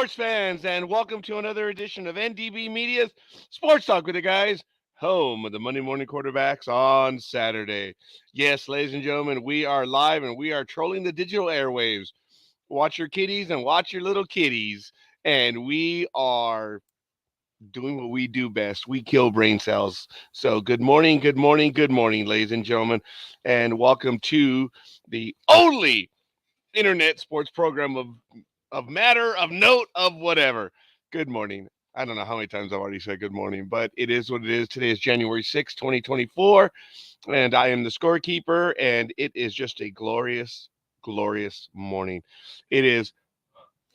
sports fans, and welcome to another edition of NDB Media's Sports Talk with the guys, home of the Monday morning quarterbacks on Saturday. Yes, ladies and gentlemen, we are live and we are trolling the digital airwaves. Watch your kitties and watch your little kitties. And we are doing what we do best. We kill brain cells. So, good morning, good morning, good morning, ladies and gentlemen, and welcome to the only internet sports program of matter, of note, of whatever. Good morning. I don't know how many times I've already said good morning, but it is what it is. Today is January 6th, 2024, and I am the scorekeeper, and it is just a glorious, glorious morning. It is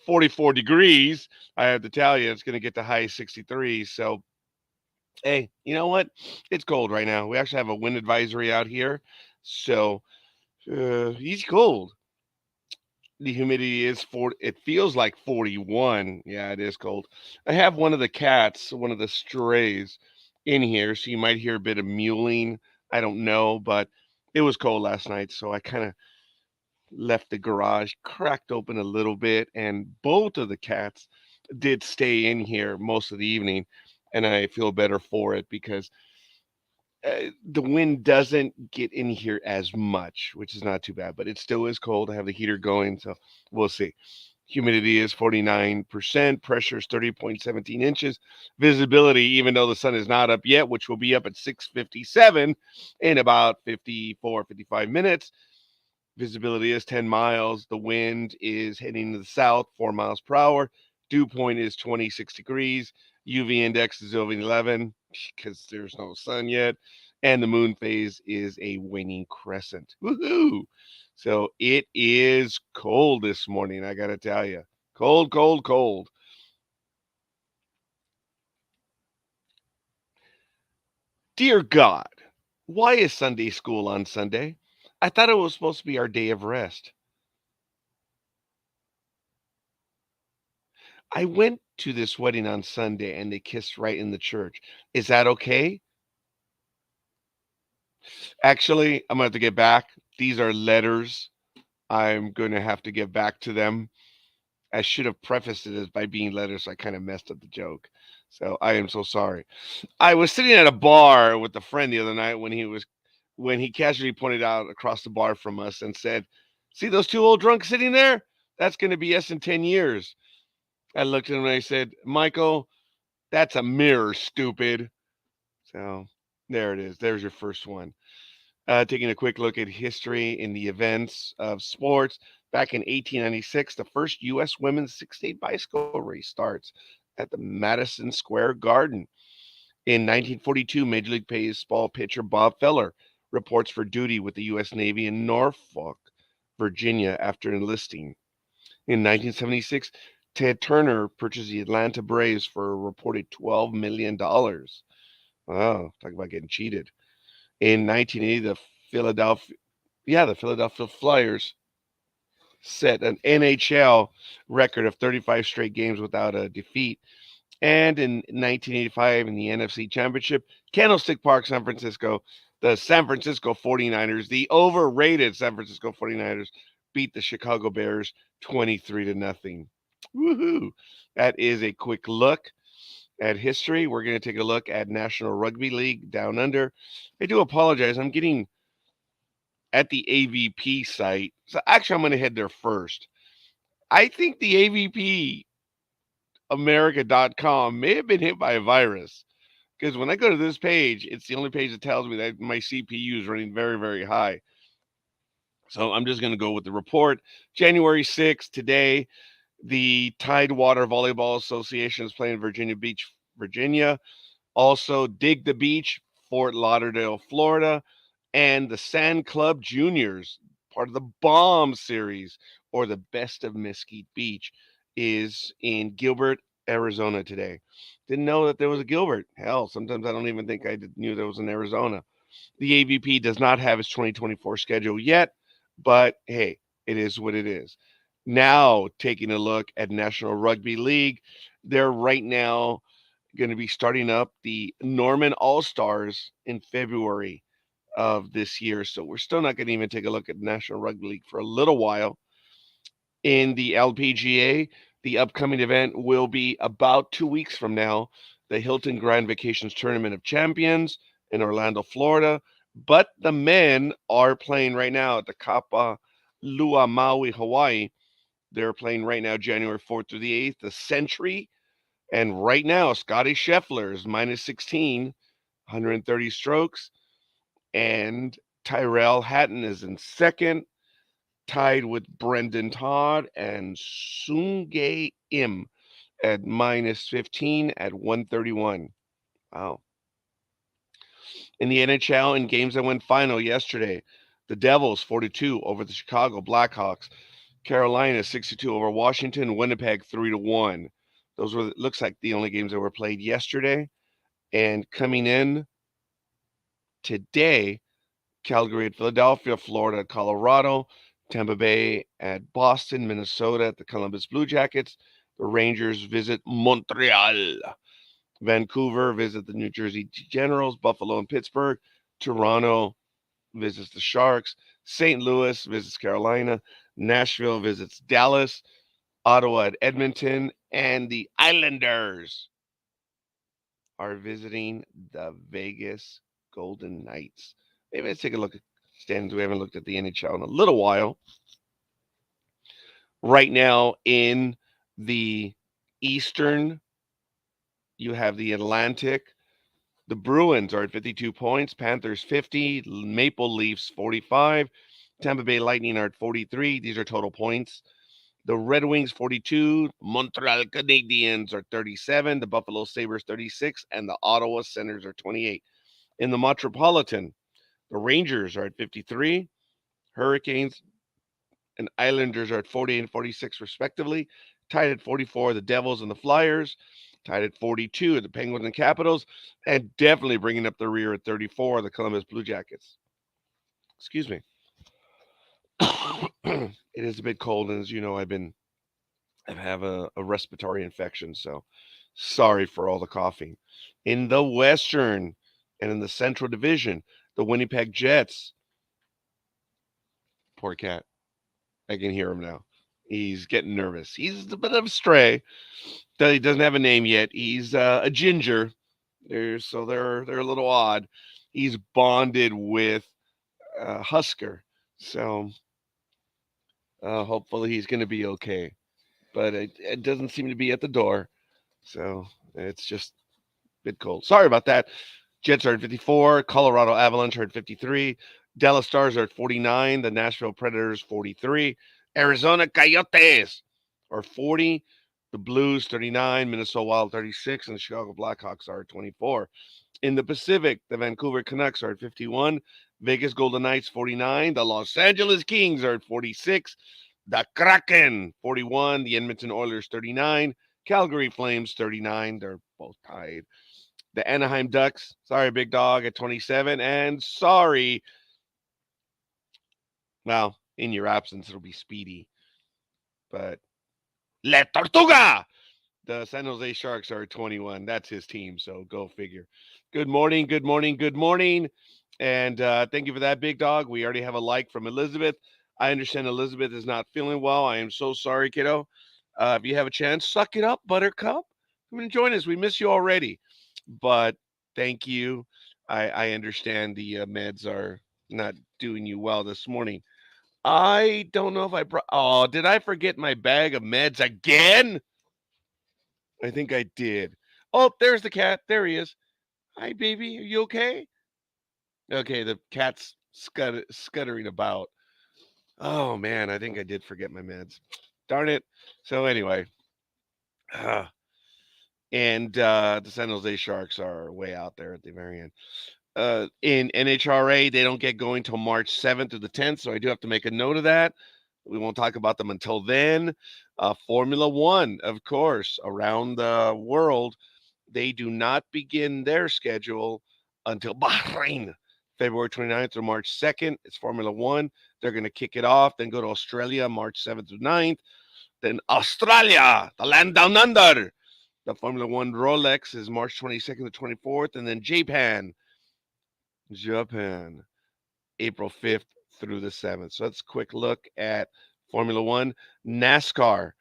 44 degrees. I have to tell you, it's going to get to high 63. So, hey, you know what? It's cold right now. We actually have a wind advisory out here. So, he's cold. The humidity is 40. It feels like 41. Yeah, it is cold. I have one of the cats, one of the strays in here, so you might hear a bit of mewling. I don't know, but it was cold last night, so I kind of left the garage cracked open a little bit, and both of the cats did stay in here most of the evening, and I feel better for it because the wind doesn't get in here as much, which is not too bad, but it still is cold. I have the heater going, so we'll see. Humidity is 49%, pressure is 30.17 inches. Visibility, even though the sun is not up yet, which will be up at 6:57 in about 54, 55 minutes. Visibility is 10 miles. The wind is heading to the south, 4 miles per hour. Dew point is 26 degrees. UV index is over 11 because there's no sun yet. And the moon phase is a waning crescent. Woohoo! So it is cold this morning, I got to tell you. Cold, cold, cold. Dear God, why is Sunday school on Sunday? I thought it was supposed to be our day of rest. I went to this wedding on Sunday and they kissed right in the church. Is that okay? Actually, I'm gonna have to get back. These are letters. I'm gonna have to get back to them. I should have prefaced it as by being letters, so I kind of messed up the joke. So I am so sorry. I was sitting at a bar with a friend the other night when he casually pointed out across the bar from us and said, "See those two old drunks sitting there? That's gonna be us in 10 years." I looked at him and I said, "Michael, that's a mirror, stupid." So there it is. There's your first one. Taking a quick look at history in the events of sports. Back in 1896, the first U.S. women's six-day bicycle race starts at the Madison Square Garden. In 1942, Major League Baseball pitcher Bob Feller reports for duty with the U.S. Navy in Norfolk, Virginia, after enlisting. In 1976, Ted Turner purchased the Atlanta Braves for a reported $12 million. Wow, talk about getting cheated. In 1980, Philadelphia, the Philadelphia Flyers set an NHL record of 35 straight games without a defeat. And in 1985, in the NFC Championship, Candlestick Park, San Francisco, the San Francisco 49ers, the overrated San Francisco 49ers, beat the Chicago Bears 23 to nothing. Woohoo! That is a quick look at history. We're going to take a look at National Rugby League Down Under. I do apologize. I'm getting at the AVP site. So actually, I'm going to head there first. I think the AVP America.com may have been hit by a virus because when I go to this page, it's the only page that tells me that my CPU is running very, very high. So I'm just going to go with the report. January 6th, today, the Tidewater Volleyball Association is playing Virginia Beach, Virginia. Also, Dig the Beach, Fort Lauderdale, Florida, and the Sand Club Juniors, part of the Bomb series, or the Best of Mesquite Beach, is in Gilbert, Arizona today. Didn't know that there was a Gilbert. Hell, sometimes I don't even think knew there was an Arizona. The AVP does not have its 2024 schedule yet, but hey, it is what it is. Now, taking a look at National Rugby League, they're right now going to be starting up the Norman All Stars in February of this year. So we're still not going to even take a look at National Rugby League for a little while. In the LPGA, The upcoming event will be about 2 weeks from now, the Hilton Grand Vacations Tournament of Champions in Orlando, Florida. But the men are playing right now at the Kapa Lua Maui, Hawaii. They're playing right now, January 4th through the 8th, the Century. And right now, Scotty Scheffler is minus 16, 130 strokes. And Tyrell Hatton is in second, tied with Brendan Todd and Sungjae Im at minus 15 at 131. Wow. In the NHL, in games that went final yesterday, the Devils 42 over the Chicago Blackhawks. Carolina 62 over Washington. Winnipeg 3-1. Those were, looks like, the only games that were played yesterday. And coming in today, Calgary at Philadelphia, Florida at Colorado, Tampa Bay at Boston, Minnesota at the Columbus Blue Jackets. The Rangers visit Montreal. Vancouver visit the New Jersey Generals. Buffalo and Pittsburgh. Toronto visits the Sharks. St. Louis visits Carolina. Nashville visits Dallas. Ottawa at Edmonton. And the Islanders are visiting the Vegas Golden Knights. Maybe let's take a look at standings. We haven't looked at the NHL in a little while. Right now in the Eastern, you have the Atlantic. The Bruins are at 52 points, Panthers 50, Maple Leafs 45, Tampa Bay Lightning are at 43. These are total points. The Red Wings 42, Montreal Canadiens are 37, the Buffalo Sabres 36, and the Ottawa Senators are 28. In the Metropolitan, the Rangers are at 53, Hurricanes and Islanders are at 40 and 46 respectively. Tied at 44, the Devils and the Flyers. Tied at 42, the Penguins and Capitals. And definitely bringing up the rear at 34, the Columbus Blue Jackets. Excuse me. It is a bit cold, and as you know, I have a respiratory infection, so sorry for all the coughing. In the Western and in the Central Division, the Winnipeg Jets. Poor cat. I can hear him now. He's getting nervous. He's a bit of a stray. He doesn't have a name yet. He's a ginger. They're a little odd. He's bonded with Husker, so hopefully he's going to be okay. But it doesn't seem to be at the door, so it's just a bit cold. Sorry about that. Jets are at 54. Colorado Avalanche are at 53. Dallas Stars are at 49. The Nashville Predators 43. Arizona Coyotes are 40. The Blues 39. Minnesota Wild 36. And the Chicago Blackhawks are at 24. In the Pacific, the Vancouver Canucks are at 51. Vegas Golden Knights 49. The Los Angeles Kings are at 46. The Kraken 41. The Edmonton Oilers 39. Calgary Flames 39. They're both tied. The Anaheim Ducks, sorry, big dog, at 27. And sorry, well, in your absence, it'll be Speedy. But La Tortuga! The San Jose Sharks are at 21. That's his team, so go figure. Good morning, good morning, good morning. And thank you for that, big dog. We already have a like from Elizabeth. I understand Elizabeth is not feeling well. I am so sorry, kiddo. If you have a chance, suck it up, Buttercup. Come and join us. We miss you already. But thank you. I understand the meds are not doing you well this morning. I don't know if I brought. Oh, did I forget my bag of meds again? I think I did. Oh, there's the cat. There he is. Hi, baby. Are you okay? Okay, the cat's scuttering about. Oh man, I think I did forget my meds. Darn it. So anyway, and the San Jose Sharks are way out there at the very end. In NHRA, they don't get going till March 7th through the 10th, so I do have to make a note of that. We won't talk about them until then. Formula One, of course, around the world, they do not begin their schedule until Bahrain, February 29th through March 2nd. It's Formula One. They're going to kick it off, then go to Australia March 7th through 9th. Then Australia, the land down under. The Formula One Rolex is March 22nd to 24th, and then Japan, April 5th through the 7th. So let's quick look at Formula One. NASCAR,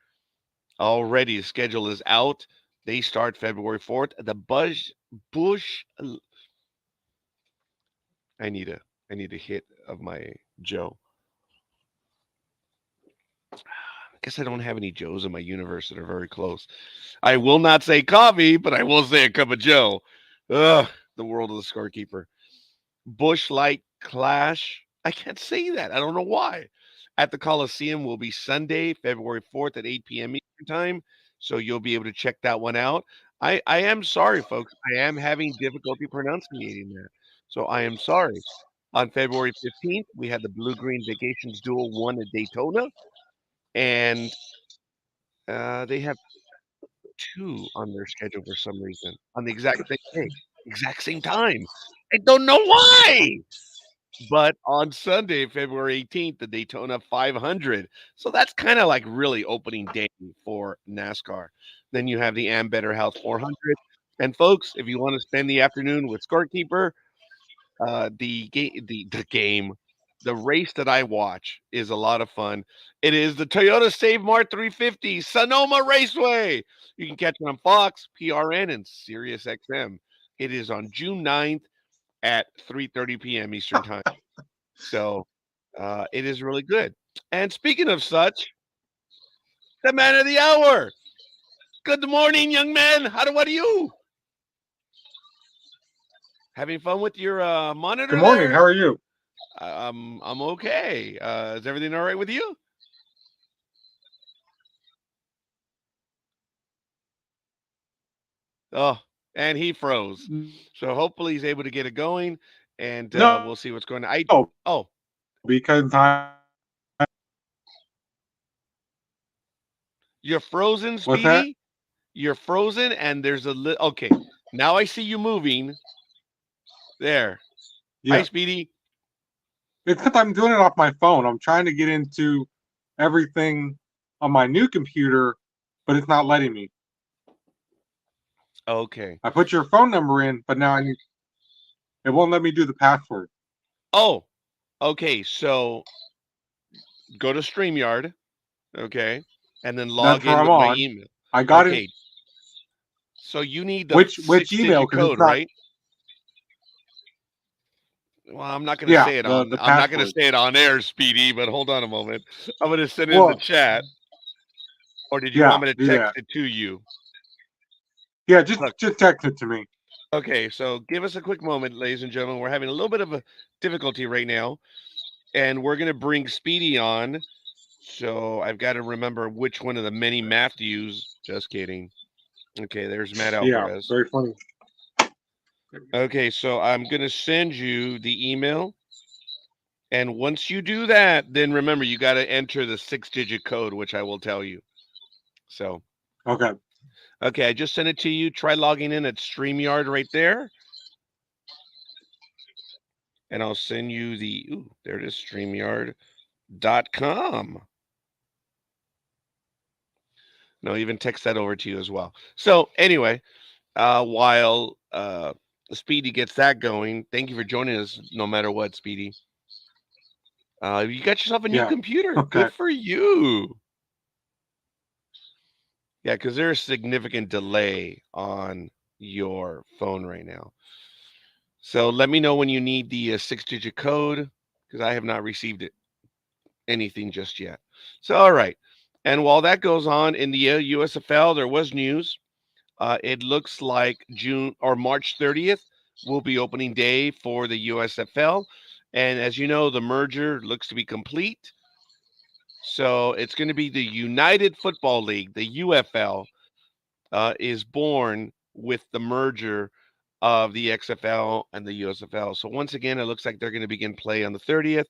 already. The schedule is out. They start February 4th. The Bush. I need a hit of my Joe. I guess I don't have any Joes in my universe that are very close. I will not say coffee, but I will say a cup of Joe. Ugh, the world of the scorekeeper. Bush Light Clash. I can't say that. I don't know why. At the Coliseum will be Sunday, February 4th at 8 p.m. Eastern Time. So you'll be able to check that one out. I am sorry, folks. I am having difficulty pronunciating that. So I am sorry. On February 15th, we had the Blue Green Vacations Duel 1 at Daytona. And they have two on their schedule for some reason on the exact same day, exact same time. I don't know why. But on Sunday, February 18th, the Daytona 500. So that's kind of like really opening day for NASCAR. Then you have the Ambetter House 400. And folks, if you want to spend the afternoon with Scorekeeper, the race that I watch is a lot of fun. It is the Toyota Save Mart 350 Sonoma Raceway. You can catch it on Fox, PRN, and Sirius XM. It is on June 9th at 3:30 p.m. Eastern Time. So it is really good. And speaking of such, the man of the hour. Good morning, young man. What are you? Having fun with your monitor? Good morning. there? How are you? I'm okay. Is everything all right with you? Oh, and he froze. So hopefully he's able to get it going, and No, we'll see what's going on. Oh, because I you're frozen, what's that? Speedy. You're frozen, and there's a okay. Now I see you moving. There. Hi, Yeah, Speedy. it's because I'm doing it off my phone. I'm trying to get into everything on my new computer, but it's not letting me. Okay. I put your phone number in, but now it won't let me do the password. Oh, okay. So go to StreamYard, okay, and then That's log where in I'm with my on. email. I got it. Okay. So you need the Which email? six-digit Because it's code, not. right? Well, I'm not gonna Yeah, say it the on. I'm not gonna password. say it on air, Speedy. But hold on a moment. I'm gonna send it in the Well, chat. Or did you yeah, want me to do text that. it to you? Yeah, Look. just text it to me. Okay. So give us a quick moment, ladies and gentlemen. We're having a little bit of a difficulty right now, and we're gonna bring Speedy on. So I've got to remember which one of the many Matthews. Just kidding. Okay, there's Matt Yeah, Alvarez. very funny. Okay, so I'm going to send you the email. And once you do that, then remember you got to enter the 6-digit code, which I will tell you. So, Okay. okay, I just sent it to you. Try logging in at StreamYard right there. And I'll send you there it is, StreamYard.com. No, even text that over to you as well. So, anyway, while Speedy gets that going, thank you for joining us no matter what, Speedy. You got yourself a new Yeah. computer. Okay. Good for you. Yeah, because there's a significant delay on your phone right now. So let me know when you need the 6-digit code because I have not received anything just yet. So, all right. And while that goes on in the USFL, there was news. It looks like June or March 30th will be opening day for the USFL. And as you know, the merger looks to be complete. So it's going to be the United Football League, the UFL, is born with the merger of the XFL and the USFL. So once again, it looks like they're going to begin play on the 30th.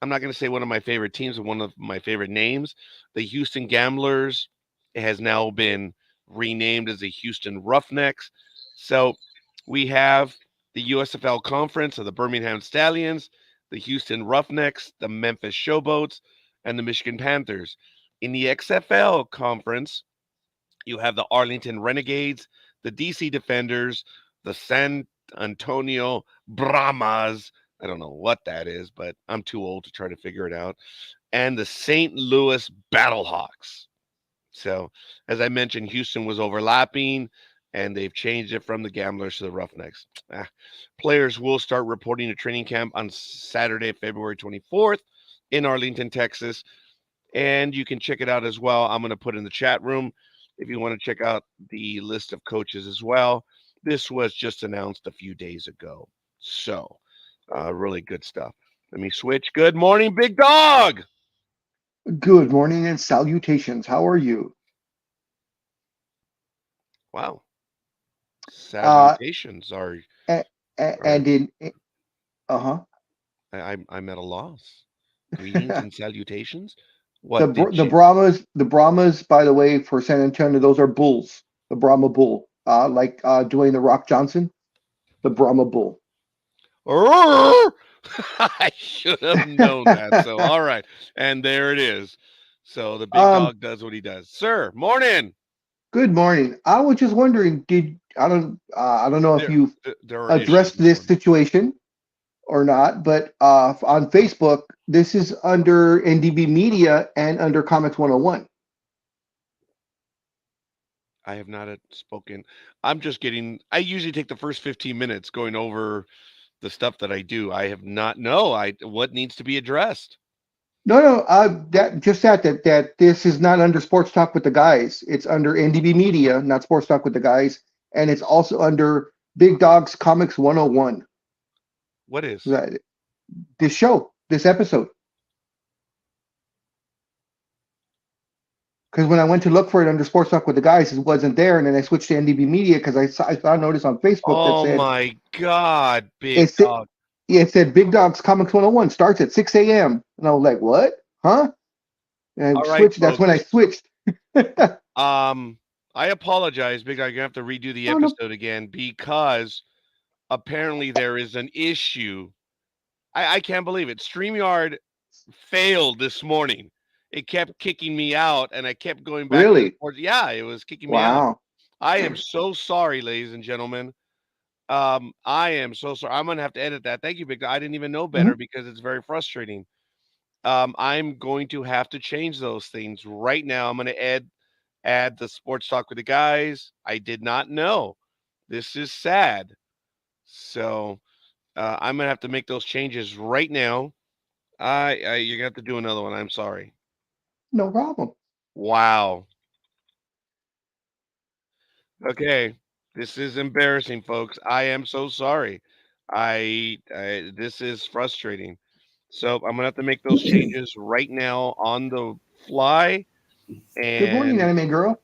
I'm not going to say one of my favorite teams, but one of my favorite names, the Houston Gamblers, has now been renamed as the Houston Roughnecks. So we have the USFL Conference of the Birmingham Stallions, the Houston Roughnecks, the Memphis Showboats, and the Michigan Panthers. In the XFL Conference, you have the Arlington Renegades, the DC Defenders, the San Antonio Brahmas. I don't know what that is, but I'm too old to try to figure it out. And the St. Louis Battlehawks. So, as I mentioned, Houston was overlapping, and they've changed it from the Gamblers to the Roughnecks. Players will start reporting to training camp on Saturday, February 24th in Arlington, Texas. And you can check it out as well. I'm going to put in the chat room if you want to check out the list of coaches as well. This was just announced a few days ago. So, really good stuff. Let me switch. Good morning, Big Dog. Good morning and salutations. How are you? Wow. Salutations are. And in uh-huh. I'm at a loss. Greetings and salutations. The Brahmas, by the way, for San Antonio, those are bulls. The Brahma bull, like Dwayne the Rock Johnson, the Brahma bull. I should have known that. So, all right, and there it is. So the big dog does what he does. Sir, morning. Good morning. I was just wondering, I don't know if you addressed this situation or not, but on Facebook, this is under NDB Media and under Comics 101. I have not spoken. I usually take the first 15 minutes going over the stuff that I do. I have not what needs to be addressed. No, that this is not under Sports Talk with the Guys. It's under NDB Media, not Sports Talk with the Guys, and it's also under Big Dog's Comics 101. What is that? This episode. Because when I went to look for it under Sports Talk with the Guys, it wasn't there, and then I switched to NDB Media because I saw a notice on Facebook that said, "Oh my God, Big Dog!" It said Big Dog's Comics 101 starts at 6 a.m. And I was like, "What? Huh?" And that's when I switched. I apologize, Big Dog. You have to redo the episode again because apparently there is an issue. I can't believe it. StreamYard failed this morning. It kept kicking me out, and I kept going back. Really? Yeah, it was kicking me out. I am so sorry, ladies and gentlemen. I am so sorry. I'm gonna have to edit that. Thank you, Big Dog. I didn't even know better because it's very frustrating. I'm going to have to change those things right now. I'm gonna add the Sports Talk with the Guys. I did not know. This is sad. So I'm gonna have to make those changes right now. You're gonna have to do another one. I'm sorry. No problem. Wow. Okay. This is embarrassing, folks. I am so sorry. This is frustrating. So I'm gonna have to make those changes right now on the fly. And good morning, Anime Girl.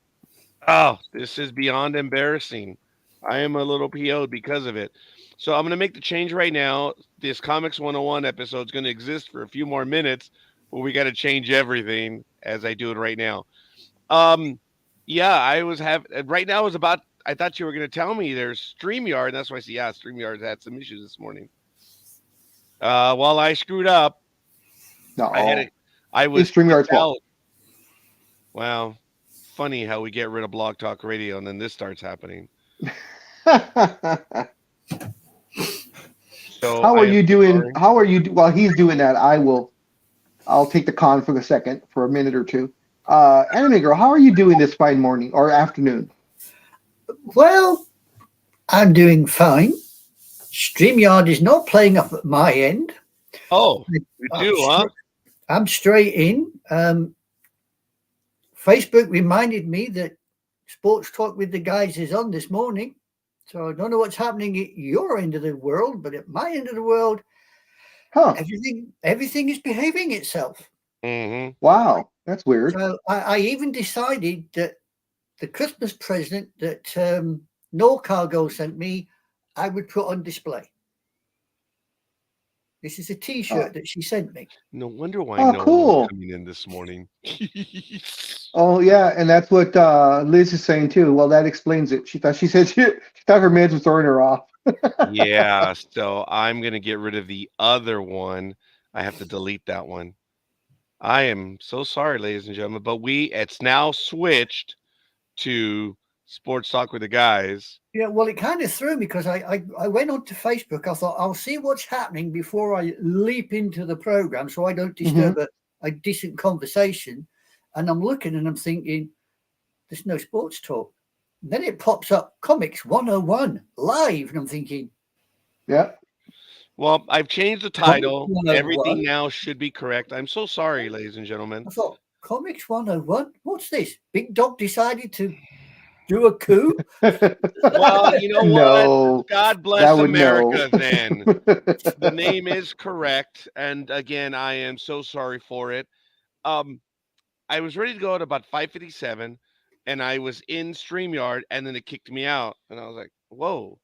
Oh, this is beyond embarrassing. I am a little PO'd because of it. So I'm gonna make the change right now. This Comics 101 episode is gonna exist for a few more minutes, but we got to change everything as I do it right now. Yeah, right now is about. I thought you were going to tell me there's StreamYard, and that's why I see. Yeah, StreamYard had some issues this morning. Well, I screwed up. No, I was StreamYard's fault. Wow, funny how we get rid of Blog Talk Radio and then this starts happening. So how are you doing? How are you? While he's doing that, I'll take the con for a minute or two. Anime Girl, how are you doing this fine morning or afternoon? Well, I'm doing fine. StreamYard is not playing up at my end. Oh, you do, huh? I'm straight in. Facebook reminded me that Sports Talk with the Guys is on this morning. So I don't know what's happening at your end of the world, but at my end of the world, everything is behaving itself. Mm-hmm. Wow, that's weird. So I even decided that the Christmas present that Norcargo sent me, I would put on display. This is a T-shirt that she sent me. No wonder why cool. was coming in this morning. Oh yeah, and that's what Liz is saying too. Well, that explains it. She thought her meds were throwing her off. Yeah, so I'm gonna get rid of the other one. I have to delete that one. I am so sorry, ladies and gentlemen, but it's now switched to Sports Talk with the Guys. Yeah, well, it kind of threw me because I went onto Facebook. I thought I'll see what's happening before I leap into the program so I don't disturb a decent conversation. And I'm looking and I'm thinking, there's no sports talk. And then it pops up Comics 101 live. And I'm thinking, Yeah. Well, I've changed the title. Comics 101? Everything now should be correct. I'm so sorry, ladies and gentlemen. I thought, Comics 101? What's this? Big Dog decided to do a coup? Well, you know No, what? God bless that would America no. then. The name is correct. And again, I am so sorry for it. I was ready to go at about 5:57 and I was in StreamYard and then it kicked me out. And I was like, whoa.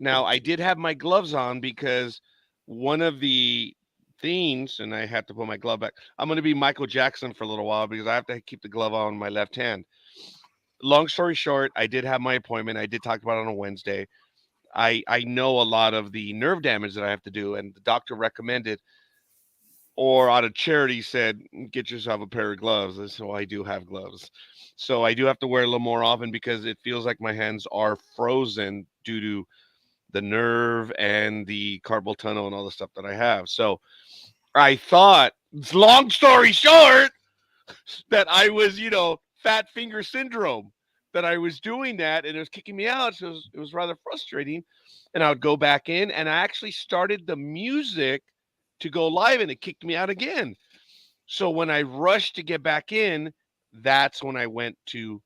Now I did have my gloves on because one of the themes, and I had to put my glove back. I'm going to be Michael Jackson for a little while because I have to keep the glove on my left hand. Long story short, I did have my appointment. I did talk about it on a Wednesday. I know a lot of the nerve damage that I have to do, and the doctor recommended, or out of charity said, get yourself a pair of gloves. And so I do have gloves. So I do have to wear a little more often because it feels like my hands are frozen due to the nerve and the carpal tunnel and all the stuff that I have. So I thought, long story short, that I was, fat finger syndrome, that I was doing that and it was kicking me out. So it was rather frustrating. And I would go back in and I actually started the music to go live and it kicked me out again. So when I rushed to get back in, that's when I went to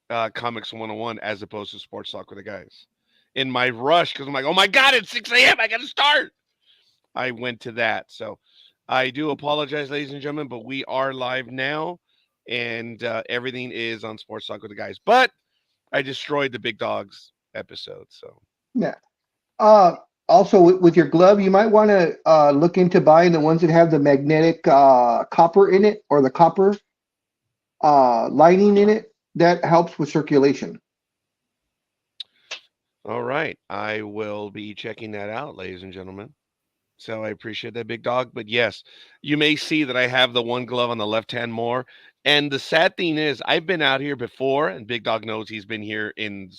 Comics 101 as opposed to Sports Talk with the Guys. In my rush, because I'm like, oh my God, it's 6 a.m. I got to start. I went to that. So I do apologize, ladies and gentlemen, but we are live now and everything is on Sports Talk with the Guys. But I destroyed the Big Dogs episode. So yeah. Also, with your glove, you might want to look into buying the ones that have the magnetic copper in it or the copper lining in it. That helps with circulation. all right. I will be checking that out, ladies and gentlemen. So I appreciate that, Big Dog. But yes, you may see that I have the one glove on the left hand more. And the sad thing is, I've been out here before, and Big Dog knows he's been here in the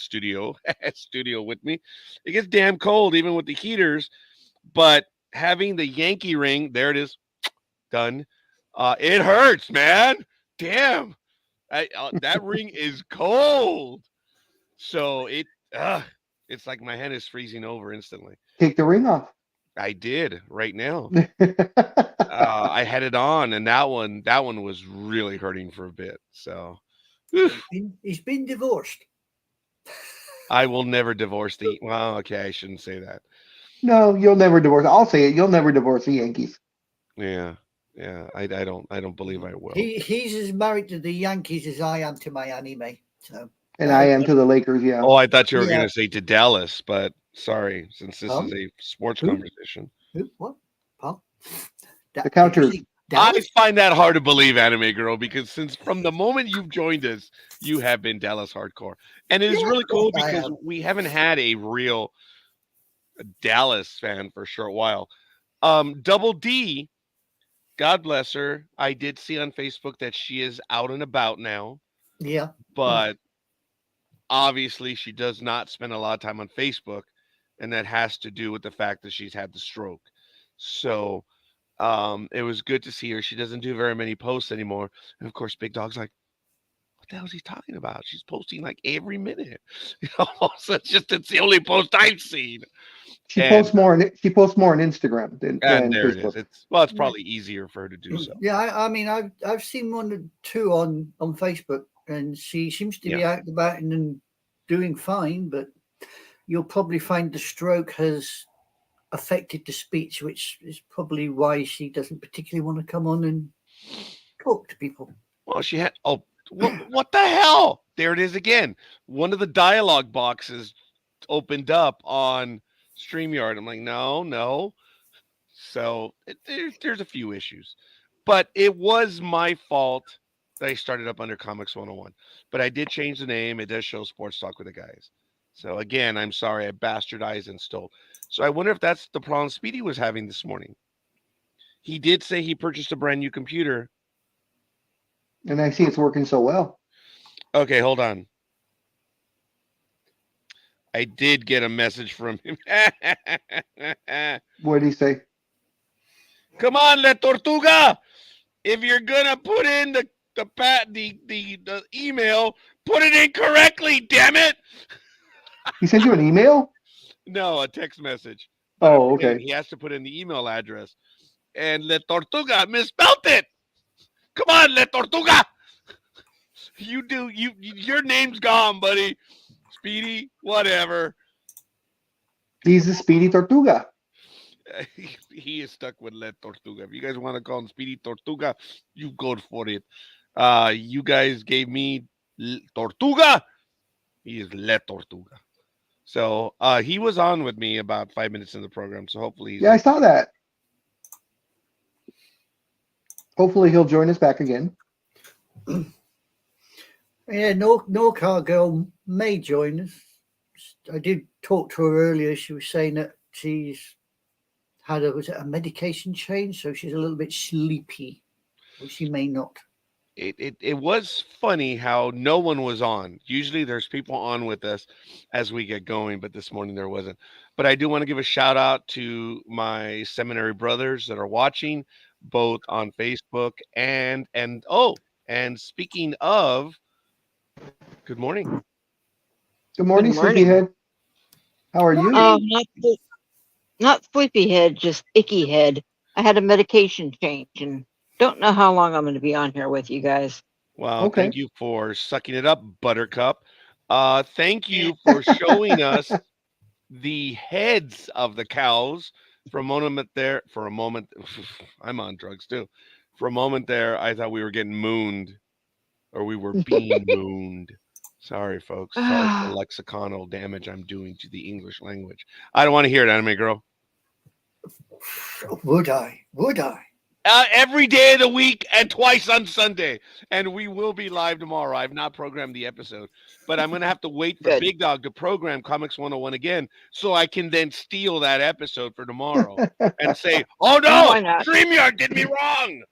studio with me. It gets damn cold, even with the heaters. But having the Yankee ring, there it is, done. It hurts, man. Damn, that ring is cold. So it's like my hand is freezing over instantly. Take the ring off. I did right now. I had it on, and that one was really hurting for a bit. So he's been divorced. I will never divorce the. Well, okay, I shouldn't say that. No, you'll never divorce. I'll say it. You'll never divorce the Yankees. Yeah. I don't believe I will. He's as married to the Yankees as I am to my anime. So. And I am to the Lakers. Yeah. Oh, I thought you were going to say to Dallas, but sorry, since this is a sports Who? conversation. Who? What? Paul? The counter. I find that hard to believe, Anime Girl, because since from the moment you've joined us, you have been Dallas hardcore. And it is really cool because we haven't had a real Dallas fan for a short while. Double D, God bless her. I did see on Facebook that she is out and about now. Yeah. But obviously she does not spend a lot of time on Facebook, and that has to do with the fact that she's had the stroke. So it was good to see her. She doesn't do very many posts anymore. And of course, Big Dog's like, what the hell is he talking about? She's posting like every minute. So it's the only post I've seen. She posts more on Instagram than there Facebook. It is. It's probably easier for her to do so. Yeah, I mean, I've seen one or two on Facebook, and she seems to be out and about and doing fine. But you'll probably find the stroke has affected the speech, which is probably why she doesn't particularly want to come on and talk to people. Well, she had. Oh, what the hell? There it is again. One of the dialogue boxes opened up on StreamYard. I'm like, no. So there's a few issues, but it was my fault that I started up under Comics 101. But I did change the name. It does show Sports Talk with the Guys. So again, I'm sorry I bastardized and stole. So I wonder if that's the problem Speedy was having this morning. He did say he purchased a brand new computer. And I see it's working so well. Okay, hold on. I did get a message from him. What did he say? Come on, La Tortuga. If you're going to put in the the email, put it in correctly, damn it. He sent you an email? No, a text message. But Oh, okay. he has to put in the email address. And Le Tortuga misspelled it. Come on, Le Tortuga. Your name's gone, buddy. Speedy, whatever. He's the Speedy Tortuga. He is stuck with Le Tortuga. If you guys want to call him Speedy Tortuga, you go for it. You guys gave me Tortuga. He is Le Tortuga. So he was on with me about 5 minutes in the program. So hopefully, I saw that. Hopefully he'll join us back again. Yeah, no car girl may join us. I did talk to her earlier. She was saying that she's had a medication change, so she's a little bit sleepy. Or she may not. It was funny how no one was on. Usually there's people on with us as we get going, but this morning there wasn't. But I do want to give a shout out to my seminary brothers that are watching, both on Facebook and speaking of, good morning. Good morning, Sleepyhead. How are you? Not sleepyhead, just icky head. I had a medication change and don't know how long I'm going to be on here with you guys. Well, okay. Thank you for sucking it up, Buttercup. Thank you for showing us the heads of the cows. For a moment, I'm on drugs too. For a moment there, I thought we were getting mooned, or we were being mooned. Sorry, folks. Sorry for the lexiconal damage I'm doing to the English language. I don't want to hear it, Anime Girl. Would I? Every day of the week and twice on Sunday. And we will be live tomorrow. I've not programmed the episode, but I'm going to have to wait for Big Dog to program Comics 101 again so I can then steal that episode for tomorrow and say, oh no, StreamYard did me wrong.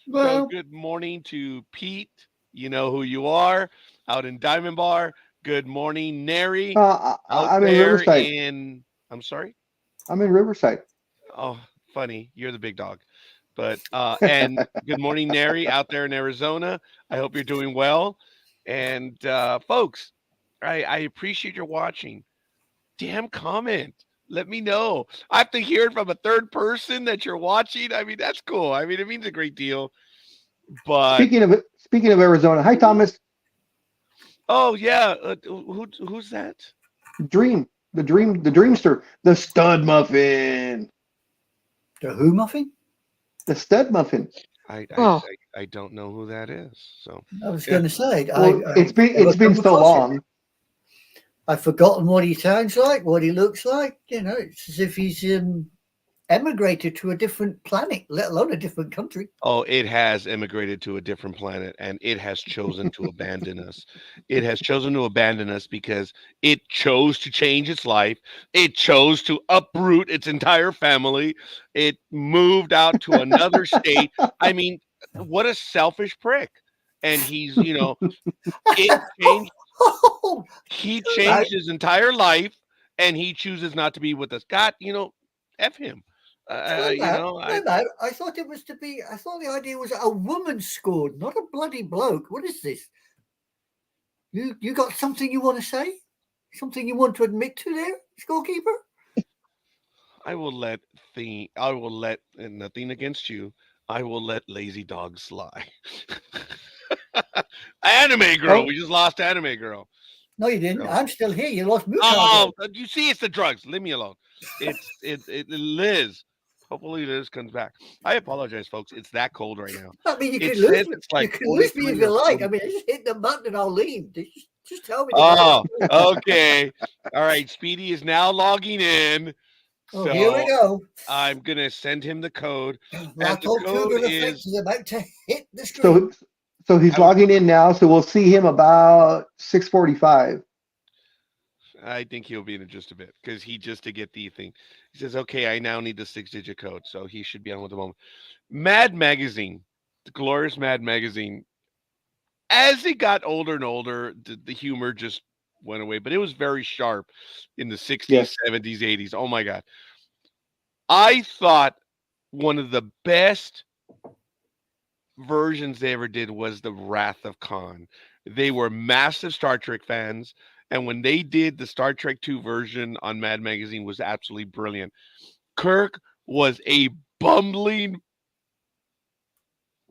Well, so good morning to Pete. You know who you are out in Diamond Bar. Good morning, Neri. I'm in Riverside. I'm sorry? I'm in Riverside. Oh, funny. You're the big dog. But and good morning, Neri, out there in Arizona. I hope you're doing well. And folks, I appreciate your watching. Damn, comment. Let me know. I have to hear it from a third person that you're watching. I mean, that's cool. I mean, it means a great deal. But speaking of Arizona, hi Thomas. Oh yeah, who's that? The Dreamster, the Stud Muffin. The who muffin? The Stud Muffin. I don't know who that is. So I was going to say, it's been so long. I've forgotten what he sounds like, what he looks like. You know, it's as if he's emigrated to a different planet, let alone a different country. Oh, it has emigrated to a different planet, and it has chosen to abandon us. It has chosen to abandon us because it chose to change its life. It chose to uproot its entire family. It moved out to another state. I mean, what a selfish prick. And he's, it changed. He changed his entire life, and he chooses not to be with us. God, F him. I thought it was to be. I thought the idea was a woman scored, not a bloody bloke. What is this? You got something you want to say? Something you want to admit to there, scorekeeper? I will let nothing against you. I will let lazy dogs slide. Anime Girl. We just lost Anime Girl. No, you didn't. No. I'm still here. You lost me. Oh, you see, it's the drugs. Leave me alone. It's Liz. Hopefully Liz comes back. I apologize, folks. It's that cold right now. I mean, you can lose me. You can lose me if you like. I mean, I just hit the button and I'll leave. Just tell me. Oh, okay. All right. Speedy is now logging in. So here we go. I'm gonna send him the code. The code is about to hit the screen. So he's logging in now. So we'll see him about 6:45. I think he'll be in just a bit because to get the thing. He says, okay, I now need the 6-digit code. So he should be on with the moment. Mad Magazine, the glorious Mad Magazine. As it got older and older, the humor just went away, but it was very sharp in the 60s, yes. 70s, 80s. Oh my God. I thought one of the best versions they ever did was the Wrath of Khan. They were massive Star Trek fans, and when they did the Star Trek 2 version on Mad Magazine was absolutely brilliant. Kirk was a bumbling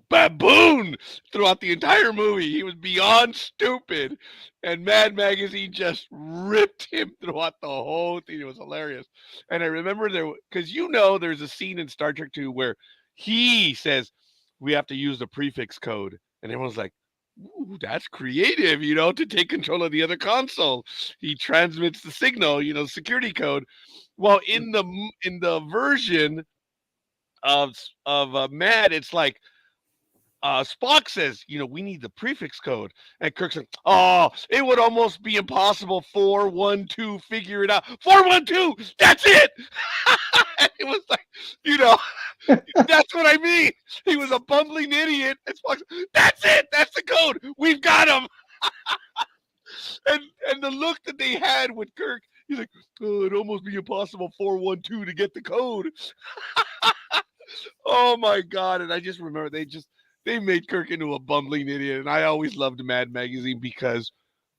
baboon throughout the entire movie. He was beyond stupid, and Mad Magazine just ripped him throughout the whole thing. It was hilarious. And I remember because there's a scene in Star Trek 2 where he says we have to use the prefix code, and everyone's like, ooh, that's creative, to take control of the other console. He transmits the signal, security code. Well, in the version of Mad, it's like Spock says, we need the prefix code. And Kirk's like, oh, it would almost be impossible. 412, figure it out. 412, that's it. It was like, that's what I mean. He was a bumbling idiot. And Spock's, that's it. That's the code. We've got him. and the look that they had with Kirk, he's like, oh, it'd almost be impossible. 412 to get the code. Oh my God. And I just remember they made Kirk into a bumbling idiot. And I always loved Mad Magazine because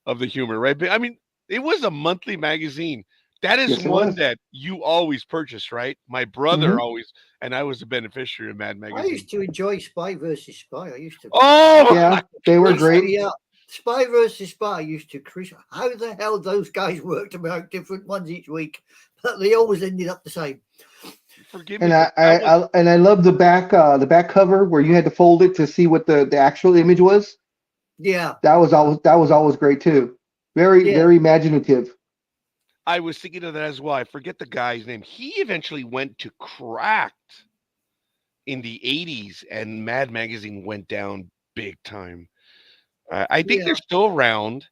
of the humor, right? But I mean, it was a monthly magazine. That is one that you always purchased, right? My brother always, and I was a beneficiary of Mad Magazine. I used to enjoy Spy versus Spy. Oh, yeah, they were great. Yeah, Spy versus Spy used to crush. How the hell those guys worked about different ones each week, but they always ended up the same. Forgive me. And I love the back cover where you had to fold it to see what the actual image was. Yeah, that was always great too. Very imaginative. I was thinking of that as well. I forget the guy's name. He eventually went to Cracked in the 80s, and Mad Magazine went down big time. I think they're still around,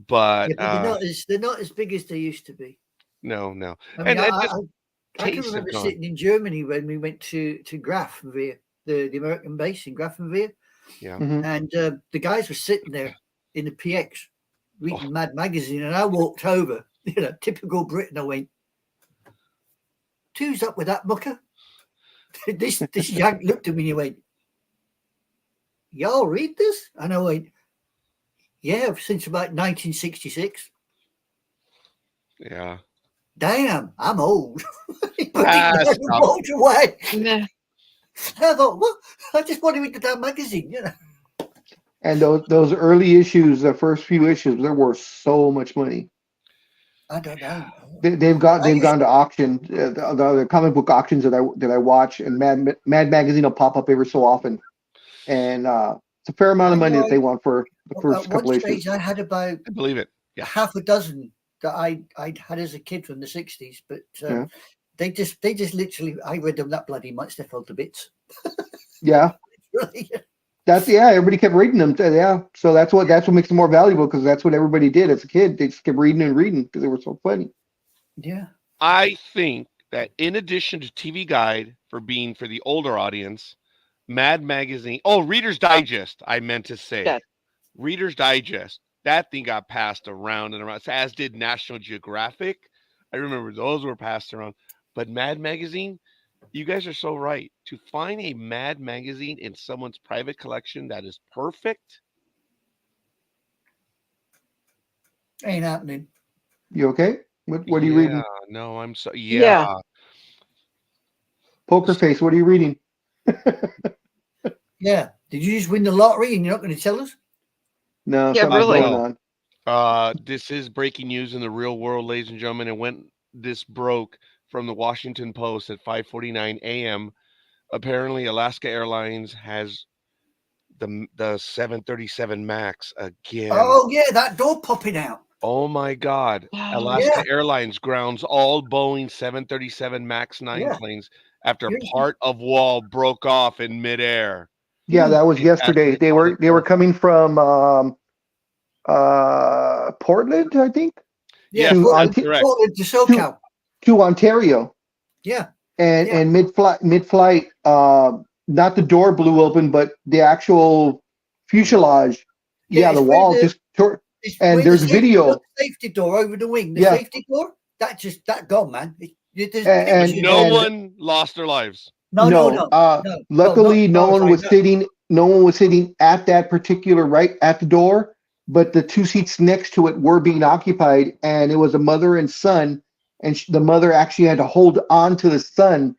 but, but they're not as big as they used to be. No. I mean, I can remember sitting in Germany when we went to Grafenwehr, the American base in Grafenwehr. Yeah. Mm-hmm. And the guys were sitting there in the PX reading Mad Magazine, and I walked over. Typical Britain. I went, "Who's up with that mucker?" this yank looked at me and he went, "Y'all read this?" And I went, "Yeah, since about 1966." Yeah. Damn, I'm old. Walked away. I thought, what? I just want to read the damn magazine, And those early issues, the first few issues, they're worth so much money. I don't know. They've gone to auction, the comic book auctions that I watch, and Mad Magazine will pop up every so often, and it's a fair amount of money that they want for the first couple issues. I had about, I believe it, half a dozen that I'd had as a kid from the 60s, but they just literally, I read them that bloody much, they fell to bits. Yeah. Everybody kept reading them. Yeah, so that's what makes them more valuable, because that's what everybody did as a kid. They just kept reading and reading because they were so funny. Yeah, I think that in addition to TV Guide for the older audience, Mad Magazine, Reader's Digest, I meant to say, Reader's Digest. That thing got passed around and around, as did National Geographic. I remember those were passed around, but Mad Magazine. You guys are so right. To find a Mad Magazine in someone's private collection that is perfect ain't happening. You okay? What are you reading? No, I'm so Poker Face, what are you reading? Yeah. Did you just win the lottery and you're not going to tell us? No, something's going on. This is breaking news in the real world, ladies and gentlemen. And when this broke from the Washington Post at 5:49 a.m., apparently Alaska Airlines has the 737 MAX again. Oh yeah, that door popping out. Oh my God! Alaska Airlines grounds all Boeing 737 MAX 9 planes after part of wall broke off in midair. Yeah, that was yesterday. They were coming from Portland, I think. Yeah, Portland to SoCal. To Ontario. Yeah. And mid-flight, not the door blew open, but the actual fuselage. Yeah, the wall just tore. And there's video. Safety door over the wing. The safety door, that gone, man. And no one lost their lives. No. Luckily, no one was sitting no one was sitting at that particular right at the door, but the two seats next to it were being occupied, and it was a mother and son, and the mother actually had to hold on to the son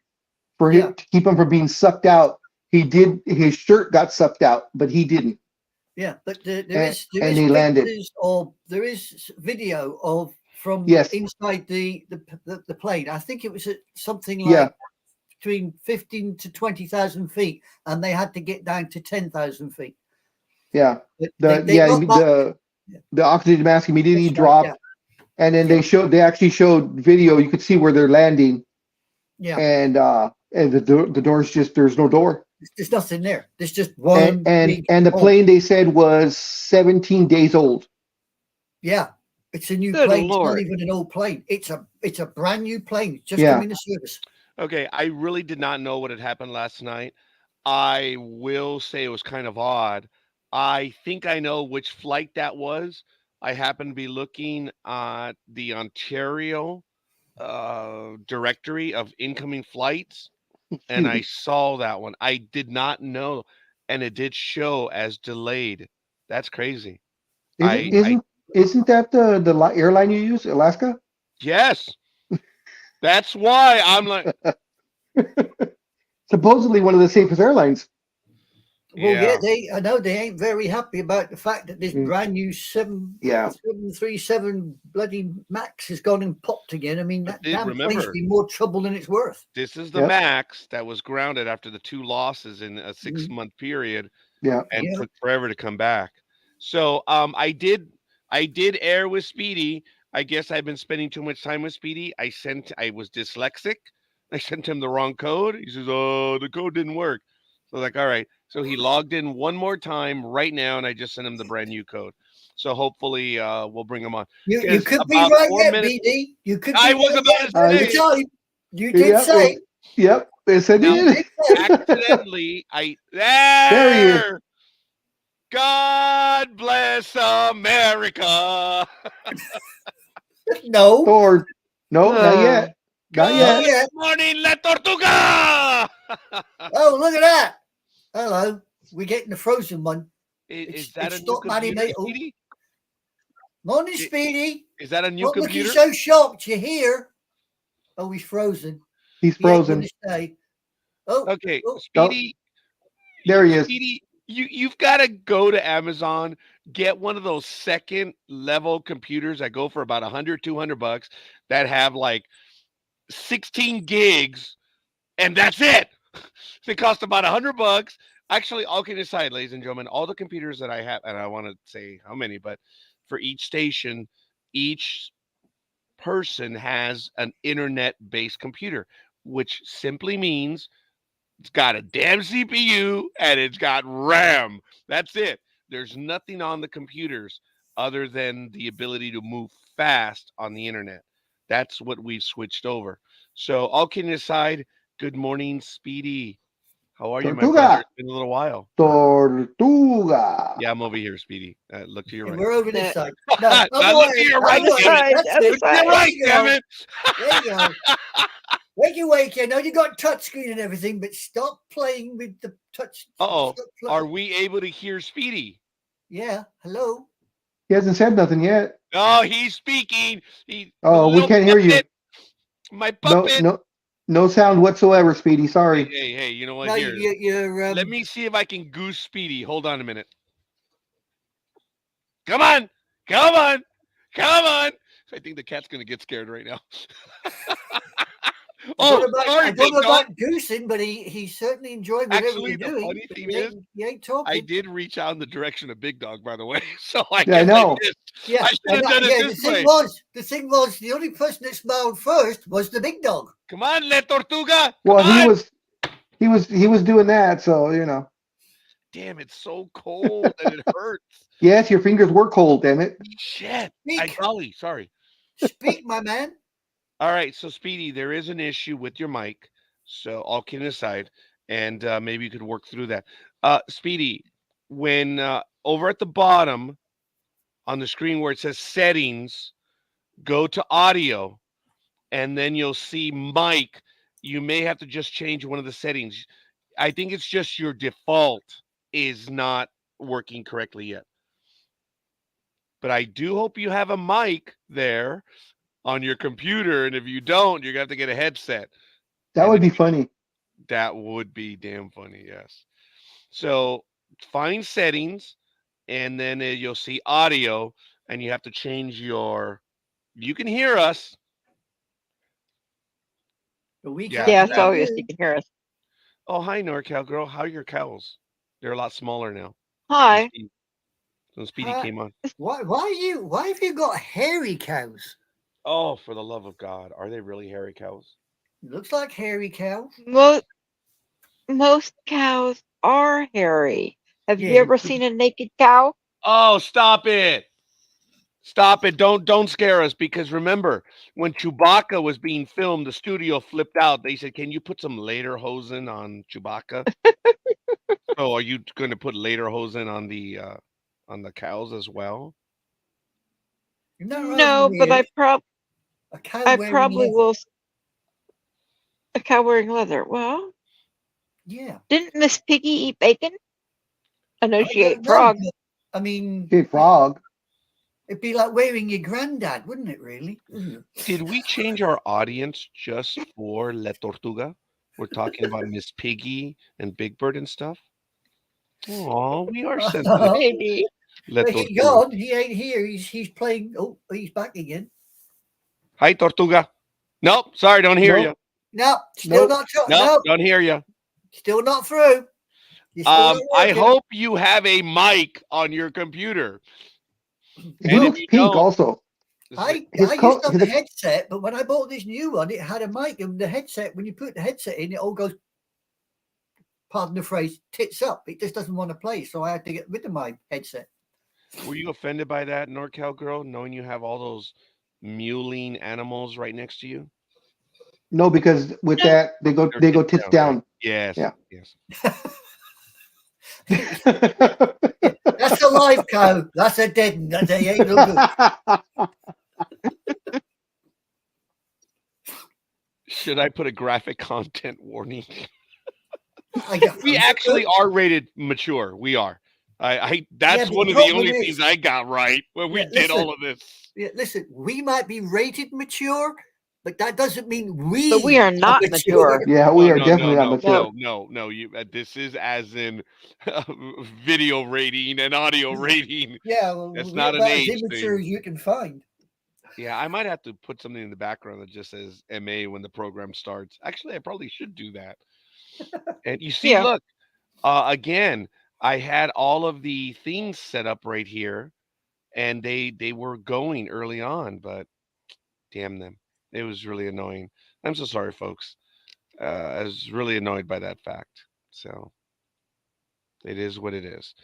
for him to keep him from being sucked out. His shirt got sucked out, but he didn't. Yeah, but there is video of from inside the plane. I think it was at something like between 15 to 20,000 feet, and they had to get down to 10,000 feet. Yeah, the oxygen mask immediately dropped, and then they actually showed video. You could see where they're landing. Yeah, and the door's just, there's no door. There's nothing there. There's just one. And the plane, they said, was 17 days old. Yeah, it's a new plane. Lord. It's not even an old plane. It's a brand new plane. Just come into service. Okay, I really did not know what had happened last night. I will say it was kind of odd. I think I know which flight that was. I happened to be looking at the Ontario directory of incoming flights, and I saw that one. I did not know, and it did show as delayed. That's crazy. Isn't that the airline you use, Alaska? Yes. That's why I'm like supposedly one of the safest airlines. Well, I know they ain't very happy about the fact that this brand new 737 bloody Max has gone and popped again. I mean, that damn plane's been more trouble than it's worth. This is the Max that was grounded after the 2 losses in a 6-month period. Yeah, and took forever to come back. So I did air with Speedy. I guess I've been spending too much time with Speedy. I was dyslexic. I sent him the wrong code. He says, "Oh, the code didn't work." So I was like, all right. So he logged in one more time right now, and I just sent him the brand new code. So hopefully we'll bring him on. You could be right there, BD. You could. I was about to say. You did say. Yep. Yes, I did. Accidentally, there he is. God bless America. No. Or no, not yet. Not yet. Good morning, La Tortuga. Oh, look at that. Hello. We're getting the frozen one. Is that a new computer, Speedy? Morning, Speedy. Is that a new computer? Looking so shocked. You're here. Oh, he's frozen. He's frozen. Oh, okay. Speedy. There he is. Speedy, you've got to go to Amazon, get one of those second level computers that go for about $100-$200 that have like 16 gigs, and that's it. They cost about $100. Actually, all kidding aside, ladies and gentlemen, all the computers that I have, and I want to say how many, but for each station, each person has an internet-based computer, which simply means it's got a damn CPU and it's got RAM. That's it. There's nothing on the computers other than the ability to move fast on the internet. That's what we've switched over. So all kidding aside, good morning, Speedy. How are you, my brother? It's been a little while. Tortuga. Yeah, I'm over here, Speedy. Look to your right. We're over this side. No, look to your right. Look to your right, damn it. There you go. Wakey. I know you got touchscreen and everything, but stop playing with the touch. Are we able to hear Speedy? Yeah. Hello. He hasn't said nothing yet. Oh, he's speaking. We can't hear you. My puppet. No sound whatsoever, Speedy. Sorry. Hey, you know what? No, here. Let me see if I can goose Speedy. Hold on a minute. Come on. I think the cat's going to get scared right now. I don't know about goosing, but he certainly enjoyed whatever we're doing. Funny thing is, he ain't talking. I did reach out in the direction of Big Dog, by the way. So I know. I should have done it this way. The thing was, the only person that smiled first was the Big Dog. Come on, Le Tortuga. He was doing that, so you know. Damn, it's so cold that it hurts. Yes, your fingers were cold, damn it. Shit. Sorry. Speak, my man. All right, so Speedy, there is an issue with your mic. So all kidding aside, and maybe you could work through that. Speedy, when over at the bottom on the screen where it says settings, go to audio, and then you'll see mic. You may have to just change one of the settings. I think it's just your default is not working correctly yet. But I do hope you have a mic there on your computer, and if you don't, you're gonna have to get a headset. That would be funny. That would be damn funny, yes. So find settings, and then you'll see audio, and you have to change your. You can hear us. Yeah, so yes, you can hear us. Oh, hi, NorCal girl. How are your cows? They're a lot smaller now. Hi. So Speedy came on. Why have you got hairy cows? Oh, for the love of God. Are they really hairy cows? Looks like hairy cows. Most cows are hairy. Have you ever seen a naked cow? Oh, stop it. Stop it. Don't scare us, because remember, when Chewbacca was being filmed, the studio flipped out. They said, "Can you put some lederhosen on Chewbacca?" So are you going to put lederhosen on the cows as well? No, but I probably will. A cow wearing leather. Well, yeah. Didn't Miss Piggy eat bacon? I know she ate frog. I mean, she ate frog. It'd be like wearing your granddad, wouldn't it? Really? Did we change our audience just for La Tortuga? We're talking about Miss Piggy and Big Bird and stuff. Oh, we are sensitive. Maybe. God, he ain't here. He's playing. Oh, he's back again. Hi, Tortuga. Nope. Sorry, don't hear you. No, still not. Nope, don't hear you. Still not through. I hope you have a mic on your computer. He looks pink also. I used to have a headset, but when I bought this new one, it had a mic, and the headset, when you put the headset in, it all goes, pardon the phrase, tits up. It just doesn't want to play, so I had to get rid of my headset. Were you offended by that, NorCal girl, knowing you have all those mewling animals right next to you? No, because with that they go tits down. Yes. Yeah. Yes. That's a live cow. That's a dead one. They ain't no good. Should I put a graphic content warning? We actually are rated mature. We are. That's one of the only things I got right when we did all of this. Yeah, listen, we might be rated mature, but that doesn't mean we. But we are not mature. Yeah, we are definitely not mature. No. You. This is as in video rating and audio rating. Yeah, well, that's not an age as immature thing. as you can find. Yeah, I might have to put something in the background that just says MA when the program starts. Actually, I probably should do that. And you see, look, again, I had all of the things set up right here, and they were going early on, but damn them. It was really annoying. I'm so sorry, folks. I was really annoyed by that fact. So it is what it is.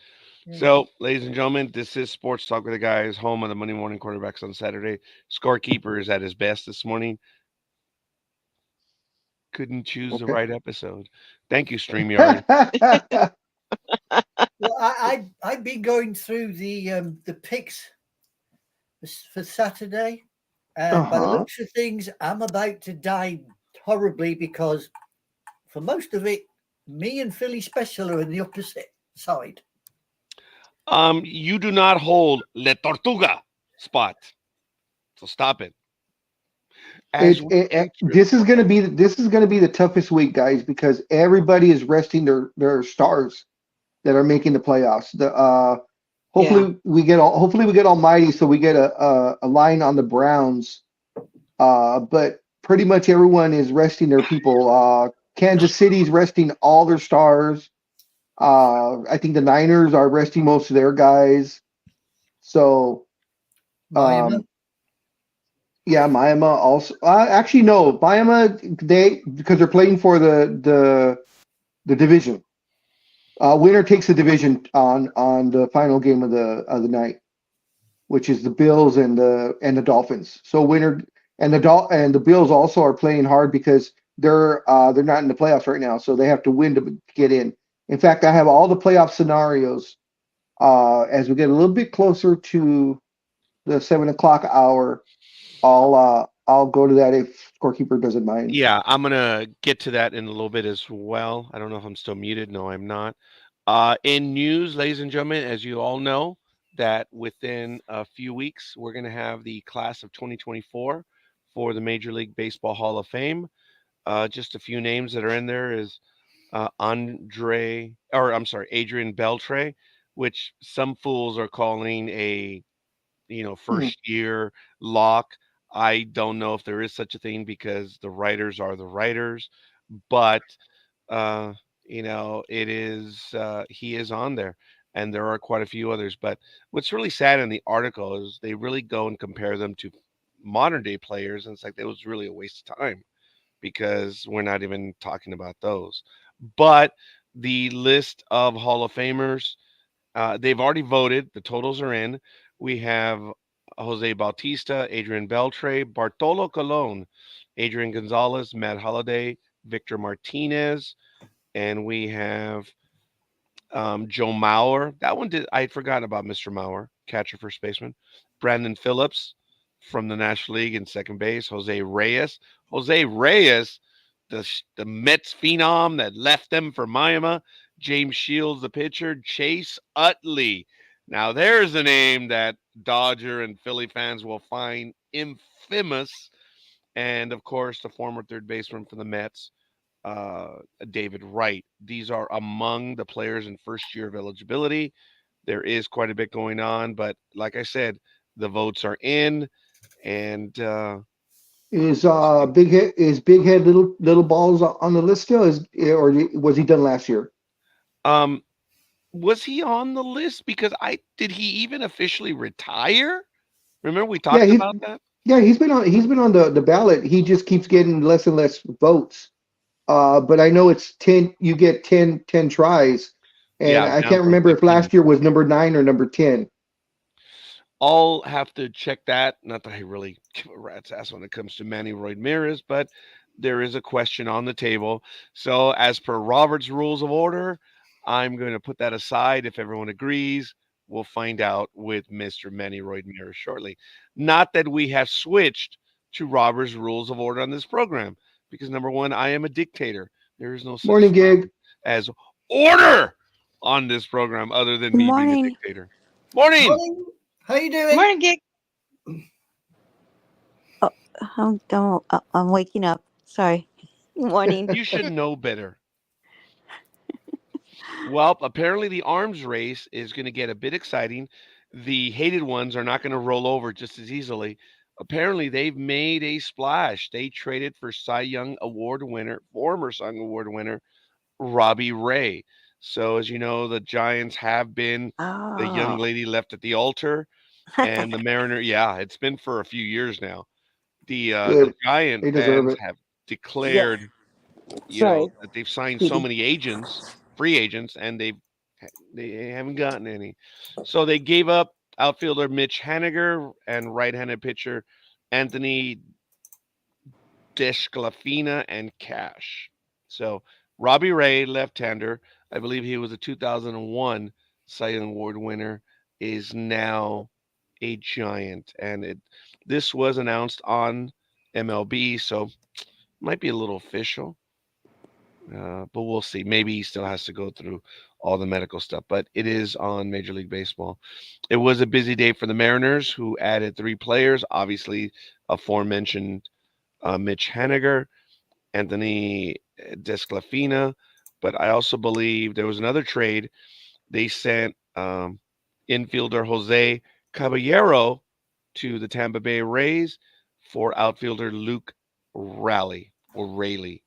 So, ladies and gentlemen, this is Sports Talk with the Guys, home of the Monday Morning Quarterbacks on Saturday. Scorekeeper is at his best this morning. Couldn't choose the right episode. Thank you, StreamYard. Well, I've been going through the picks for Saturday, and by the looks of things, I'm about to die horribly because for most of it, me and Philly Special are in the opposite side. You do not hold La Tortuga spot, so stop it. This is gonna be the toughest week, guys, because everybody is resting their stars that are making the playoffs. Hopefully we get Almighty, so we get a line on the Browns. But pretty much everyone is resting their people. Kansas City's resting all their stars. I think the Niners are resting most of their guys. So, Miami also. Actually, no, Miami because they're playing for the division. Winner takes the division on the final game of the night, which is the Bills and the Dolphins. So winner and the Bills also are playing hard because they're not in the playoffs right now, so they have to win to get in. In fact, I have all the playoff scenarios as we get a little bit closer to the 7:00 hour. I'll go to that if Scorekeeper doesn't mind. Yeah, I'm gonna get to that in a little bit as well. I don't know if I'm still muted. No, I'm not. In news, ladies and gentlemen, as you all know, that within a few weeks we're going to have the class of 2024 for the Major League Baseball Hall of Fame. Just a few names that are in there is Adrian Beltre, which some fools are calling a Hmm. first year lock. I don't know if there is such a thing because the writers are the writers, but uh, it is he is on there, and there are quite a few others. But what's really sad in the article is they really go and compare them to modern day players, and it's like that was really a waste of time because we're not even talking about those. But the list of Hall of Famers, they've already voted. The totals are in. We have Jose Bautista, Adrian Beltre, Bartolo Colon, Adrian Gonzalez, Matt Holliday, Victor Martinez, and we have Joe Mauer. That one did. I had forgotten about Mr. Mauer, catcher, first baseman. Brandon Phillips from the National League in second base. Jose Reyes. Jose Reyes, the Mets phenom that left them for Miami. James Shields, the pitcher. Chase Utley. Now there's a name that Dodger and Philly fans will find infamous. And of course, the former third baseman for the Mets, uh, David Wright. These are among the players in first year of eligibility. There is quite a bit going on, but like I said, the votes are in, and Big Head Little Balls on the list still? Or was he done last year? um, was he on the list? Because I did he even officially retire? Remember we Yeah, talked about that? he's been on the ballot. He just keeps getting less and less votes. But I know it's 10. You get 10 tries, and Yeah, I down can't from remember if 15 to last year 12. was number 9 or number 10. I'll have to check that. Not that I really give a rat's ass when it comes to Manny Ramirez, but there is a question on the table. So, as per Robert's rules of order, I'm going to put that aside. If everyone agrees, we'll find out with Mr. Manny Ramirez shortly. Not that we have switched to Robert's rules of order on this program, because number one, I am a dictator. There is no such Morning, thing Gig. as order on this program other than Good me being a morning. dictator. Morning. Morning. How you doing? Morning, Gig. I'm waking up. Sorry. Morning. You should know better. Well, apparently the arms race is going to get a bit exciting. The hated ones are not going to roll over just as easily. Apparently, they've made a splash. They traded for former Cy Young Award winner, Robbie Ray. So, as you know, the Giants have been the young Oh. lady left at the altar, and the Mariner. Yeah, it's been for a few years now. The Good. Giant They deserve fans it. have Yeah. declared Sorry, that they've signed so sweetie. many free agents, and they haven't gotten any. So they gave up outfielder Mitch Haniger and right-handed pitcher Anthony Desclafina and Cash. So Robbie Ray, left-hander, I believe he was a 2001 Cy Young Award winner, is now a Giant, and this was announced on MLB, so might be a little official. But we'll see. Maybe he still has to go through all the medical stuff, but it is on Major League Baseball. It was a busy day for the Mariners, who added 3 players. Obviously, aforementioned Mitch Haniger, Anthony Desclafina, but I also believe there was another trade. They sent infielder Jose Caballero to the Tampa Bay Rays for outfielder Luke Raley, Raley.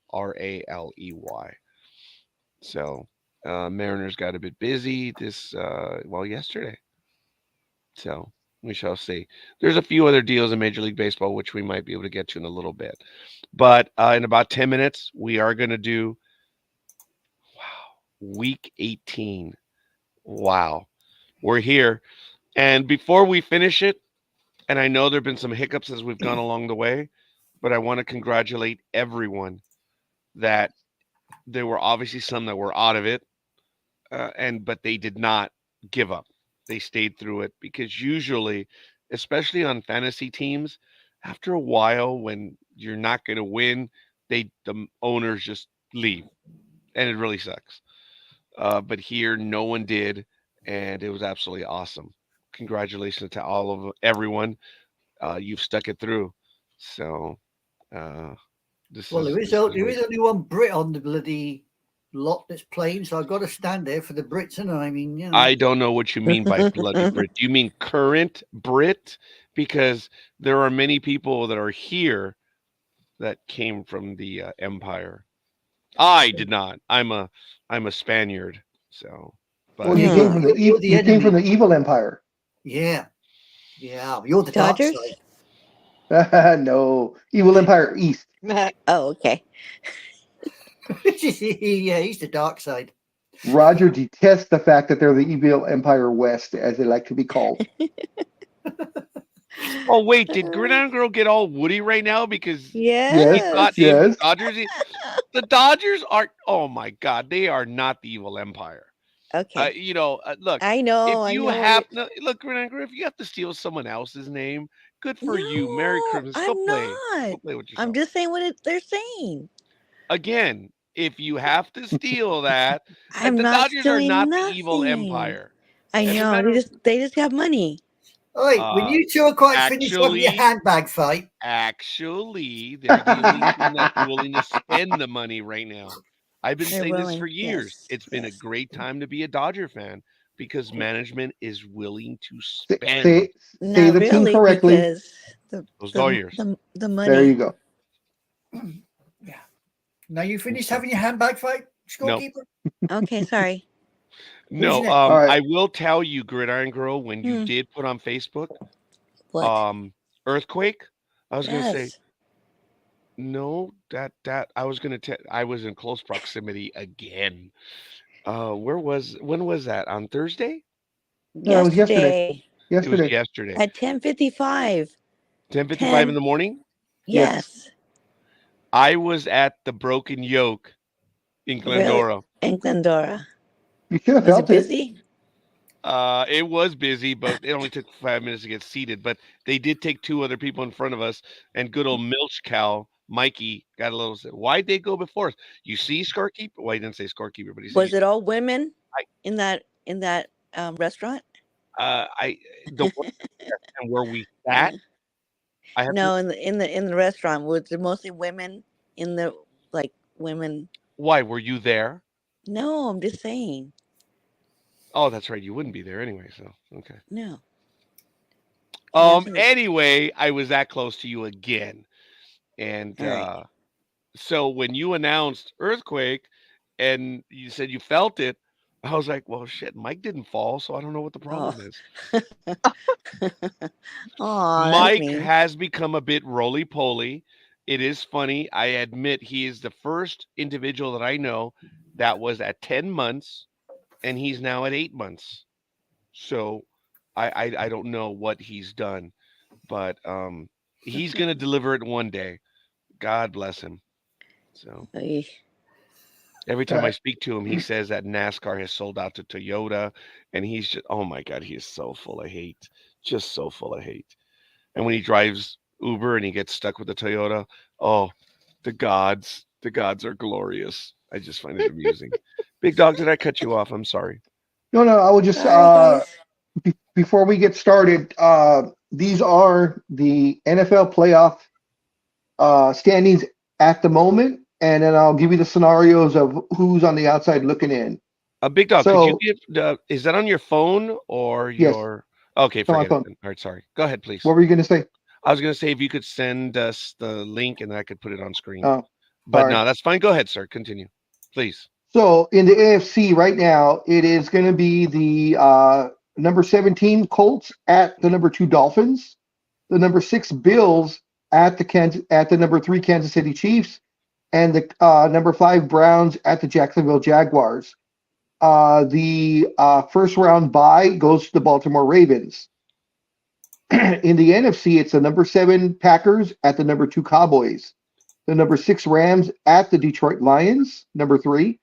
So Mariners got a bit busy yesterday. So we shall see. There's a few other deals in Major League Baseball which we might be able to get to in a little bit. But in about 10 minutes, we are going to do week 18. Wow. We're here. And before we finish it, and I know there have been some hiccups as we've gone along the way, but I want to congratulate everyone that there were obviously some that were out of it, but they did not give up. They stayed through it because usually, especially on fantasy teams, after a while when you're not going to win, the owners just leave, and it really sucks. but here no one did, and it was absolutely awesome. Congratulations to all of everyone. You've stuck it through. So this Well, is there is this is there is only one Brit on the bloody lot that's playing, so I've got to stand there for the Brits, and I mean, you know. I don't know what you mean by bloody Brit. Do you mean current Brit? Because there are many people that are here that came from the Empire. I did not. I'm a Spaniard. So, but Well, you came from the You're the you came from enemy. the evil empire. Yeah, you're the dark Dodgers? side. No, evil empire east. Oh, okay. Yeah, he's the dark side. Roger detests the fact that they're the evil empire west, as they like to be called. oh wait, did Gridiron Girl get all woody right now because he thought Yes. Yes. the Dodgers are? Oh my God, they are not the evil empire. Okay. Look, I know. if you I know. have to look, Gridiron Girl, if you have to steal someone else's name, good for you. Merry No, Christmas. Go I'm play. not. Go play with yourself. I'm just saying what they're saying. Again, if you have to steal that, I'm the not Dodgers are stealing not nothing. the evil empire. I As a know. matter They just have money. All right, when you two are quite finished on your actually- handbag fight, Actually, they're the only team that's willing to spend the money right now. I've been They're saying this willing, for years. yes, It's been a yes. great time to be a Dodger fan because management is willing to spend. Say Not the team really, correctly. because Those Dodgers. the money. There you go. yeah. Now you finished having your handbag fight, scorekeeper? Okay, sorry. No, next? All right. I will tell you, Gridiron Girl, when you did put on Facebook, What? earthquake. I was gonna say Yes. no. That I was gonna tell. I was in close proximity again. When was that? On Thursday? No, it was yesterday. It was Yesterday. yesterday. At 10:55. 10:55 in the morning. Yes. I was at the Broken Yoke in Glendora. In Glendora. You should have Was felt it busy? It was busy, but it only took 5 minutes to get seated. But they did take 2 other people in front of us, and good old Milch Cow Mikey got a little. Why'd they go before us? You see, scorekeeper. Well, he didn't say scorekeeper, but he said. Was it all women in that restaurant? I don't. And where we sat. No, in the restaurant, was it mostly women in the women? Why were you there? No, I'm just saying. Oh, that's right. You wouldn't be there anyway. So okay. No. Anyway, I was that close to you again, and right. So when you announced earthquake, and you said you felt it, I was like, well, shit, Mike didn't fall, so I don't know what the problem is. Mike has become a bit roly-poly. It is funny. I admit he is the first individual that I know that was at 10 months, and he's now at 8 months. So I don't know what he's done, but he's going to deliver it one day. God bless him. So every time I speak to him, he says that NASCAR has sold out to Toyota, and he's just, oh my God, he is so full of hate, just so full of hate. And when he drives Uber and he gets stuck with the Toyota, oh, the gods are glorious. I just find it amusing. Big Dog, did I cut you off? I'm sorry. No, I would just before we get started, these are the NFL playoff standings at the moment, and then I'll give you the scenarios of who's on the outside looking in. Big Dog, could you give is that on your phone or your? Okay, forget it. All right, sorry. Go ahead, please. What were you going to say? I was going to say if you could send us the link and then I could put it on screen. Oh, but no, that's fine. Go ahead, sir. Continue, please. So in the AFC right now, it is going to be the number 17 Colts at the number 2 Dolphins, the number 6 Bills at the number 3 Kansas City Chiefs, and the number 5 Browns at the Jacksonville Jaguars. The first round bye goes to the Baltimore Ravens. In the NFC, it's the number 7 Packers at the number 2 Cowboys, the number 6 Rams at the Detroit Lions, number 3,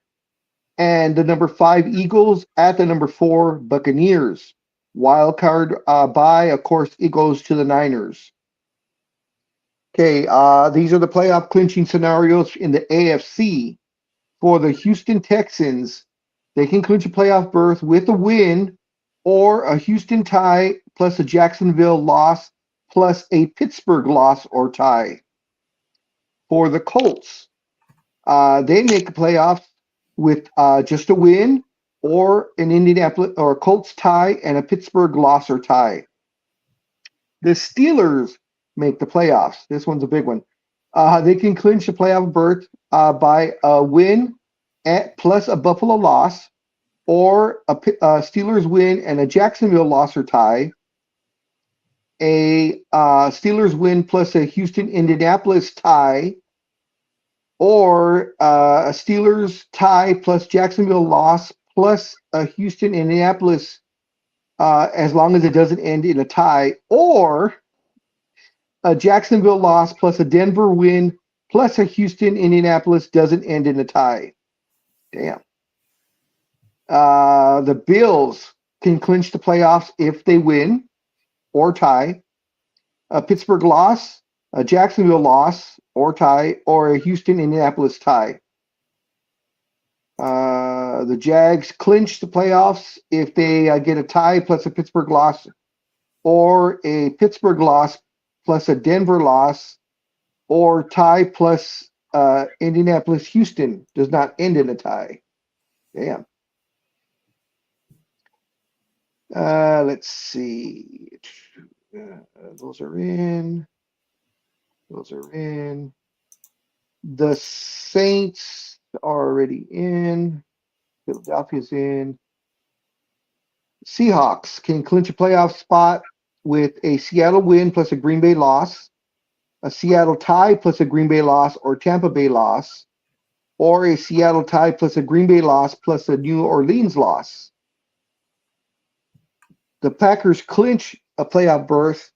and the number 5 Eagles at the number 4 Buccaneers. Wild card bye, of course, it goes to the Niners. Okay, these are the playoff clinching scenarios in the AFC. For the Houston Texans, They can clinch a playoff berth with a win or a Houston tie plus a Jacksonville loss plus a Pittsburgh loss or tie. For the Colts, they make the playoffs with just a win or an Indianapolis or a Colts tie and a Pittsburgh loss or tie. The Steelers make the playoffs. This one's a big one. They can clinch a playoff berth by a win plus a Buffalo loss, or a Steelers win and a Jacksonville loss or tie. A Steelers win plus a Houston-Indianapolis tie, or a Steelers tie plus Jacksonville loss plus a Houston-Indianapolis, as long as it doesn't end in a tie, or a Jacksonville loss plus a Denver win plus a Houston-Indianapolis doesn't end in a tie. Damn. The Bills can clinch the playoffs if they win or tie. A Pittsburgh loss, a Jacksonville loss or tie, or a Houston-Indianapolis tie. The Jags clinch the playoffs if they get a tie plus a Pittsburgh loss, or a Pittsburgh loss plus a Denver loss, or tie plus Indianapolis-Houston does not end in a tie. Damn. Let's see. Those are in. Those are in. The Saints are already in. Philadelphia's in. Seahawks can clinch a playoff spot with a Seattle win plus a Green Bay loss, a Seattle tie plus a Green Bay loss or Tampa Bay loss, or a Seattle tie plus a Green Bay loss plus a New Orleans loss. The Packers clinch a playoff berth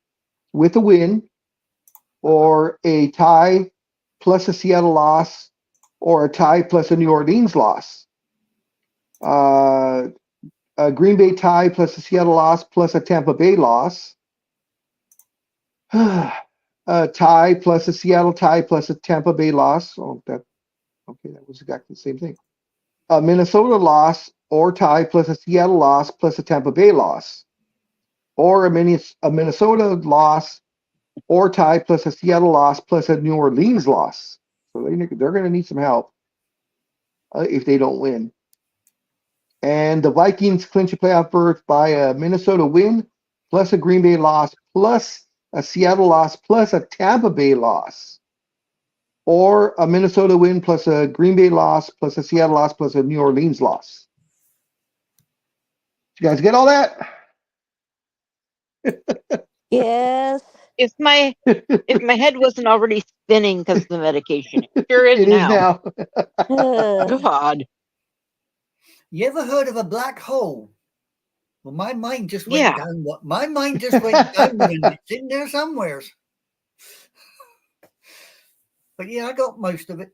with a win, or a tie plus a Seattle loss, or a tie plus a New Orleans loss. A Green Bay tie plus a Seattle loss plus a Tampa Bay loss. A tie plus a Seattle tie plus a Tampa Bay loss. Oh, that was exactly the same thing. A Minnesota loss or tie plus a Seattle loss plus a Tampa Bay loss. Or a Minnesota loss or tie plus a Seattle loss plus a New Orleans loss. So they're going to need some help if they don't win. And the Vikings clinch a playoff berth by a Minnesota win plus a Green Bay loss plus a Seattle loss plus a Tampa Bay loss. Or a Minnesota win plus a Green Bay loss plus a Seattle loss plus a New Orleans loss. You guys get all that? Yes. If my head wasn't already spinning because of the medication, it sure is It now. is now. God. You ever heard of a black hole? Well, my mind just went down. My mind just went down, and it's in there somewhere. But yeah, I got most of it.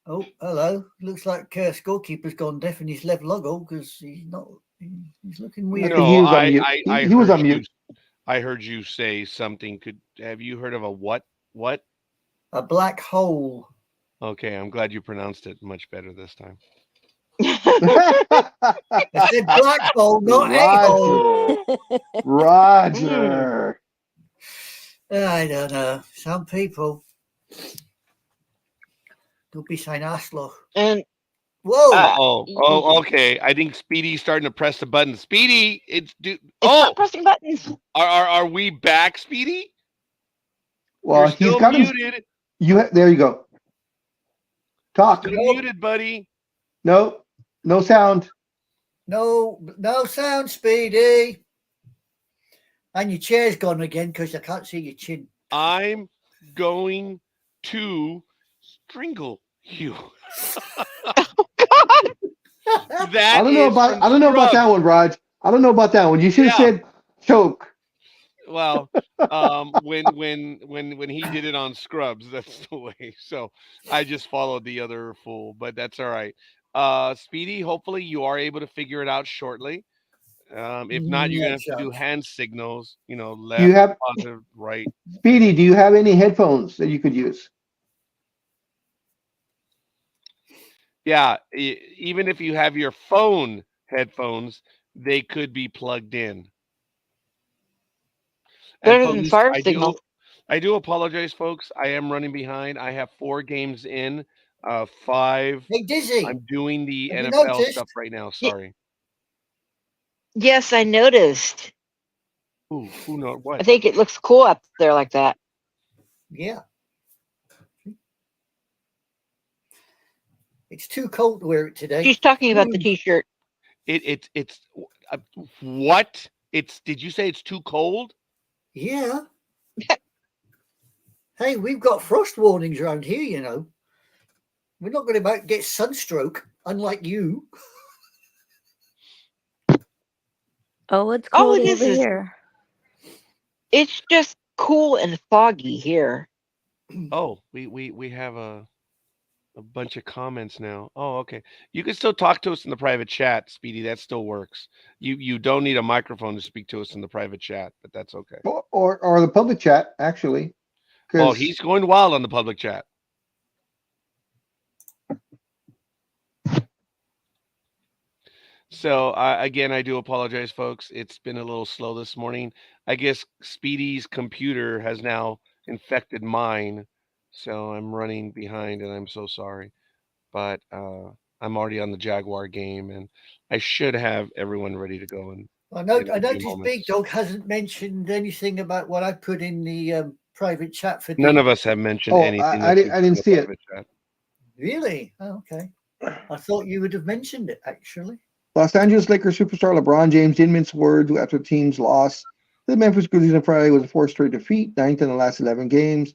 Oh, hello. Looks like scorekeeper's gone deaf in his left logo because he's not. He's looking weird. No, he was on mute. He was on mute. I heard you say something. Have you heard of a what? What? A black hole. Okay, I'm glad you pronounced it much better this time. I said black hole, not a hole. Roger. I don't know. Some people don't be saying Aslo. And whoa. Okay. I think Speedy's starting to press the button. Speedy, it's not pressing buttons. Are we back, Speedy? Well, You're he's got muted. There you go. Talk. Still muted, buddy. No sound. No sound, Speedy. And your chair's gone again because I can't see your chin. I'm going to strangle you. I don't know about that one, Raj. I don't know about that one. You should have said choke. Well, when he did it on Scrubs, that's the way. So I just followed the other fool, but that's all right. Speedy, hopefully you are able to figure it out shortly. If not, you're gonna have to do hand signals. Left, positive, right. Speedy, do you have any headphones that you could use? Yeah, even if you have your phone headphones, they could be plugged in. And Better than folks, Fire Signal. I do apologize, folks. I am running behind. I have 4 games in, 5. Hey, Dizzy, I'm doing the have you NFL noticed? stuff right now. Ye- Sorry. Yes, I noticed. Who knows I what? think it looks cool up there like that. Yeah. It's too cold to wear it today. She's talking about the T-shirt. It's what? Did you say it's too cold? Yeah. Hey, we've got frost warnings around here, you know. We're not going to get sunstroke, unlike you. Oh, it's All cold it is over is here. it's just cool and foggy here. Oh, we have a bunch of comments now. Oh, okay. You can still talk to us in the private chat, Speedy. That still works. You don't need a microphone to speak to us in the private chat, but that's okay. Or the public chat, actually. Oh, he's going wild on the public chat. So again, I do apologize, folks. It's been a little slow this morning. I guess Speedy's computer has now infected mine, so I'm running behind, and I'm so sorry. But I'm already on the Jaguar game, and I should have everyone ready to go. And I noticed Big Dog hasn't mentioned anything about what I put in the private chat for. None of us have mentioned anything. I didn't see it. Chat. Really? Oh, okay. I thought you would have mentioned it, actually. Los Angeles Lakers superstar LeBron James didn't mince words after the team's loss. The Memphis Grizzlies on Friday was a 4th straight defeat, 9th in the last 11 games,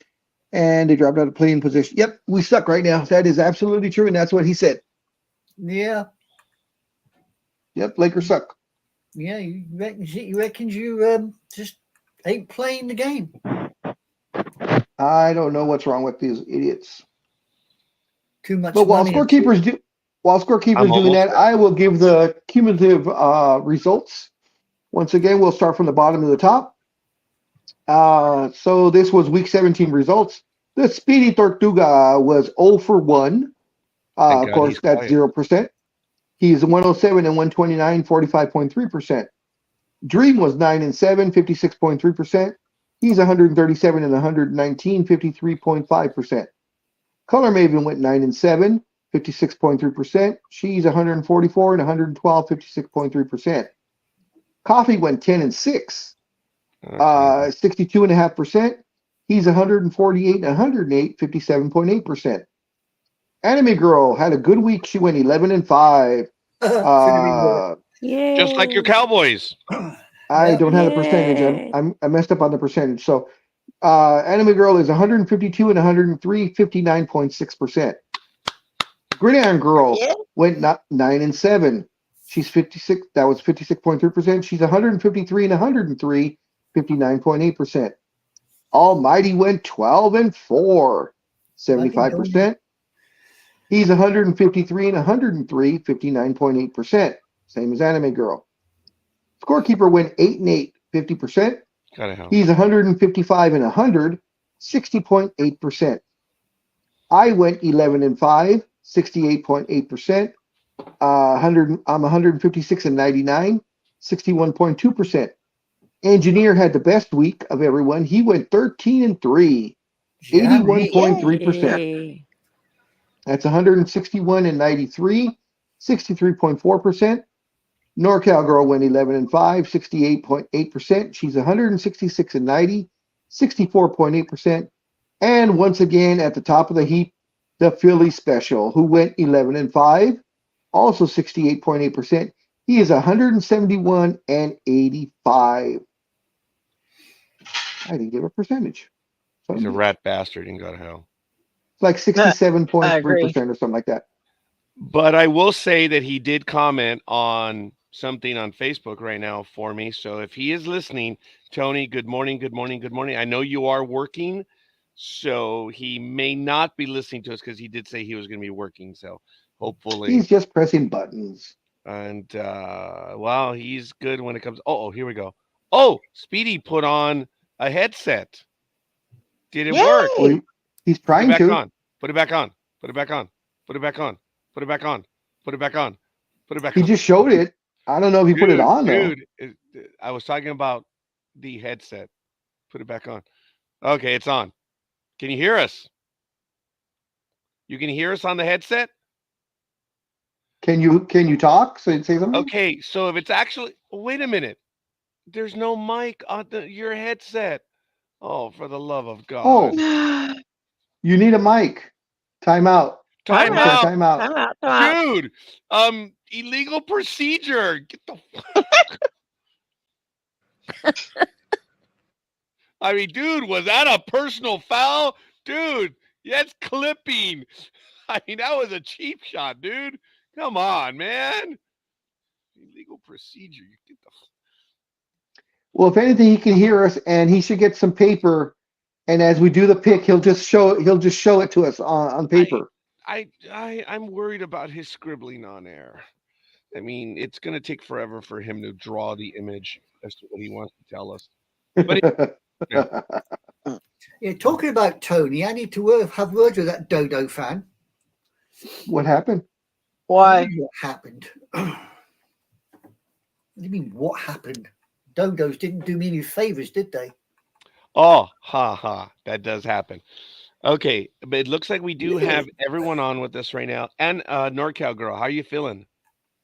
and they dropped out of playing position. Yep, we suck right now. That is absolutely true, and that's what he said. Yeah. Yep, Lakers suck. Yeah, you reckon you just ain't playing the game. I don't know what's wrong with these idiots. Too much. But while scorekeepers doing that, I will give the cumulative results. Once again, we'll start from the bottom to the top. So this was week 17 results. The Speedy Tortuga was 0 for 1. Of course, that's 0%. He's 107 and 129, 45.3%. Dream was 9 and 7, 56.3%. He's 137 and 119, 53.5%. Color Maven went 9 and 7, 56.3%. She's 144 and 112, 56.3%. Coffee went 10 and 6, 62.5%. He's 148 and 108, 57.8%. Anime Girl had a good week. She went 11 and 5. Just like your Cowboys. I don't have the percentage. I messed up on the percentage. So Anime Girl is 152 and 103, 59.6%. Gridiron Girl went 9 and 7. She's 56. That was 56.3%. She's 153 and 103, 59.8%. Almighty went 12 and 4, 75%. He's 153 and 103, 59.8%. Same as Anime Girl. Scorekeeper went 8 and 8, 50%. He's 155 and 100, 60.8%. I went 11 and 5, 68.8%. I'm 156 and 99, 61.2%. Engineer had the best week of everyone. He went 13 and 3, 81.3%. That's 161 and 93, 63.4%. NorCal Girl went 11 and 5, 68.8%. She's 166 and 90, 64.8%. And once again, at the top of the heap, the Philly Special, who went 11 and 5, also 68.8%. He is 171 and 85. I didn't give a percentage. So he's a rat bastard and go to hell. It's like 67.3% or something like that. But I will say that he did comment on something on Facebook right now for me. So if he is listening, Tony, good morning, good morning, good morning. I know you are working, so he may not be listening to us because he did say he was going to be working. So hopefully he's just pressing buttons. And wow, he's good when it comes. Oh, here we go. Oh, Speedy put on a headset. Did it work? Well, he's trying to. Put it back on. Put it back on. Put it back on. Put Put it back on. Put it back on. Put it back He on. just showed it. I don't know if he put it on though. Dude, I was talking about the headset. Put it back on. Okay, it's on. Can you hear us? You can hear us on the headset? Can you talk? Say something? Okay, so if it's actually wait a minute. There's no mic on your headset. Oh, for the love of God. Oh, you need a mic. Time out. Time Time out. Time out. Time out. Dude, illegal procedure. Get the I mean, dude, was that a personal foul? Dude, that's clipping. I mean, that was a cheap shot, dude. Come on, man. Illegal procedure. You get the Well, if anything, he can hear us, and he should get some paper. And as we do the pick, he'll just show it to us on paper. I'm worried about his scribbling on air. I mean, it's going to take forever for him to draw the image as to what he wants to tell us. But yeah, talking about Tony, I need to have words with that Dodo fan. What happened? Why? What happened? What do you mean, what happened? Dodos didn't do me any favors, did they? oh, ha. That does happen. Okay, but it looks like we do have everyone on with us right now. And NorCal girl, how are you feeling?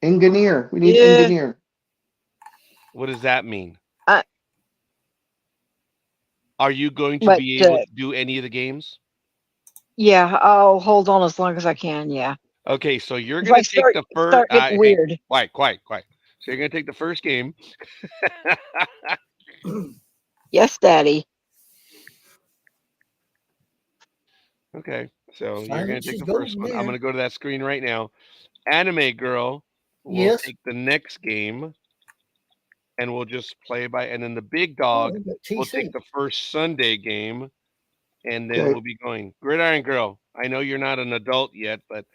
Engineer. We need Yeah. engineer. What does that mean? I- Are you going to But, be able to do any of the games? Yeah, I'll hold on as long as I can. Yeah. Okay, so you're If going I to take the first. start getting weird. Quiet. So you're going to take the first game. Yes, Daddy. Okay, so you're going Silence to take is the first golden one. I'm there. going to go to that screen right now. Anime girl will Yes. take the next game, and we'll just play by. And then the big dog Oh, but will TC. take the first Sunday game, and then Okay. we'll be going. Gridiron girl, I know you're not an adult yet, but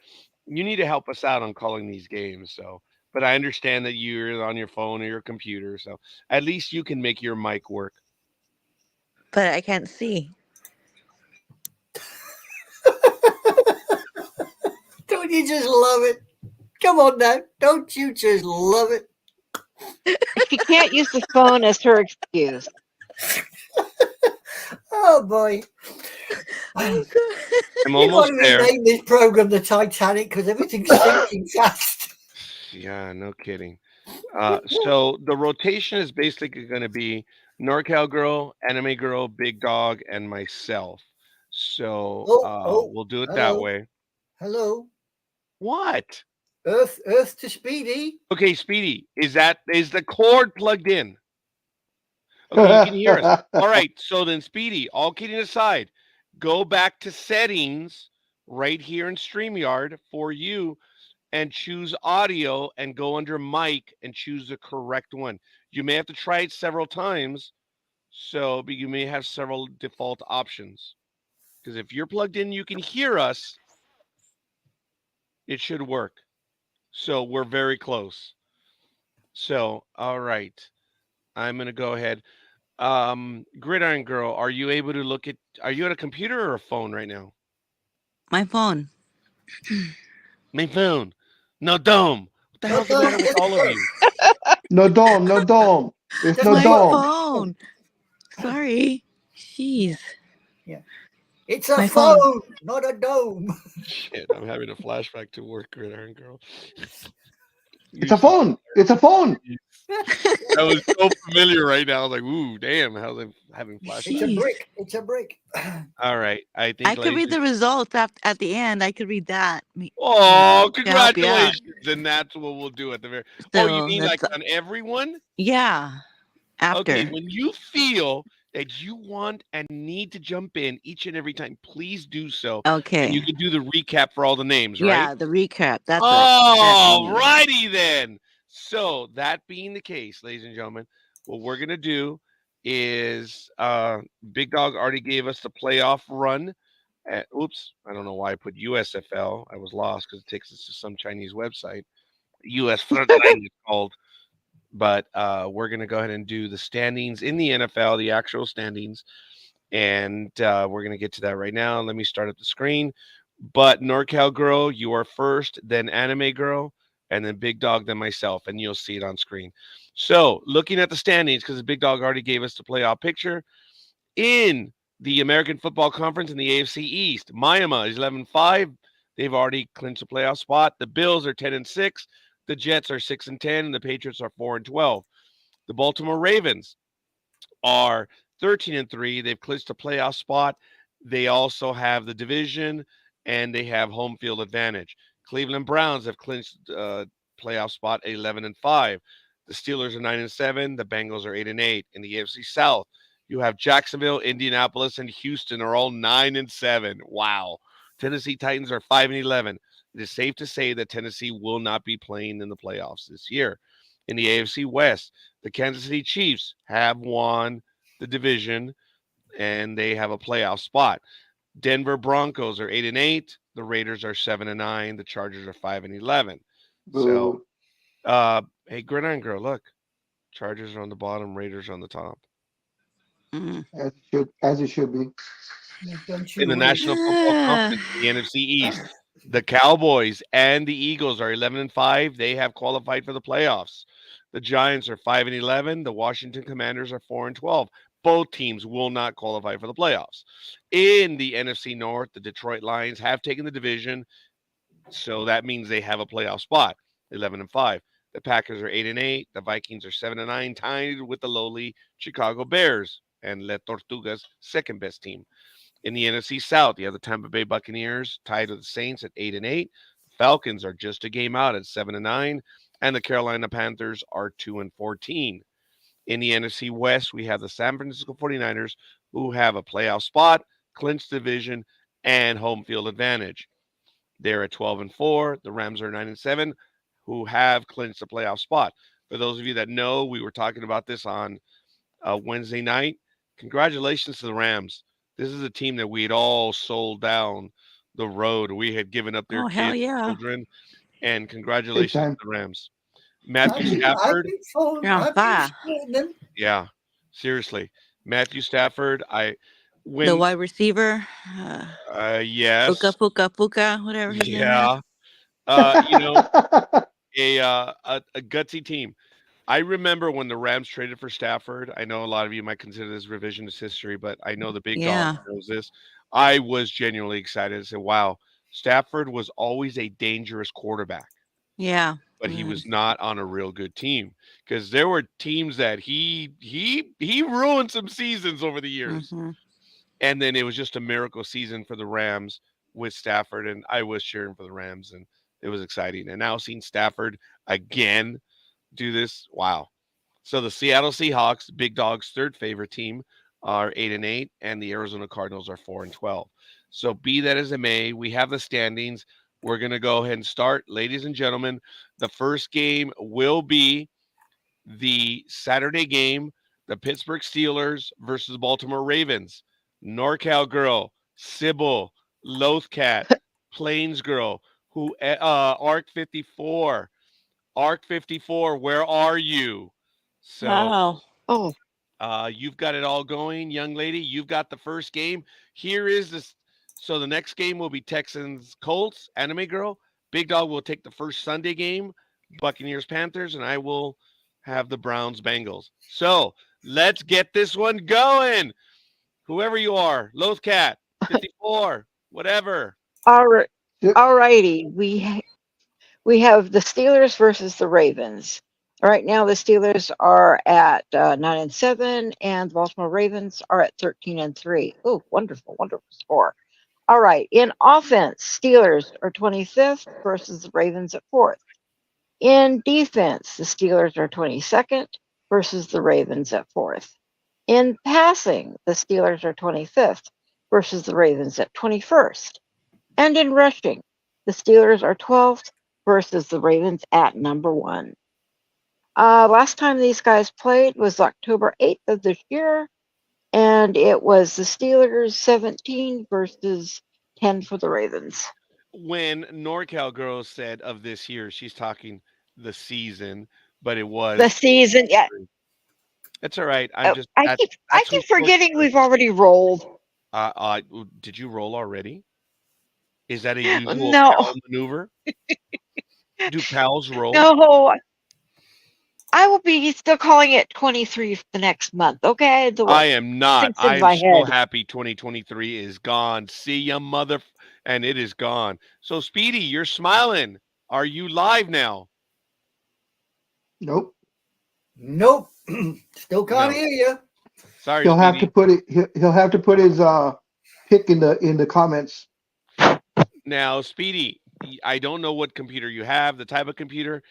you need to help us out on calling these games. So, but I understand that you're on your phone or your computer, so at least you can make your mic work. But I can't see. Don't you just love it? Come on now. Don't you just love it? She can't use the phone as her excuse. Oh boy. Oh, God. I'm You almost want to there. rename this program the Titanic because everything's sinking fast. Yeah, no kidding. So the rotation is basically going to be NorCal girl, anime girl, big dog, and myself. So we'll do it that hello. way. Hello. What? Earth to Speedy. Okay, Speedy, is the cord plugged in? Okay, you can hear us. All right, so then Speedy, all kidding aside, go back to settings right here in StreamYard for you and choose audio and go under mic and choose the correct one. You may have to try it several times, but you may have several default options. Because if you're plugged in, you can hear us. It should work. So we're very close. So, all right. I'm going to go ahead. Gridiron girl, are you able to are you at a computer or a phone right now? My phone. My phone. No dome. What the hell's the matter with all of you? No dome. There's That's no my dome. Phone. Sorry. Jeez. It's a My phone, phone. not a dome. Shit, I'm having a flashback to work, Gridiron girl. It's a phone. It's a phone. That was so familiar right now. I was like, ooh, damn, how's it having It's flashbacks? a Jeez. brick. It's a brick. All right. I think I could read the results at the end. I could read that. Oh, to help you out. congratulations. And that's what we'll do at the very So you mean like that's- on everyone? Yeah. After. Okay, when you feel that you want and need to jump in each and every time, please do so. Okay. And you can do the recap for all the names, right? Yeah, the recap. That's All righty then. So that being the case, ladies and gentlemen, what we're gonna do is Big Dog already gave us the playoff run. Oops, I don't know why I put USFL. I was lost because it takes us to some Chinese website. US Frontline is called. But we're going to go ahead and do the standings in the NFL, the actual standings. And we're going to get to that right now. Let me start up the screen. But NorCal Girl, you are first, then Anime Girl, and then Big Dog, then myself, and you'll see it on screen. So, looking at the standings, because the Big Dog already gave us the playoff picture, in the American Football Conference in the AFC East, Miami is 11-5. They've already clinched a playoff spot. The Bills are 10-6. The Jets are 6-10, and the Patriots are 4-12. The Baltimore Ravens are 13-3. They've clinched a playoff spot. They also have the division, and they have home field advantage. Cleveland Browns have clinched playoff spot 11-5. The Steelers are 9-7. The Bengals are 8-8. In the AFC South, you have Jacksonville, Indianapolis, and Houston are all 9-7. Wow. Tennessee Titans are 5-11. It is safe to say that Tennessee will not be playing in the playoffs this year. In the AFC West, the Kansas City Chiefs have won the division, and they have a playoff spot. Denver Broncos are 8-8. The Raiders are 7-9. The Chargers are 5-11. So, hey, Gridiron Girl, look. Chargers are on the bottom, Raiders on the top. As it should be. In the National Football Conference, the NFC East, the Cowboys and the Eagles are 11-5. They have qualified for the playoffs. The Giants are 5-11. The Washington Commanders are 4-12. Both teams will not qualify for the playoffs. In the NFC North, the Detroit Lions have taken the division, so that means they have a playoff spot, 11-5. The Packers are 8-8. The Vikings are 7-9, tied with the lowly Chicago Bears and Le Tortugas' second best team. In the NFC South, you have the Tampa Bay Buccaneers tied with the Saints at 8-8. Falcons are just a game out at 7-9, and the Carolina Panthers are 2-14. In the NFC West, we have the San Francisco 49ers, who have a playoff spot, clinched division, and home field advantage. They're at 12-4. The Rams are 9-7, who have clinched a playoff spot. For those of you that know, we were talking about this on Wednesday night. Congratulations to the Rams. This is a team that we had all sold down the road. We had given up their kids, children, and congratulations to the Rams. Matthew Stafford. Yeah, seriously. Matthew Stafford. The wide receiver. Yes. Fuka, whatever his name is. A gutsy team. I remember when the Rams traded for Stafford. I know a lot of you might consider this revisionist history, but I know the big dog knows this. I was genuinely excited to say, wow, Stafford was always a dangerous quarterback. Yeah. But he was not on a real good team, because there were teams that he ruined some seasons over the years. Mm-hmm. And then it was just a miracle season for the Rams with Stafford, and I was cheering for the Rams, and it was exciting. And now seeing Stafford again do this, wow. So the Seattle Seahawks, Big Dog's third favorite team, are 8-8, and the Arizona Cardinals are 4-12. So be that as it may, we have the standings. We're going to go ahead and start. Ladies and gentlemen, the first game will be the Saturday game, the Pittsburgh Steelers versus Baltimore Ravens. NorCal Girl, Sybil, Lothcat, Plains Girl, who Arc 54, where are you? So, wow. You've got it all going, young lady. You've got the first game. Here is this. So the next game will be Texans Colts, Anime Girl. Big Dog will take the first Sunday game, Buccaneers Panthers, and I will have the Browns Bengals. So let's get this one going. Whoever you are, Lothcat, 54, whatever. All righty. We have the Steelers versus the Ravens. Right now, the Steelers are at 9-7, and the Baltimore Ravens are at 13-3. Oh, wonderful score. All right. In offense, Steelers are 25th versus the Ravens at 4th. In defense, the Steelers are 22nd versus the Ravens at 4th. In passing, the Steelers are 25th versus the Ravens at 21st. And in rushing, the Steelers are 12th versus the Ravens at number 1. Last time these guys played was October 8th of this year, and it was the Steelers 17 versus 10 for the Ravens. When NorCal Girl said of this year, she's talking the season, but it was the season. Yeah, that's all right. I keep forgetting we've already rolled. Did you roll already? Is that a usual No. pal maneuver? Do pals roll? No. I will be still calling it 23 for the next month. Okay. I am not. Sinks in I am my so head. happy 2023 is gone. See ya, and it is gone. So, Speedy, you're smiling. Are you live now? Nope. Nope. Still can't No. hear you. Sorry, He'll have Speedy. to put it. He'll have to put his pick in the comments. Now, Speedy, I don't know what computer you have, the type of computer.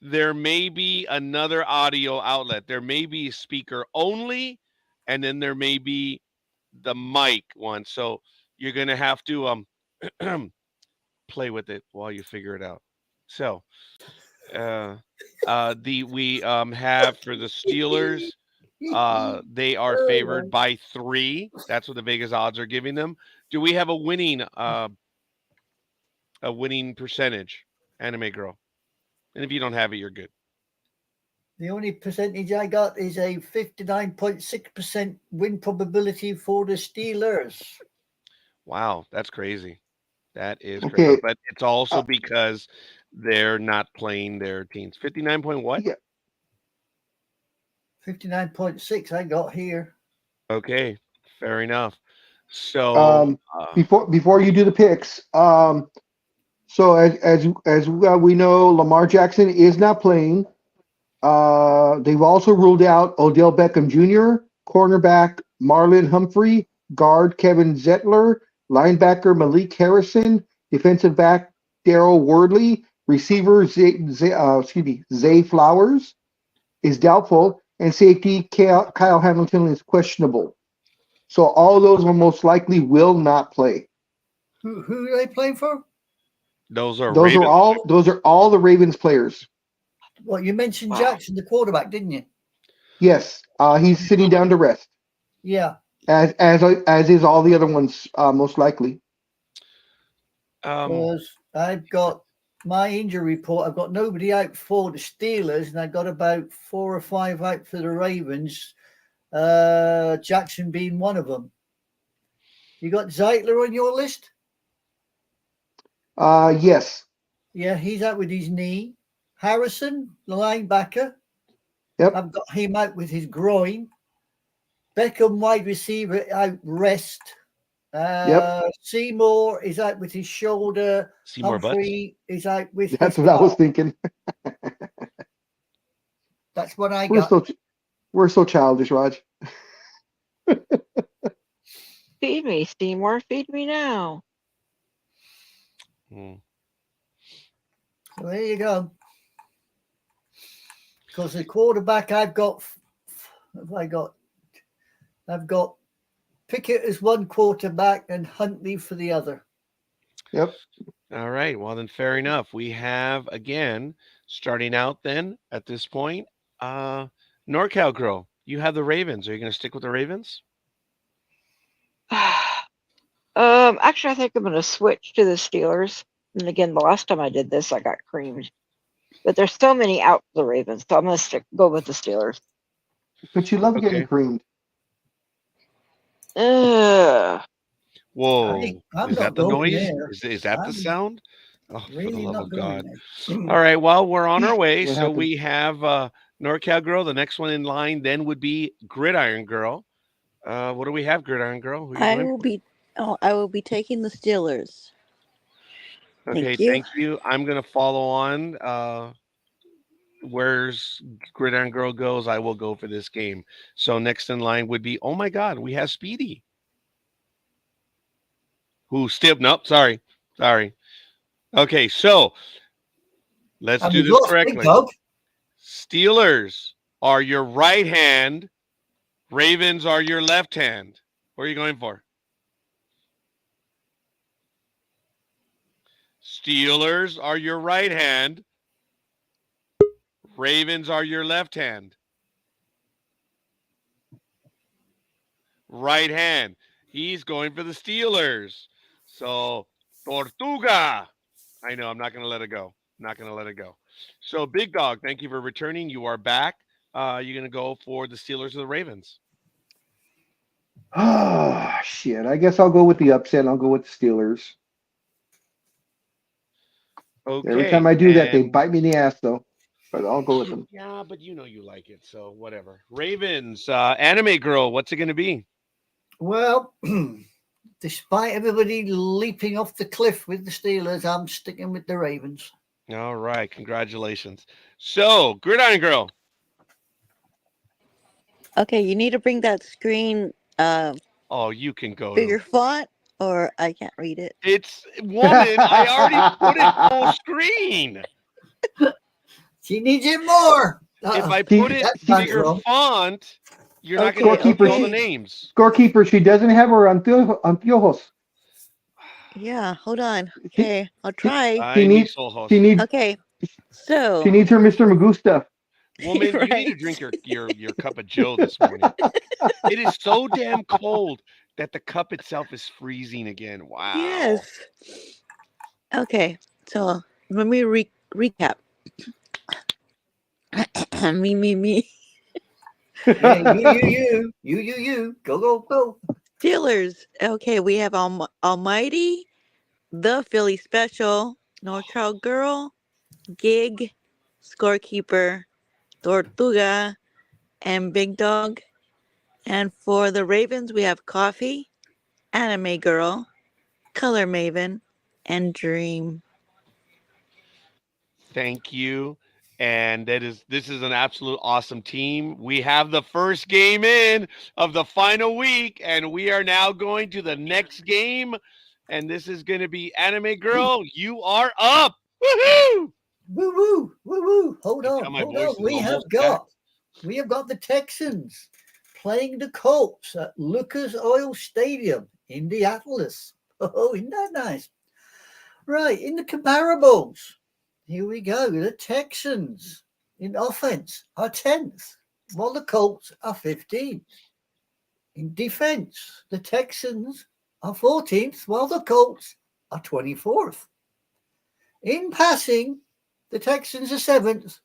There may be another audio outlet. There may be speaker only, and then there may be the mic one. So you're gonna have to play with it while you figure it out. So we have for the Steelers, they are favored by 3. That's what the Vegas odds are giving them. Do we have a winning percentage, Anime Girl? And if you don't have it, you're good. The only percentage I got is a 59.6% win probability for the Steelers. Wow, that's crazy. That is Okay. crazy. But it's also because they're not playing their teams. 59 point what? Yeah. 59.6 I got here. Okay, fair enough. So before you do the picks, so as we know, Lamar Jackson is not playing. They've also ruled out Odell Beckham Jr., cornerback Marlon Humphrey, guard Kevin Zettler, linebacker Malik Harrison, defensive back Daryl Wordley, receiver Zay Flowers is doubtful, and safety Kyle Hamilton is questionable. So all those will most likely will not play. Who are they playing for? those are all the Ravens players. Well, you mentioned Jackson, the quarterback, didn't you? Yes, he's sitting down to rest. Yeah. As is all the other ones, most likely. Because I've got my injury report. I've got nobody out for the Steelers, and I've got about 4 or 5 out for the Ravens. Jackson being one of them. You got Zeitler on your list? Yes. Yeah, he's out with his knee. Harrison, the linebacker. Yep. I've got him out with his groin. Beckham, wide receiver, out rest. Seymour is out with his shoulder. Seymour Humphrey is out with That's his what I was thinking. That's what I got. We're so childish, Raj. Feed me, Seymour. Feed me now. Well, there you go. Because the quarterback I've got Pickett as one quarterback and Huntley for the other. Yep. All right. Well, then fair enough. We have, again, starting out then at this point, NorCal Girl, you have the Ravens. Are you going to stick with the Ravens? Actually, I think I'm going to switch to the Steelers. And again, the last time I did this, I got creamed. But there's so many out for the Ravens, so I'm going to go with the Steelers. But you love getting creamed. Whoa. I'm is that the noise? Is that the sound? Oh, really, for the love of God. All right. Well, we're on our way. So we have NorCal Girl. The next one in line then would be Gridiron Girl. What do we have, Gridiron Girl? I will be taking the Steelers. Okay, thank you. I'm going to follow on. Where's Gridiron Girl goes, I will go for this game. So next in line would be, oh my God, we have Speedy. Nope, sorry. Okay, so let's do this correctly. Steelers are your right hand. Ravens are your left hand. What are you going for? Steelers are your right hand. Ravens are your left hand. Right hand. He's going for the Steelers. So, Tortuga. I know, I'm not going to let it go. So, Big Dog, thank you for returning. You are back. You're going to go for the Steelers or the Ravens? Oh, shit. I guess I'll go with the upset. I'll go with the Steelers. Okay. Every time I do that, they bite me in the ass, though. But I'll go with them. Yeah, but you like it, so whatever. Ravens, Anime Girl, what's it going to be? Well, despite everybody leaping off the cliff with the Steelers, I'm sticking with the Ravens. All right, congratulations. So, Gridiron Girl. Okay, you need to bring that screen Oh, you can go. bigger font, or I can't read it. It's woman. I already put it full screen. She needs it more. If I put it bigger font, you're not going to see all the names. Scorekeeper, she doesn't have her anteojos. Yeah, hold on. Okay, I'll try. She needs. Okay, so she needs her Mr. Magoo stuff. Woman, you need to drink your cup of Joe this morning. It is so damn cold that the cup itself is freezing again. Wow. Yes. Okay, so let me recap. me. Yeah, you. Go. Steelers. Okay, we have Almighty, the Philly Special, North Child Girl, Gig, Scorekeeper, Tortuga, and Big Dog. And for the Ravens, we have Coffee, Anime Girl, Color Maven, and Dream. Thank you. And this is an absolute awesome team. We have the first game in of the final week, and we are now going to the next game. And this is going to be Anime Girl. You are up. Woohoo! Woo. Hold on. We have got the Texans playing the Colts at Lucas Oil Stadium, Indianapolis. Oh, isn't that nice? Right, in the comparables, here we go. The Texans in offense are 10th, while the Colts are 15th. In defense, the Texans are 14th, while the Colts are 24th. In passing, the Texans are 7th,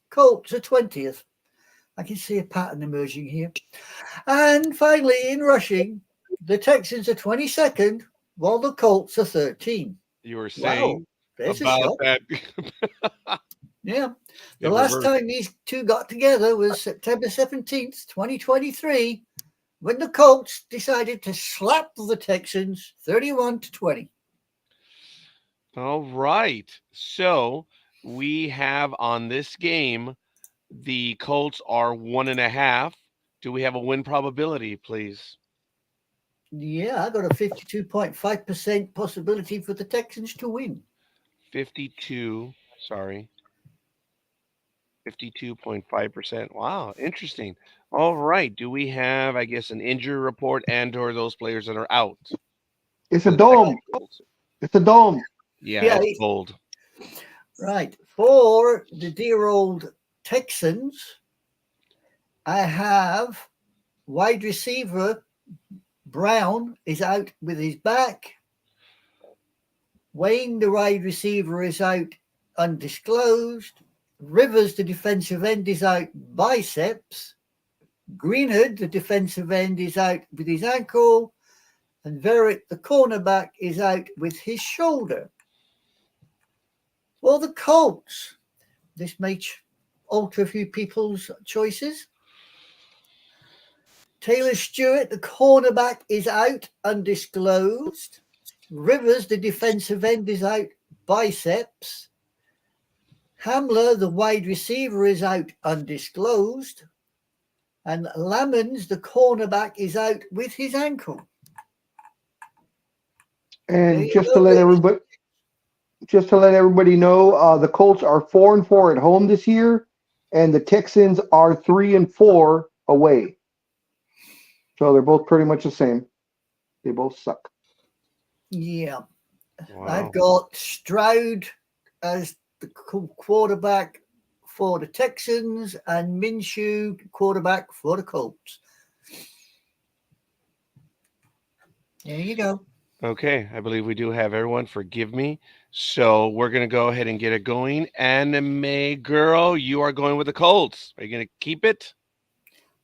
Colts are 20th. I can see a pattern emerging here. And finally, in rushing, the Texans are 22nd, while the Colts are 13th. You were saying about that. Yeah. The last time these two got together was September 17th, 2023, when the Colts decided to slap the Texans 31-20. All right. So we have on this game, the Colts are 1.5. Do we have a win probability, please? Yeah, I got a 52.5% possibility for the Texans to win. 52.5%. Wow, interesting. All right. Do we have, I guess, an injury report and/or those players that are out? It's a dome. It's a dome. Yeah, it's cold. Right. For the dear old Texans, I have wide receiver Brown is out with his back. Wayne, the wide receiver, is out undisclosed. Rivers, the defensive end, is out biceps. Greenwood, the defensive end, is out with his ankle. And Verrett, the cornerback, is out with his shoulder. For the Colts, this may alter a few people's choices. Taylor Stewart, the cornerback, is out undisclosed. Rivers, the defensive end, is out biceps. Hamler, the wide receiver, is out undisclosed. And Lamons, the cornerback, is out with his ankle. And just to let everybody know, the Colts are 4-4 at home this year, and the Texans are 3-4 away. So they're both pretty much the same. They both suck. Yeah. Wow. I've got Stroud as the quarterback for the Texans and Minshew quarterback for the Colts. There you go. Okay, I believe we do have everyone. Forgive me. So we're going to go ahead and get it going. Anime Girl, you are going with the Colts. Are you going to keep it?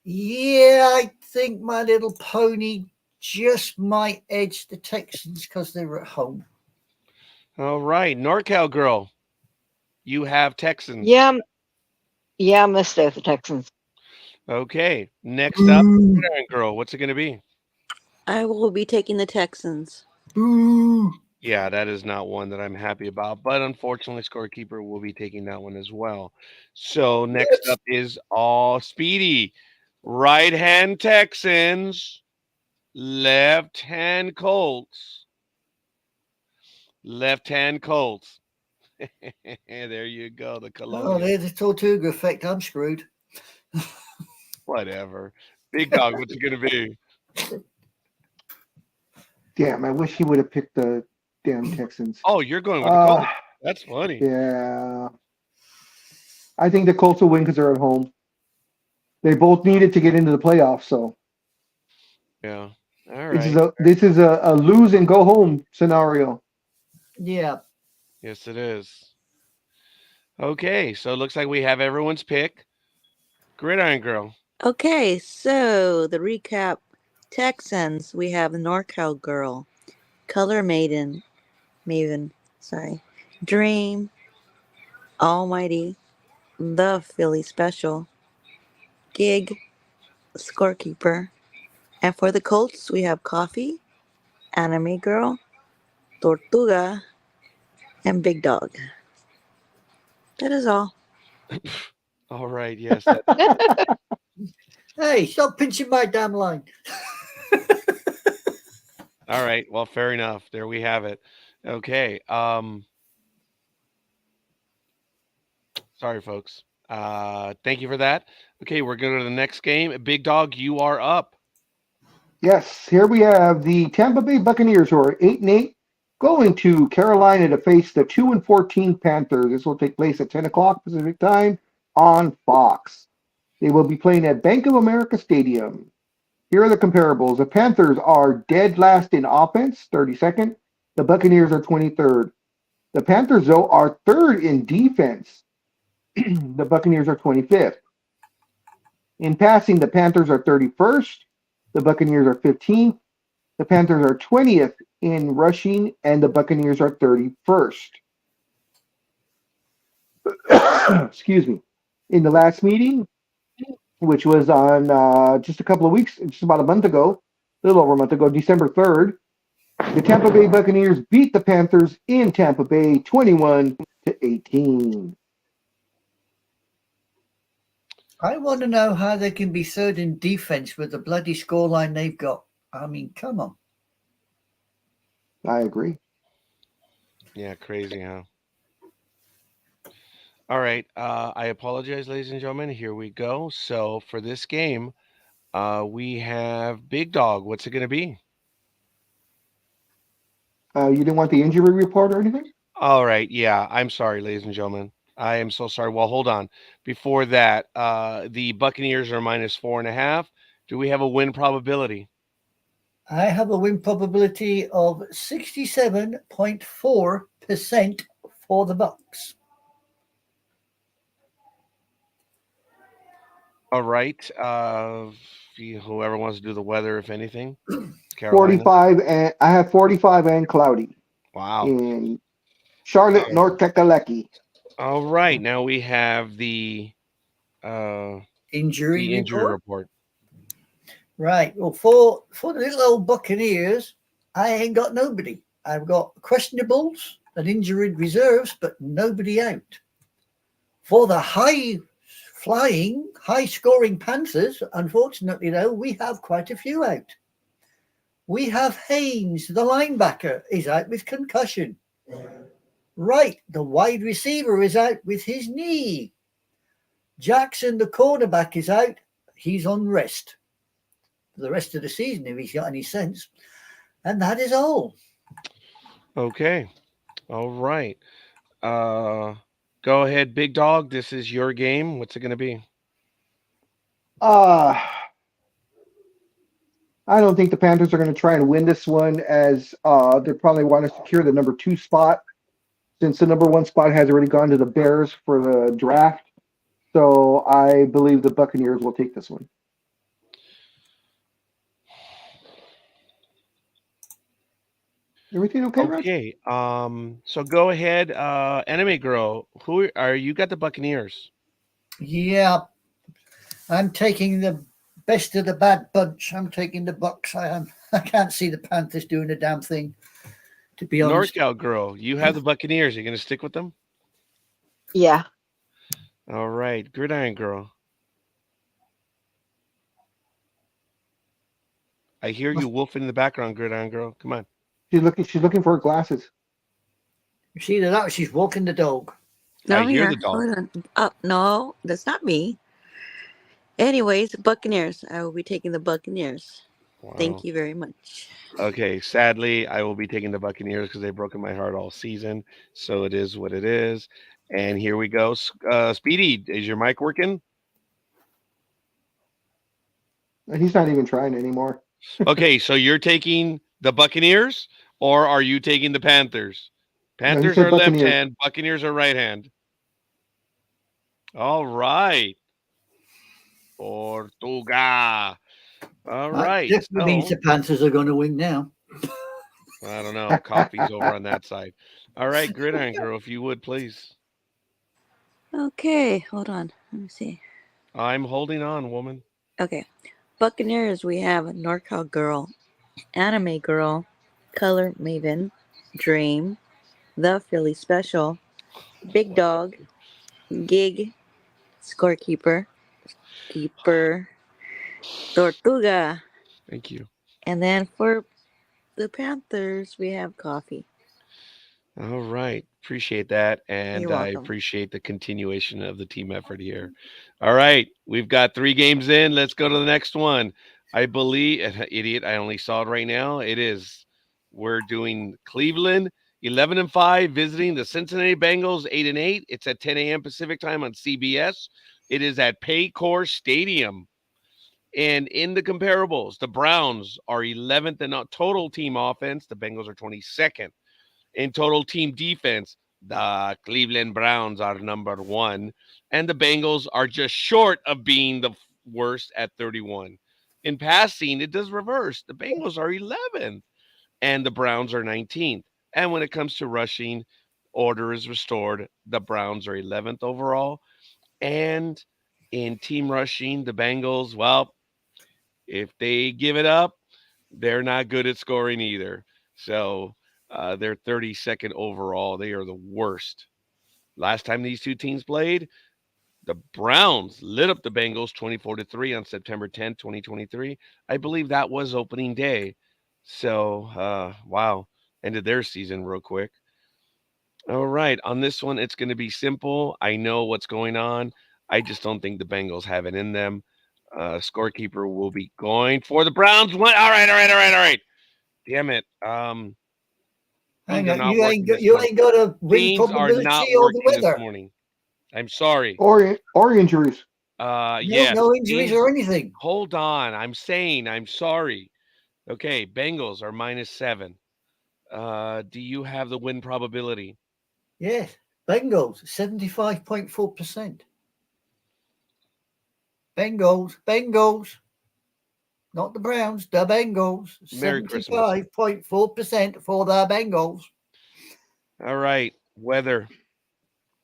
Yeah, I think My Little Pony just might edge the Texans because they're at home. All right, NorCal girl, you have Texans. Yeah, I'm gonna stay with the Texans. Okay, next up, Gridiron girl, what's it going to be? I will be taking the Texans. Yeah, that is not one that I'm happy about, but unfortunately, Scorekeeper will be taking that one as well. So next up is all Speedy. Right hand Texans, left hand Colts. Left hand Colts. There you go, the Colonial. Oh, there's the Tortuga effect. I'm screwed. Whatever. Big Dog, what's it going to be? Damn, I wish he would have picked the damn Texans. Oh, you're going with the Colts. That's funny. Yeah. I think the Colts will win because they're at home. They both needed to get into the playoffs, so. Yeah. All right. This is a lose and go home scenario. Yeah. Yes, it is. Okay, so it looks like we have everyone's pick. Gridiron girl. Okay, so the recap: Texans. We have NorCal girl, Color Maven, Dream, Almighty, the Philly Special, Gig, Scorekeeper, and for the Colts we have Coffee, Anime Girl, Tortuga, and Big Dog. That is all. All right, yes. Hey, stop pinching my damn line. All right, well, fair enough. There we have it. Okay. Sorry, folks. Thank you for that. Okay, we're going to the next game. Big Dog, you are up. Yes, here we have the Tampa Bay Buccaneers, who are 8-8, going to Carolina to face the 2-14 Panthers. This will take place at 10 o'clock Pacific time on Fox. They will be playing at Bank of America Stadium. Here are the comparables. The Panthers are dead last in offense, 32nd. The Buccaneers are 23rd. The Panthers, though, are third in defense. The Buccaneers are 25th. In passing, the Panthers are 31st. The Buccaneers are 15th. The Panthers are 20th in rushing, and the Buccaneers are 31st. Excuse me. In the last meeting, which was on just a couple of weeks, just about a month ago, a little over a month ago, December 3rd, the Tampa Bay Buccaneers beat the Panthers in Tampa Bay 21-18. I want to know how they can be third in defense with the bloody scoreline they've got. I mean, come on. I agree. Yeah, crazy, huh? All right. I apologize, ladies and gentlemen. Here we go. So for this game, we have Big Dog. What's it going to be? You didn't want the injury report or anything? All right. Yeah, I'm sorry, ladies and gentlemen. I am so sorry. Well, hold on. Before that, the Buccaneers are -4.5. Do we have a win probability? I have a win probability of 67.4% for the Bucs. All right. Whoever wants to do the weather, if anything. 45, and I have 45 and cloudy. Wow. In Charlotte, North Carolina. All right. Now we have the injury report. Right. Well, for the little old Buccaneers, I ain't got nobody. I've got questionables and injured reserves, but nobody out. For the high-flying, high-scoring Panthers, unfortunately, though, we have quite a few out. We have Haynes, the linebacker, is out with concussion. Wright, the wide receiver, is out with his knee. Jackson, the cornerback, is out. He's on rest for the rest of the season, if he's got any sense. And that is all. Okay. All right. Go ahead, Big Dog. This is your game. What's it going to be? I don't think the Panthers are going to try and win this one, as they probably want to secure the number 2 spot, since the number 1 spot has already gone to the Bears for the draft. So I believe the Buccaneers will take this one. Everything okay, Rod? Okay. So go ahead, Anime Girl. Who are you? Got the Buccaneers. Yeah, I'm taking the best of the bad bunch. I'm taking the Bucks. I am. I can't see the Panthers doing a damn thing, to be honest. NorCal Girl, you have the Buccaneers. Are you going to stick with them? Yeah. All right. Gridiron Girl. I hear you wolfing in the background, Gridiron Girl. Come on. She's looking for her glasses. It's either that or she's walking the dog. No, I I'm hear here. the dog. Hold on. Oh, no, that's not me. Anyways, Buccaneers. I will be taking the Buccaneers. Wow. Thank you very much. Okay, sadly, I will be taking the Buccaneers because they've broken my heart all season. So it is what it is. And here we go. Speedy, is your mic working? He's not even trying anymore. Okay, so you're taking the Buccaneers, or are you taking the Panthers? Panthers said are left Buccaneers. hand, Buccaneers are right hand. All right. Portuga. All right. That definitely means So, the Panthers are going to win now. I don't know. Coffee's over on that side. All right, Gridiron Girl, if you would, please. Okay, hold on. Let me see. I'm holding on, woman. Okay. Buccaneers, we have NorCal Girl, Anime Girl, Color Maven, Dream, The Philly Special, Big Dog, Gig, Scorekeeper, Keeper, Tortuga. Thank you. And then for the Panthers, we have Coffee. All right. Appreciate that. And You're I welcome. appreciate the continuation of the team effort here. All right. We've got 3 games in. Let's go to the next one. I believe, idiot, I only saw it right now. It is, we're doing Cleveland 11-5, visiting the Cincinnati Bengals 8-8. It's at 10 a.m. Pacific time on CBS. It is at Paycor Stadium. And in the comparables, the Browns are 11th in total team offense. The Bengals are 22nd. In total team defense, the Cleveland Browns are number 1, and the Bengals are just short of being the worst at 31. In passing, it does reverse. The Bengals are 11th, and the Browns are 19th. And when it comes to rushing, order is restored. The Browns are 11th overall. And in team rushing, the Bengals, well, if they give it up, they're not good at scoring either. So they're 32nd overall. They are the worst. Last time these two teams played, the Browns lit up the Bengals 24-3 on September 10th, 2023. I believe that was opening day. So, wow, ended their season real quick. All right, on this one, it's going to be simple. I know what's going on. I just don't think the Bengals have it in them. Scorekeeper will be going for the Browns. All right. Damn it. Hang on, you ain't got a win probability or the weather this morning. I'm sorry. Or injuries. Yes. No injuries or anything. Hold on. I'm saying I'm sorry. Okay, Bengals are -7. Do you have the win probability? Yes, Bengals 75.4%. Bengals. Not the Browns, the Bengals. 75.4% for the Bengals. All right. Weather.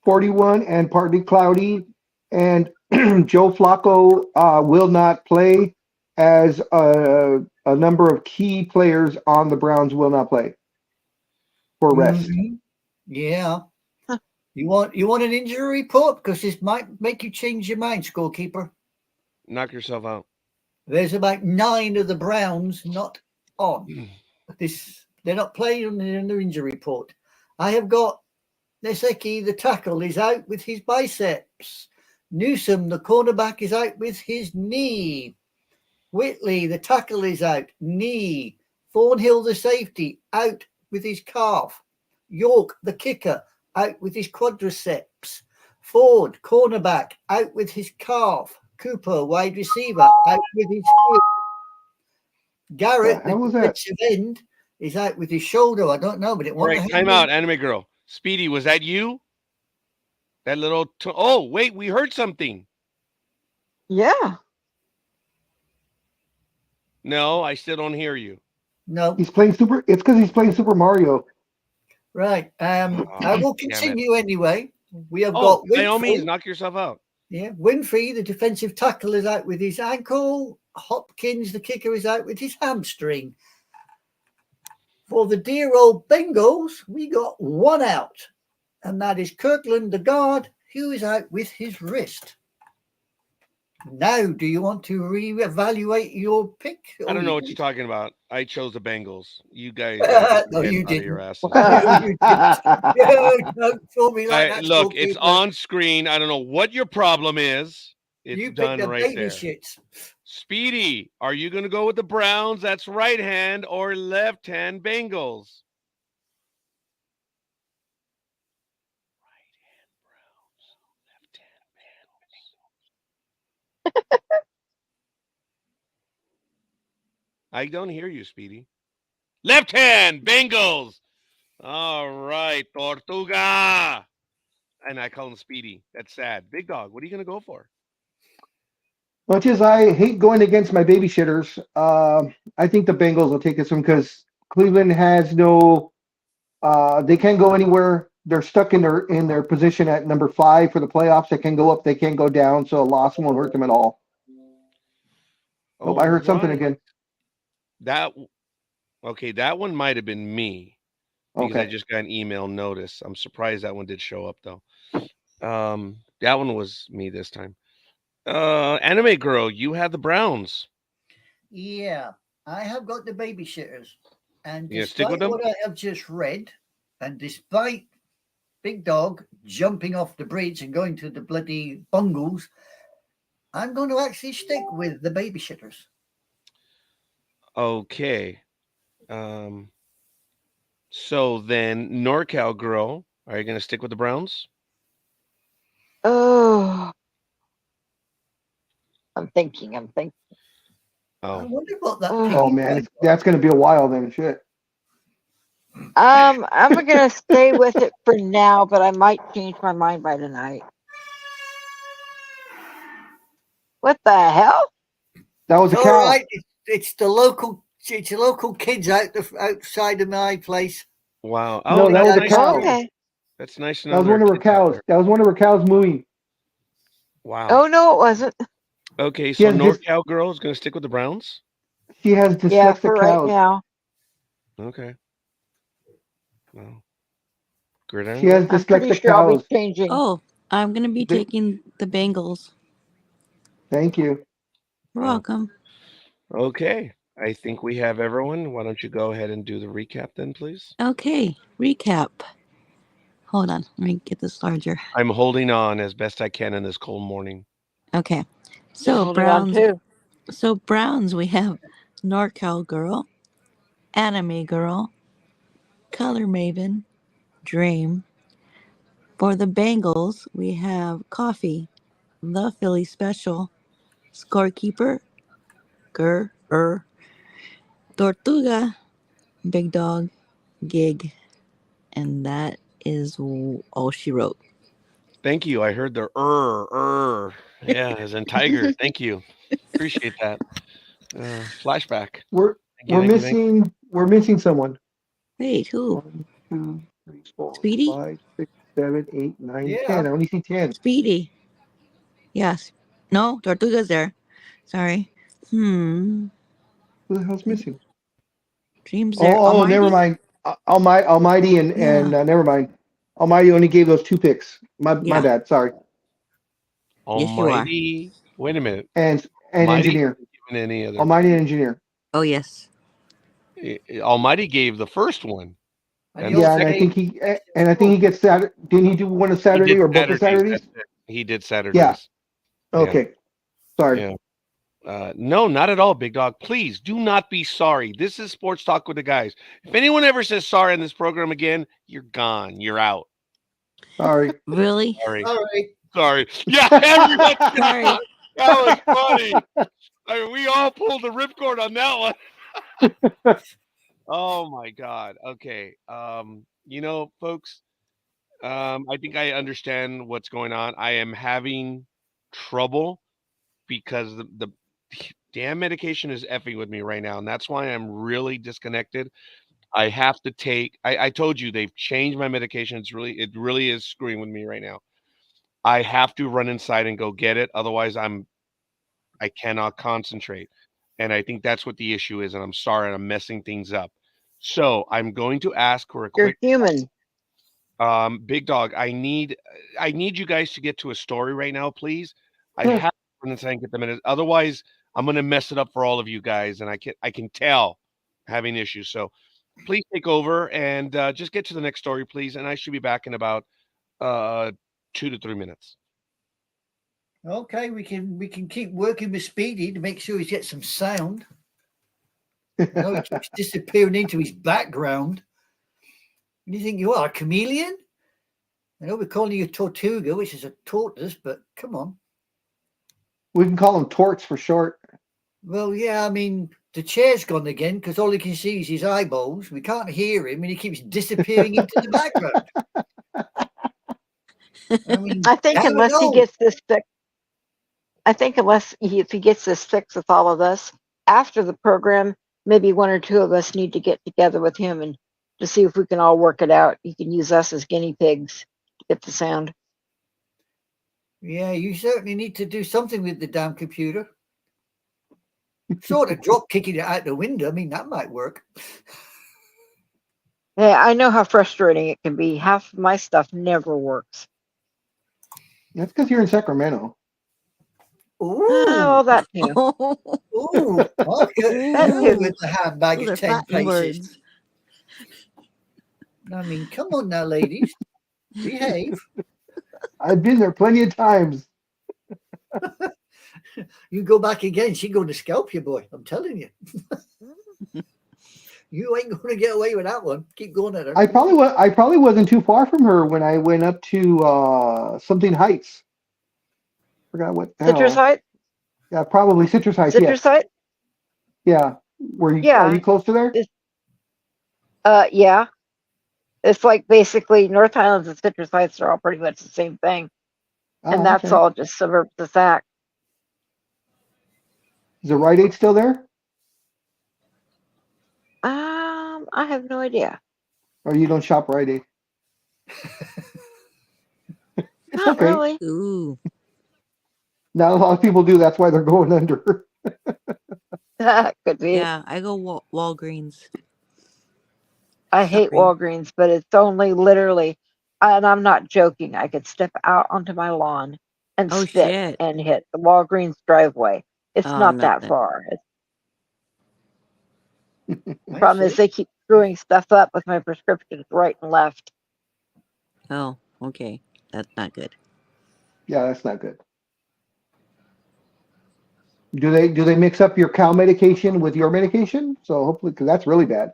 41 and partly cloudy. And Joe Flacco will not play, as a number of key players on the Browns will not play for rest. Mm-hmm. Yeah. Huh. You want an injury report? Because this might make you change your mind, scorekeeper. Knock yourself out. There's about 9 of the Browns not on this. They're not playing in their injury report. I have got Neseki, the tackle, is out with his biceps. Newsom, the cornerback, is out with his knee. Whitley, the tackle, is out, knee. Thornhill, the safety, out with his calf. York, the kicker, out with his quadriceps. Ford, cornerback, out with his calf. Cooper, wide receiver, out with his foot. Garrett, the defensive end, is out with his shoulder. I don't know, but it won't. Right, time out, Anime Girl. Speedy, was that you? That little. Oh, wait, we heard something. Yeah. No, I still don't hear you. No. It's because he's playing Super Mario. Right. I will continue anyway. We have got by all means, Winfrey. knock yourself out. Yeah, Winfrey, the defensive tackle, is out with his ankle. Hopkins, the kicker, is out with his hamstring. For the dear old Bengals, we got one out, and that is Kirkland, the guard, who is out with his wrist. Now, do you want to reevaluate your pick? I don't know what you're talking about. I chose the Bengals. You guys, no, you didn't. Your asses. You didn't. Don't fool me like that. Look, it's on screen. I don't know what your problem is. It's you done picked the right baby there. shits. Speedy, are you going to go with the Browns? That's right hand or left hand Bengals? Right hand Browns, left hand Bengals. I don't hear you, Speedy. Left hand Bengals. All right, Tortuga. And I call him Speedy. That's sad. Big Dog, what are you going to go for? Much as I hate going against my baby shitters, I think the Bengals will take this one because Cleveland has no. They can't go anywhere. They're stuck in their position at number 5 for the playoffs. They can go up. They can't go down. So a loss won't hurt them at all. Oh, I heard something again. That one might have been me. Because Okay. I just got an email notice. I'm surprised that one did show up though. That one was me this time. Anime Girl, you had the Browns. Yeah, I have got the babysitters. And You stick with despite them? what I have just read, and despite Big Dog jumping off the bridge and going to the bloody bungles, I'm going to actually stick with the babysitters. Okay. So then, NorCal Girl, are you going to stick with the Browns? Oh, I'm thinking. I Oh, wonder what that. Oh man, that's going to be a while then. Shit. I'm gonna stay with it for now, but I might change my mind by tonight. What the hell? That was a All cow. right, it's the local kids outside of my place. wow. No, Oh, that was a nice. cow. Okay. That's nice to know. That was there one are of her kids out cows. there. That was one of her cows mooing. Wow. Oh no, it wasn't. Okay, so Yeah, just- NorCal Girl is going to stick with the Browns? She has dyslexic Yeah, for right cows. now. Okay. Well, gridiron. She has I'm pretty dyslexic sure I'll cows. be changing. Oh, I'm gonna be They- taking the Bengals. Thank you. You're Oh. welcome. Okay. I think we have everyone. Why don't you go ahead and do the recap then, please? Okay, recap. Hold on, let me get this larger. I'm holding on as best I can in this cold morning. Okay, so Holding on Browns. too. So Browns, we have NorCal Girl, Anime Girl, Color Maven, Dream. For the Bengals, we have Coffee, The Philly Special, Scorekeeper, Tortuga, Big Dog, Gig, and that is all she wrote. Thank you. I heard the Yeah, as in tiger. Thank you. Appreciate that. Flashback. We're Thank you. we're missing someone. Wait, who? 1, 2, 3, 4, Speedy? 5, 6, 7, 8, 9, Yeah. 10. I only see 10. Speedy. Yes. No, Tortuga's there. Sorry. Who the hell's missing? Dream's there. Oh, never mind. Almighty and never mind. Almighty only gave those 2 picks. My bad. Sorry. Yes, you are. Almighty. Wait a minute. And Almighty engineer. hasn't given any other. Almighty and engineer. Oh, yes. Almighty gave the first one. And Yeah, also and I think he gets Saturday. Didn't he do one of Saturday or both of Saturdays? He did Saturdays. Yeah. Okay. Sorry. Yeah. No, not at all, Big Dog. Please do not be sorry. This is Sports Talk with the Guys. If anyone ever says sorry in this program again, you're gone. You're out. Sorry. Really? Sorry. all right. Sorry. Yeah, everyone. Sorry. That was funny. We all pulled the ripcord on that one. Oh my God. Okay. Folks, I think I understand what's going on. I am having trouble because damn medication is effing with me right now, and that's why I'm really disconnected. I have to take. I told you they've changed my medication. It really is screwing with me right now. I have to run inside and go get it. Otherwise, I cannot concentrate. And I think that's what the issue is. And I'm sorry, I'm messing things up. So I'm going to ask for a You're quick. human. Big Dog, I need you guys to get to a story right now, please. I Sure. have to run inside and get the minutes. Otherwise, I'm going to mess it up for all of you guys, and I can tell having issues. So please take over and just get to the next story, please. And I should be back in about 2 to 3 minutes. Okay, we can keep working with Speedy to make sure he gets some sound. No, he keeps disappearing into his background. What do you think you are, a chameleon? I know we're calling you a Tortuga, which is a tortoise, but come on. We can call him Torts for short. Well, yeah, I mean, the chair's gone again because all he can see is his eyeballs. We can't hear him, and he keeps disappearing into the background. I mean, I think unless he gets this fixed, if he gets this fixed with all of us after the program, maybe one or two of us need to get together with him and to see if we can all work it out. He can use us as guinea pigs to get the sound. Yeah, you certainly need to do something with the damn computer. Sort of drop kicking it out the window. I mean, that might work. Yeah, I know how frustrating it can be. Half of my stuff never works. That's because you're in Sacramento. Ooh, Oh, that too. ooh, okay. That Ooh, too. with the handbag Those at are 10 fighting paces. words. I mean, come on now, ladies. Behave. I've been there plenty of times. You go back again, she's going to scalp you, boy. I'm telling you. You ain't going to get away with that one. Keep going at her. I probably wasn't too far from her when I went up to something Heights. Forgot what the Citrus hell. Heights? Yeah, probably Citrus Heights. Citrus Heights? Yeah. Are you close to there? Yeah. It's like basically North Highlands and Citrus Heights are all pretty much the same thing. And that's okay. all just suburbs of Sac. Is the Rite Aid still there? I have no idea. Or you don't shop Rite Aid? It's Not okay. really. Ooh. Now a lot of people do. That's why they're going under. Could be. Yeah, I go Walgreens. I hate Sorry. Walgreens, but it's only literally, and I'm not joking, I could step out onto my lawn and Oh, spit shit. and hit the Walgreens driveway. It's Oh, not no, that that- far. The I problem is see. they keep screwing stuff up with my prescriptions right and left. Oh, okay. That's not good. Yeah, that's not good. Do they mix up your cow medication with your medication? So hopefully, because that's really bad.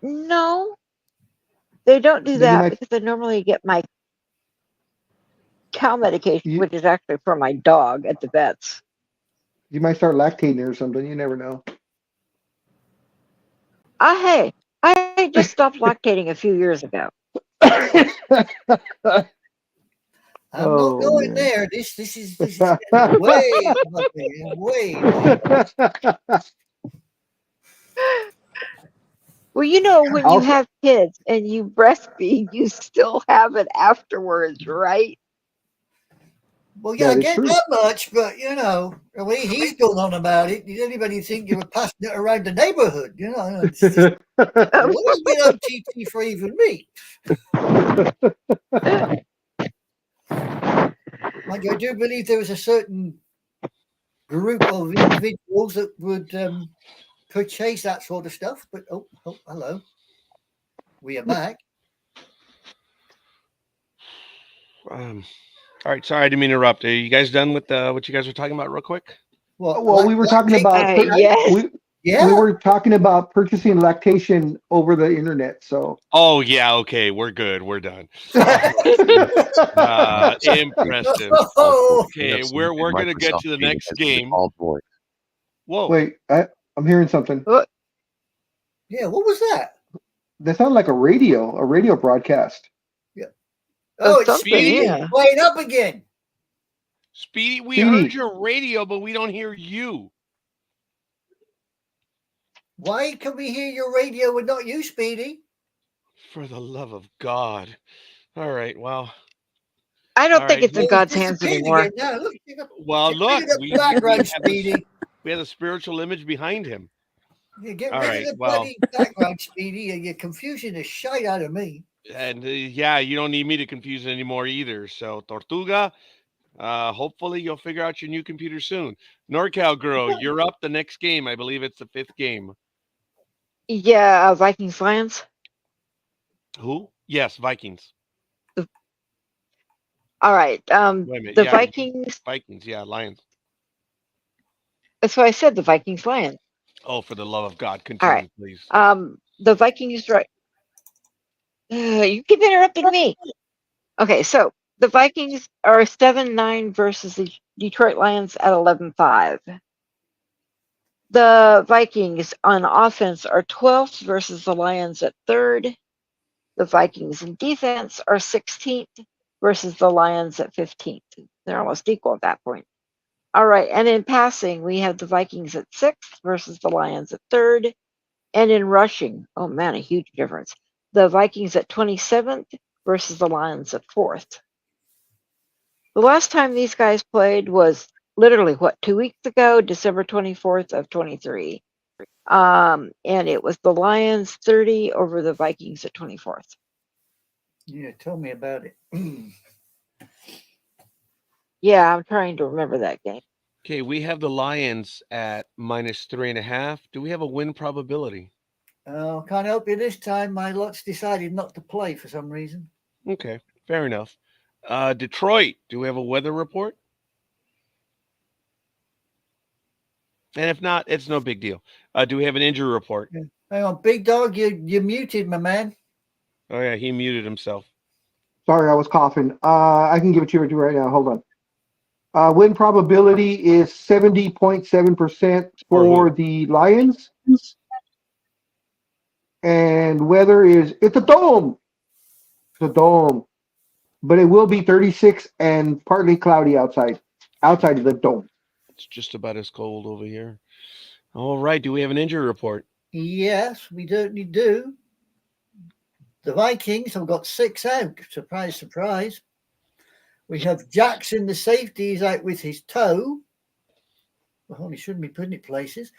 No, they don't do Then you that might- because I normally get my cow medication, You- which is actually for my dog at the vet's. You might start lactating or something. You never know. Hey, I just stopped lactating a few years ago. I'm Oh, not going man. there. This is way way. Well, you know, when you Also- have kids and you breastfeed, you still have it afterwards, right? Well, yeah, I That is get true. that much, but you know, the way he's going on about it, did anybody think you were passing it around the neighborhood? You know, it's just a little bit OTT for even me. Like, I do believe there was a certain group of individuals that would purchase that sort of stuff. But oh, hello, we are back. All right, sorry, I didn't mean to interrupt. Are you guys done with what you guys were talking about real quick? Well, we were talking about yes. we were talking about purchasing lactation over the internet. So Oh, yeah, okay, we're good. We're done. Impressive. Oh, Okay, we're going to get to the next game. Whoa. wait, I'm hearing something. yeah, what was that? That sounded like a radio broadcast. Oh, it's something, Speedy yeah. playing up again. Speedy, we heard your radio, but we don't hear you. Why can we hear your radio and not you, Speedy? For the love of God. All right, well. I don't think it's in God's hands anymore. Look, well, look, we have a spiritual image behind him. You get rid of the bloody background, Speedy, and you're confusing the shite out of me. And yeah, you don't need me to confuse it anymore either. So, Tortuga, hopefully you'll figure out your new computer soon. NorCal girl, you're up the next game. I believe it's the 5th game. Yeah, Vikings Lions. Who? Yes, Vikings. All right. The Vikings. Vikings, yeah, Lions. That's why I said the Vikings Lions. Oh, for the love of God, continue, please. The Vikings, right? You keep interrupting me. Okay, so the Vikings are 7-9 versus the Detroit Lions at 11-5. The Vikings on offense are 12th versus the Lions at 3rd. The Vikings in defense are 16th versus the Lions at 15th. They're almost equal at that point. All right, and in passing, we have the Vikings at 6th versus the Lions at 3rd. And in rushing, oh man, a huge difference. The Vikings at 27th versus the Lions at 4th. The last time these guys played was literally, 2 weeks ago, December 24th of 23. And it was the Lions 30 over the Vikings at 24th. Yeah, tell me about it. Yeah, I'm trying to remember that game. Okay, we have the Lions at -3.5. Do we have a win probability? Oh, can't help you this time. My lot's decided not to play for some reason. Okay, fair enough. Detroit, do we have a weather report? And if not, it's no big deal. Do we have an injury report? Hang on, Big Dog, you're muted, my man. Oh, yeah, he muted himself. Sorry, I was coughing. I can give it to you right now. Hold on. Win probability is 70.7% for the Lions. And weather is, it's a dome. It's a dome. But it will be 36 and partly cloudy outside of the dome. It's just about as cold over here. All right, do we have an injury report? Yes, we certainly do. The Vikings have got 6 out. Surprise, surprise. We have Jackson, the safety, is out with his toe. Well, he shouldn't be putting it places.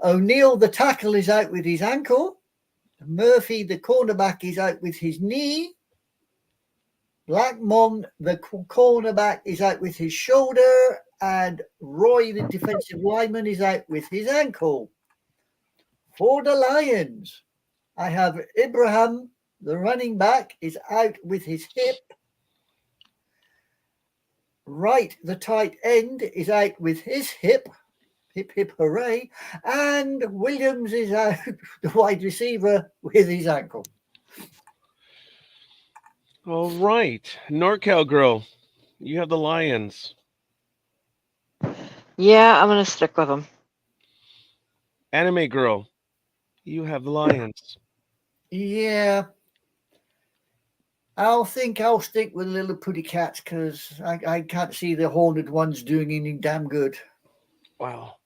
O'Neill, the tackle, is out with his ankle. Murphy, the cornerback, is out with his knee. Blackmon, the cornerback, is out with his shoulder. And Roy, the defensive lineman, is out with his ankle. For the Lions, I have Ibrahim, the running back, is out with his hip. Wright, the tight end, is out with his hip. Hip, hip, hooray. And Williams is out, the wide receiver, with his ankle. All right. NorCal girl, you have the Lions. Yeah, I'm going to stick with them. Anime girl, you have the Lions. Yeah. I'll stick with Little Putty Cats because I can't see the Horned Ones doing any damn good. Wow.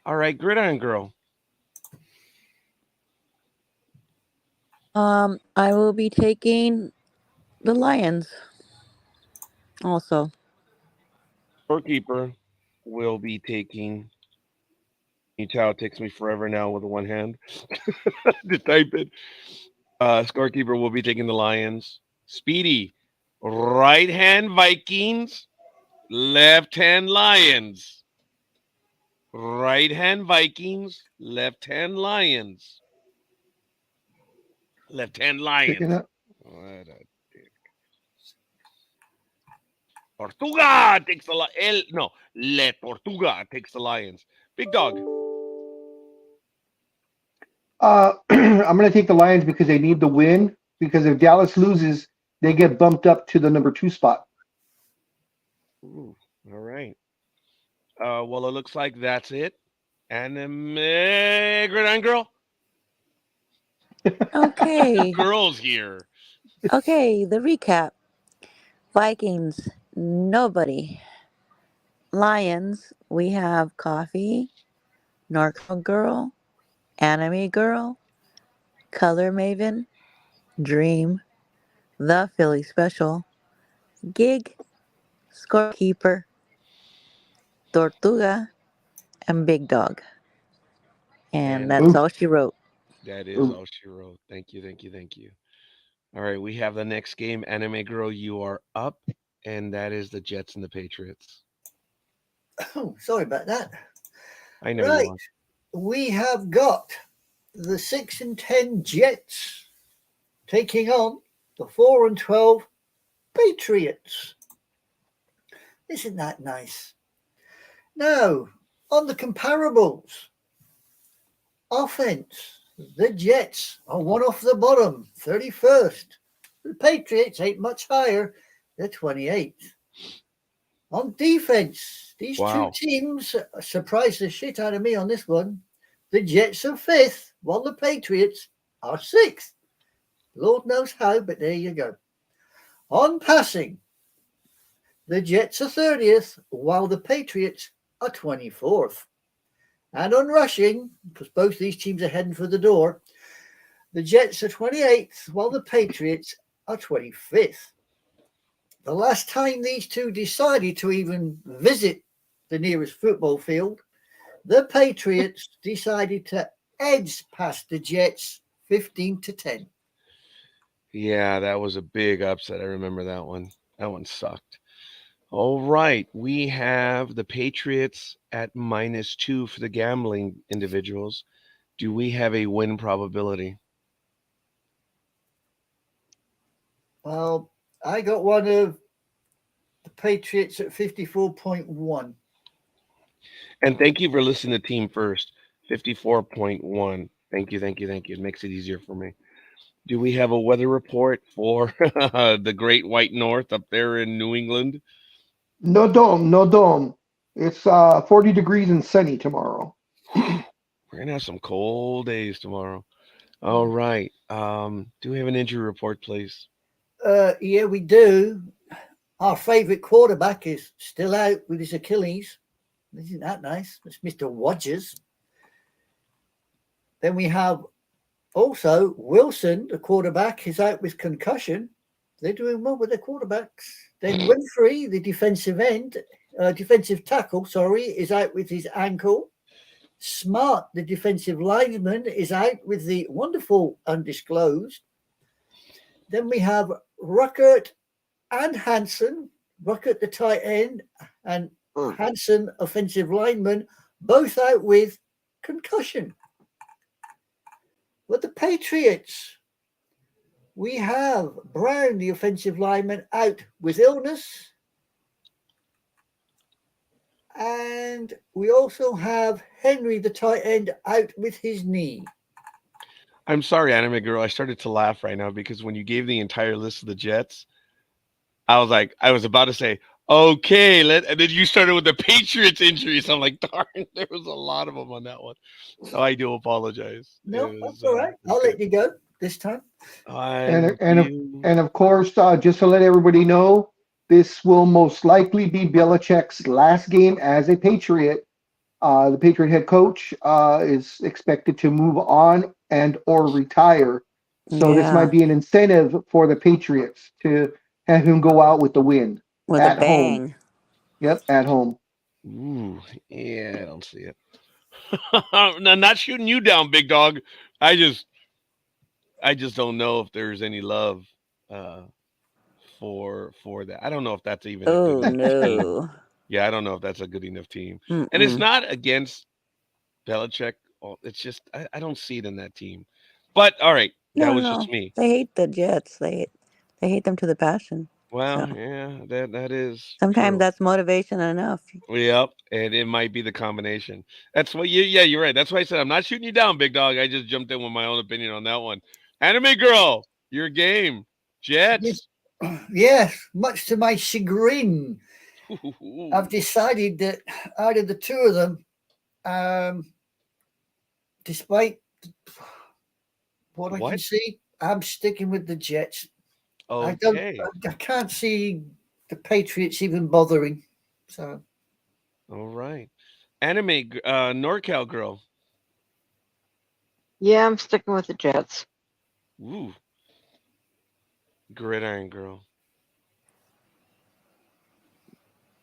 All right, Gridiron girl. I will be taking the Lions also. Scorekeeper will be taking. You tell it takes me forever now with one hand to type it. Scorekeeper will be taking the Lions. Speedy, right hand Vikings, left hand Lions. Right hand Vikings, left hand Lions. Left hand Lions. What a dick. Tortuga takes the Le Tortuga takes the Lions. Big Dog. I'm going to take the Lions because they need the win. Because if Dallas loses, they get bumped up to the number 2 spot. Ooh, all right. Well, it looks like that's it. Anime Gridiron girl. Okay. Girls here. Okay, the recap. Vikings, nobody. Lions, we have Coffee, Narco Girl, Anime Girl, Color Maven, Dream, The Philly Special, Gig, Scorekeeper, Tortuga, and Big Dog. And that's all she wrote. That is all she wrote. Thank you, thank you, thank you. All right, we have the next game. Anime Girl, you are up, and that is the Jets and the Patriots. Oh, sorry about that. I know Right. you are. We have got the 6-10 Jets taking on the 4-12 Patriots. Isn't that nice? Now, on the comparables, offense, the Jets are one off the bottom, 31st. The Patriots ain't much higher, they're 28th. On defense, these two teams surprised the shit out of me on this one. The Jets are 5th, while the Patriots are 6th. Lord knows how, but there you go. On passing, the Jets are 30th, while the Patriots are 24th. And on rushing, because both these teams are heading for the door, the Jets are 28th, while the Patriots are 25th. The last time these two decided to even visit the nearest football field, the Patriots decided to edge past the Jets 15-10. Yeah, that was a big upset. I remember that one. That one sucked. All right, we have the Patriots at -2 for the gambling individuals. Do we have a win probability? Well, I got one of the Patriots at 54.1. And thank you for listening to Team First. 54.1. Thank you, thank you, thank you. It makes it easier for me. Do we have a weather report for the Great White North up there in New England? No dome, no dome. It's 40 degrees and sunny tomorrow. We're gonna have some cold days tomorrow. All right. Do we have an injury report, please? Yeah, we do. Our favorite quarterback is still out with his Achilles. Isn't that nice? It's Mr. Rodgers. Then we have also Wilson, the quarterback, is out with concussion. They're doing well with their quarterbacks. Then Winfrey, the defensive tackle, is out with his ankle. Smart, the defensive lineman, is out with the wonderful undisclosed. Then we have Ruckert and Hansen, Ruckert the tight end and Hansen, offensive lineman, both out with concussion. With the Patriots, we have Brown, the offensive lineman, out with illness. And we also have Henry, the tight end, out with his knee. I'm sorry, Anime Girl. I started to laugh right now because when you gave the entire list of the Jets, I was about to say, okay, and then you started with the Patriots injuries. I'm like, darn, there was a lot of them on that one. So I do apologize. No, that's all right. I'll let you go this time. And of course, just to let everybody know, this will most likely be Belichick's last game as a Patriot. The Patriot head coach is expected to move on and or retire. So this might be an incentive for the Patriots to have him go out with the win. With at a bang. Home. Yep, at home. Ooh, yeah, I don't see it. No, not shooting you down, big dog. I just don't know if there's any love for that. I don't know if that's even. Oh no. Team. Yeah, I don't know if that's a good enough team. Mm-mm. And it's not against Belichick. It's just I don't see it in that team. But all right, that was just me. They hate the Jets. They hate them to the passion. Well, yeah, that is. Sometimes true. that's motivation enough. Yep, and it might be the combination. That's what you're right. That's why I said I'm not shooting you down, big dog. I just jumped in with my own opinion on that one. Anime Girl, your game, Jets. Yes, much to my chagrin, I've decided that out of the two of them, despite what I can see, I'm sticking with the Jets. Okay. I can't see the Patriots even bothering. So All right. Anime NorCal girl. Yeah, I'm sticking with the Jets. Ooh. Gridiron girl.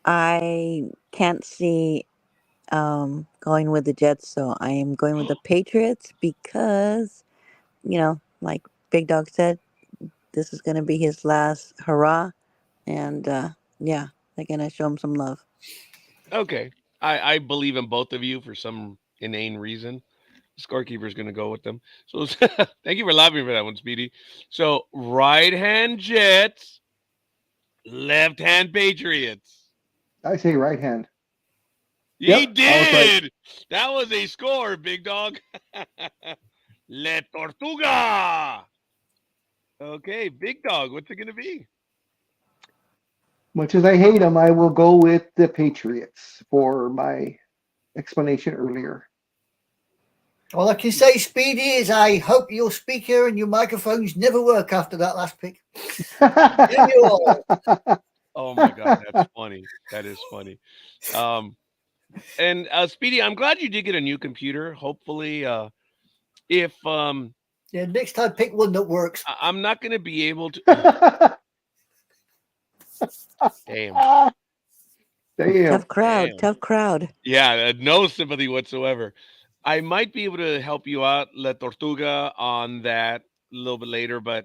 I can't see going with the Jets, so I am going with the Patriots because, like Big Dog said, this is going to be his last hurrah, and yeah, they're going to show him some love. Okay. I believe in both of you for some inane reason. The scorekeeper is going to go with them. So thank you for laughing for that one, Speedy. So right hand Jets, left hand Patriots. I say right hand. He Yep, did. That was a score, Big Dog. Le Tortuga. Okay, Big Dog, what's it going to be? Much as I hate them, I will go with the Patriots for my explanation earlier. All I can say, Speedy, is I hope your speaker and your microphones never work after that last pick. Oh my God, that's funny. That is funny. And Speedy, I'm glad you did get a new computer. Hopefully, if yeah, next time pick one that works. I'm not going to be able to. Damn. Tough crowd. Yeah, no sympathy whatsoever. I might be able to help you out, La Tortuga, on that a little bit later, but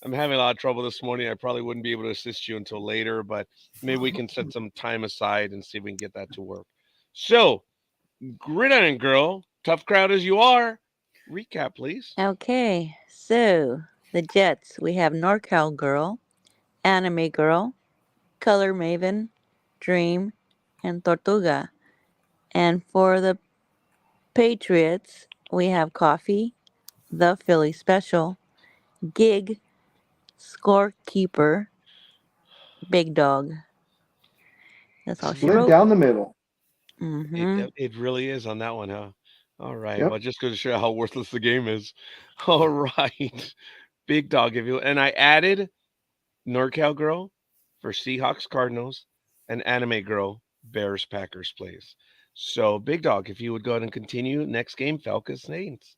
I'm having a lot of trouble this morning. I probably wouldn't be able to assist you until later, but maybe we can set some time aside and see if we can get that to work. So, Gridiron Girl, tough crowd as you are, recap, please. Okay, so the Jets, we have NorCal Girl, Anime Girl, Color Maven, Dream, and Tortuga. And for the Patriots, we have Coffee, The Philly Special, Gig, Scorekeeper, Big Dog. That's all she Split wrote. down the middle. Mm-hmm. It really is on that one, huh? All right. Yep. Well, just going to show how worthless the game is. All right. Big Dog, if you and I added NorCal Girl for Seahawks Cardinals and Anime Girl Bears Packers plays. So Big Dog, if you would go ahead and continue next game, Falcons Saints.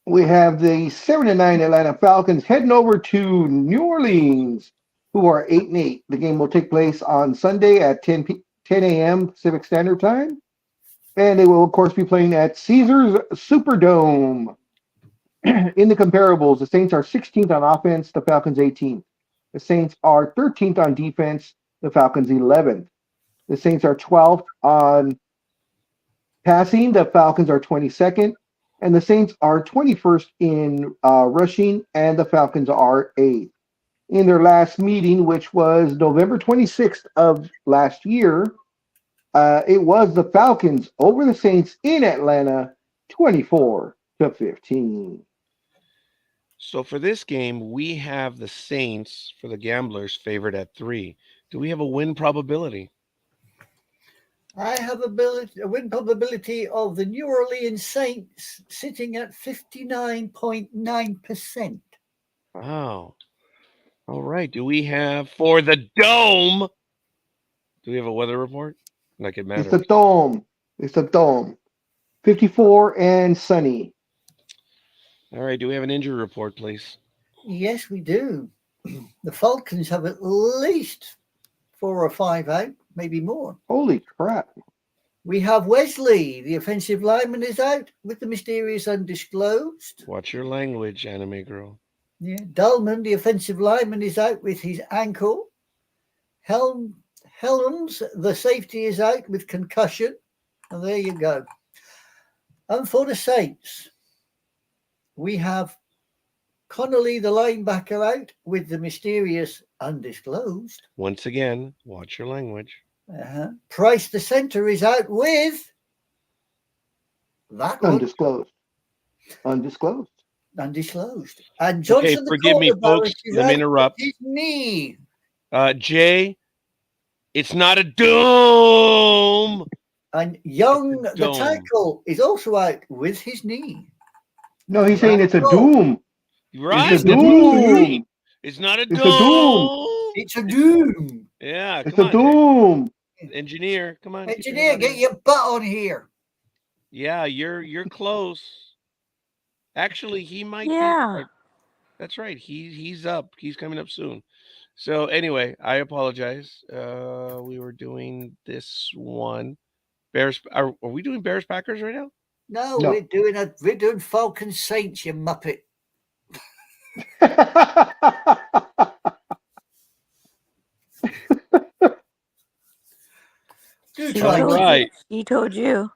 We have the 7-9 Atlanta Falcons heading over to New Orleans, who are 8-8. The game will take place on Sunday at 10 a.m. Pacific Standard Time. And they will, of course, be playing at Caesars Superdome. In the comparables, the Saints are 16th on offense, the Falcons 18th. The Saints are 13th on defense, the Falcons 11th. The Saints are 12th on passing, the Falcons are 22nd. And the Saints are 21st in rushing, and the Falcons are 8th. In their last meeting, which was November 26th of last year, it was the Falcons over the Saints in Atlanta, 24-15. So for this game, we have the Saints for the gamblers favored at 3. Do we have a win probability? I have a win probability of the New Orleans Saints sitting at 59.9%. Wow. All right. Do we have for the Dome? Do we have a weather report? Like it matters. It's the Dome. 54 and sunny. All right. Do we have an injury report, please? Yes, we do. The Falcons have at least 4 or 5 out, maybe more. Holy crap. We have Wesley, the offensive lineman, is out with the mysterious undisclosed. Watch your language, Anime Girl. Yeah. Dullman, the offensive lineman, is out with his ankle. Helms, the safety, is out with concussion. And there you go. And for the Saints, we have Connolly, the linebacker, out with the mysterious undisclosed. Once again, watch your language. Price, the center, is out with that one. Undisclosed. And Johnson, okay, forgive me, folks. Let me interrupt. His knee. Jay, it's not a dome. And Young, the tackle, is also out with his knee. No, he's saying it's a doom. Right. It's a doom. It's not a It's dome. It's a doom. Yeah, It's come a on, doom. engineer. Come on, Engineer, get your butt on here. Yeah, you're close. Actually, he might be. Yeah. That's right. He's up. He's coming up soon. So anyway, I apologize. We were doing this one. Bears. Are we doing Bears Packers right now? No, No. we're doing Falcon Saints, you muppet. Do try. All right. He told you.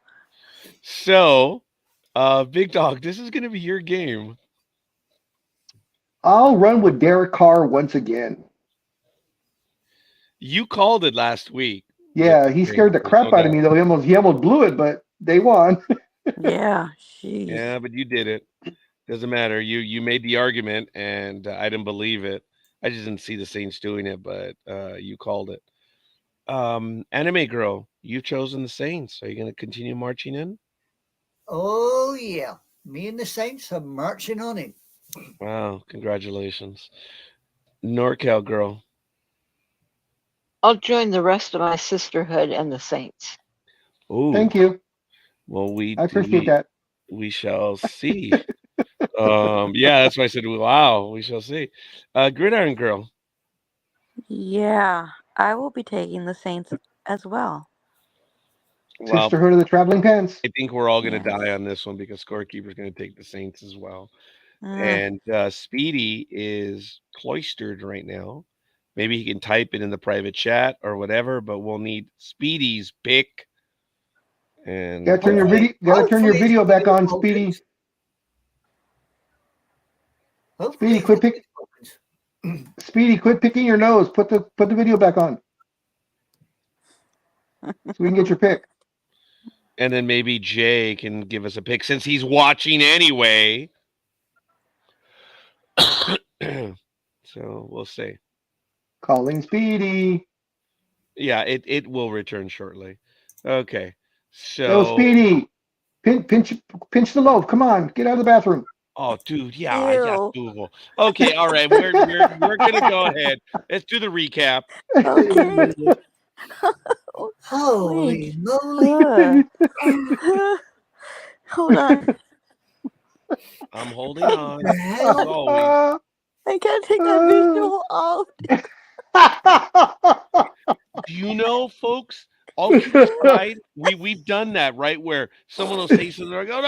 So, Big Dog, this is going to be your game. I'll run with Derek Carr once again. You called it last week. Yeah, he scared the crap out of me though. He almost blew it, but they won. Yeah. Jeez. Yeah, but you did it. Doesn't matter. You made the argument, and I didn't believe it. I just didn't see the Saints doing it, but you called it. Anime Girl, you've chosen the Saints. Are you going to continue marching in? Oh yeah, me and the Saints are marching on it. Wow, congratulations. NorCal Girl. I'll join the rest of my sisterhood and the Saints. Ooh. Thank you. Well, I appreciate that. We shall see. Yeah, that's why I said, wow, we shall see. Gridiron Girl. Yeah. I will be taking the Saints as well. Well, Sisterhood of the Traveling Pants. I think we're all going to die on this one because Scorekeeper's going to take the Saints as well. And Speedy is cloistered right now. Maybe he can type it in the private chat or whatever, but we'll need Speedy's pick. And Gotta turn your video back on, Speedy. Speedy, quit picking your nose. Put the video back on. So we can get your pick. And then maybe Jay can give us a pick since he's watching anyway. So we'll see. Calling Speedy. Yeah, it will return shortly. Okay. So Yo, Speedy. Pinch the loaf. Come on, get out of the bathroom. Oh, dude, yeah. Okay, all right. We're gonna go ahead. Let's do the recap. Okay. Holy moly! Hold on. I'm holding on. The hell? As always. I can't take that visual off. Do you know, folks? All kidding aside, we've done that, right? Where someone will say something like, "Oh, no,"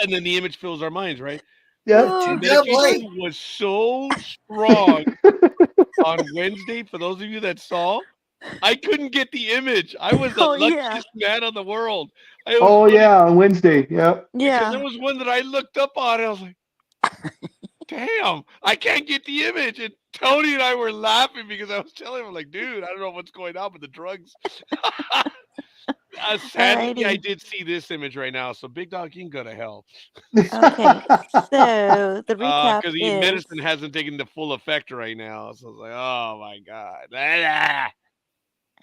and then the image fills our minds, right? Yeah. The medication was so strong on Wednesday. For those of you that saw, I couldn't get the image. I was the luckiest man in the world. On Wednesday. Yep. Yeah. Because there was one that I looked up on, and I was like, damn, I can't get the image. And Tony and I were laughing because I was telling him, like, dude, I don't know what's going on with the drugs. Sadly, I did see this image right now. So, Big Dog, you can go to hell. Okay. So, the recap because is... medicine hasn't taken the full effect right now. So, I was like, oh, my God.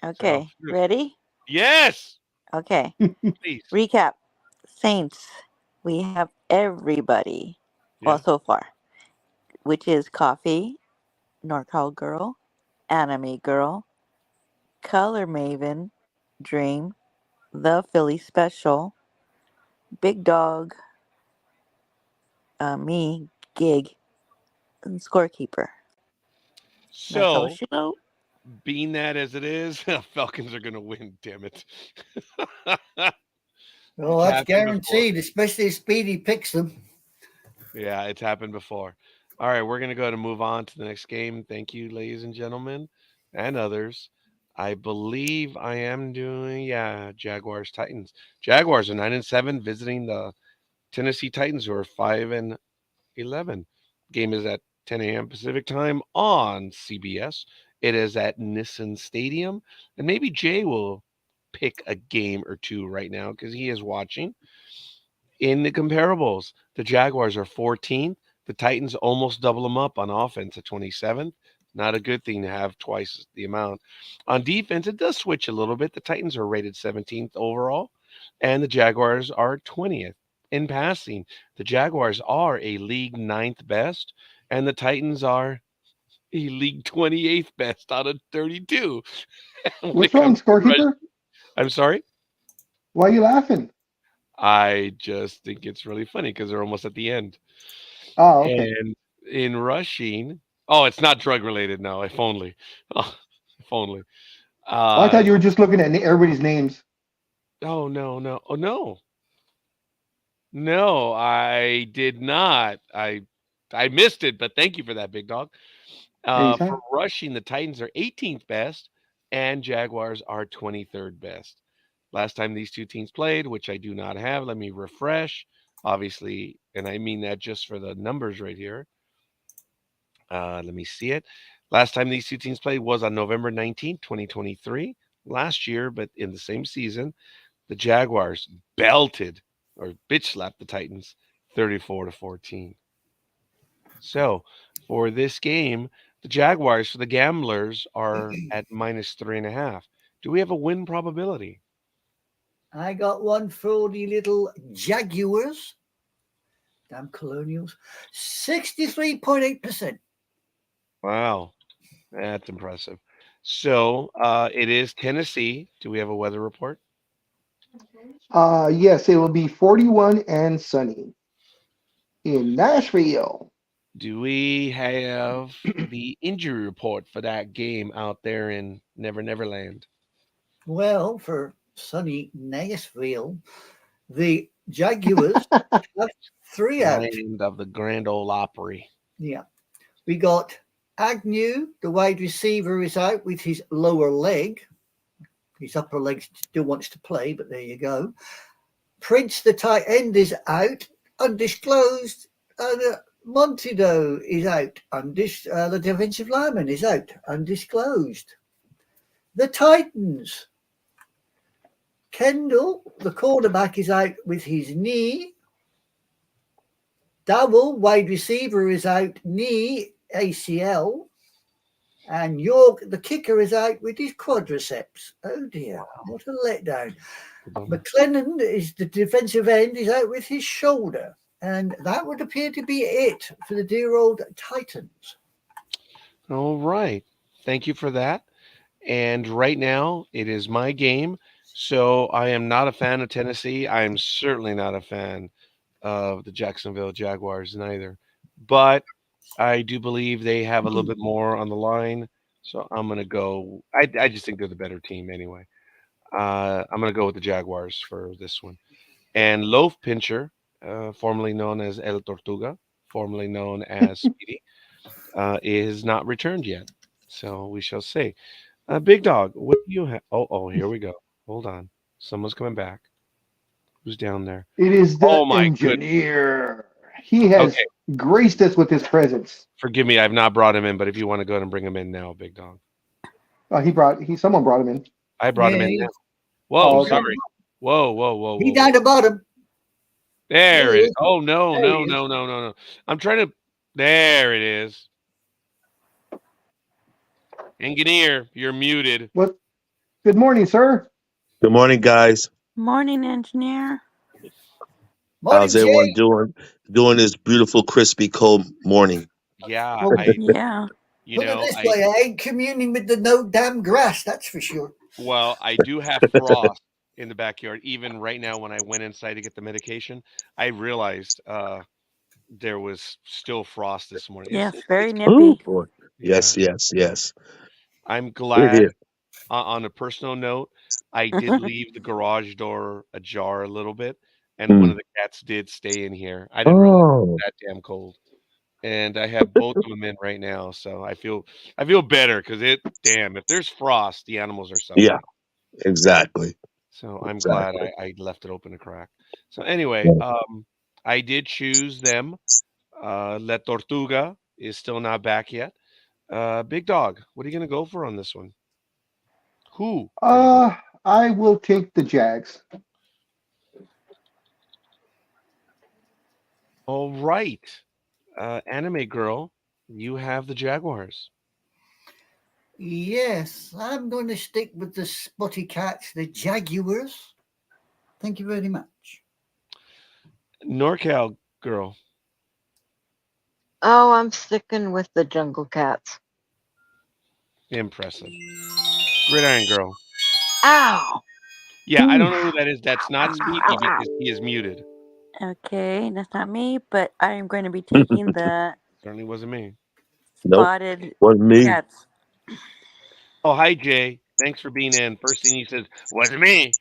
Okay. So, ready? Yes. Okay. Please. Recap. Saints. We have everybody. Yeah. Well, so far. Which is Coffee, NorCal Girl, Anime Girl, Color Maven, Dream, The Philly Special, Big Dog, me, Gig, and Scorekeeper. So, being that as it is, Falcons are going to win, damn it. Well, that's guaranteed, before. Especially if Speedy picks them. Yeah, it's happened before. All right, we're going to go to move on to the next game. Thank you, ladies and gentlemen, and others. I believe I am doing, Jaguars Titans. Jaguars are 9-7, visiting the Tennessee Titans, who are 5-11. Game is at 10 a.m. Pacific time on CBS. It is at Nissan Stadium, and maybe Jay will pick a game or two right now because he is watching. In the comparables, the Jaguars are 14th. The Titans almost double them up on offense at 27th. Not a good thing to have twice the amount. On defense, it does switch a little bit. The Titans are rated 17th overall, and the Jaguars are 20th. In passing, the Jaguars are a league 9th best, and the Titans are He league 28th best out of 32. What's wrong, scorekeeper? I'm sorry? Why are you laughing? I just think it's really funny because they're almost at the end. Oh, okay. And in rushing, oh, it's not drug related. No, if only. Oh, if only. Well, I thought you were just looking at everybody's names. Oh, no, no. Oh, no. No, I did not. I missed it, but thank you for that, big dog. For rushing, the Titans are 18th best and Jaguars are 23rd best. Last time these two teams played, which I do not have, let me refresh. Obviously, and I mean that just for the numbers right here. Let me see it. Last time these two teams played was on November 19th, 2023. Last year, but in the same season, the Jaguars belted or bitch slapped the Titans 34-14. So for this game, the Jaguars for the gamblers are at -3.5. Do we have a win probability? I got one for the little Jaguars. Damn Colonials. 63.8%. Wow, that's impressive. So it is Tennessee. Do we have a weather report? Yes, it will be 41 and sunny in Nashville. Do we have the injury report for that game out there in Never Neverland? Well, for sunny Nashville, the Jaguars have 3 out. Land of the Grand Ole Opry. Yeah. We got Agnew, the wide receiver, is out with his lower leg. His upper leg still wants to play, but there you go. Prince, the tight end, is out, undisclosed. Montido is out. The defensive lineman is out, undisclosed. The Titans. Kendall, the quarterback, is out with his knee. Dowell, wide receiver, is out, knee, ACL. And York, the kicker, is out with his quadriceps. Oh dear, what a letdown. McLennan is the defensive end, is out with his shoulder. And that would appear to be it for the dear old Titans. All right. Thank you for that. And right now, it is my game. So I am not a fan of Tennessee. I am certainly not a fan of the Jacksonville Jaguars neither. But I do believe they have a little bit more on the line. So I'm going to go. I just think they're the better team anyway. I'm going to go with the Jaguars for this one. And Loaf Pincher, formerly known as El Tortuga, formerly known as Speedy, is not returned yet. So we shall see. Big Dog, what do you have? Oh, here we go. Hold on. Someone's coming back. Who's down there? It is the engineer. He has graced us with his presence. Forgive me, I've not brought him in, but if you want to go ahead and bring him in now, Big Dog. Someone brought him in. I brought him in now. Whoa, sorry. Whoa. He down the bottom. There it is. Oh, no. I'm trying to. There it is. Engineer, you're muted. What? Good morning, sir. Good morning, guys. Morning, engineer. Morning, how's everyone doing this beautiful, crispy, cold morning? Yeah. Yeah. You know, this way, I ain't communing with the no damn grass, that's for sure. Well, I do have frost in the backyard. Even right now, when I went inside to get the medication, I realized there was still frost this morning. Yes, very nippy. Boy. Yes. I'm glad. On a personal note, I did leave the garage door ajar a little bit, and one of the cats did stay in here. I didn't realize it was that damn cold, and I have both of them in right now, so I feel better because if there's frost, the animals are suffering. Yeah, exactly. So I'm glad I left it open a crack. So anyway, I did choose them. La Tortuga is still not back yet. Big Dog, what are you gonna go for on this one? Who? I will take the Jags. All right. Anime Girl, you have the Jaguars. Yes, I'm going to stick with the Spotty Cats, the Jaguars. Thank you very much. NorCal Girl. Oh, I'm sticking with the Jungle Cats. Impressive. Gridiron Girl. Ow. Yeah, I don't know who that is. That's not Speedy because he is muted. Okay, that's not me, but I am going to be taking the Certainly wasn't me. spotted Wasn't me. cats. Oh, hi, Jay. Thanks for being in. First thing he says, wasn't me.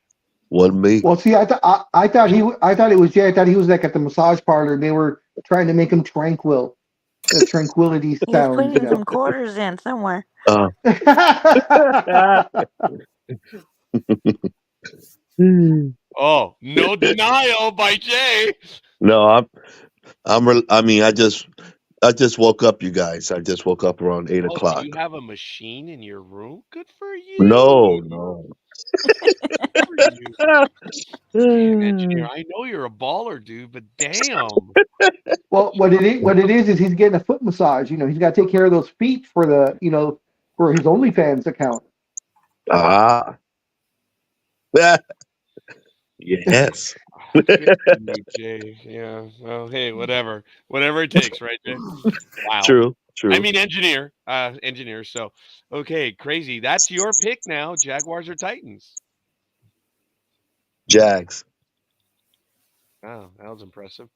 Wasn't me. Well, see, I thought it was Jay. I thought he was like at the massage parlor. And they were trying to make him tranquil, the tranquility He's sounds. putting some quarters in somewhere. Oh, no denial by Jay. No, I just woke up, you guys. I just woke up around 8 Oh, o'clock. do you have a machine in your room? Good for you. No. Damn, engineer, I know you're a baller, dude, but damn. Well, what it is he's getting a foot massage. You know, he's got to take care of those feet for for his OnlyFans account. Ah. Yes. Jay. Yeah. Well, hey, whatever it takes, right, Jay? Wow. True. I mean, engineer. So, okay, crazy. That's your pick now. Jaguars or Titans? Jags. Oh, that was impressive.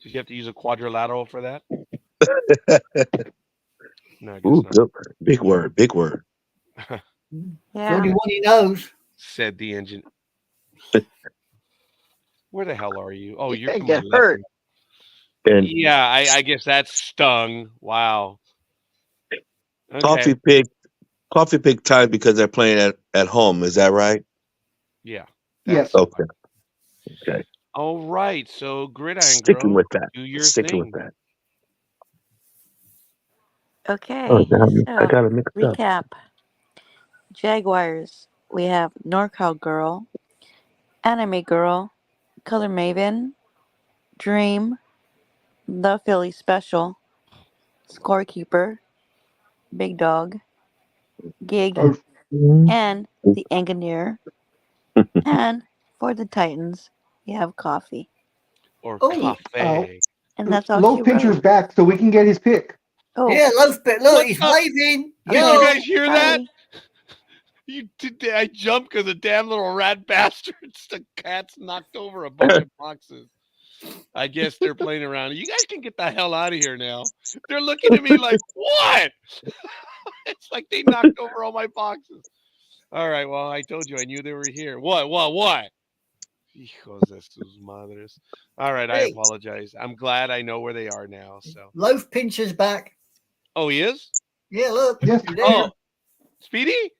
Did you have to use a quadrilateral for that? No, I guess Ooh, not. big word. The only one he knows. Said the engine. Where the hell are you? Oh, you're gonna get hurt. And yeah, I guess that stung. Wow. Coffee pig time because they're playing at home. Is that right? Yeah. Yes. Okay. All right. So Gridiron Sticking Girl, with that. do your Sticking thing. with that. Okay, Oh, damn, so I gotta mix it up. recap. Jaguars, we have NorCal Girl, Anime Girl, Color Maven, Dream, The Philly Special, Scorekeeper, Big Dog, Gig, and the Engineer. And for the Titans, we have Coffee. Or Oh. cafe. And that's all Low she Pincher's wrote. back, so we can get his pick. Oh, Yeah, look, What he's the- waving. Did Yo. you guys hear that? sorry. I jumped because the damn little rat bastards. The cats knocked over a bunch of boxes. I guess they're playing around. You guys can get the hell out of here now. They're looking at me like, what? It's like they knocked over all my boxes. All right, well, I told you I knew they were here. What? Hijos de sus madres. All right, I Hey. apologize. I'm glad I know where they are now. So. Loaf Pincher's back. Oh, he is? Yeah, look. Yes. He's there. Oh, Speedy?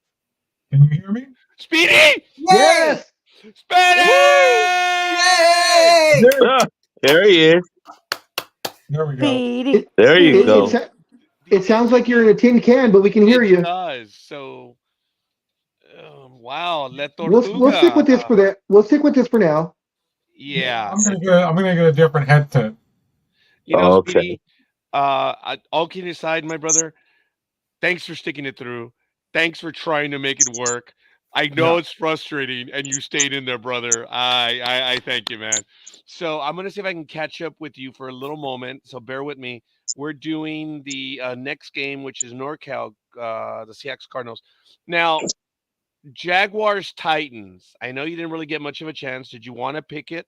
Can you hear me? Speedy! Yes. Speedy! Yay! There he is. There we go. Speedy. There you go. It sounds like you're in a tin can, but we can hear It you. does. So, wow, La Tortuga. We'll stick with this for that. We'll stick with this for now. Yeah. I'm gonna get a different headset. You know, Okay. Speedy, all kidding aside, my brother, thanks for sticking it through. Thanks for trying to make it work. I know it's frustrating, and you stayed in there, brother. I thank you, man. So I'm going to see if I can catch up with you for a little moment. So bear with me. We're doing the next game, which is NorCal, the Seahawks Cardinals. Now, Jaguars Titans. I know you didn't really get much of a chance. Did you want to pick it?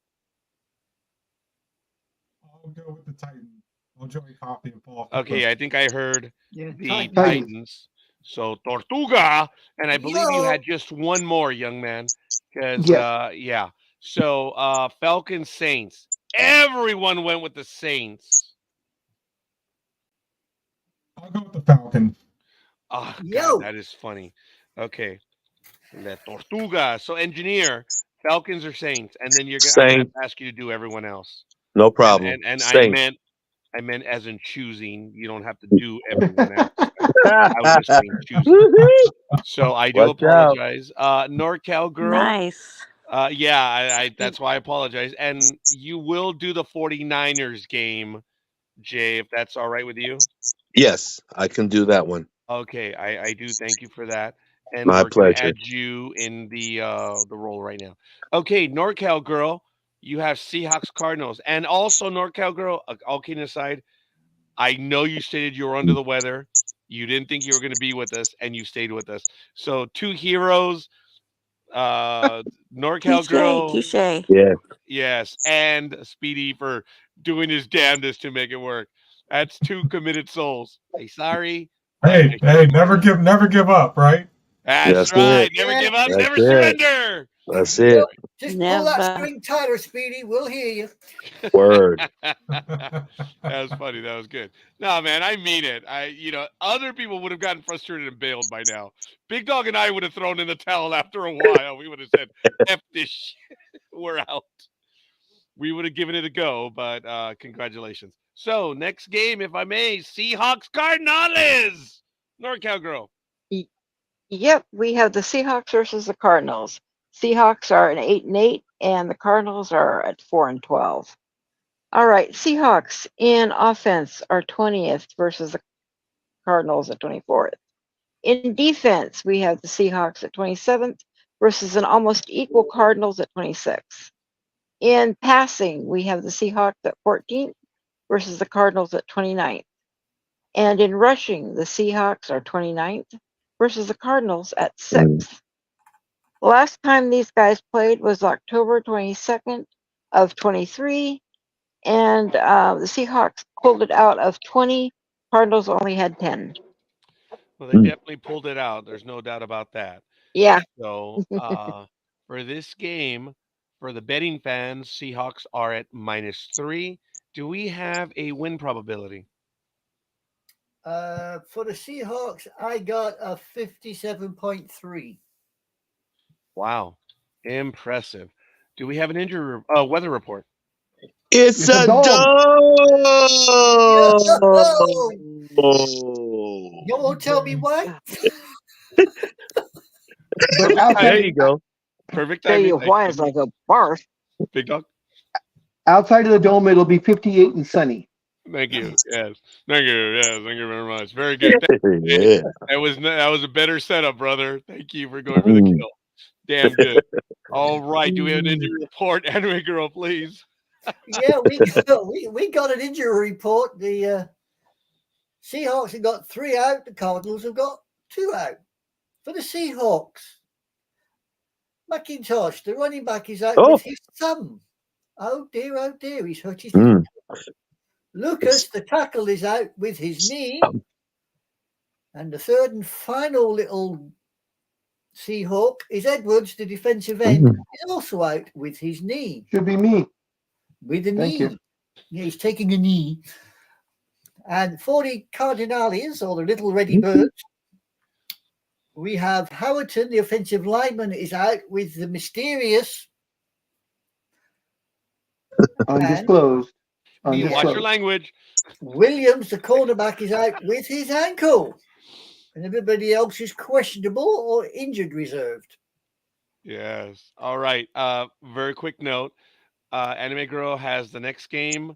I'll go with the Titans. I'll join Coffee and fall off. Okay, I think I heard Yeah, the Titans. Titans. So Tortuga, and I believe you had just one more, young man. Because yeah. So Falcons Saints. Everyone went with the Saints. I'll go with the Falcons. Oh, Yo. God, that is funny. Okay. La Tortuga. So engineer, Falcons or Saints, and then I'm going to ask you to do everyone else. No problem. And Saints. I meant as in choosing. You don't have to do everyone else. I was just saying choosing. So I do apologize. NorCal Girl. Nice. Yeah, that's why I apologize. And you will do the 49ers game, Jay, if that's all right with you. Yes, I can do that one. Okay, I do thank you for that. And My we're gonna pleasure. add you in the role right now. Okay, NorCal Girl, you have Seahawks Cardinals. And also NorCal Girl, all kidding aside, I know you stated you were under the weather. You didn't think you were going to be with us, and you stayed with us. So 2 heroes, NorCal Girl, Touche. Yeah. yes, and Speedy for doing his damnedest to make it work. That's 2 committed souls. Hey, sorry. Hey, never give up, right? That's That's right. it. Never Yeah. give up, That's never it. surrender. That's it. Just pull that Never. string tighter, Speedy. We'll hear you. Word. That was funny. That was good. No, man, I mean it. Other people would have gotten frustrated and bailed by now. Big Dog and I would have thrown in the towel after a while. We would have said, F this shit. We're out. We would have given it a go, but congratulations. So, next game, if I may, Seahawks Cardinals. NorCal Girl. Yep, we have the Seahawks versus the Cardinals. Seahawks are at 8-8, and the Cardinals are at 4-12. All right, Seahawks in offense are 20th versus the Cardinals at 24th. In defense, we have the Seahawks at 27th versus an almost equal Cardinals at 26th. In passing, we have the Seahawks at 14th versus the Cardinals at 29th. And in rushing, the Seahawks are 29th versus the Cardinals at 6th. The last time these guys played was October 22nd of 23, and the Seahawks pulled it out of 20. Cardinals only had 10. Well, they definitely pulled it out. There's no doubt about that. Yeah. So for this game, for the betting fans, Seahawks are at -3. Do we have a win probability? For the Seahawks, I got a 57.3. Wow, impressive. Do we have an injury weather report? It's a dome. You won't tell me why? But There you go. Perfect Tell timing. you why is like a barf. Big Dog. outside of the dome, it'll be 58 and sunny. Thank you. Yes. Thank you. Yes. Thank you very much. Very good. Yeah. That was a better setup, brother. Thank you for going for the kill. Damn good. All right. Do we have an injury report? Anime Girl, please. Yeah, we got an injury report. The Seahawks have got 3 out. The Cardinals have got 2 out. For the Seahawks, McIntosh, the running back, is out with his thumb. Oh dear, he's hurt his thumb. Lucas, the tackle, is out with his knee. And the third and final little Seahawk is Edwards, the defensive end, is also out with his knee. Should be me. With a Thank knee. you. Yeah, he's taking a knee. And for the Cardinals, or the little ready birds, we have Howerton, the offensive lineman, is out with the mysterious Undisclosed. Watch your language. Williams, the cornerback, is out with his ankle. And everybody else is questionable or injured reserved. Yes. All right. Very quick note. Anime Girl has the next game.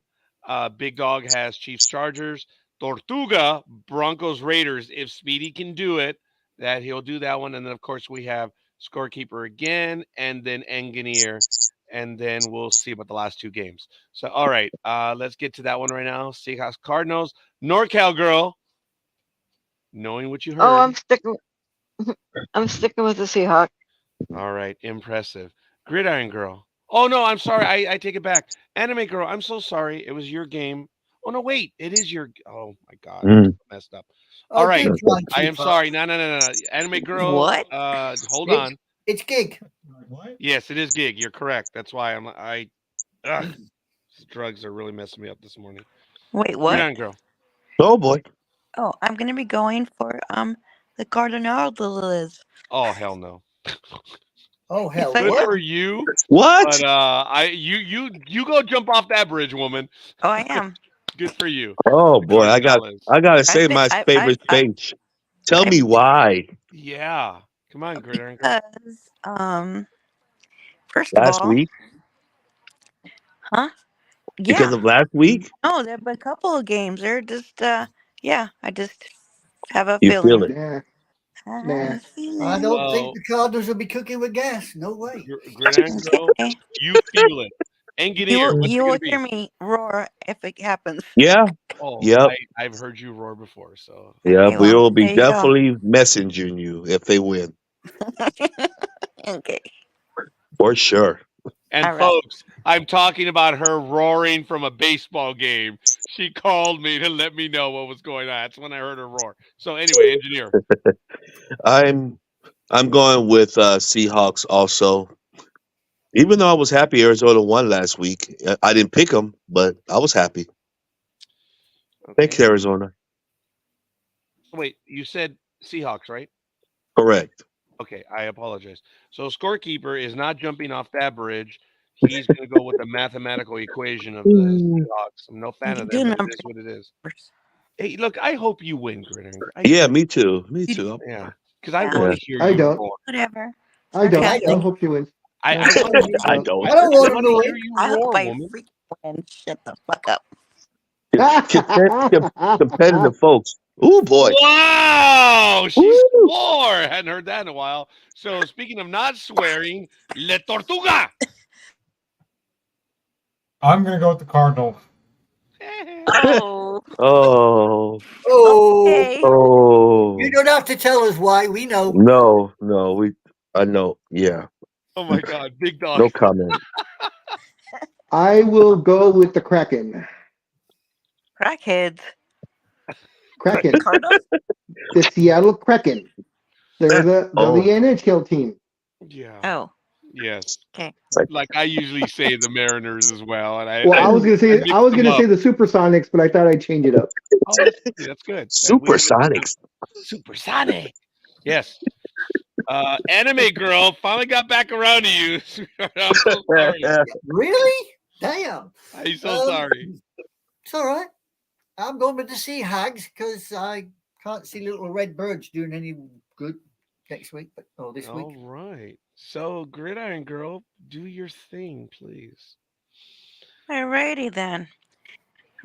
Big Dog has Chiefs Chargers. Tortuga, Broncos Raiders. If Speedy can do it, that he'll do that one. And then, of course, we have Scorekeeper again, and then Engineer. And then we'll see about the last 2 games. So, all right. Let's get to that one right now. Seahawks Cardinals. NorCal Girl. Knowing what you heard. Oh, I'm sticking with the Seahawks. All right. Impressive. Gridiron Girl. Oh, no, I'm sorry. I take it back. Anime Girl, I'm so sorry. It was your game. Oh, no, wait. It is your... Oh, my God. Messed up. All right. I am sorry. No. Anime Girl. What? Hold on. It's Gig. What? Yes, it is Gig. You're correct. That's why drugs are really messing me up this morning. Wait, what? Gridiron Girl. Oh boy. Oh, I'm gonna be going for the Cardinals. Oh, hell no. Oh, hell. If I- Good What? for you. What? But you go jump off that bridge, woman. Oh, I am. Good for you. Oh boy, I Cardinals. gotta say my been- favorite speech. Tell me why. Yeah. Come on, Gridiron Girl. Because first of Last all, week? huh? Because of last week? No, there have been a couple of games. They're just I just have a You feeling. feel it. Yeah. I Nah. have a feeling. I don't Well- think the Cardinals will be cooking with gas. No way. Gridiron Girl, Okay. you feel it. Engineer, what's You it will gonna be? hear me roar if it happens. Yeah. Oh, Yep. I've heard you roar before, so Yeah. Okay, We well, will be there you go. definitely messaging you if they win. Okay. For sure. and All right. folks, I'm talking about her roaring from a baseball game. She called me to let me know what was going on. That's when I heard her roar. So anyway, engineer. I'm going with Seahawks also. Even though I was happy Arizona won last week, I didn't pick them, but I was happy. Thanks, Okay. Arizona. Wait, you said Seahawks, right? Correct. Okay, I apologize. So scorekeeper is not jumping off that bridge. He's going to go with the mathematical equation of the Seahawks. I'm no fan You of do them, but it numbers. is what it is. Hey, look, I hope you win, Gritter. Yeah, me too. Me too. Yeah, because I Yeah. want to hear I you don't. roar. Whatever. I don't. I I don't. hope you win. I No, want to hear. I don't. I don't want him to hear win. you I hope roar, I woman. freaking win. Shut the fuck up. Competitive folks. Ooh, boy. Wow, she Woo! swore. Hadn't heard that in a while. So speaking of not swearing, Le Tortuga. I'm gonna go with the Cardinals. Oh. Oh. Oh, Okay. Oh. you don't have to tell us why. We know. No. I know. Yeah. Oh my God, big dog. No comment. I will go with the Kraken. Crackheads. Kraken. Cardinals? The Seattle Kraken. They're the Oh. NHL team. Yeah. Oh. Yes. Okay. Like I usually say the Mariners as well, and I Well, I was gonna say mix I was them gonna up. say the Supersonics, but I thought I'd change it up. Oh, that's good. Supersonics. Supersonic. Yes. Anime girl finally got back around to you. I'm so sorry. Really? Damn. I'm so sorry. It's all right. I'm going with the Sea Hags because I can't see little red birds doing any good next week, or this week. All right. So, Gridiron Girl, do your thing, please. Alrighty then.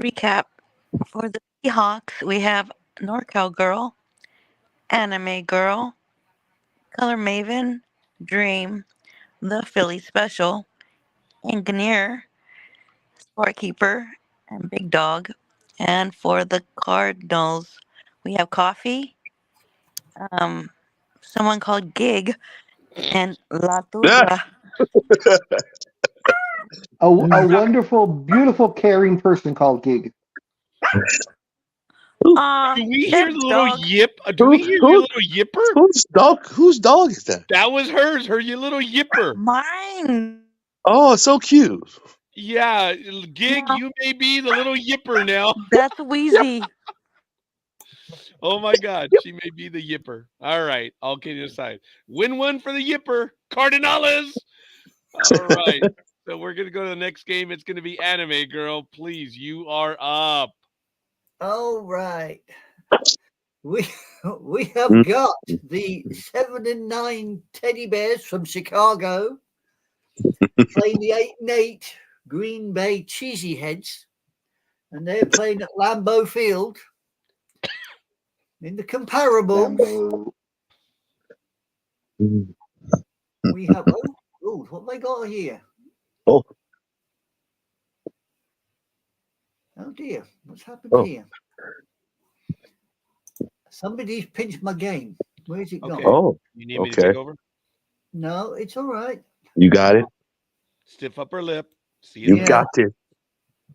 Recap. For the Seahawks, we have NorCal Girl, Anime Girl, Color Maven, Dream, The Philly Special, Engineer, Scorekeeper, and Big Dog. And for the Cardinals, we have Coffee, someone called Gig, and La Tuga. A wonderful, beautiful, caring person called Gig. Do we hear the little dog. yip? Do we hear your little yipper? Whose dog is that? That was hers. Her little yipper. Mine. Oh, so cute. Yeah, Gig, you may be the little yipper now. That's Wheezy. Oh my God, she may be the yipper. All right, all kidding aside, win one for the yipper, Cardinals. All right, so we're gonna go to the next game. It's gonna be Anime Girl. Please, you are up. All right. We have got the 7-9 Teddy Bears from Chicago playing the 8-8 Green Bay Cheesy Heads, and they're playing at Lambeau Field. In the comparable, we have what have I got here? Oh dear, what's happened here? Somebody's pinched my game. Where's it gone? Oh, you need me to take over? No, it's all right. You got it. Stiff upper lip. See you got it.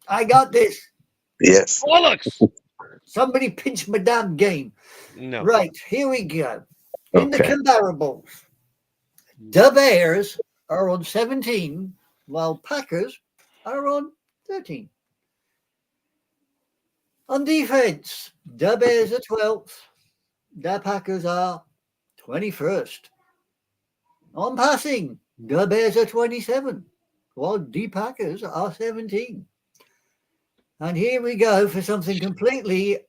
I got this. Yes. Bollocks! Somebody pinched my damn game. No. Right, here we go. In the comparables, the Bears are on 17, while Packers are on 13. On defense, the Bears are 12th, the Packers are 21st. On passing, the Bears are 27, while the Packers are 17. And here we go for something completely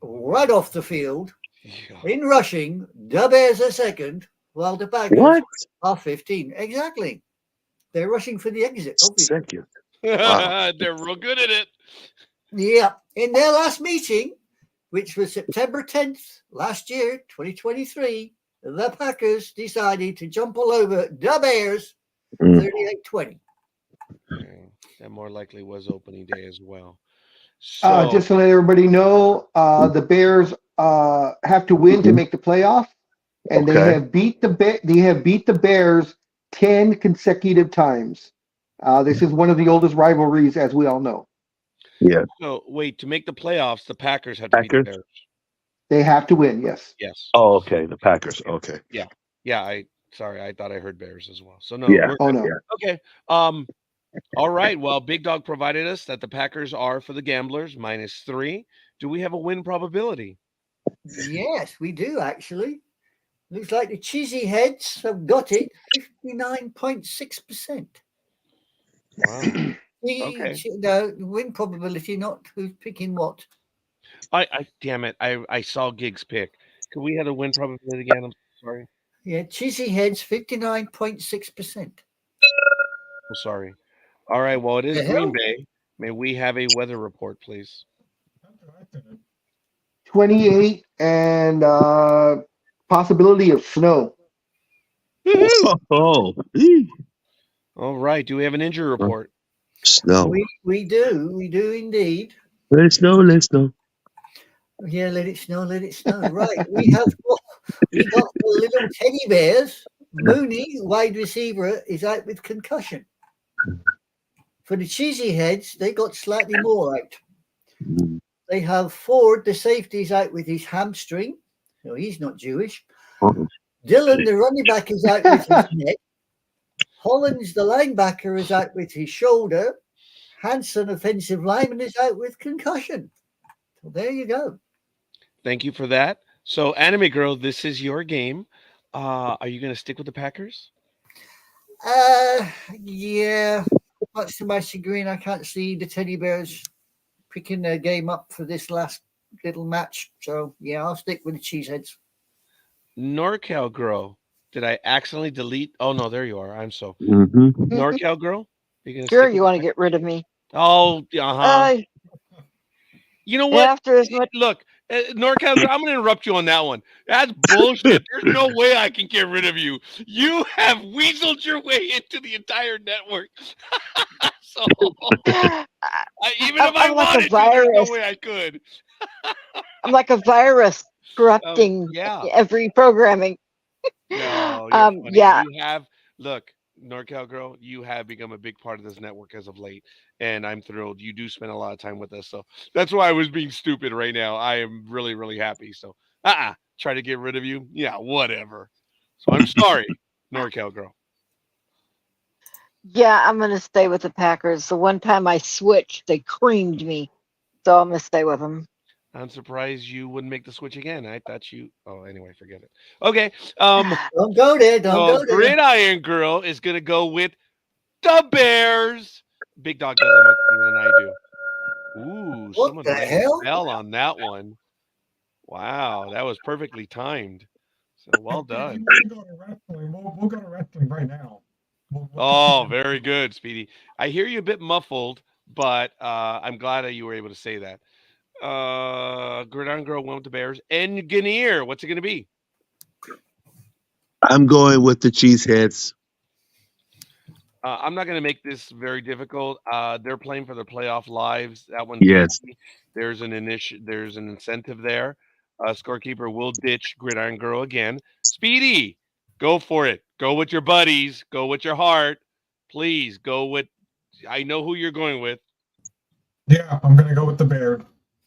right off the field. Yeah. In rushing, the Bears are second, while the Packers are 15. Exactly. They're rushing for the exit, obviously. Second. Wow. They're real good at it. Yeah. In their last meeting, which was September 10th last year, 2023, the Packers decided to jump all over the Bears 38-20. That more likely was opening day as well. So Just to let everybody know, the Bears have to win to make the playoff, and they Okay. have beat the Bears 10 consecutive times. This is one of the oldest rivalries, as we all know. Yeah. so wait, to make the playoffs, the Packers have to beat the Packers. Bears. They have to win, yes. Yes. Oh, okay. The Packers. Okay. Yeah. Yeah. I thought I heard Bears as well. So no, Yeah. we're Oh good. no. Okay. All right. Well, Big Dog provided us that the Packers are for the gamblers -3. Do we have a win probability? Yes, we do actually. Looks like the cheesy heads have got it 59.6%. Wow. Okay. The win probability, not who's picking what. I damn it. I saw Giggs pick. Could we have a win probability again? I'm sorry. Yeah, cheesy heads 59.6%. I'm sorry. All right. Well, it is The Green hell? Bay. May we have a weather report, please? 28 and possibility of snow. Oh. Eee. All right. Do we have an injury report? Snow. We do indeed. Let it snow. Let it snow. Yeah, let it snow, let it snow. Right. We got the little teddy bears. Mooney, wide receiver, is out with concussion. For the cheesy heads, they got slightly more out. They have Ford, the safety's out with his hamstring. So he's not Jewish. Dylan, the running back, is out with his neck. Hollins, the linebacker, is out with his shoulder. Hanson, offensive lineman, is out with concussion. So there you go. Thank you for that. So, Anime Girl, this is your game. Are you going to stick with the Packers? Yeah. Much to my chagrin, I can't see the teddy bears picking their game up for this last little match. So yeah, I'll stick with the cheeseheads. NorCal Girl, did I accidentally delete? Oh no, there you are. I'm so NorCal Girl. Sure, you want to get rid of me? Oh, you know what? After as much, look, NorCal Girl, I'm going to interrupt you on that one. That's bullshit. There's no way I can get rid of you. You have weaseled your way into the entire network. So, even if I wanted to, there's no way I could. I'm like a virus corrupting every programming. No, yeah. You have, look, NorCal Girl, you have become a big part of this network as of late, and I'm thrilled. You do spend a lot of time with us, so that's why I was being stupid right now. I am really, really happy. So, try to get rid of you. Yeah, whatever. So I'm sorry, NorCal Girl. Yeah, I'm going to stay with the Packers. The one time I switched, they creamed me, so I'm going to stay with them. I'm surprised you wouldn't make the switch again. I thought you. Oh, anyway, forget it. Okay. Don't go there. Don't go there. Gridiron Girl is going to go with the Bears. Big Dog does it much better than I do. Ooh, what someone the hell? fell on that one. Wow, that was perfectly timed. So well done. We'll go to wrestling right now. Oh, very good, Speedy. I hear you a bit muffled, but I'm glad that you were able to say that. Gridiron Girl went with the Bears. Engineer, what's it going to be? I'm going with the Cheeseheads. I'm not going to make this very difficult. They're playing for their playoff lives. That one, yes. There's an incentive there. Scorekeeper will ditch Gridiron Girl again. Speedy, go for it. Go with your buddies. Go with your heart. Please go with. I know who you're going with. Yeah, I'm going to go with the Bears.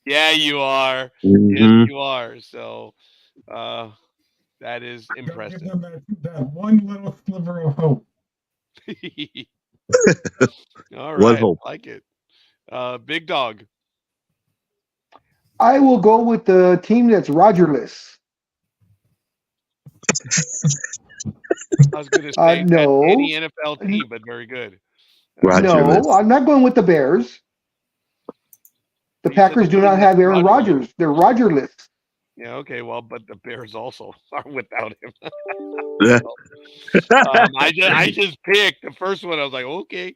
Yeah, you are. Yes, you are. So, that is impressive. Give them that one little sliver of hope. All right, I like it. Big Dog. I will go with the team that's Rogerless. I was going to say no. any NFL team, but very good. No, I'm not going with the Bears. The Packers do not have Aaron Rodgers. They're Rogerless. Yeah, okay, well, but the Bears also are without him. I just picked the first one. I was like, okay.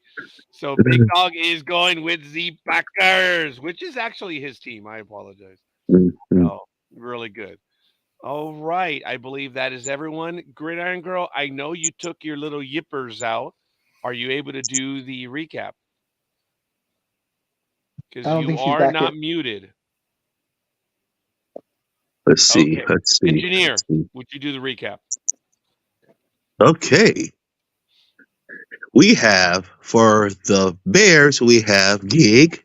So Big Dog is going with the Packers, which is actually his team. I apologize. Oh, really good. All right. I believe that is everyone. Gridiron Girl, I know you took your little yippers out. Are you able to do the recap? because I don't you think she's are back not yet. muted. Let's see. Okay. Let's see. Engineer, Let's see. would you do the recap? Okay. We have for the Bears, we have Gig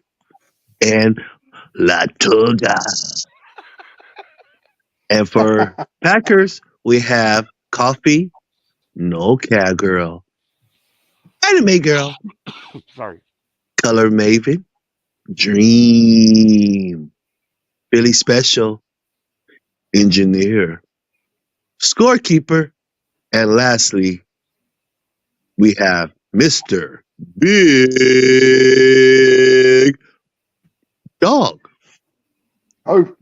and La Toga. And for Packers, we have Coffee, No Cowgirl, Anime Girl, Sorry. Color Maven, Dream, Philly Special, Engineer, Scorekeeper, and lastly, we have Mr. Big Dog. Oh,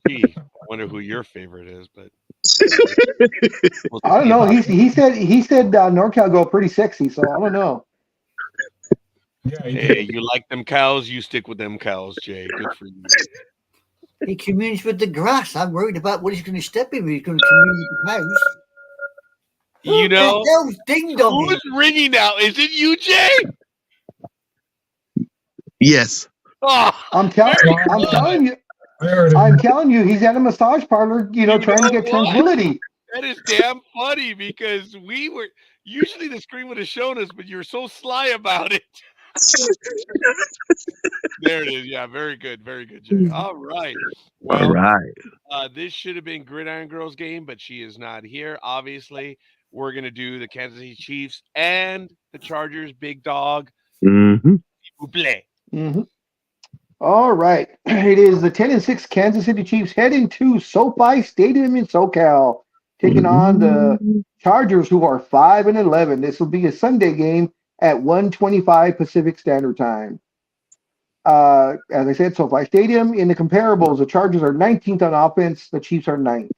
Gee, I wonder who your favorite is, but we'll I don't see know. about it. He said NorCal girl pretty sexy, so I don't know. Yeah, he Hey, did. you like them cows? You stick with them cows, Jay. Good for you. He communes with the grass. I'm worried about what he's going to step in. He's going to commune with the house. You know, the hell's ding dong? who's ringing now? Is it you, Jay? Yes. Oh, I'm telling you, There it is. I'm telling you, he's at a massage parlor, You trying to know get what? tranquility. that is damn funny because we were usually the screen would have shown us, but you're so sly about it. There it is. Yeah, very good, Jay. All right. All Well, right. this should have been Gridiron Girls game, but she is not here. Obviously, we're gonna do the Kansas City Chiefs and the Chargers. Big Dog. Mm-hmm. Buble. Mm-hmm. All right. It is the 10-6 Kansas City Chiefs heading to SoFi Stadium in SoCal, taking on the Chargers, who are 5-11. This will be a Sunday game at 1:25 Pacific Standard Time. As I said, SoFi Stadium. In the comparables, the Chargers are 19th on offense. The Chiefs are 9th.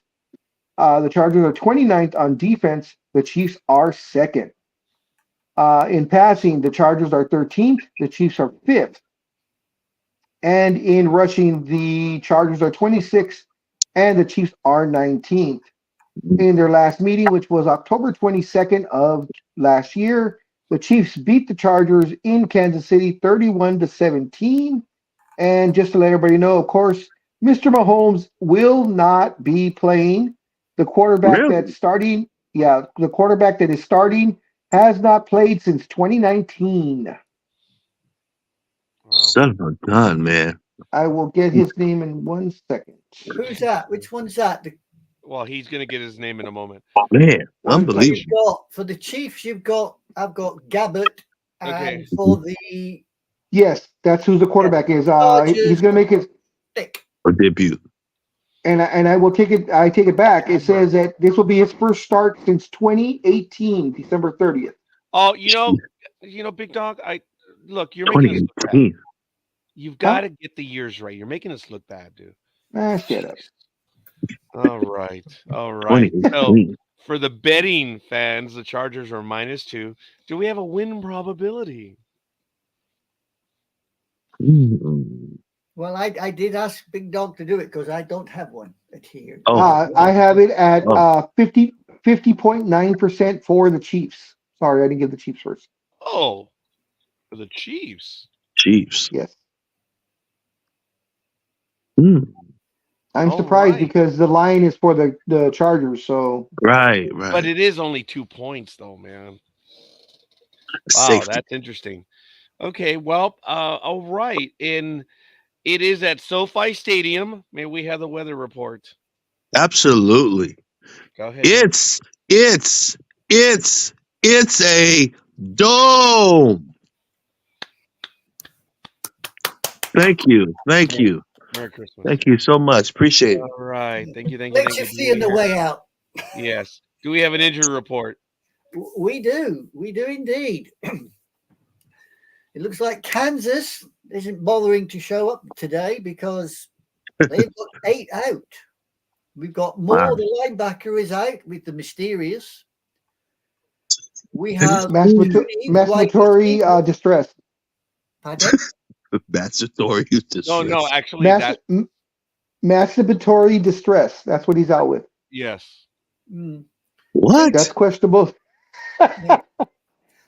The Chargers are 29th on defense. The Chiefs are 2nd. In passing, the Chargers are 13th. The Chiefs are 5th. And in rushing, the Chargers are 26th and the Chiefs are 19th. In their last meeting, which was October 22nd of last year, the Chiefs beat the Chargers in Kansas City 31-17. And just to let everybody know, of course, Mr. Mahomes will not be playing. The quarterback that's starting, the quarterback that is starting has not played since 2019. Wow. Son of a gun, man. I will get his name in 1 second. Who's that? Which one's that? Well, he's gonna get his name in a moment. Man, One unbelievable. You've got for the Chiefs. I've got Gabbert, and Okay. for the Yes, that's who the quarterback is. He's going to make his Stick. Or debut. and I will take it. I take it back. It says that this will be his first start since 2018, December 30th. Oh, you know, Big Dog. Look, you're making us look bad. 2018. You've got to get the years right. You're making us look bad, dude. Shut up. All right. So 2018. for the betting fans, the Chargers are -2. Do we have a win probability? Mm. Well, I did ask Big Dog to do it because I don't have one here. Oh. I have it at 50.9% for the Chiefs. Sorry, I didn't give the Chiefs first. Oh, for the Chiefs. Chiefs. Yes. Mm. I'm All surprised right. because the line is for the Chargers. So Right. But it is only 2 points, though, man. Wow, Safety. that's interesting. Okay, well, all right. It is at SoFi Stadium. May we have the weather report? Absolutely. Go ahead. It's a dome. Thank you. Merry Christmas. Thank you so much. Appreciate it. All right. Thank you. Makes you see in the way out. Yes. Do we have an injury report? We do indeed. It looks like Kansas isn't bothering to show up today because they've got 8 out. We've got Moore, Wow. the linebacker, is out with the mysterious. We have masturbatory distress. Pardon? Masturbatory distress. No, actually, that Masturbatory distress. That's what he's out with. yes. What? That's questionable.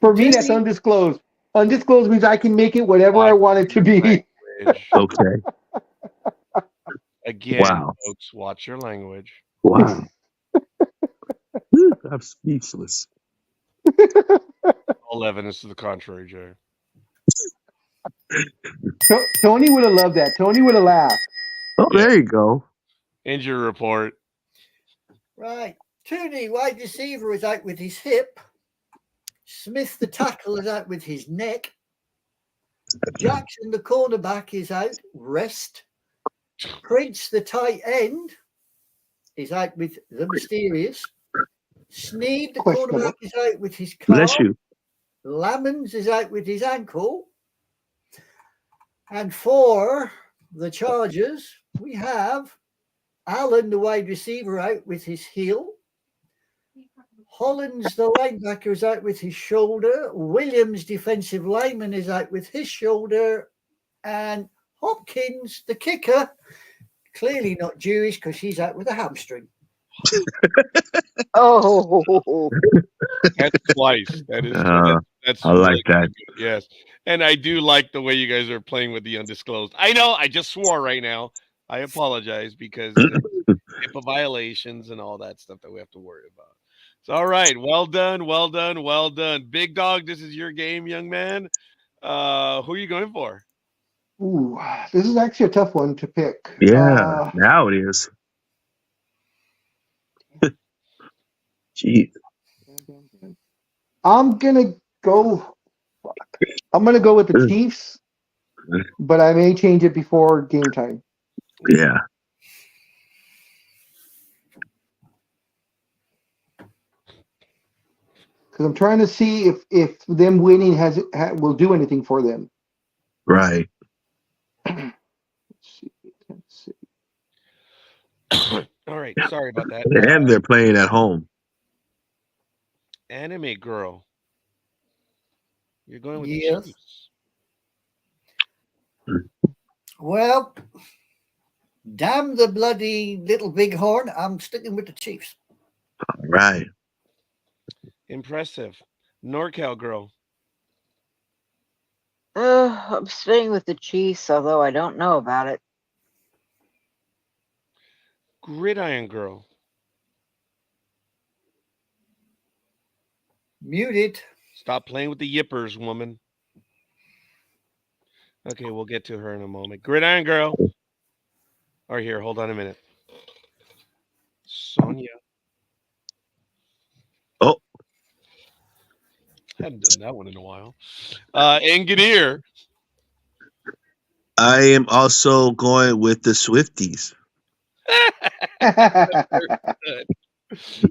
For me, that's undisclosed. Undisclosed means I can make it whatever I want it to be. Okay. Again, Wow. folks, watch your language. Wow. I'm speechless. All evidence to the contrary, Jay. Tony would have loved that. Tony would have laughed. Oh, there you go. Injury report. Right. Tooney, wide receiver, is out with his hip. Smith, the tackle, is out with his neck. Jackson, the cornerback, is out. Rest. Prince, the tight end, is out with the mysterious. Sneed, the cornerback, is out with his calf. Bless you. Lammons is out with his ankle. And for the Chargers, we have Allen, the wide receiver, out with his heel. Hollins, the linebacker, is out with his shoulder. Williams, defensive lineman, is out with his shoulder. And Hopkins, the kicker, clearly not Jewish because he's out with a hamstring. Oh, That's twice. That is. That's I like that. Good. Yes, and I do like the way you guys are playing with the undisclosed. I know. I just swore right now. I apologize because HIPAA violations and all that stuff that we have to worry about. So, all right. Well done. Well done. Well done. Big Dog, this is your game, young man. Who are you going for? Ooh, this is actually a tough one to pick. Yeah, now it is. Gee. I'm gonna go with the Chiefs, but I may change it before game time. Yeah. Because I'm trying to see if them winning will do anything for them. Right. Let's see. All right. Sorry about that. And they're playing at home. Anime girl. You're going with Yes. the Chiefs. Well, damn the bloody little bighorn. I'm sticking with the Chiefs. All right. Impressive. NorCal girl. I'm staying with the Chiefs, although I don't know about it. Gridiron girl. Muted. Stop playing with the yippers, woman. Okay, we'll get to her in a moment. Gridiron girl. Or here, hold on a minute. Sonia. Oh. Hadn't done that one in a while. Engineer. I am also going with the Swifties.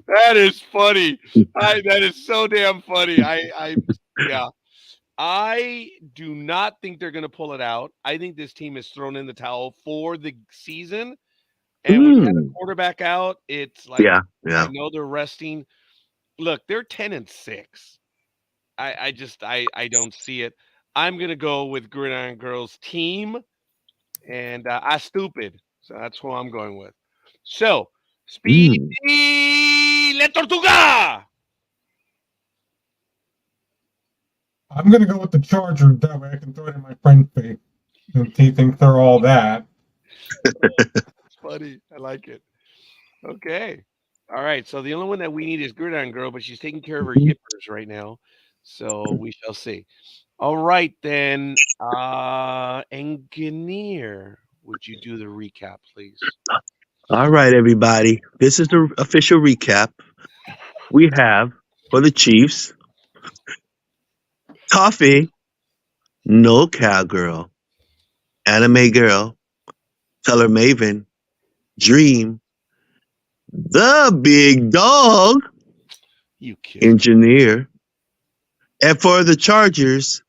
That is funny. That is so damn funny. Yeah. I do not think they're going to pull it out. I think this team is thrown in the towel for the season. And when you have a quarterback out, it's like, yeah. I know they're resting. Look, they're 10-6. I don't see it. I'm going to go with Gridiron Girls team. And I stupid. So that's who I'm going with. So, Speedy La Tortuga. I'm gonna go with the Charger. That way I can throw it in my friend's face. Since he thinks they're all that. It's funny. I like it. Okay. All right. So the only one that we need is Gridiron Girl, but she's taking care of her yippers right now. So we shall see. All right, then. Engineer, would you do the recap, please? All right, everybody. This is the official recap. We have for the Chiefs, Coffee, No Cowgirl, Anime Girl, Teller Maven, Dream, the Big Dog, You kid. Engineer. And for the Chargers,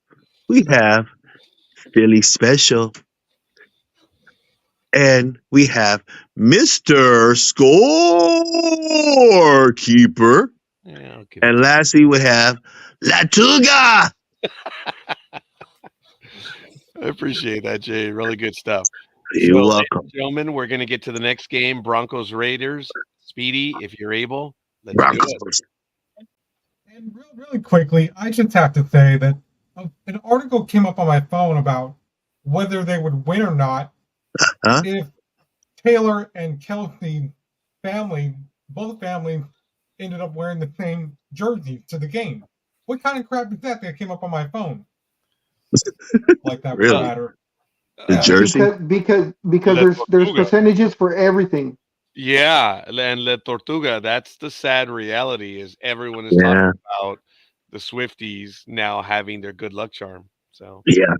we have Philly Special. And we have Mr. Scorekeeper. Yeah, okay. And lastly, we have Latuga. I appreciate that, Jay. Really good stuff. You're So, welcome. ladies and gentlemen, we're going to get to the next game. Broncos Raiders. Speedy, if you're able, let's do it. Broncos. And really quickly, I just have to say that an article came up on my phone about whether they would win or not Huh? if Taylor and Kelsey both families, ended up wearing the same jersey to the game. What kind of crap is that came up on my phone? Like that Really? matter. The jersey? Because La there's Tortuga. percentages for everything. Yeah, and La Tortuga. That's the sad reality. Is everyone is Yeah. talking about the Swifties now having their good luck charm. So Yeah.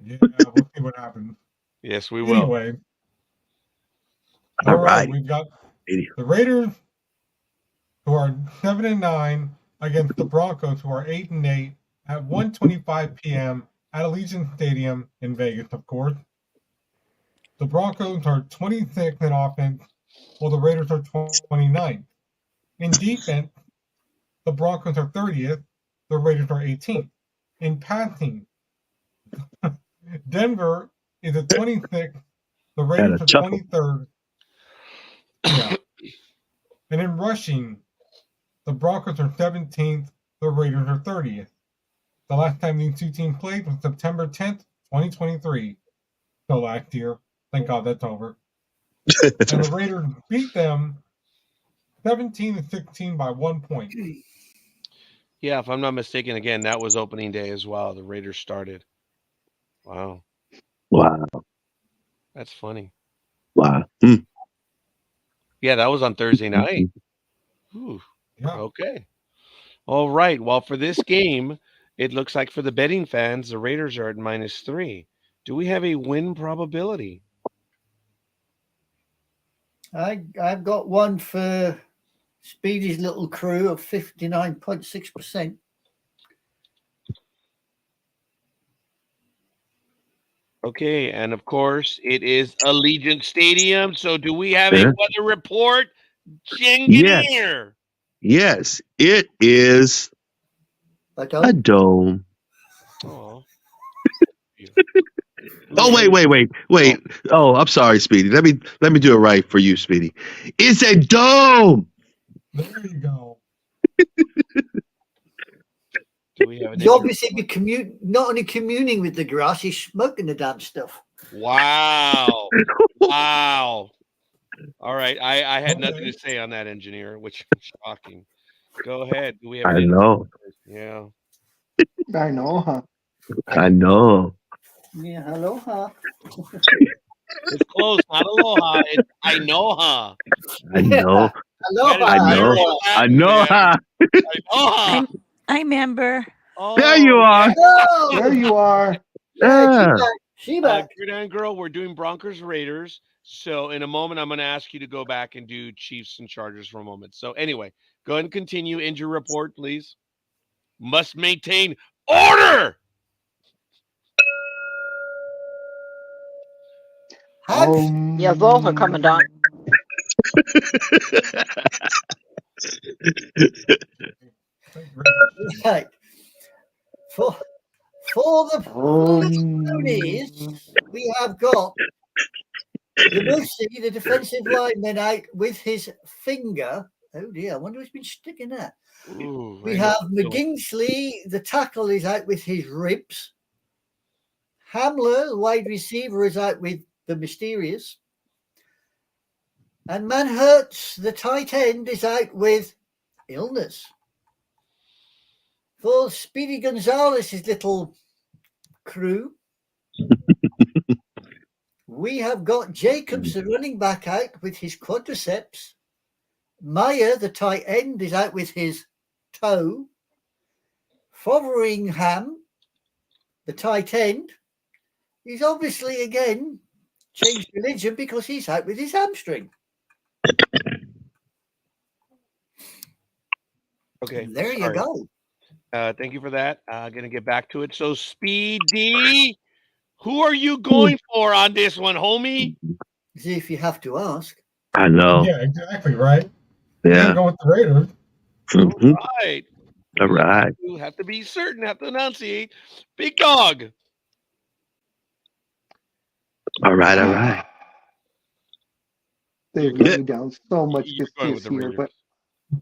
Yeah, we'll see what happens. yes, we will. Anyway. All All right, right. we've got the Raiders, who are 7-9, against the Broncos, who are 8-8, at 1:25 p.m. at Allegiant Stadium in Vegas, of course. The Broncos are 26th in offense, while the Raiders are 29th. In defense, the Broncos are 30th, the Raiders are 18th. In passing, Denver is at 26th, the Raiders are 23rd. Yeah. And in rushing, the Broncos are 17th, the Raiders are 30th. The last time these two teams played was September 10th, 2023. So last year. Thank God that's over. And the Raiders beat them 17-16 by 1 point. Yeah, if I'm not mistaken, again, that was opening day as well. The Raiders started. Wow. Wow. That's funny. Wow. Yeah, that was on Thursday night. Ooh, Yeah. okay. All right. Well, for this game, it looks like for the betting fans, the Raiders are at -3. Do we have a win probability? I've got one for Speedy's little crew of 59.6%. Okay, and of course, it is Allegiant Stadium. So, do we have a weather report, Jingineer? Yes, it is a dome. Oh. Oh, wait. Oh, I'm sorry, Speedy. Let me do it right for you, Speedy. It's a dome. There you go. Do we have He's obviously not only communing with the grass, he's smoking the damn stuff. Wow. Wow. All right. I had nothing to say on that, engineer, which is shocking. Go ahead. Do we have I know. Yeah. I know, huh? I know. Yeah, aloha. It's close, not aloha. It's I know, huh? I know. Aloha. I know, huh? Aloha. I remember. Oh, There you are. Oh, There you are. yeah, she back. Gridiron Girl, we're doing Broncos Raiders. So in a moment, I'm going to ask you to go back and do Chiefs and Chargers for a moment. So anyway, go ahead and continue. Injury report, please. Must maintain order. Jawohl, Kommandant. Right. For the Ponies, we have got the defensive lineman, out with his finger. Oh dear, I wonder who's been sticking that. Ooh, We have McGinsley, the tackle, is out with his ribs. Hamler, the wide receiver, is out with the mysterious. And Manhurts, the tight end, is out with illness. For Speedy Gonzalez's little crew, we have got Jacobs, the running back, out with his quadriceps. Meyer, the tight end, is out with his toe. Fotheringham, the tight end, he's obviously again changed religion because he's out with his hamstring. Okay. There you go. Thank you for that. Going to get back to it. So, Speedy, who are you going for on this one, homie? See if you have to ask. I know. Yeah, exactly, right? Yeah. Go with the Raiders. Mhm. Right. All right. You have to be certain, have to enunciate. Big dog. All right. They've let me down so much this year, but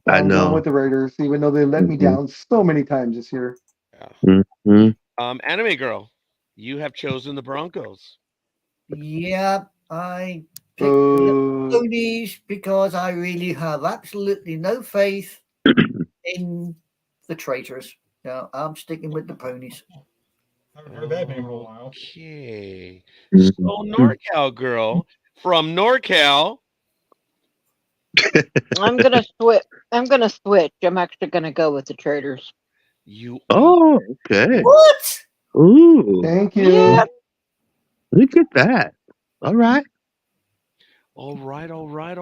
I I'm know. going with the Raiders, even though they let me down so many times this year. Yeah. Mhm. Anime girl, you have chosen the Broncos. Yeah, I picked the ponies because I really have absolutely no faith in the traitors. No, I'm sticking with the ponies. I haven't heard that name in a while. Okay. So NorCal girl from NorCal. I'm gonna switch. I'm actually gonna go with the traders. You. Oh, okay. What? Ooh, Thank you. Yeah. look at that. All right. All right. All right.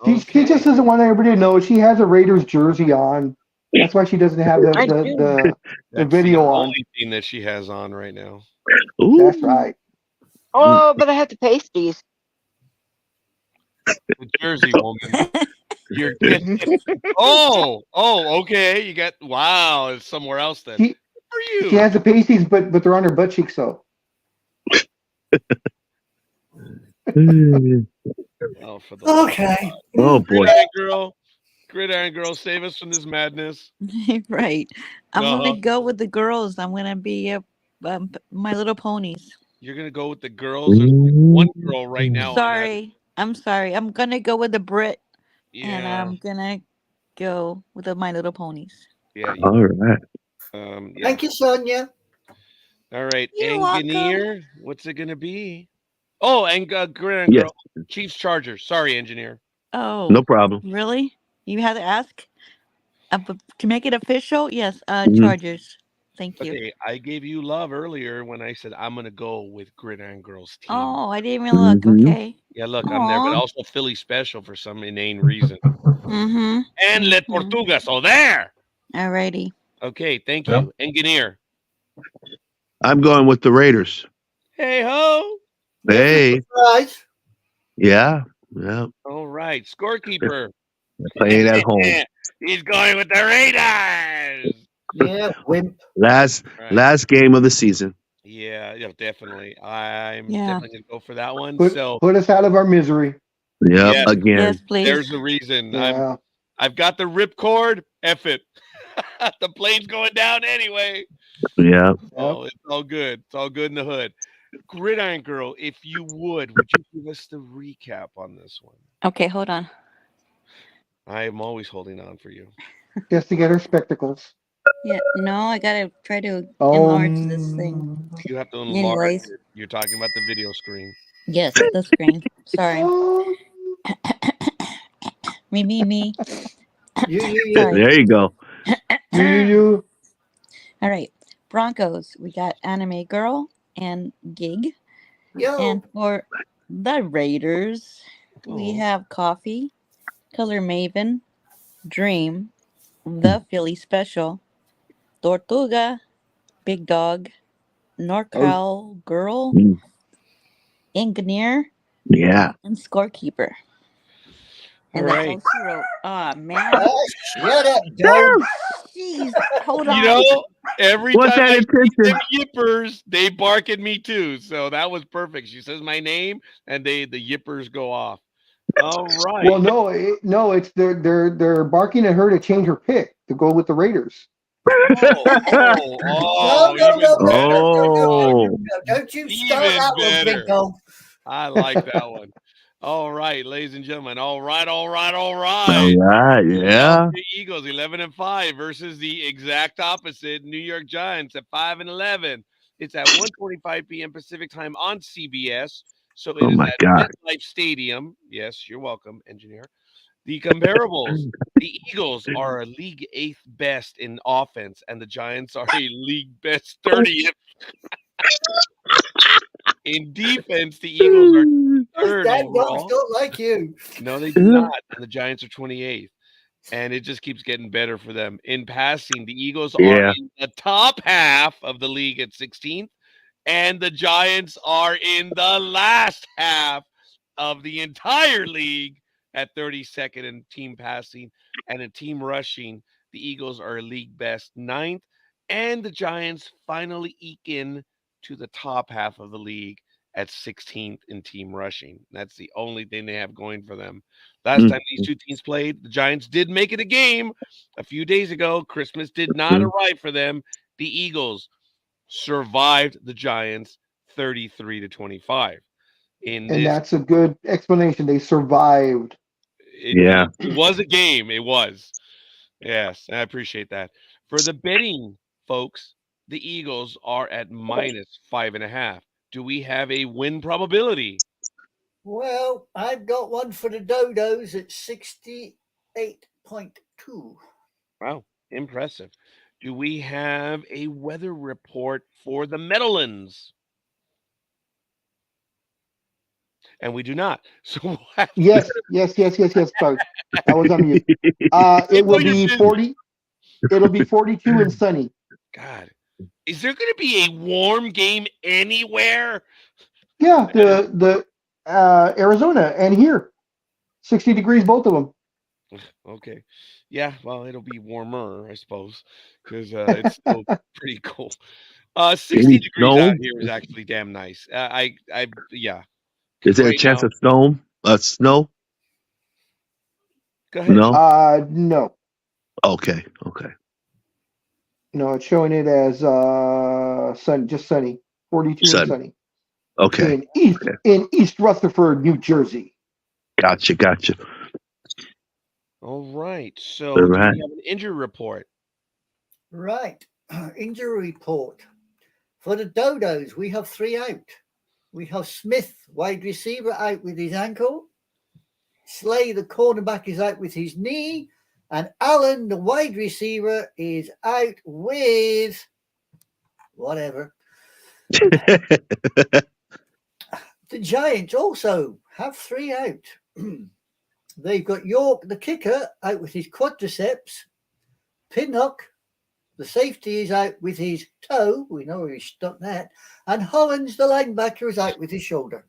She just doesn't want everybody to know she has a Raiders jersey on. That's why she doesn't have I do. the That's video the on. only thing that she has on right now. Ooh. That's right. Oh, but I have the pasties. The Jersey woman. You're getting. Okay. You got. Wow. It's somewhere else then. She, for you. She has the pasties, but they're on her butt cheeks, though. Oh, for the Okay. Oh boy. Gridiron girl, save us from this madness. Right. I'm gonna go with the girls. I'm gonna be My Little Ponies. You're gonna go with the girls. There's like one girl right now. I'm sorry. I'm gonna go with the Brit, Yeah. and I'm gonna go with the My Little Ponies. Yeah. All right. Yeah. Thank you, Sonia. All right. You're Engineer, what's it gonna be? Oh, and Gridiron Yes. girl, Chiefs Chargers. Sorry, engineer. Oh, No problem. really? You had to ask to make it official. Yes. Mhm. Chargers. Thank you. Okay, I gave you love earlier when I said I'm gonna go with Gridiron Girls team. Oh, I didn't even look. Mhm. Okay. Yeah, look, I'm there, but Aw. also Philly special for some inane reason. Mm-hmm. And Le Tortuga, so there. Alrighty. Okay, thank Yep. you. Engineer. I'm going with the Raiders. Hey ho. Hey. Right. Yeah. Yeah. All right. Scorekeeper. Playing at home. He's going with the Raiders. Yeah, wimp. Last game of the season. Yeah, definitely. I'm Yeah. definitely gonna go for that one. Put us out of our misery. Yep. Yes. Again. Yes, please. There's a reason. Yeah. I've got the ripcord. F it. The plane's going down anyway. Yeah. Oh, it's all good. It's all good in the hood. Gridiron Girl, if you would you give us the recap on this one? Okay, hold on. I am always holding on for you. Just to get her spectacles. Yeah, no, I gotta try to enlarge this thing. You have to enlarge. Anyways. You're talking about the video screen. Yes, the screen. Sorry. Me. You. Sorry. There you go. You. All right. Broncos, we got Anime Girl and Gig. Yo. And for the Raiders, we have Coffee, Color Maven, Dream, The Philly Special, Tortuga, Big Dog, NorCal Girl, Engineer, Yeah. and Scorekeeper. And right. the house wrote, oh man. Shut up, dog. Jeez, hold on. You know, every What's time that I see attention? them yippers, they bark at me too. So that was perfect. She says my name, and the yippers go off. All right. Well, no, it's they're barking at her to change her pick to go with the Raiders. No. Don't you start Even that one, better. big dog. I like that one. All right, ladies and gentlemen. All right. All right. Yeah. The Eagles 11-5 versus the exact opposite New York Giants at 5-11. It's at 1:25 p.m. Pacific time on CBS. So it is at MetLife Stadium. Yes, you're welcome, engineer. The comparables: the Eagles are a league 8th best in offense, and the Giants are a league best 30th. In defense, the Eagles are third That overall. dogs don't like you. No, they do not. And the Giants are 28th. And it just keeps getting better for them. In passing, the Eagles are in the top half of the league at 16th. And the Giants are in the last half of the entire league at 32nd in team passing. And in team rushing, the Eagles are league best 9th. And the Giants finally eke in to the top half of the league at 16th in team rushing. That's the only thing they have going for them. Last time these two teams played, the Giants did make it a game a few days ago. Christmas did not arrive for them. The Eagles survived the Giants 33-25. And that's a good explanation. They survived. It was a game. It was. Yes, I appreciate that. For the betting folks, the Eagles are at -5.5. Do we have a win probability? Well, I've got one for the Dodos at 68.2. Wow, impressive. Do we have a weather report for the Meadowlands? And we do not. So we'll have Yes. Sorry, I was on mute. It will be 40. It'll be 42 and sunny. God, is there going to be a warm game anywhere? Yeah, the Arizona and here, 60 degrees, both of them. Okay. Yeah, well, it'll be warmer, I suppose, because it's still pretty cool. 60 degrees out here is actually damn nice. Yeah. Is there a chance of snow? Snow? Go ahead. No. No. Okay. No, it's showing it as just sunny, 42 and sunny. Okay. In East Rutherford, New Jersey. Gotcha. All right. So do we have an injury report? Right. Injury report. For the Dodos, we have 3 out. We have Smith, wide receiver, out with his ankle. Slay, the cornerback, is out with his knee. And Allen, the wide receiver, is out with whatever. The Giants also have 3 out. They've got York, the kicker, out with his quadriceps. Pinnock, the safety, is out with his toe. We know where he stuck that. And Hollins, the linebacker, is out with his shoulder.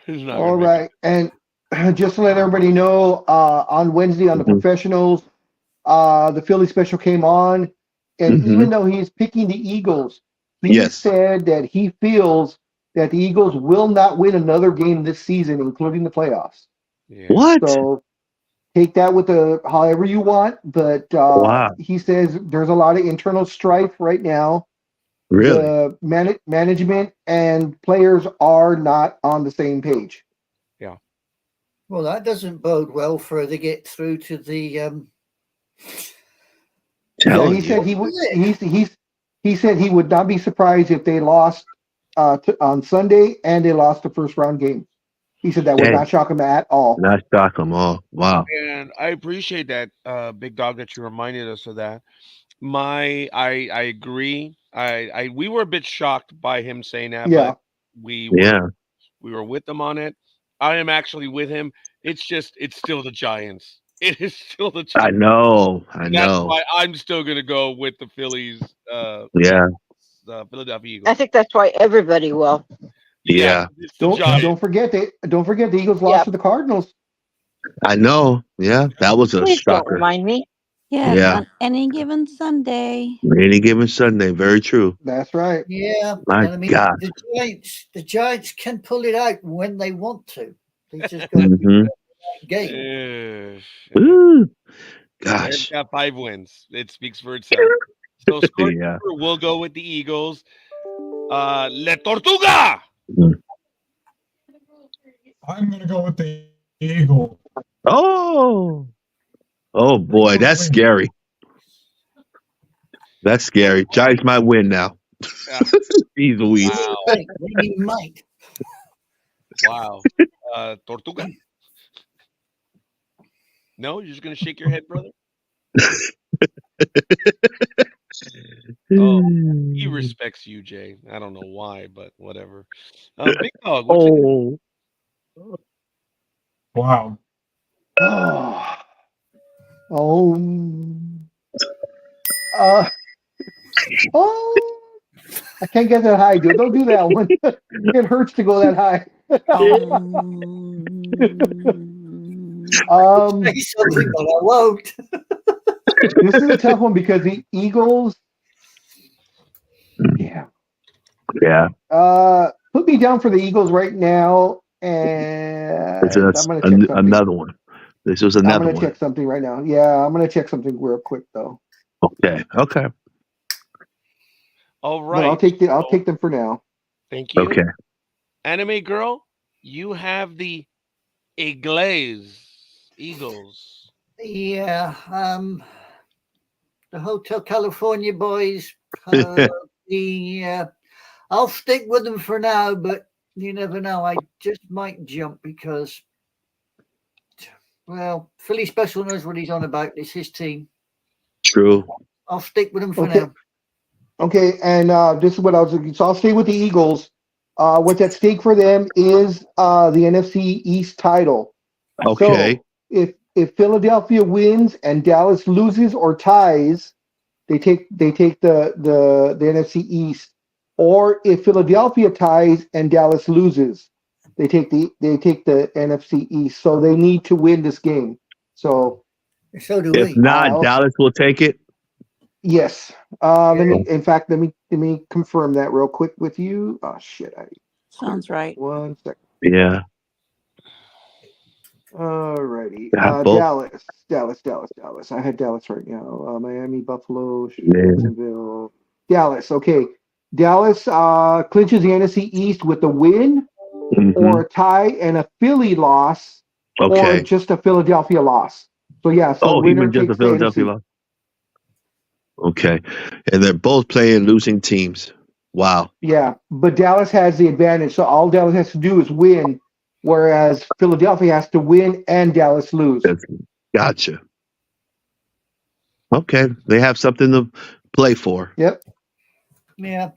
All right. And just to let everybody know, on Wednesday on the professionals, the Philly special came on. And even though he's picking the Eagles, he said that he feels that the Eagles will not win another game this season, including the playoffs. Yeah. What? So take that with however you want. But he says there's a lot of internal strife right now. Really? The management and players are not on the same page. Yeah. Well, that doesn't bode well for they get through to the. He said he said he would not be surprised if they lost on Sunday and they lost the first round game. He said that would not shock him at all. Not shock him all. Wow. And I appreciate that, Big Dog, that you reminded us of that. I agree. We were a bit shocked by him saying that, but we were with him on it. I am actually with him. It's still the Giants. It is still the Giants. I know. That's why I'm still gonna go with the Phillies. The Philadelphia Eagles. I think that's why everybody will. Yeah. Don't forget the Eagles lost to the Cardinals. I know. Yeah, that was a Please shocker. don't remind me. Yeah, on any given Sunday. Any given Sunday, very true. That's right. Yeah, my God. The Giants can pull it out when they want to. They just got game. Ooh, gosh, they've got 5 wins. It speaks for itself. So we'll go with the Eagles. Le Tortuga. I'm gonna go with the Eagle. Oh boy, that's scary. That's scary. Giants might win now. Easily. Wow. Tortuga. No, you're just gonna shake your head, brother. He respects you, Jay. I don't know why, but whatever. Big Dog. Wow. I can't get that high, dude. Don't do that one. It hurts to go that high. Say something, but I won't. This is a tough one because the Eagles. Yeah. Put me down for the Eagles right now, and I'm gonna check another one. This was another one. I'm gonna check something right now. Yeah, I'm gonna check something real quick though. Okay. Okay. All But right. I'll take them for now. Thank you. Okay. Anime girl, you have the Eagles. Yeah. The Hotel California boys. I'll stick with them for now, but you never know. I just might jump because, well, Philly Special knows what he's on about. It's his team. True. I'll stick with him for Okay. now. Okay, and this is what I was looking. So I'll stay with the Eagles. What's at stake for them is the NFC East title. Okay. So if Philadelphia wins and Dallas loses or ties, they take the NFC East. Or if Philadelphia ties and Dallas loses, they take the NFC East. So they need to win this game. So So do If we. not, Dallas will take it. yes. Let me confirm that real quick with you. Oh shit! Sounds right. 1 second. Yeah. Alrighty. Yeah, both. Dallas. I had Dallas right now. Miami, Buffalo, Yeah. Jacksonville, Dallas. Okay. Dallas clinches the NFC East with a win or a tie and a Philly loss, or Okay. just a Philadelphia loss. So yeah. So winner even just takes the Philadelphia NFC. loss. Okay. And they're both playing losing teams. Wow. Yeah, but Dallas has the advantage. So all Dallas has to do is win, whereas Philadelphia has to win and Dallas lose. Gotcha. Okay. They have something to play for. Yep. Yeah.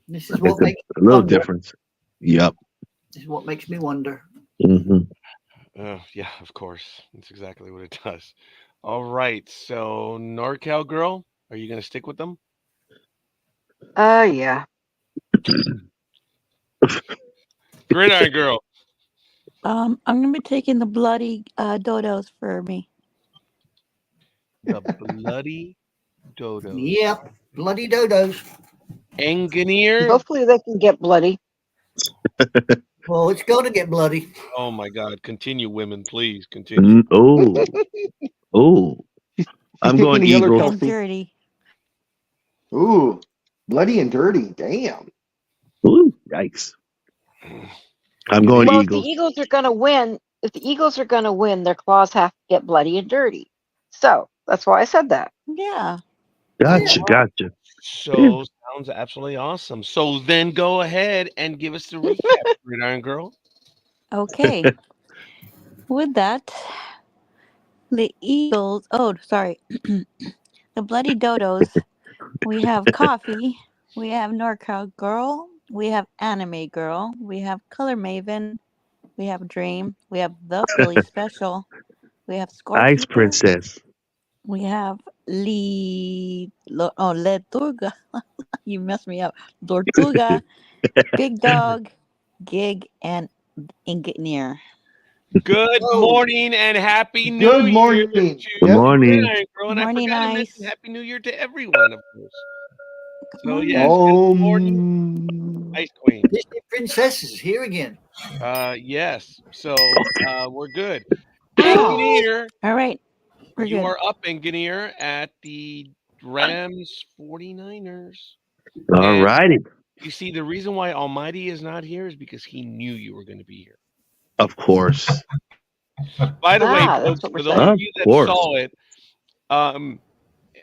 This is It's what makes a me little wonder. difference. Yep. This is what makes me wonder. Hmm. Yeah, of course. That's exactly what it does. All right. So NorCal girl, are you going to stick with them? Yeah. Gridiron girl. I'm gonna be taking the bloody dodos for me. The bloody dodo. Yep. Bloody dodos. Engineer. Hopefully they can get bloody. Well, it's going to get bloody. Oh my God. Continue, women. Please continue. Oh. Oh. I'm taking going the other Eagles. And dirty. Ooh, bloody and dirty. Damn. Ooh, yikes. I'm going Well, if Eagles. the Eagles are going to win, their claws have to get bloody and dirty. So that's why I said that. Yeah. Gotcha. So sounds absolutely awesome. So then go ahead and give us the recap, Gridiron girl. Okay. With that, the Eagles. Oh, sorry. The bloody dodos. We have coffee. We have NorCal girl. We have anime girl. We have color maven. We have dream. We have the Philly special. We have Scorpio. Ice princess. We have Leturga. You messed me up. Tortuga, Big Dog, Gig, and Engineer. Good morning and happy New Good Year. morning. To Good morning. Gridiron girl. And Morning, I forgot to Ice. mention happy New Year to everyone, of course. So morning. yes, good morning, Ice Queen. Disney Princess is here again. Yes. So we're good. Engineer, All right. We're you good. are up, Engineer, at the Rams 49ers. All righty. You see, the reason why Almighty is not here is because he knew you were going to be here. Of course. By the way, that's folks, what we're for those saying. of you that course. saw it,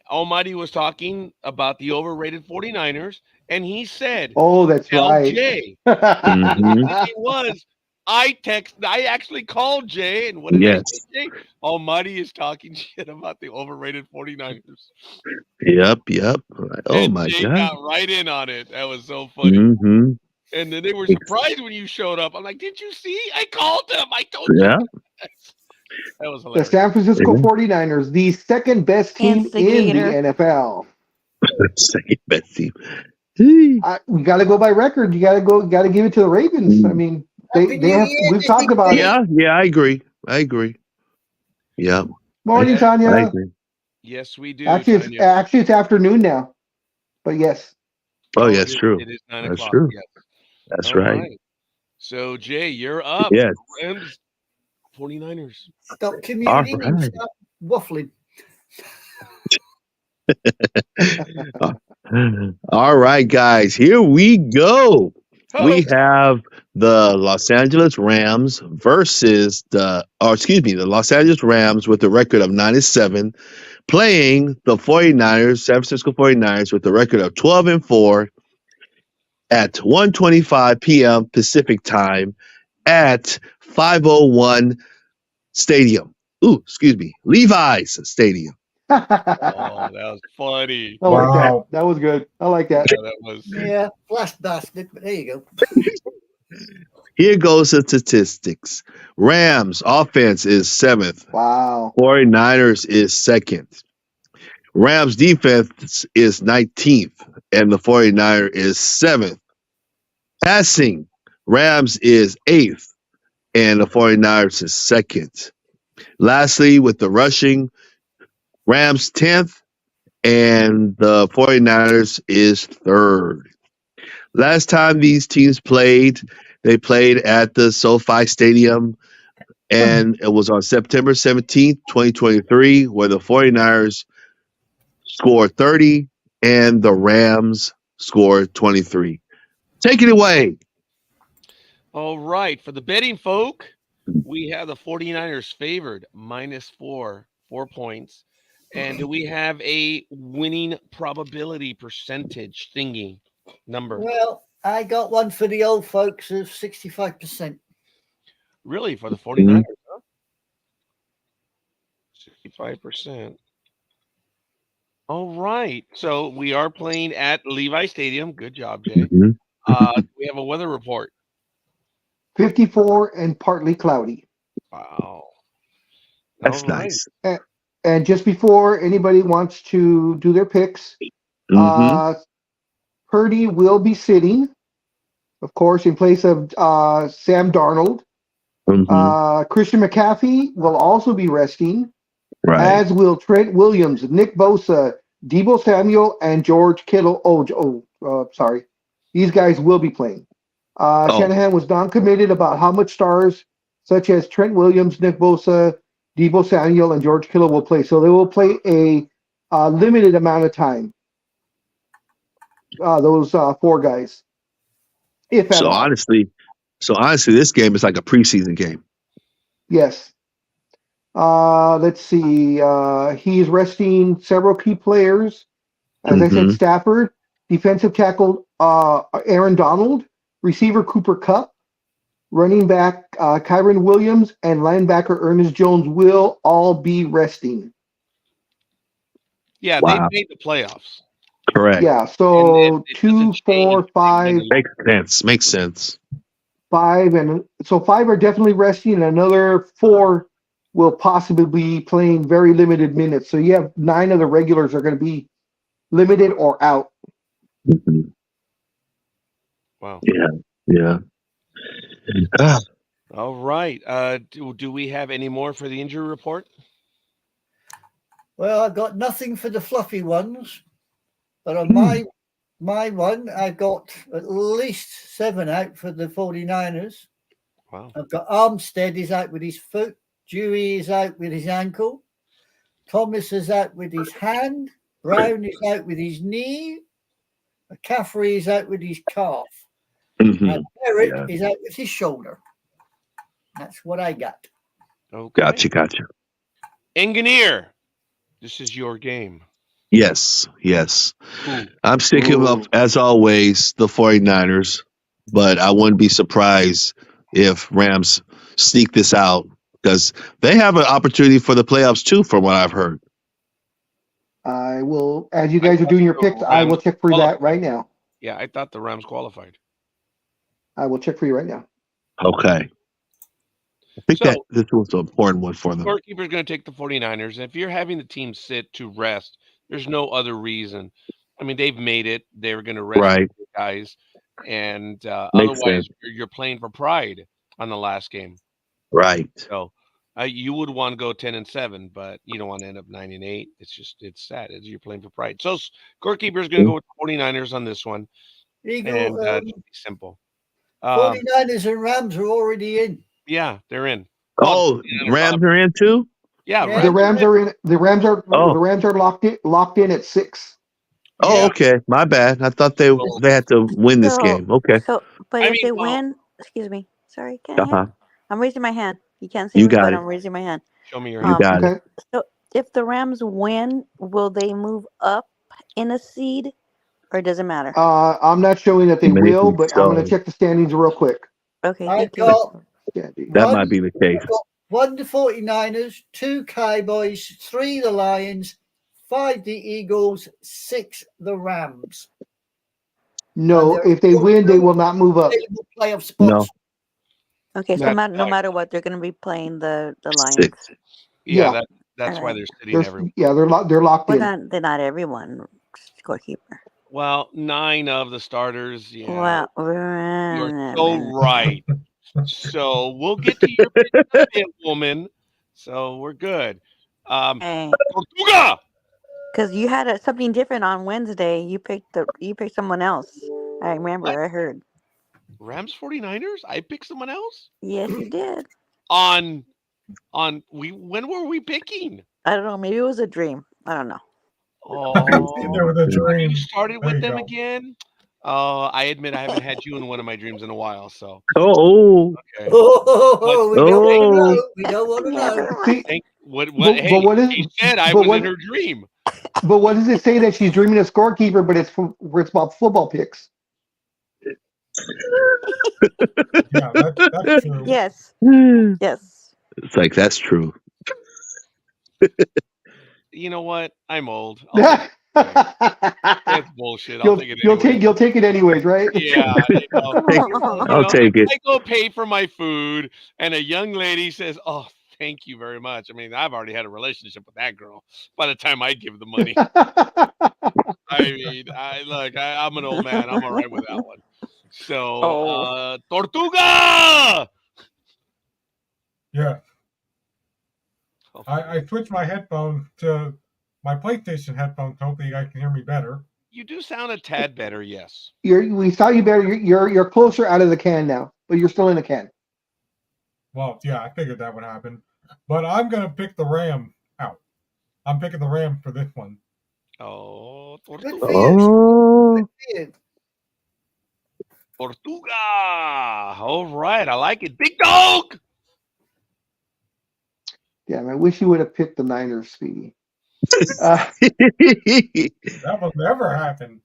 Almighty was talking about the overrated 49ers, and he said, Oh, that's right. LJ. Mhm. He was. I actually called Jay, and what did I Yes. say, Jay? Almighty is talking shit about the overrated 49ers. Yep. Oh And my Jay God. got right in on it. That was so funny. Mm-hmm. And then they were surprised when you showed up. I'm like, did you see? I called them. I told you. Yeah. That was The hilarious. San Francisco Yeah. 49ers, the second best team in the Instigator. NFL. Second best team. Hey. We got to go by record. You got to give it to the Ravens. I mean, Happy they New have. Year, We've talked about it. Yeah, I agree. Yeah. Morning, Yeah, I Tanya. agree. Yes, we do. Actually, Tanya. it's afternoon now. But yes. Oh, it that's is- true. It is 9 That's o'clock. true. Yes. That's All right. So, Jay, you're up. Yes. Rams 49ers. Stop commuting and right. stop waffling. All right, guys, here we go. We have the Los Angeles Rams versus the Los Angeles Rams with a record of 9-7, playing the 49ers, San Francisco 49ers, with a record of 12-4 at 1:25 p.m. Pacific time at 501 Stadium. Levi's Stadium. Oh, that was funny. I like that. That was good. I like that. Yeah, that was. Yeah, flash bastard, but there you go. Here goes the statistics. Rams offense is 7th. Wow. 49ers is 2nd. Rams defense is 19th, and the 49er is 7th. Passing, Rams is 8th, and the 49ers is 2nd. Lastly, with the rushing, Rams 10th, and the 49ers is 3rd. Last time these teams played, they played at the SoFi Stadium, and it was on September 17th, 2023, where the 49ers scored 30 and the Rams scored 23. Take it away. All right. For the betting folk, we have the 49ers favored -4 points. And do we have a winning probability percentage thingy number? Well, I got one for the old folks of 65%. Really? For the 49ers, huh? 65%. All right. So we are playing at Levi Stadium. Good job, Jay. We have a weather report. 54 and partly cloudy. Wow. That's nice. And just before anybody wants to do their picks, Purdy will be sitting, of course, in place of Sam Darnold. Christian McCaffrey will also be resting, as will Trent Williams, Nick Bosa, Deebo Samuel, and George Kittle. Sorry. These guys will be playing. Shanahan was non-committed about how much stars, such as Trent Williams, Nick Bosa, Deebo Samuel, and George Kittle will play. So they will play a limited amount of time. Those 4 guys. So honestly, this game is like a preseason game. Yes. Let's see. He's resting several key players. As I said, Stafford, defensive tackle Aaron Donald, receiver Cooper Kupp, running back Kyren Williams, and linebacker Ernest Jones will all be resting. Yeah, they made the playoffs. Correct. Yeah, so 2, 4, 5. Makes sense. 5, and so 5 are definitely resting, and another 4 will possibly be playing very limited minutes. So you have 9 of the regulars are going to be limited or out. Wow. Yeah. All right. Do we have any more for the injury report? Well, I've got nothing for the fluffy ones, but on my one, I've got at least 7 out for the 49ers. Wow. I've got Armstead is out with his foot. Dewey is out with his ankle. Thomas is out with his hand. Brown is out with his knee. McCaffrey is out with his calf. And Eric is out with his shoulder. That's what I got. Okay. Gotcha. Engineer, this is your game. Yes. I'm sticking up, as always, the 49ers, but I wouldn't be surprised if Rams sneak this out because they have an opportunity for the playoffs too, from what I've heard. I will, as you guys are doing your picks, I will check for that right now. Yeah, I thought the Rams qualified. I will check for you right now. Okay. I think that this was an important one for them. The scorekeeper is going to take the 49ers. And if you're having the team sit to rest, there's no other reason. I mean, they've made it. They were going to rest the guys. And otherwise, you're playing for pride on the last game. Right. So you would want to go 10-7, but you don't want to end up 9-8. It's sad. You're playing for pride. So scorekeeper is going to go with the 49ers on this one. Eagle, and it's simple. 49ers and Rams are already in. Yeah, they're in. Oh, Rams are in too? Yeah, Yeah. The Rams are in. The Rams are locked in at 6. Oh, Yeah. okay. My bad. I thought they Well, had to win this So, game. Okay. but I if mean, they well, win, excuse me. Sorry, can I Uh have? huh. I'm raising my hand. You can't see You me, got but it. I'm raising my hand. show me your You hand. got it. Okay. So if the Rams win, will they move up in a seed, or does it matter? I'm not showing that they will, Maybe but I'm going to so. check the standings real quick. Okay, I've thank you. got Standings. That one. might be the case. I've got 1 the 49ers, 2 Cowboys, 3 the Lions, 5 the Eagles, 6 the Rams. And No, they're if they all win, they still will not move up. available playoff No. spots. Okay, so That's no why. matter what, they're going to be playing the Lions. 6. Yeah, Yeah. that's why Alright. they're sitting everywhere. They're locked Well, in. they're not everyone scorekeeper. Well, 9 of the starters. Yeah, Well, you're so right. So we'll get to your pick in a bit, woman. So we're good. Tortuga! because you had something different on Wednesday. You picked someone else. I remember. What? I heard. Rams 49ers? I picked someone else? Yes, you did. On when were we picking? I don't know. Maybe it was a dream. I don't know. Oh, with a dream. you started There with you them go. again? I admit I haven't had you in one of my dreams in a while. So Oh. okay. Oh, we don't want to Oh. know. We don't want to know. Never mind. See, What? but Hey, what is? she said I but was what? in her dream. But what does it say that she's dreaming of scorekeeper? But it's about football picks. Yeah, that's true. Yes. Yes. It's like that's true. You know what? I'm old. That's bullshit. I'll take it anyway. You'll take it anyways, right? Yeah, I'll take it. I go pay for my food, and a young lady says, "Oh, thank you very much." I mean, I've already had a relationship with that girl by the time I give the money. I mean, I'm an old man. I'm all right with that one. So, Tortuga! Yeah. Oh, I switched my headphone to my PlayStation headphones. Hopefully, you guys can hear me better. you do sound a tad better, yes. We saw you better. You're closer out of the can now, but you're still in the can. Well, yeah, I figured that would happen. But I'm going to pick the Ram out. I'm picking the Ram for this one. Oh, Good Tortuga. for you. Oh. Good for you. Tortuga. All right, I like it. Big dog. Damn, I wish you would have picked the Niners, Speedy. That will never happen.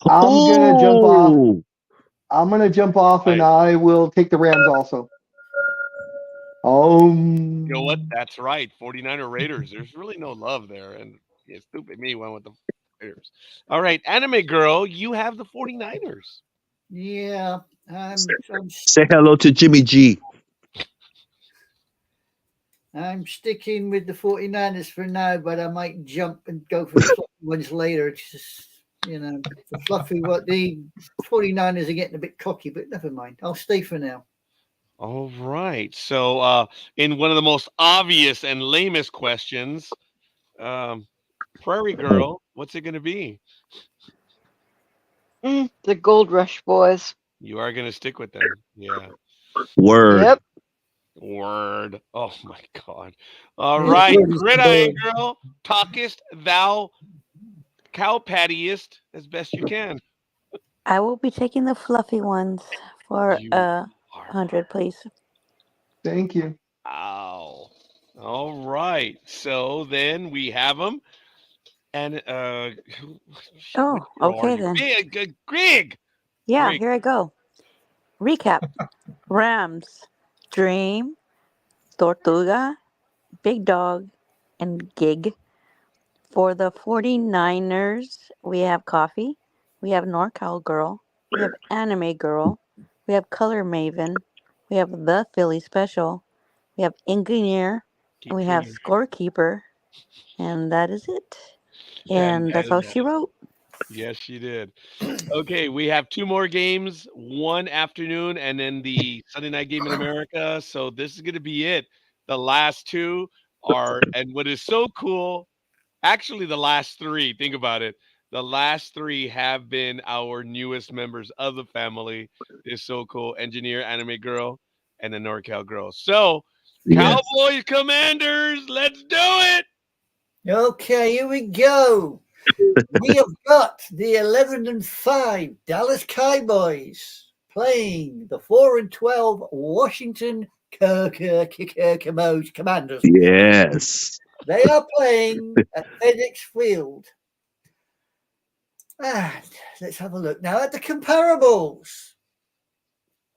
I'm gonna jump off. I'm gonna jump off, and Right. I will take the Rams also. You know what? That's right. 49er Raiders. There's really no love there. And yeah, stupid me went with the Raiders. All right, Anime Girl, you have the 49ers. Yeah. Say hello to Jimmy G. I'm sticking with the 49ers for now, but I might jump and go for the fluffy ones later. It's just, the fluffy what the 49ers are getting a bit cocky, but never mind. I'll stay for now. All right. So in one of the most obvious and lamest questions, Prairie Girl, what's it gonna be? The Gold Rush boys. You are gonna stick with them. Yeah. Word. Yep. Word. Oh my God. All right, Gridiron Girl, talkest thou cow pattiest as best you can. I will be taking the fluffy ones for You 100, please. Thank you. Ow. All right. So then we have them. And Okay then. Greg. Yeah, Greg. here I go. Recap. Rams, Dream, Tortuga, Big Dog, and Gig. For the 49ers, we have Coffee, we have NorCal Girl, we have Anime Girl, we have Color Maven, we have The Philly Special, we have Engineer, and we have Scorekeeper, and that is it. And that's all she wrote. Yes, she did. Okay, we have 2 more games, one afternoon, and then the Sunday night game in America. So this is going to be it. The last 2 are, and what is so cool, actually the last 3, think about it. The last 3 have been our newest members of the family. It's so cool. Engineer, Anime Girl, and the NorCal Girl. So Yes. Cowboys Commanders, let's do it. Okay, here we go. We have got the 11-5 Dallas Cowboys playing the 4-12 Washington Commanders. Yes. They are playing at FedEx Field. And let's have a look now at the comparables.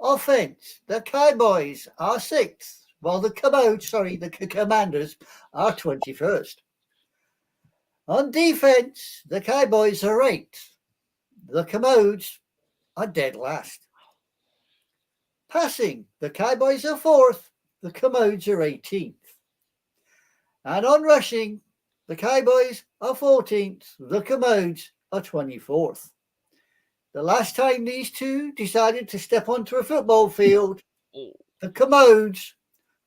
Offense, the Cowboys are 6th, while the Commanders are 21st. On defense, the Cowboys are 8th. The Commodes are dead last. Passing, the Cowboys are 4th. The Commodes are 18th. And on rushing, the Cowboys are 14th. The Commodes are 24th. The last time these two decided to step onto a football field, the Commodes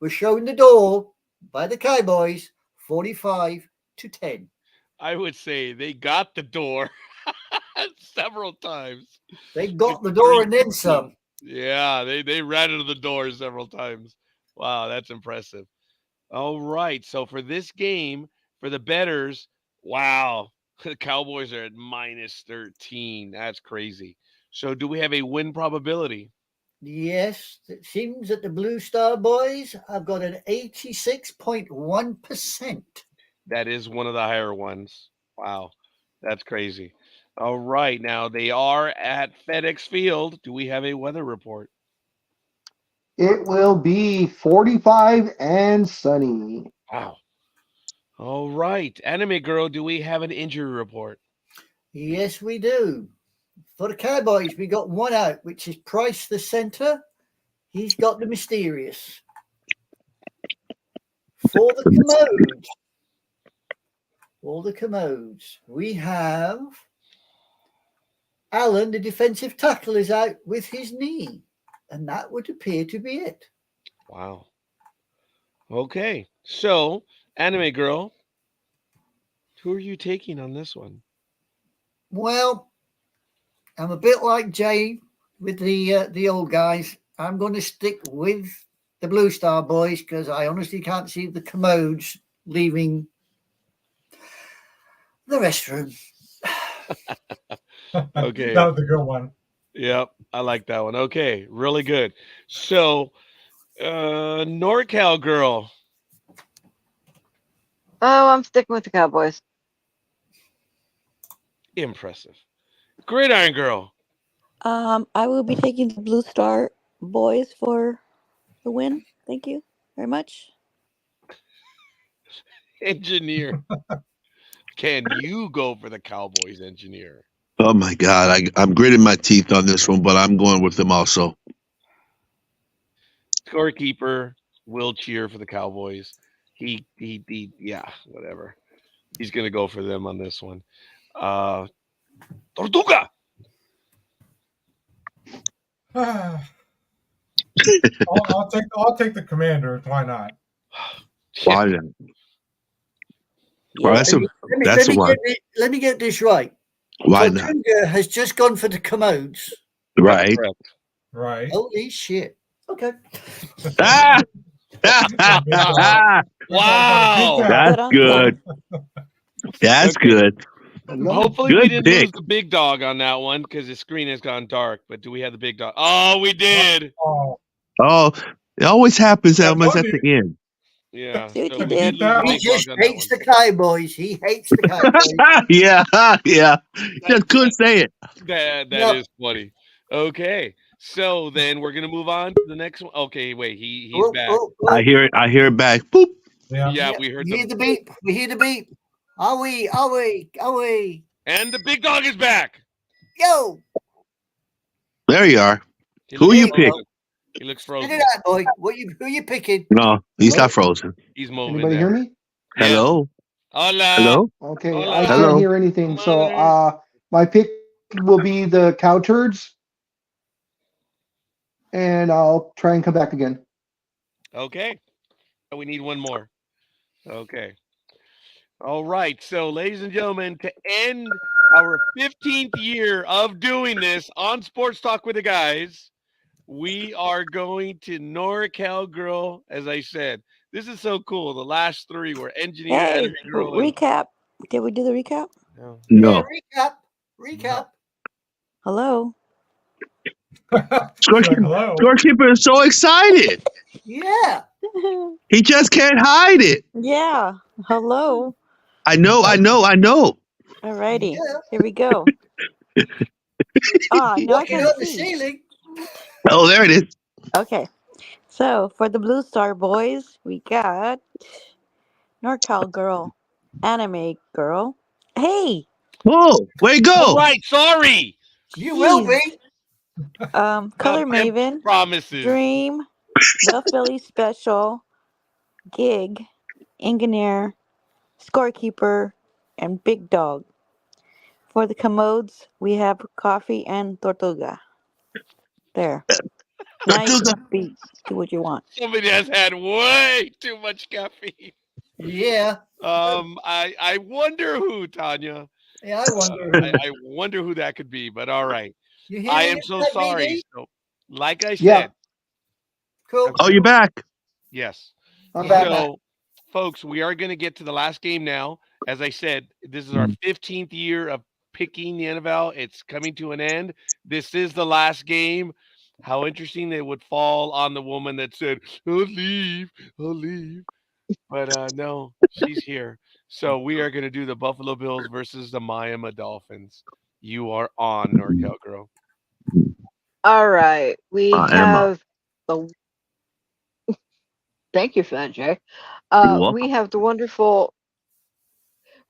were shown the door by the Cowboys 45-10. I would say they got the door several times. They got the door and then some. Yeah, they ran into the door several times. Wow, that's impressive. All right, so for this game, for the bettors, wow, the Cowboys are at -13. That's crazy. So do we have a win probability? Yes, it seems that the Blue Star Boys have got an 86.1%. That is one of the higher ones. Wow, that's crazy. All right, now they are at FedEx Field. Do we have a weather report? It will be 45 and sunny. Wow. All right, Anime Girl, do we have an injury report? Yes, we do. For the Cowboys, we got one out, which is Price, the center. He's got the mysterious. For the Commodes, we have Allen, the defensive tackle, is out with his knee. And that would appear to be it. Wow. Okay, so Anime Girl, who are you taking on this one? Well, I'm a bit like Jay with the old guys. I'm going to stick with the Blue Star Boys because I honestly can't see the Commodes leaving the restroom. Okay. That was a good one. Yep, I like that one. Okay, really good. So, NorCal Girl. Oh, I'm sticking with the Cowboys. Impressive. Gridiron Girl. I will be taking the Blue Star Boys for the win. Thank you very much. Engineer. Can you go for the Cowboys, Engineer? Oh my God, I'm gritting my teeth on this one, but I'm going with them also. Scorekeeper will cheer for the Cowboys. He yeah, whatever. He's gonna go for them on this one. Tortuga. I'll take the Commanders. Why not? Why not? Well, that's a one. Let me get this right. Why not? Tortuga has just gone for the Commodes. Right. Right. Holy shit. Okay. Ah! Wow. That's good. That's Okay. good. Hopefully Good we didn't lose pick. the big dog on that one because the screen has gone dark. But do we have the big dog? Oh, we did. Oh, Oh, it always happens Yeah, almost at don't the end. Yeah. See what so you we did? did lose the He big just dog on that hates one. the Cowboys. He hates the Cowboys. Yeah. Just couldn't say it. That Yep. is funny. Okay. So then we're gonna move on to the next one. Okay, wait, he's back. I hear it back. Boop. yeah. Yeah, we heard We hear the the beep. We hear the beep. Are we? and the big dog is back. Yo! There you are. He Who looks you frozen. pick? He looks Look frozen. at that, boy. Who you picking? No, he's Hello? not frozen. He's moving. Anybody hear me? Yeah. Hello. Hola. Hello. Okay, Hola. I Hello. can't hear anything. Come So on my pick will be the Cow Turds. And I'll try and come back again. Okay. We need one more. Okay. All right. So, ladies and gentlemen, to end our 15th year of doing this on Sports Talk with the Guys, we are going to NorCal Girl. As I said, this is so cool. The last three were Engineer, Hey, Anime Girl, and recap. Did we do the recap? no. No. Yeah, recap. Hello. She's like, hello. Scorekeeper is so excited. Yeah. He just can't hide it. Yeah. Hello. I know. Alrighty. Yeah. Here we go. Now I Walking can on the see. ceiling. Oh, there it is. Okay. So for the Blue Star Boys, we got NorCal Girl, Anime Girl. Hey. Oh, where'd it All go? right, sorry. You will be. Color No, Maven, promises. Dream, The Philly Special, Gig, Engineer, Scorekeeper, and Big Dog. For the commodes, we have Coffee and Tortuga. There. Now you can speak. Do what you want. Somebody has had way too much caffeine. Yeah. I wonder who, Tanya. Yeah, I wonder. I wonder who that could be, but all right. You hear I me, am so that sorry. BD? So, like I Yeah. said, Cool. Oh, you're back. yes. I'm back. So, folks, we are going to get to the last game now. As I said, this is our 15th year of picking the NFL. It's coming to an end. This is the last game. How interesting it would fall on the woman that said, I'll leave. But no, she's here. So we are going to do the Buffalo Bills versus the Miami Dolphins. You are on, NorCal Girl. All right. We Emma. have the. Thank you for that, Jay. We have the wonderful.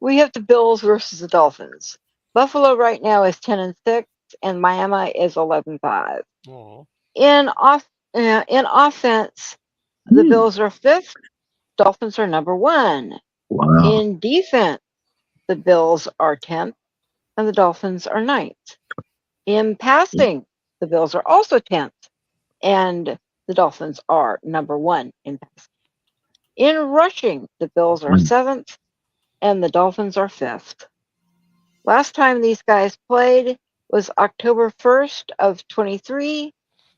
We have the Bills versus the Dolphins. Buffalo right now is 10-6, and Miami is 11-5. Aw. In offense, the Bills are 5th. Dolphins are number 1. Wow. In defense, the Bills are 10th, and the Dolphins are 9th. In passing, the Bills are also 10th, and the Dolphins are number 1 in passing. In rushing, the Bills are 7th, and the Dolphins are 5th. Last time these guys played was October 1st of 23,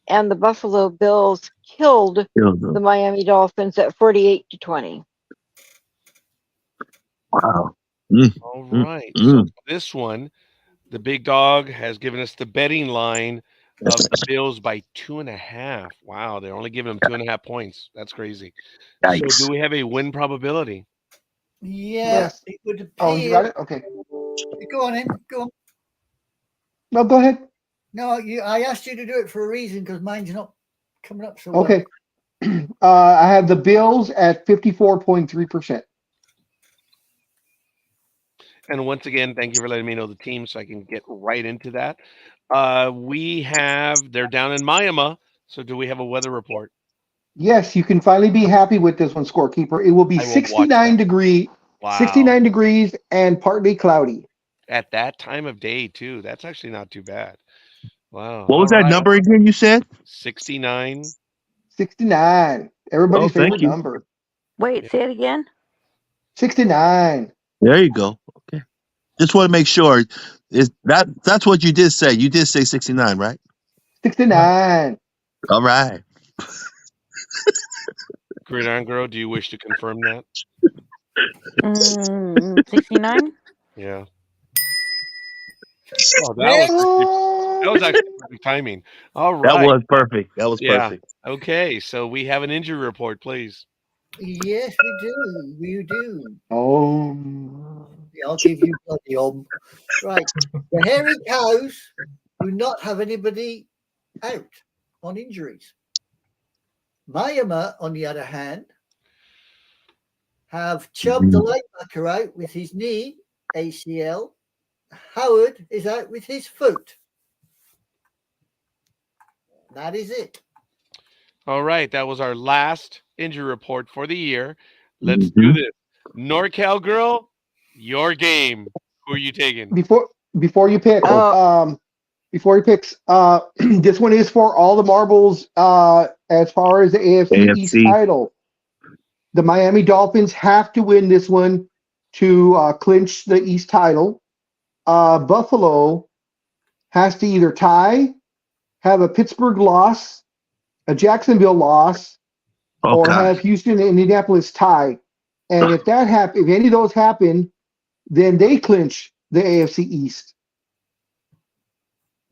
and the Buffalo Bills killed the Miami Dolphins at 48-20. Wow. All right. So this one, the big dog has given us the betting line of the Bills by 2.5. Wow, they're only giving them 2.5 points. That's crazy. Yikes. So do we have a win probability? Yeah, Yes. it would appear. Oh, you got it? Okay. Go on in. Go on. No, go ahead. No, I asked you to do it for a reason because mine's not coming up so well. Okay. I have the Bills at 54.3%. And once again, thank you for letting me know the team so I can get right into that. They're down in Miami. So do we have a weather report? Yes, you can finally be happy with this one, Scorekeeper. It will be I will watch 69 that. Wow. 69 degrees and partly cloudy. At that time of day, too. That's actually not too bad. Wow. What was All that right. number again you said? 69. 69. Everybody's thank favorite you. number. Wait, say it again. 69. There you go. Okay. Just want to make sure. That's what you did say. You did say 69, right? 69. All right. Gridiron Girl, do you wish to confirm that? 69? Yeah. Oh, that was actually perfect timing. All right. That was perfect. That was Yeah. perfect. Okay, so we have an injury report, please. Yes, we do. We do. Oh. I'll give you bloody Right. The Hairy Cows do not have anybody out on injuries. Miami, on the other hand, have Chubb the linebacker out with his knee, ACL. Howard is out with his foot. That is it. All right, that was our last injury report for the year. Let's do this. NorCal Girl, your game. Who are you taking? Before you pick, before he picks, this one is for all the marbles as far as the AFC East title. The Miami Dolphins have to win this one to clinch the East title. Buffalo has to either tie, have a Pittsburgh loss, a Jacksonville loss Oh or God. have Houston and Indianapolis tie. And if that happen, if any of those happen, then they clinch the AFC East.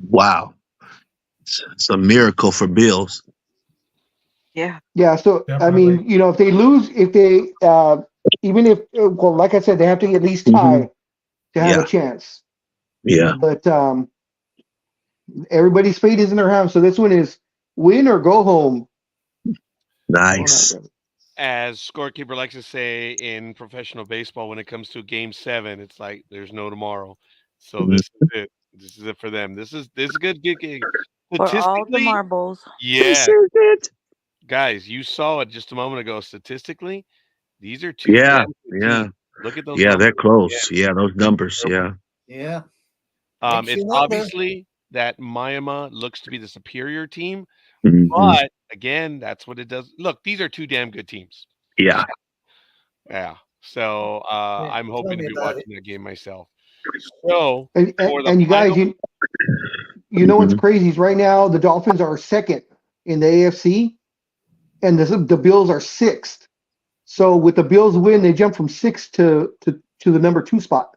Wow. It's a miracle for Bills. Yeah. Yeah. So I Definitely. mean, if they lose, even if well, like I said, they have to at least tie to have Yeah. a chance. Yeah. But everybody's fate is in their hands. So this one is win or go home. Nice. As scorekeeper likes to say in professional baseball, when it comes to Game 7, it's like there's no tomorrow. So this is it. This is it for them. This is good game. For all the Statistically, marbles. yeah, This is it. guys, you saw it just a moment ago. Statistically, these are two Yeah. damn good Yeah. teams. Look at those Yeah, numbers. they're close. Yeah, those numbers. Yeah. Yeah. It's Mixing up there. obviously that Miami looks to be the superior team, Mhm. but again, that's what it does. Look, these are two damn good teams. Yeah. Yeah. So Yeah, I'm tell hoping me to be about watching that game myself. So And for the and you guys, final, you know what's Mhm. crazy is right now the Dolphins are second in the AFC, and the Bills are sixth. So with the Bills win, they jump from sixth to the number 2 spot.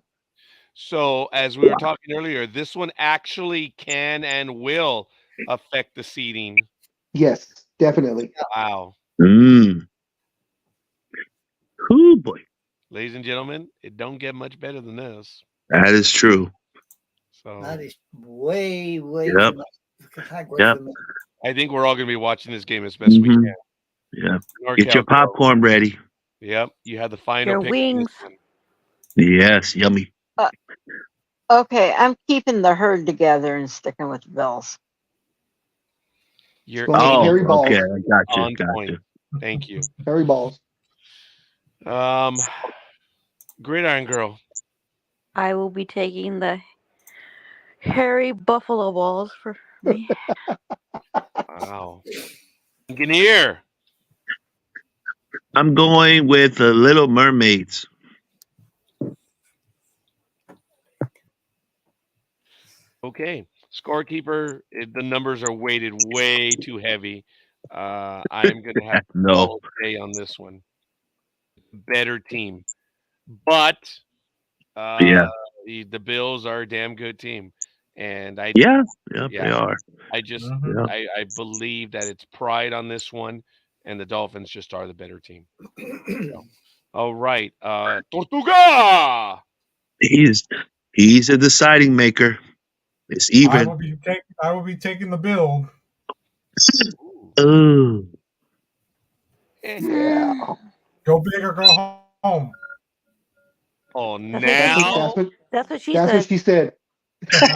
so as we were talking earlier, this one actually can and will affect the seeding. Yes, definitely. Wow. Mm. Oh boy. Ladies and gentlemen, it don't get much better than this. That is true. So That is way, way Yep. from that Yep. from me. I think we're all going to be watching this game as best we Mhm. can. Yeah. NorCal Get your girl. popcorn ready. Yep, you had the final Your pick. in this wings. one. Yes. Yummy. Okay, I'm keeping the herd together and sticking with the Bills. You're Going with Oh, Harry Balls. okay. I got you. on Got point. you. Thank you. Harry Balls. Gridiron Girl. I will be taking the hairy buffalo balls for me. Wow. Engineer. I'm going with the Little Mermaids. Okay. Scorekeeper, the numbers are weighted way too heavy. I'm going to have to No. call it day on this one. Better team. But Yeah. the Bills are a damn good team. And Yeah. Yeah. Yeah. They are. I just Mhm. Yeah. I believe that it's pride on this one, and the Dolphins just are the better team. All right. Tortuga. He's a deciding maker. It's I even. will be taking the Bills. Oh. Yeah. Go big or go home. Oh, That's now what she That's what said. she said. I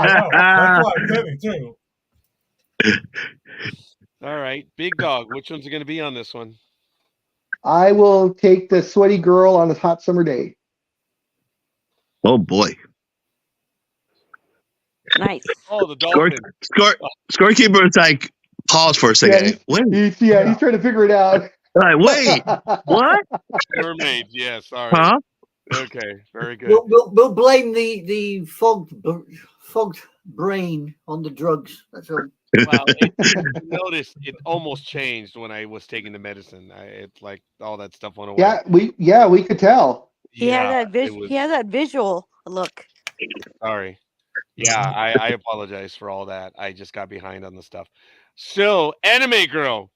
know. That's why I said it too. all right. Big dog. Which one's it going to be on this one? I will take the sweaty girl on a hot summer day. Oh boy. Nice. Oh, the Dolphins. Scorekeeper is like, pause for a second. Wait. He's trying to figure it out. Like, wait. What? Mermaids. Yeah. Sorry. Huh? Okay. Very good. We'll blame the fogged brain on the drugs. That's all. Well, notice it almost changed when I was taking the medicine. It's like all that stuff went away. we could tell. He had Yeah, that it was- He had that visual look. Sorry. Yeah, I apologize for all that. I just got behind on the stuff. So, Anime Girl,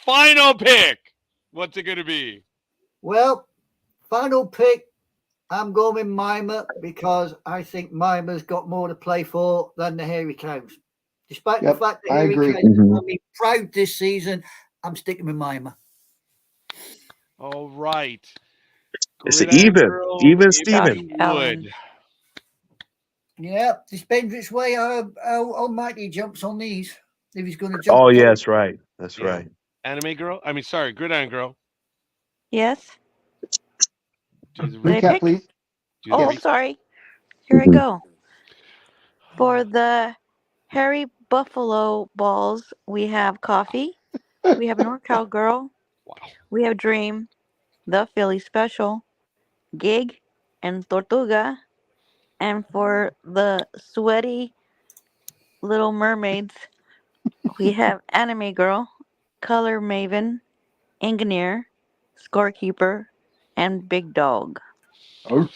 final pick. What's it going to be? Well, final pick. I'm going with Mima because I think Mima's got more to play for than the Hairy Cows. Despite the fact that I Hairy agree. Cows are me proud this season, I'm sticking with Mima. All right. It's an Gridiron even. Girl, Even if Steven. you Allen. would. Yeah, this depends which way how Almighty jumps on these. If he's going to jump. Oh, yeah, that's right. That's Yeah. right. Anime Girl? Gridiron Girl. Yes. Do the Did I Recap, pick? please. do the Oh, recap. sorry. Here I go. For the hairy buffalo balls, we have Coffee. We have NorCal Girl. Wow. We have Dream, the Philly Special, Gig, and Tortuga. And for the sweaty Little Mermaids, We have Anime Girl, Color Maven, Engineer, Scorekeeper, and Big Dog. Oh,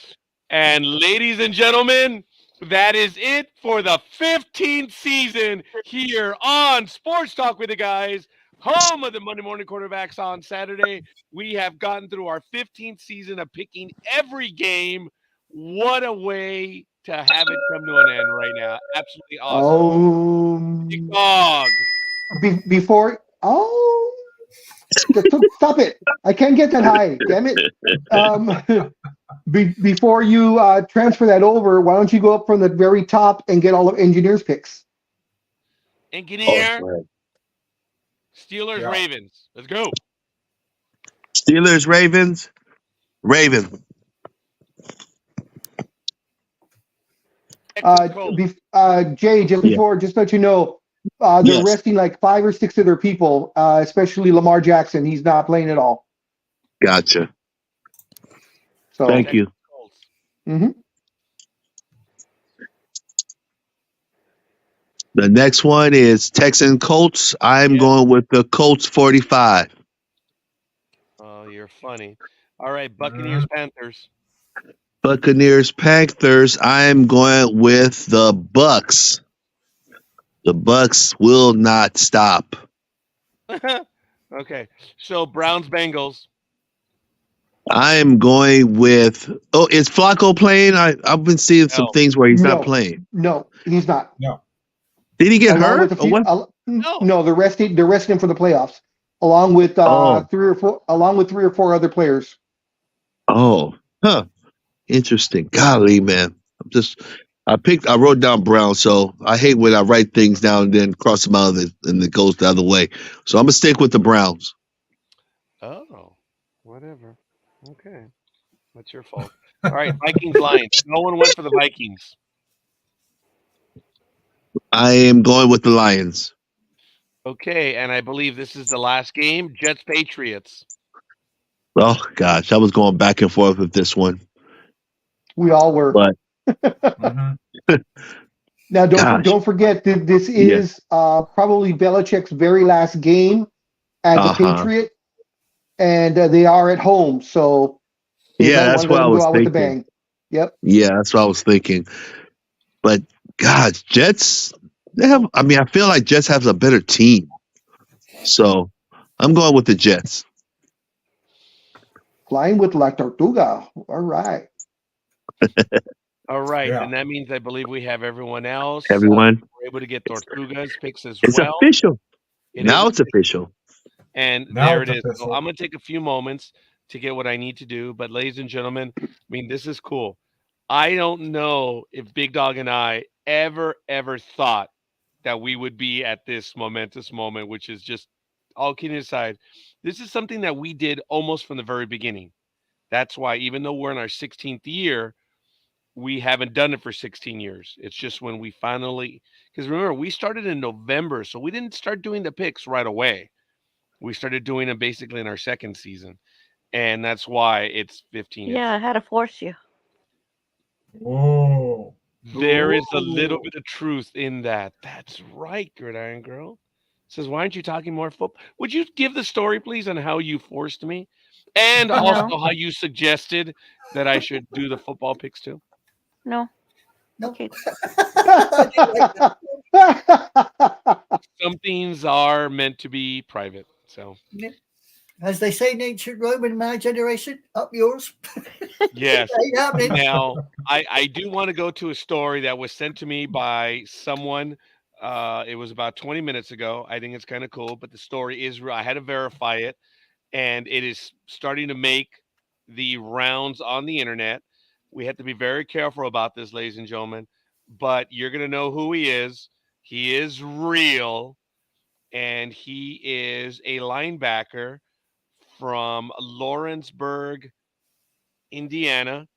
And ladies and gentlemen, that is it for the 15th season here on Sports Talk with the Guys, home of the Monday Morning Quarterbacks on Saturday. We have gotten through our 15th season of picking every game. What a way to have it come to an end right now. Absolutely awesome. Big Dog. before. Oh, stop it! I can't get that high. Damn it. Before you transfer that over, why don't you go up from the very top and get all of engineers picks? Engineer. Oh, Steelers, Yeah. Ravens. Let's go. Steelers, Ravens, Raven. Jay, just before, just to let you know, they're Yes. resting like 5 or 6 of their people, especially Lamar Jackson. He's not playing at all. Gotcha. So Thank you. Mhm. The next one is Texan Colts. I'm going with the Colts 45. Oh, you're funny. All right, Buccaneers, Panthers. Buccaneers, Panthers. I'm going with the Bucks. The Bucks will not stop. Okay, so Browns, Bengals. I'm going with. Oh, is Flacco playing? I've been seeing some No. things where he's No. not playing. No, he's not. Did he get Along hurt? with a few- Or what? No, they're resting him for the playoffs, along with Oh. 3 or 4 other players. Oh, huh. Interesting. Golly, man. I wrote down Brown, so I hate when I write things down and then cross them out and it goes the other way. So I'm gonna stick with the Browns. Oh, whatever. Okay, that's your fault. All right, Vikings, Lions. No one went for the Vikings. I am going with the Lions. Okay, and I believe this is the last game. Jets, Patriots. Oh gosh, I was going back and forth with this one. We all were. But Now, Gosh. don't forget that this is probably Belichick's very last game as a Patriot, and they are at home. So yeah, that's what I was with the thinking. bang. Yep. Yeah, that's what I was thinking. But God, Jets. I feel like Jets have a better team. So I'm going with the Jets. Flying with La Tortuga. All right. All right, Yeah. and that means I believe we have everyone else. Everyone. We're able to get Tortuga's picks as It's well. official. It Now is it's official. And Now there it's it is. So official. I'm going to take a few moments to get what I need to do. But ladies and gentlemen, I mean, this is cool. I don't know if Big Dog and I ever thought that we would be at this momentous moment, which is just all kidding aside. This is something that we did almost from the very beginning. That's why even though we're in our 16th year, we haven't done it for 16 years. It's just when we finally, because remember, we started in November, so we didn't start doing the picks right away. We started doing them basically in our second season, and that's why it's 15. Yeah, I had to force you. Whoa. There is a little bit of truth in that. That's right, Gridiron Girl. Says, why aren't you talking more football? Would you give the story, please, on how you forced me? And also how you suggested that I should do the football picks too? No. No. Okay. Some things are meant to be private. So As they say in ancient Rome, in my generation, up yours. yes. Ain't happening. Now, I do want to go to a story that was sent to me by someone. It was about 20 minutes ago. I think it's kind of cool, but the story is real. I had to verify it, and it is starting to make the rounds on the internet. We have to be very careful about this, ladies and gentlemen, but you're going to know who he is. He is real, and he is a linebacker from Lawrenceburg, Indiana,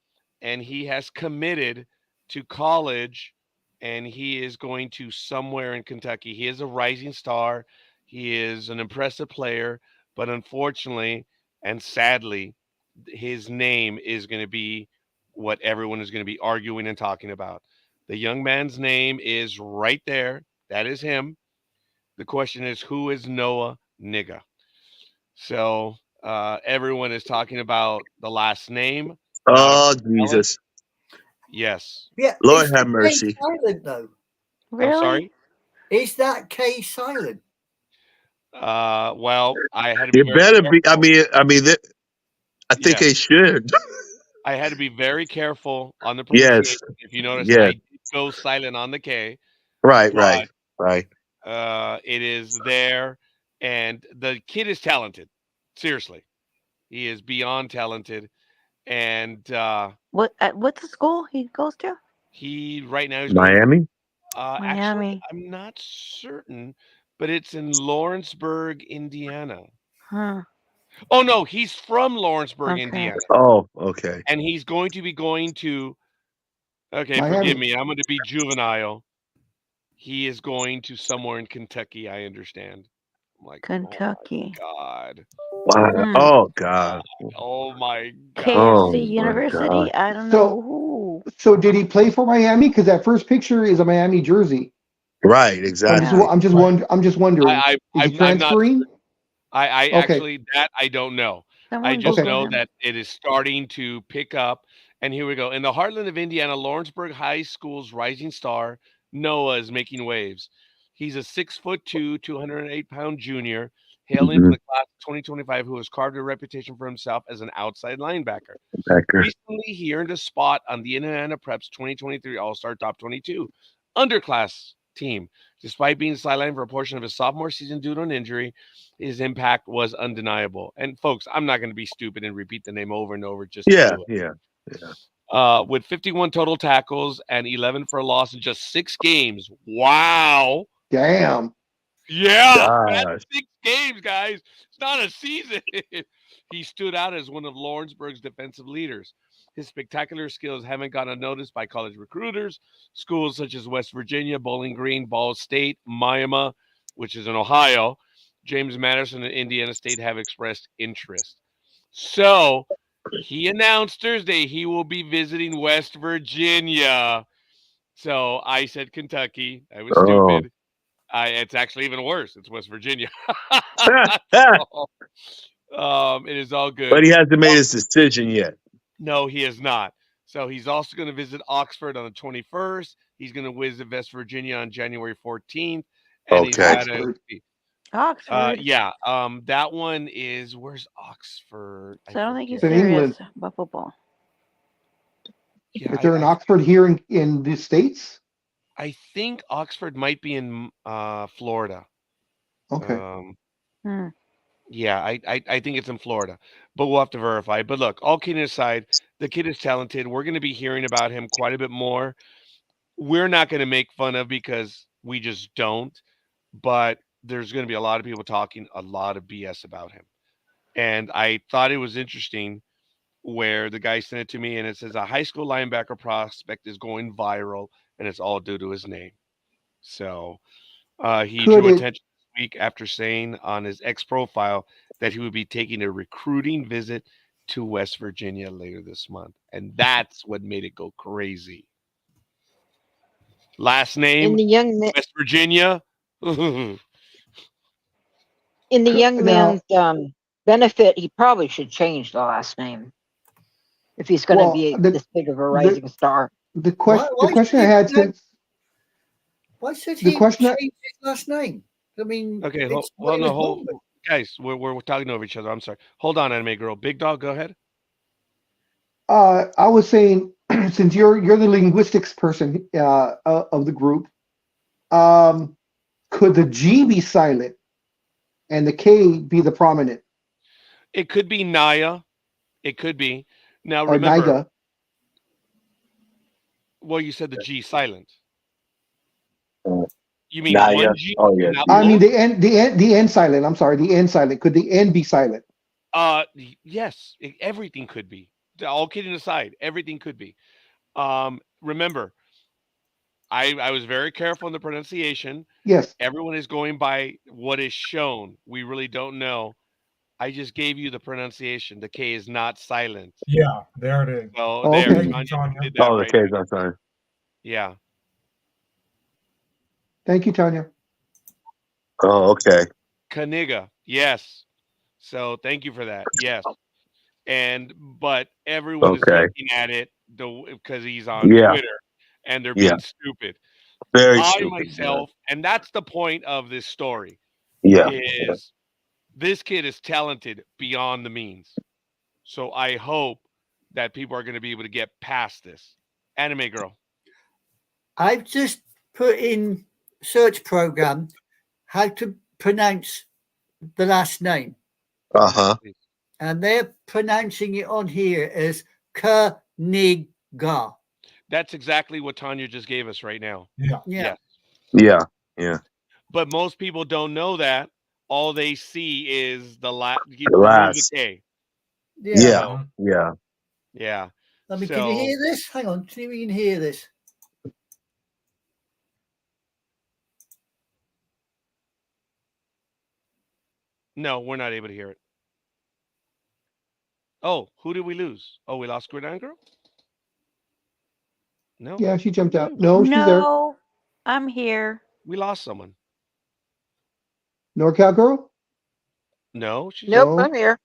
and he has committed to college, and he is going to somewhere in Kentucky. He is a rising star. He is an impressive player, but unfortunately and sadly, his name is going to be what everyone is going to be arguing and talking about. The young man's name is right there. That is him. The question is, who is Noah Nigga? So everyone is talking about the last name. Oh, Jesus. Yes. Yeah. Lord is have the mercy. K silent though? Really? I'm sorry. Is that K silent? Well, I had to be It very better be. careful. I think Yes. they should. I had to be very careful on the Yes. pronunciation. If you notice, Yes. I did go silent on the K. Right. But Right. it is there, and the kid is talented. Seriously, he is beyond talented. And what's the school he goes to? he right now is Miami. Actually, Miami. I'm not certain, but it's in Lawrenceburg, Indiana. Huh. Oh no, he's from Lawrenceburg, Okay. Indiana, Oh, okay. and he's going to be going to. Okay, Miami. forgive me. I'm going to be juvenile. He is going to somewhere in Kentucky. I understand. I'm like, Kentucky. oh God. Wow. Hmm. Oh God. Oh my God. Oh, KFC my University. God. I don't So- know who. So did he play for Miami? Because that first picture is a Miami jersey. Right. I'm Exactly. just, I'm just, I'm just wondering. I- Is he I'm not transferring? I Okay. actually that I don't know. I Someone just Okay. Google know him. that it is starting to pick up. And here we go. In the heartland of Indiana, Lawrenceburg High School's rising star, Noah, is making waves. He's a 6'2", 208-pound junior, hailing from the class of 2025, who has carved a reputation for himself as an outside linebacker. Backer. Recently, he earned a spot on the Indiana Preps 2023 All-Star Top 22 underclass team. Despite being sidelined for a portion of his sophomore season due to an injury, his impact was undeniable. And folks, I'm not going to be stupid and repeat the name over and over just to Yeah. do it. Yeah. With 51 total tackles and 11 for a loss in just 6 games. Wow. Damn. Yeah, Gosh. that's 6 games, guys. It's not a season. He stood out as one of Lawrenceburg's defensive leaders. His spectacular skills haven't gone unnoticed by college recruiters. Schools such as West Virginia, Bowling Green, Ball State, Miami, which is in Ohio, James Madison, and Indiana State have expressed interest. So he announced Thursday he will be visiting West Virginia. So I said Kentucky. I was Oh. stupid. It's actually even worse. It's West Virginia. It is all good. But he hasn't made his decision yet. No, he is not. So he's also going to visit Oxford on the 21st. He's going to visit West Virginia on January 14th. And he's Okay. got to, Oxford. yeah. That one is, where's Oxford? So I don't think he's It's in serious England. about football. Yeah, Is there an Oxford here in the States? I think Oxford might be in Florida. Okay. Yeah, I think it's in Florida, but we'll have to verify. But look, all kidding aside, the kid is talented. We're going to be hearing about him quite a bit more. We're not going to make fun of because we just don't, but there's going to be a lot of people talking a lot of BS about him. And I thought it was interesting where the guy sent it to me and it says a high school linebacker prospect is going viral and it's all due to his name. So he drew attention this week after saying on his X profile that he would be taking a recruiting visit to West Virginia later this month. And that's what made it go crazy. Last name, In the young West Virginia. in the young man's benefit, he probably should change the last name if he's going to be this big of a rising star. The question I had since. Why should he change his last name? I mean, okay, hold, guys, we're talking over each other. I'm sorry. Hold on, Anime Girl. Big Dog, go ahead. I was saying, since you're the linguistics person of the group, could the G be silent and the K be the prominent? It could be Naya. It could be. Now or remember. Niga. Well, you said the G silent. You mean Naya. one G? Oh yeah. I mean the N silent. I'm sorry, the N silent. Could the N be silent? Yes, everything could be. All kidding aside, everything could be. Remember, I was very careful in the pronunciation. Yes. Everyone is going by what is shown. We really don't know. I just gave you the pronunciation. The K is not silent. Yeah, there it is. So there, Tanya. did that the K is not silent. Yeah. Thank you, Tanya. Oh, okay. Kaniga, yes. So thank you for that. Yes. But everyone is Okay. looking at it because he's on Yeah. Twitter and they're Yeah. being stupid. Very I stupid. myself, and that's the point of this story, Yeah. is this kid is talented beyond the means. So I hope that people are going to be able to get past this. Anime girl. I've just put in search program how to pronounce the last name, Uh-huh. and they're pronouncing it on here as Kaniga. That's exactly what Tanya just gave us right now. Yeah. Yes. Yeah. Yeah. But most people don't know that. All they see is the The remove the last. K. Yeah. So, Yeah. yeah. I mean, can you hear this? Hang on, see if you can hear this. No, we're not able to hear it. Oh, who did we lose? Oh, we lost Gridiron Girl? No. Yeah, she jumped out. No, she's there. No, I'm here. We lost someone. NorCal girl? No, she's Nope, No. I'm here.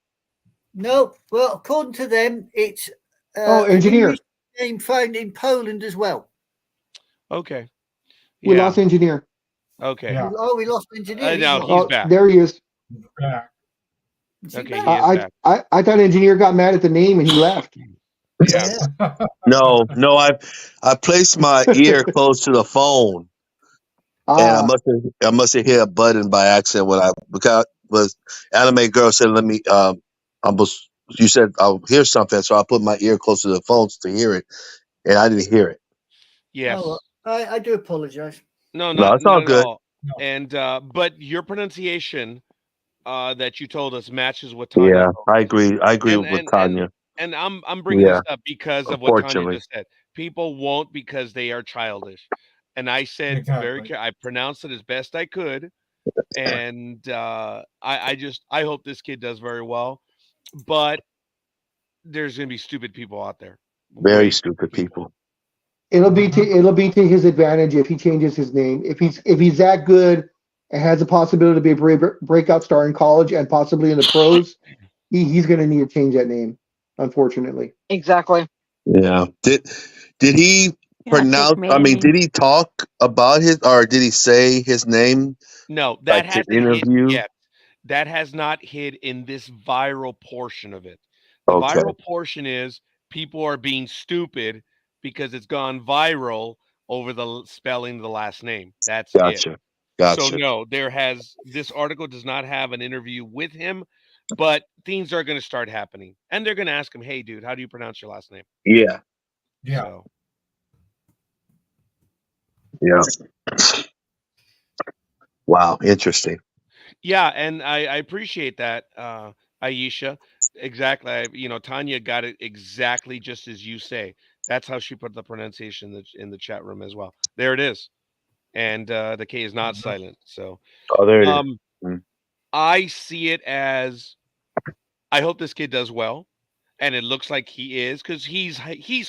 No, well, according to them, it's engineer. an English name found in Poland as well. Okay. We Yeah. lost engineer. Okay. Yeah. Oh, we lost engineer. Now He's he's back. There he is. Yeah. Okay, back? he is back. I thought engineer got mad at the name and he left. Yeah. No, I placed my ear close to the phone, and I must have hit a button by accident when because Anime Girl said, "Let me." You said I'll hear something, so I put my ear close to the phones to hear it, and I didn't hear it. Yes. Oh, I do apologize. No, No, it's all not at good. all. No. And but your pronunciation that you told us matches what Tanya Yeah, told us. I agree. I agree And- with and- Tanya. And I'm bringing Yeah. this up because of what Tanya Unfortunately. just said. People won't because they are childish. And I said Exactly. I pronounced it as best I could. And I hope this kid does very well. But there's gonna be stupid people out there. Very Way stupid people. It'll be to his advantage if he changes his name. If he's that good and has a possibility to be a breakout star in college and possibly in the pros, he's going to need to change that name. Unfortunately. Exactly. Yeah. Did he pronounce? I mean, did he talk about or did he say his name? No, that like hasn't hit yet. That has not hit in this viral portion of it. The viral portion is people are being stupid because it's gone viral over the spelling of the last name. That's Gotcha. it. Gotcha. So no, this article does not have an interview with him, but things are going to start happening, and they're going to ask him, "Hey, dude, how do you pronounce your last name?" Yeah. Yeah. So, Yeah. Wow. Interesting. yeah, and I appreciate that, Aisha. Exactly. Tanya got it exactly just as you say. That's how she put the pronunciation in the chat room as well. There it is. And the K is not silent. So Oh, there it is. I see it as I hope this kid does well. And it looks like he is because he's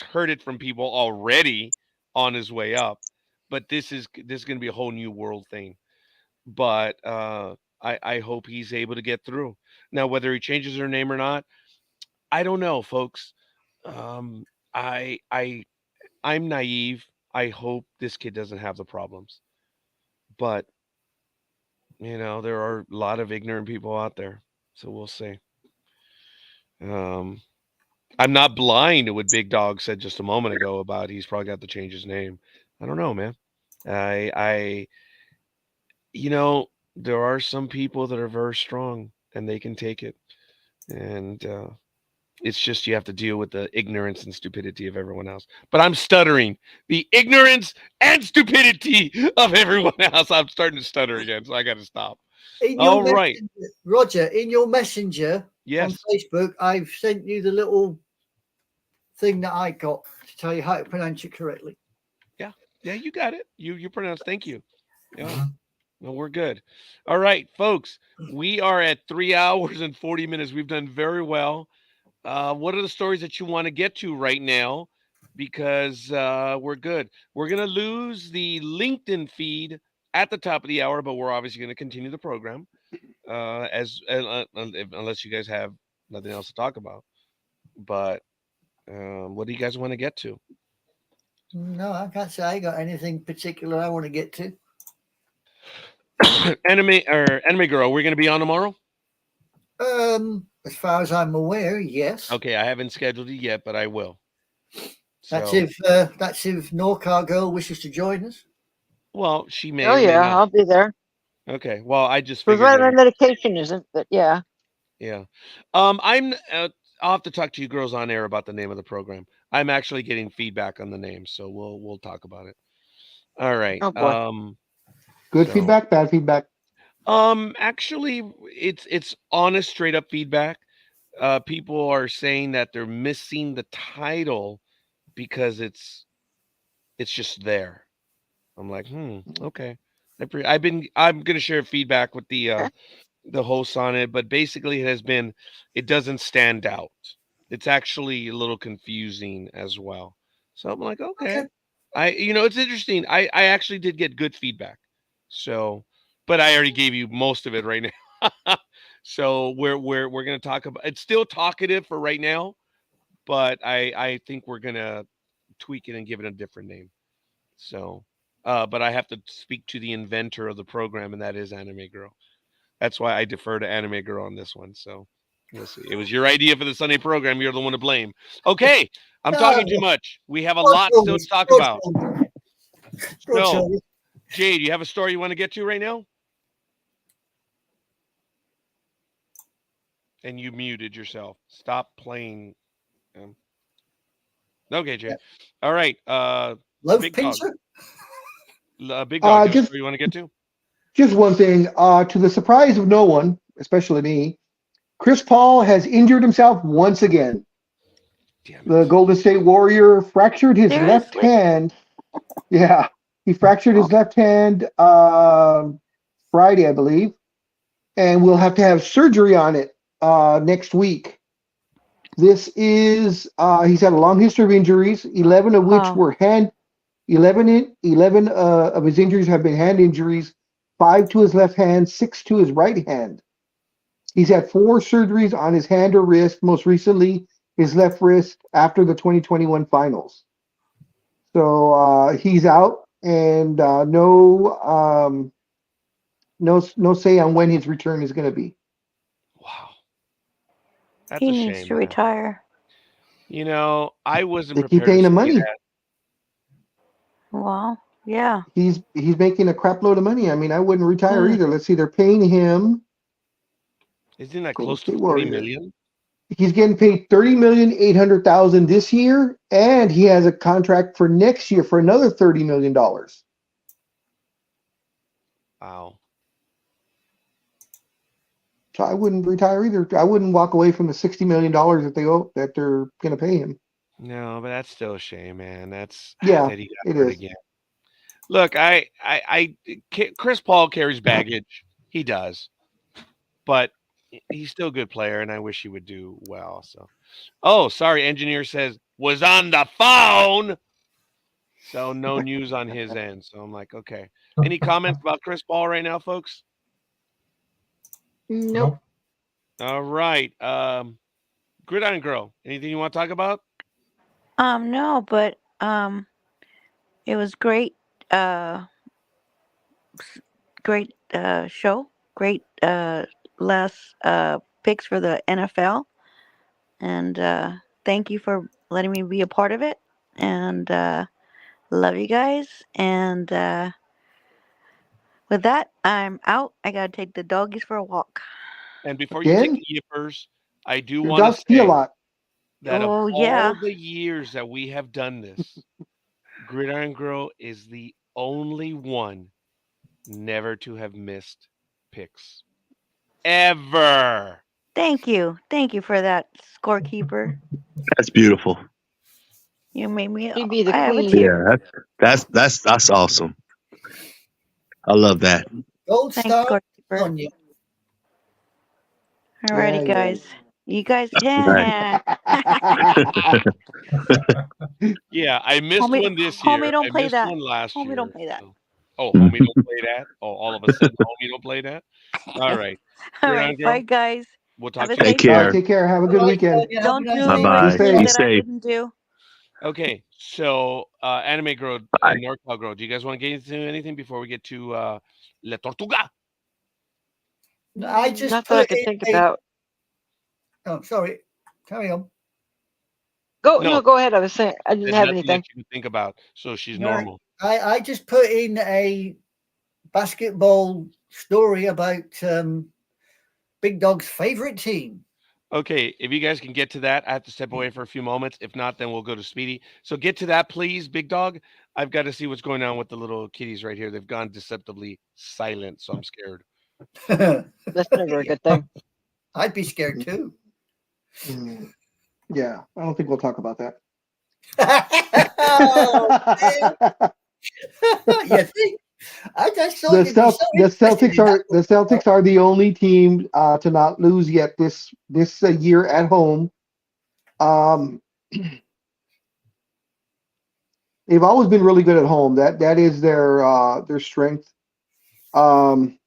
heard it from people already on his way up. But this is going to be a whole new world thing. But I hope he's able to get through. Now, whether he changes her name or not, I don't know, folks. I'm naive. I hope this kid doesn't have the problems. But there are a lot of ignorant people out there, so we'll see. I'm not blind to what Big Dog said just a moment ago about he's probably got to change his name. I don't know, man. There are some people that are very strong and they can take it. And it's just you have to deal with the ignorance and stupidity of everyone else. But I'm stuttering. The ignorance and stupidity of everyone else. I'm starting to stutter again, so I got to stop. All right. Roger, in your messenger Yes. on Facebook, I've sent you the little thing that I got to tell you how to pronounce it correctly. Yeah, you got it. You pronounced. Thank you. Yeah. No, we're good. All right, folks. We are at 3 hours and 40 minutes. We've done very well. What are the stories that you want to get to right now? Because we're good. We're going to lose the LinkedIn feed at the top of the hour, but we're obviously going to continue the program unless you guys have nothing else to talk about. But what do you guys want to get to? No, I can't say I got anything particular I want to get to. Anime Girl, we're going to be on tomorrow? As far as I'm aware, yes. Okay, I haven't scheduled it yet, but I will. That's if Norcar Girl wishes to join us. Well, she may. Oh yeah, I'll be there. Okay. Well, I just figured my medication isn't, but yeah. Yeah. I'll have to talk to you girls on air about the name of the program. I'm actually getting feedback on the name, so we'll talk about it. All right. Oh boy. Good feedback, bad feedback. Actually, it's honest, straight up feedback. People are saying that they're missing the title because it's just there. I'm like, okay. I'm gonna share feedback with the hosts on it, but basically it doesn't stand out. It's actually a little confusing as well. So I'm like, okay. It's interesting. I actually did get good feedback. So, but I already gave you most of it right now. So we're gonna talk about it's still talkative for right now, but I think we're gonna tweak it and give it a different name. So but I have to speak to the inventor of the program, and that is Anime Girl. That's why I defer to Anime Girl on this one. So we'll see. It was your idea for the Sunday program. You're the one to blame. Okay, I'm talking too much. We have a lot still to talk about. No, Jay, do you have a story you want to get to right now? And you muted yourself. Stop playing. Okay, Jay. All right. Love Big pizza? Dog. Big Dog, just, you want to get to? Just one thing. To the surprise of no one, especially me, Chris Paul has injured himself once again. The Golden State Warrior fractured his left hand. Yeah, he fractured his left hand Friday, I believe, and we'll have to have surgery on it next week. This is he's had a long history of injuries, 11 of which were hand. 11 of his injuries have been hand injuries, 5 to his left hand, 6 to his right hand. He's had 4 surgeries on his hand or wrist, most recently his left wrist after the 2021 finals. So he's out, and no say on when his return is going to be. Wow. That's he a needs shame, to man. retire. I wasn't They prepared keep paying him money. that. Well, yeah. He's making a crap load of money. I mean, I wouldn't retire either. Let's see, they're paying him. Isn't that close to $40 million? He's getting paid $30,800,000 this year, and he has a contract for next year for another $30 million. Wow. So I wouldn't retire either. I wouldn't walk away from the $60 million that they're going to pay him. No, but that's still a shame, man. That's Yeah, that he got it hurt is. again. Look, Chris Paul carries baggage. He does, but he's still a good player, and I wish he would do well. So, oh, sorry, engineer says was on the phone. So no news on his end. So I'm like, okay. Any comments about Chris Paul right now, folks? Nope. All right. Gridiron Girl, anything you want to talk about? No, but it was great. Great show. Great last picks for the NFL. And thank you for letting me be a part of it. And love you guys. And with that, I'm out. I gotta take the doggies for a walk. And before you take the yippers, I do Your want dogs to pee say a lot. that of Oh, yeah. all the years that we have done this, Gridiron Girl is the only one never to have missed picks. Ever. Thank you. Thank you for that, scorekeeper. That's beautiful. You made me. You'd be the I have a queen. tear. Yeah, that's awesome. I love that. Gold Thanks, star scorekeeper. on you. Alrighty, Yeah, guys. You guys. Right. Yeah, I missed Homie- one this homie, year. don't I play missed that. one last Homie, year. don't play that. So. Oh, homie don't play that. Oh, all of a sudden, homie don't play that. All right. All right, bye guys. We'll Have talk a to you. safe Take All right, care. take care. Have a good weekend. Don't do Bye the bye. Be safe. thing Be that I safe. didn't do. Okay, so Anime Grow Bye. and NorCal Grow. Do you guys want to get into anything before we get to La Tortuga? I just Not that I put could in think a. about. Oh, sorry. Carry on. No, Go ahead. I was saying I didn't there's have nothing anything. that you can think about, so she's No, normal. I just put in a basketball story about Big Dog's favorite team. Okay, if you guys can get to that, I have to step away for a few moments. If not, then we'll go to Speedy. So get to that, please, Big Dog. I've got to see what's going on with the little kitties right here. They've gone deceptively silent, so I'm scared. That's never a good thing. I'd be scared too. Yeah, I don't think we'll talk about that. You think? I just thought The Celtics are the only team to not lose yet this year at home. They've always been really good at home. That is their strength. I'm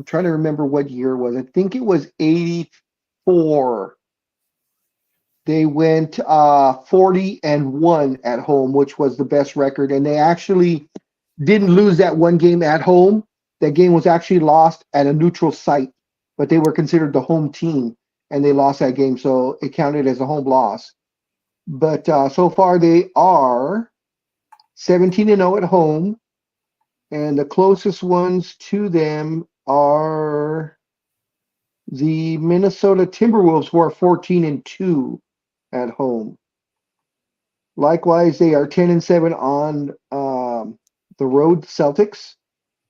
trying to remember what year it was. I think it was 84. They went 40-1 at home, which was the best record, and they actually didn't lose that one game at home. That game was actually lost at a neutral site, but they were considered the home team, and they lost that game, so it counted as a home loss. But so far they are 17-0 at home, and the closest ones to them are the Minnesota Timberwolves, who are 14-2 at home. Likewise, they are 10-7 on the road, Celtics.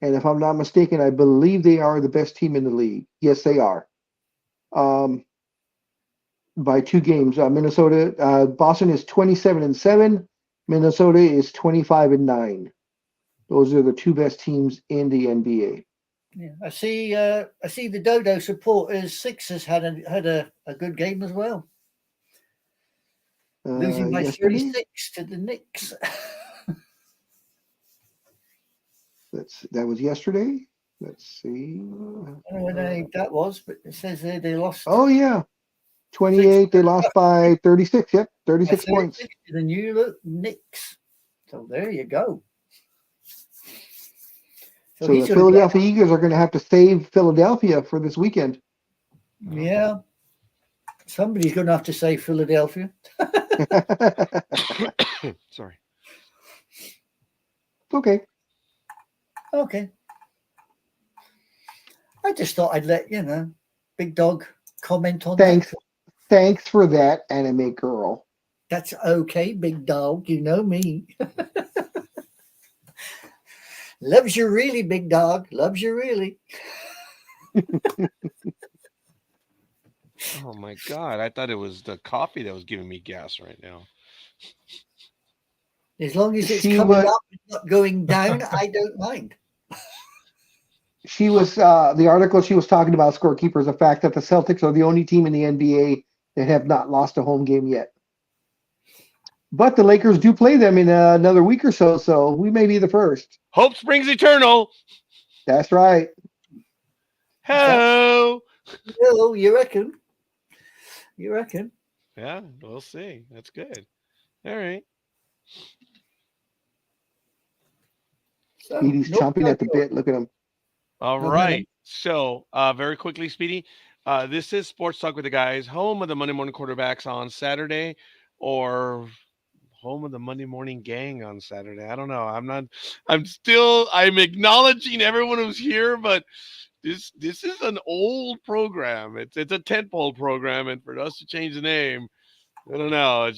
And if I'm not mistaken, I believe they are the best team in the league. Yes, they are. By 2 games. Boston is 27-7. Minnesota is 25-9. Those are the 2 best teams in the NBA. Yeah, I see the Dodo supporters. Sixers had a good game as well. Losing by Yesterday? 36 to the Knicks. That was yesterday. Let's see. I don't know when that was, but it says they lost. Oh yeah, 28. They lost by 36. Yep, 36 points. To the New York Knicks. So there you go. So the Philadelphia Eagles are going to have to save Philadelphia for this weekend. Yeah. Somebody's going to have to save Philadelphia. Sorry. Okay. Okay. I just thought I'd let Big Dog comment on that. Thanks for that, Anime Girl. That's okay, Big Dog. You know me. Loves you really, Big Dog. Loves you really. Oh my God! I thought it was the coffee that was giving me gas right now. As long as it's coming up and not going down, I don't mind. She was the article she was talking about, Scorekeeper, is the fact that the Celtics are the only team in the NBA that have not lost a home game yet. But the Lakers do play them in another week or so, so we may be the first. Hope springs eternal. That's right. Hello. Hello, you reckon? You reckon? Yeah, we'll see. That's good. All right. So, Speedy's chomping at the bit. Look at him. All right. So, very quickly, Speedy, this is Sports Talk with the Guys, home of the Monday Morning Quarterbacks on Saturday, or home of the Monday Morning Gang on Saturday. I don't know. I'm acknowledging everyone who's here, but this is an old program. It's a tentpole program, and for us to change the name, I don't know.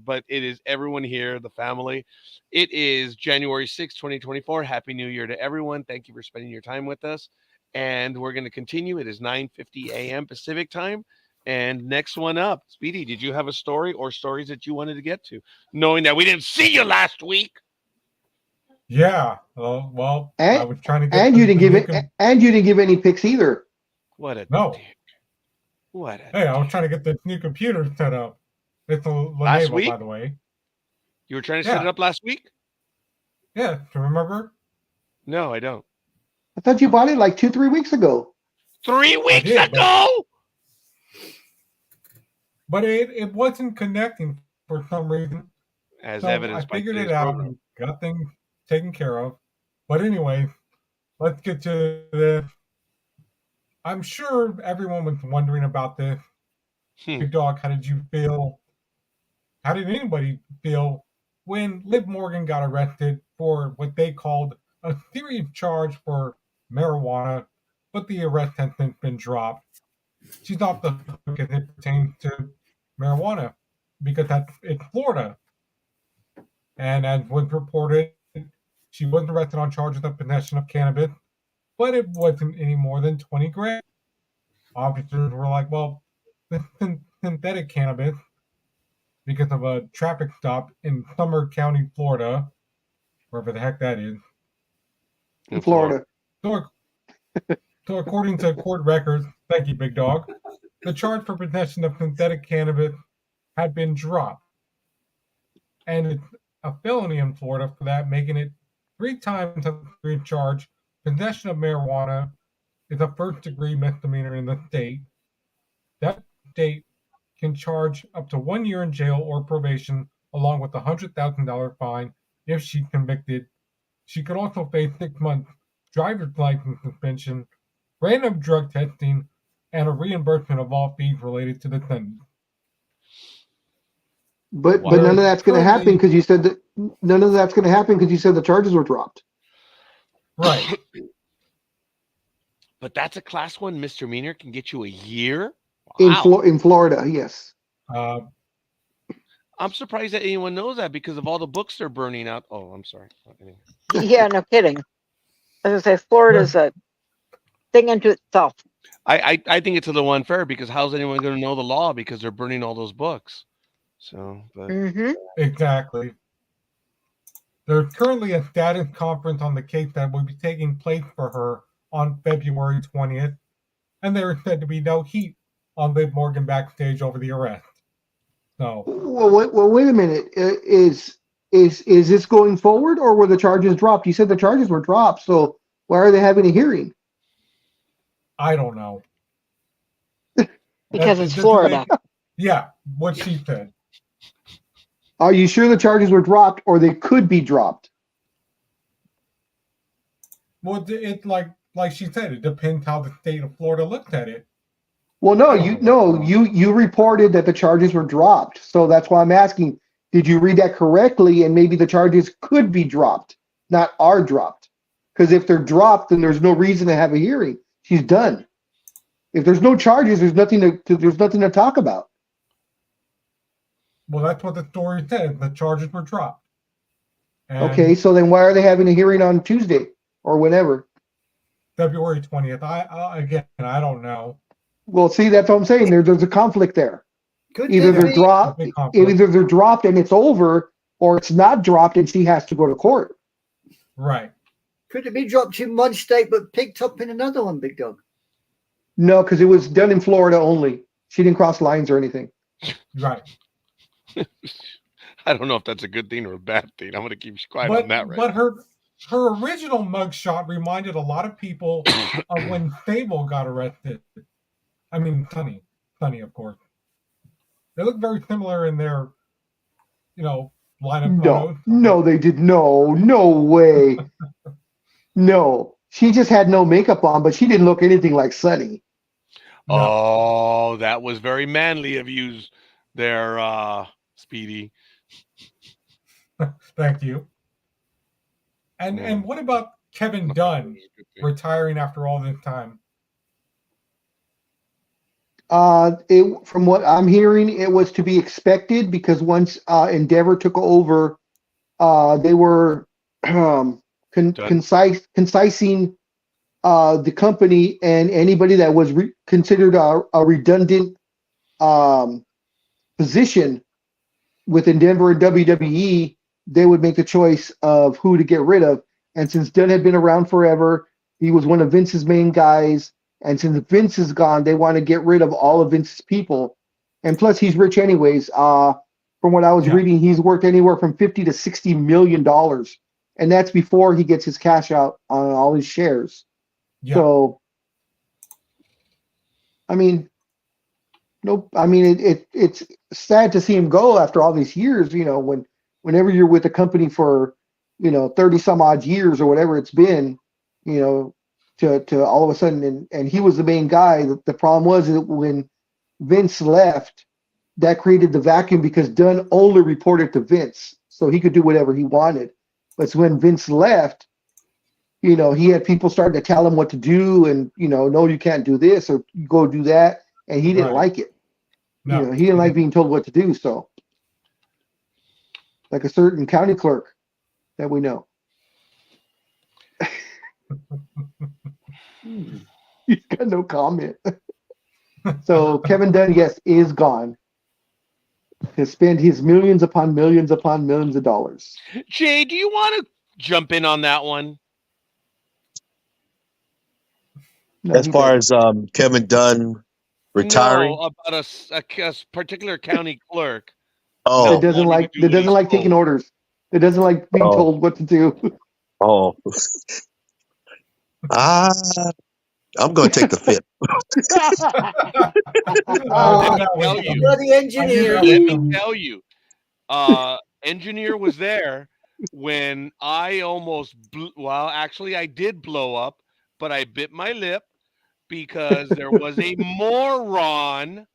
But it is everyone here, the family. It is January 6th, 2024. Happy New Year to everyone. Thank you for spending your time with us. And we're going to continue. It is 9:50 a.m. Pacific time. And next one up, Speedy, did you have a story or stories that you wanted to get to, knowing that we didn't see you last week? Yeah. Well, I was trying to get. And you didn't give any picks either. What a dick. What? Hey, I was trying to get the new computer set up. It's a last Lenovo, week, by the way. You were trying to set it up last week? Yeah, remember? No, I don't. I thought you bought it like 2-3 weeks ago. 3 weeks did, ago? But it wasn't connecting for some reason. As So evidenced I by figured today's it out program. and got things taken care of. But anyway, let's get to this. I'm sure everyone was wondering about this. Big Dog, how did you feel? How did anybody feel when Liv Morgan got arrested for what they called a serious charge for marijuana, but the arrest has since been dropped? She's off the hook as it pertains to marijuana because it's Florida. And as was reported, she wasn't arrested on charges of possession of cannabis, but it wasn't any more than 20 grams. Officers were like, well, this is synthetic cannabis because of a traffic stop in Sumner County, Florida, wherever the heck that is. In Florida. So according to court records, thank you, Big Dog, the charge for possession of synthetic cannabis had been dropped. And it's a felony in Florida for that, making it 3 times a charge. Possession of marijuana is a first-degree misdemeanor in the state. That state can charge up to 1 year in jail or probation, along with a $100,000 fine if she's convicted. She could also face 6 months driver's license suspension, random drug testing, and a reimbursement of all fees related to the sentence. But none of that's going to happen because you said that none of that's going to happen because you said the charges were dropped. Right. But that's a class 1 misdemeanor, can get you a year? Wow. In Florida, yes. I'm surprised that anyone knows that because of all the books they're burning out. Oh, I'm sorry. Anyway. Yeah, no kidding. As I say, Florida's a thing unto itself. I think it's a little unfair because how's anyone going to know the law because they're burning all those books? So, but Exactly. There's currently a status conference on the case that will be taking place for her on February 20th, and there is said to be no heat on Liv Morgan backstage over the arrest. So, well, wait a minute. Is this going forward, or were the charges dropped? You said the charges were dropped, so why are they having a hearing? I don't know. Because it's Florida. Yeah, what she said. Are you sure the charges were dropped, or they could be dropped? Well, it like she said, it depends how the state of Florida looked at it. Well, you reported that the charges were dropped, so that's why I'm asking. Did you read that correctly? And maybe the charges could be dropped, not are dropped. Because if they're dropped, then there's no reason to have a hearing. She's done. If there's no charges, there's nothing to talk about. Well, that's what the story said. The charges were dropped. And okay, so then why are they having a hearing on Tuesday or whenever? February 20th. I don't know. Well, see, that's what I'm saying. There's a conflict there. Either they're dropped and it's over, or it's not dropped and she has to go to court. Right. Could it be dropped in one state but picked up in another one, Big Dog? No, because it was done in Florida only. She didn't cross lines or anything. Right. I don't know if that's a good thing or a bad thing. I'm going to keep quiet on that. Right. But her original mugshot reminded a lot of people of when Sable got arrested. I mean, Sunny, of course. They look very similar in their, lineup. No, they did. No way. No, she just had no makeup on, but she didn't look anything like Sunny. No. Oh, that was very manly of you there, Speedy. Thank you. And what about Kevin Dunn retiring after all this time? From what I'm hearing, it was to be expected because once Endeavor took over, they were concising the company, and anybody that was considered a redundant position with Endeavor and WWE, they would make the choice of who to get rid of. And since Dunn had been around forever, he was one of Vince's main guys. And since Vince is gone, they want to get rid of all of Vince's people. And plus, he's rich anyways. From what I was reading, he's worth anywhere from $50 to $60 million. and that's before he gets his cash out on all his shares. Yeah. So, I mean, nope. I mean, it's sad to see him go after all these years. You know, whenever you're with a company for 30 some odd years or whatever it's been, you know, to all of a sudden, and he was the main guy. The problem was that when Vince left, that created the vacuum because Dunn only reported to Vince, so he could do whatever he wanted. But when Vince left, he had people starting to tell him what to do, and no, you can't do this or you go do that, and he didn't like it. No. He didn't like being told what to do. So, like a certain county clerk that we know. He's got no comment. So Kevin Dunn, yes, is gone. To spend his millions upon millions upon millions of dollars. Jay, do you want to jump in on that one? No, As far as Kevin Dunn retiring, No, about a particular county clerk. oh, that doesn't like taking orders. It doesn't like being told what to do. oh, I'm going to take the fifth. Bloody engineer. Let me tell you, engineer was there when I almost actually I did blow up, but I bit my lip because there was a moron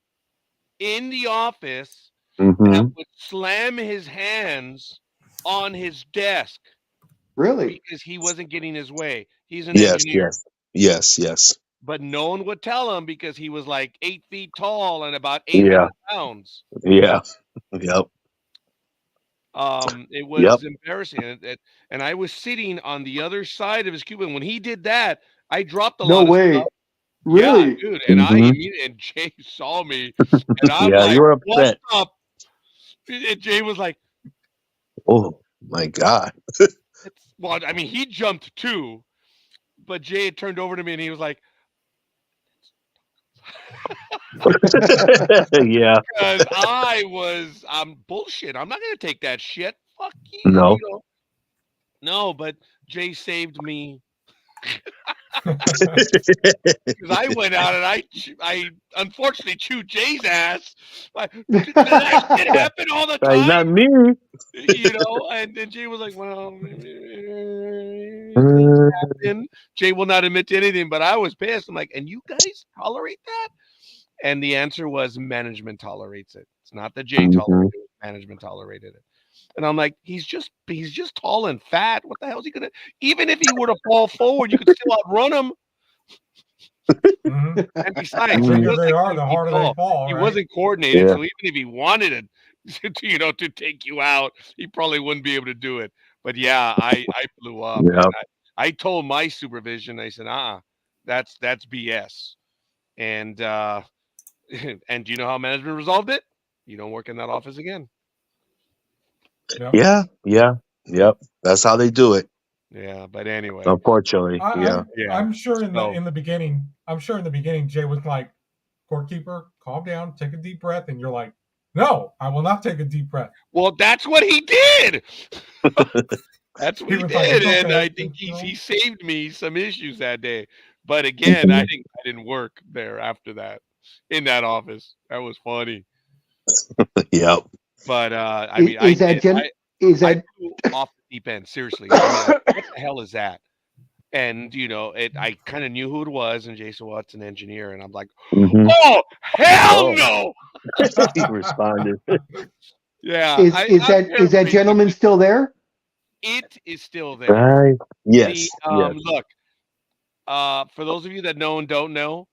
in the office that would slam his hands on his desk. Really? Because he wasn't getting his way. He's an engineer. Yes. But no one would tell him because he was like 8 feet tall and about 800 pounds. Yeah. Yep. It was embarrassing. And I was sitting on the other side of his cube. And when he did that, I dropped a lot of stuff. Really? Yeah, dude. And and Jay saw me. And I'm like, you were upset. What's up? And Jay was like, oh my God. well, I mean, he jumped too. But Jay had turned over to me and he was like, yeah. Because I'm bullshit. I'm not going to take that shit. Fuck you. No. No, but Jay saved me. Because I went out and I unfortunately chewed Jay's ass. That shit happen all the time. Not me. And then Jay was like, well, Jay will not admit to anything, but I was pissed. I'm like, and you guys tolerate that? And the answer was management tolerates it. It's not that Jay tolerated it, management tolerated it. And I'm like, he's just tall and fat. What the hell is he gonna? Even if he were to fall forward, you could still outrun him. And besides, the harder they fall. He wasn't coordinated, so even if he wanted to take you out, he probably wouldn't be able to do it. But yeah, I blew up. Yeah. I told my supervision, I said, that's BS. And and do you know how management resolved it? You don't work in that office again. Yep. That's how they do it. Yeah, but anyway. Unfortunately, I'm sure in the beginning, Jay was like, "Courtkeeper, calm down, take a deep breath," and you're like, "No, I will not take a deep breath." Well, that's what he did. That's what he did, like, okay, and I think he saved me some issues that day. But again, I didn't work there after that in that office. That was funny. Yep. But I mean, is that I flew off the deep end? Seriously, what the hell is that? And I kind of knew who it was, and Jay said, "Well, it's an engineer," and I'm like, "Oh hell no!" He responded. Yeah. Is that gentleman still there? It is still there. Yes. Look, for those of you that know and don't know,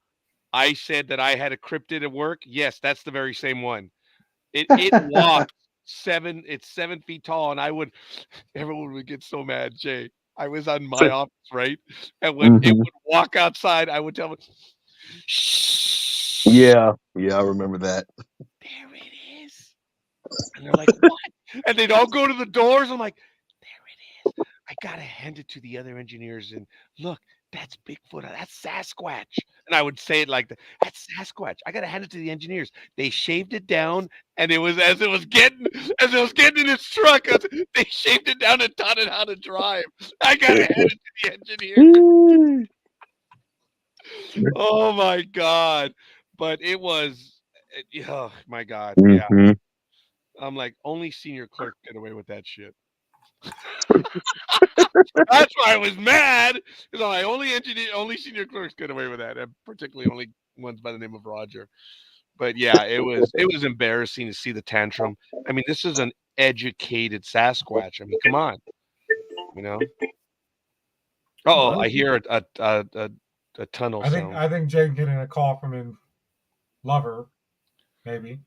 I said that I had a cryptid at work. Yes, that's the very same one. It walked 7 feet tall, and everyone would get so mad, Jay. I was on my office, right? And when it would walk outside, I would tell them, shh. Yeah, I remember that. There it is. And they're like, what? And they'd all go to the doors. I'm like, there it is. I gotta hand it to the other engineers, and look, that's Bigfoot. That's Sasquatch. And and I would say it like that. That's Sasquatch. I gotta hand it to the engineers. They shaved it down, and it was as it was getting in its truck. They shaved it down and taught it how to drive. I gotta hand it to the engineer. Oh my god! But it was, oh my god, yeah. Mhm. I'm like, only senior clerks get away with that shit. That's why I was mad, because I'm like, only senior clerks get away with that, and particularly only ones by the name of Roger. But yeah, it was embarrassing to see the tantrum. I mean, this is an educated Sasquatch. I mean, come on, you know. Oh, I hear a tunnel sound. I think Jake getting a call from his lover, maybe.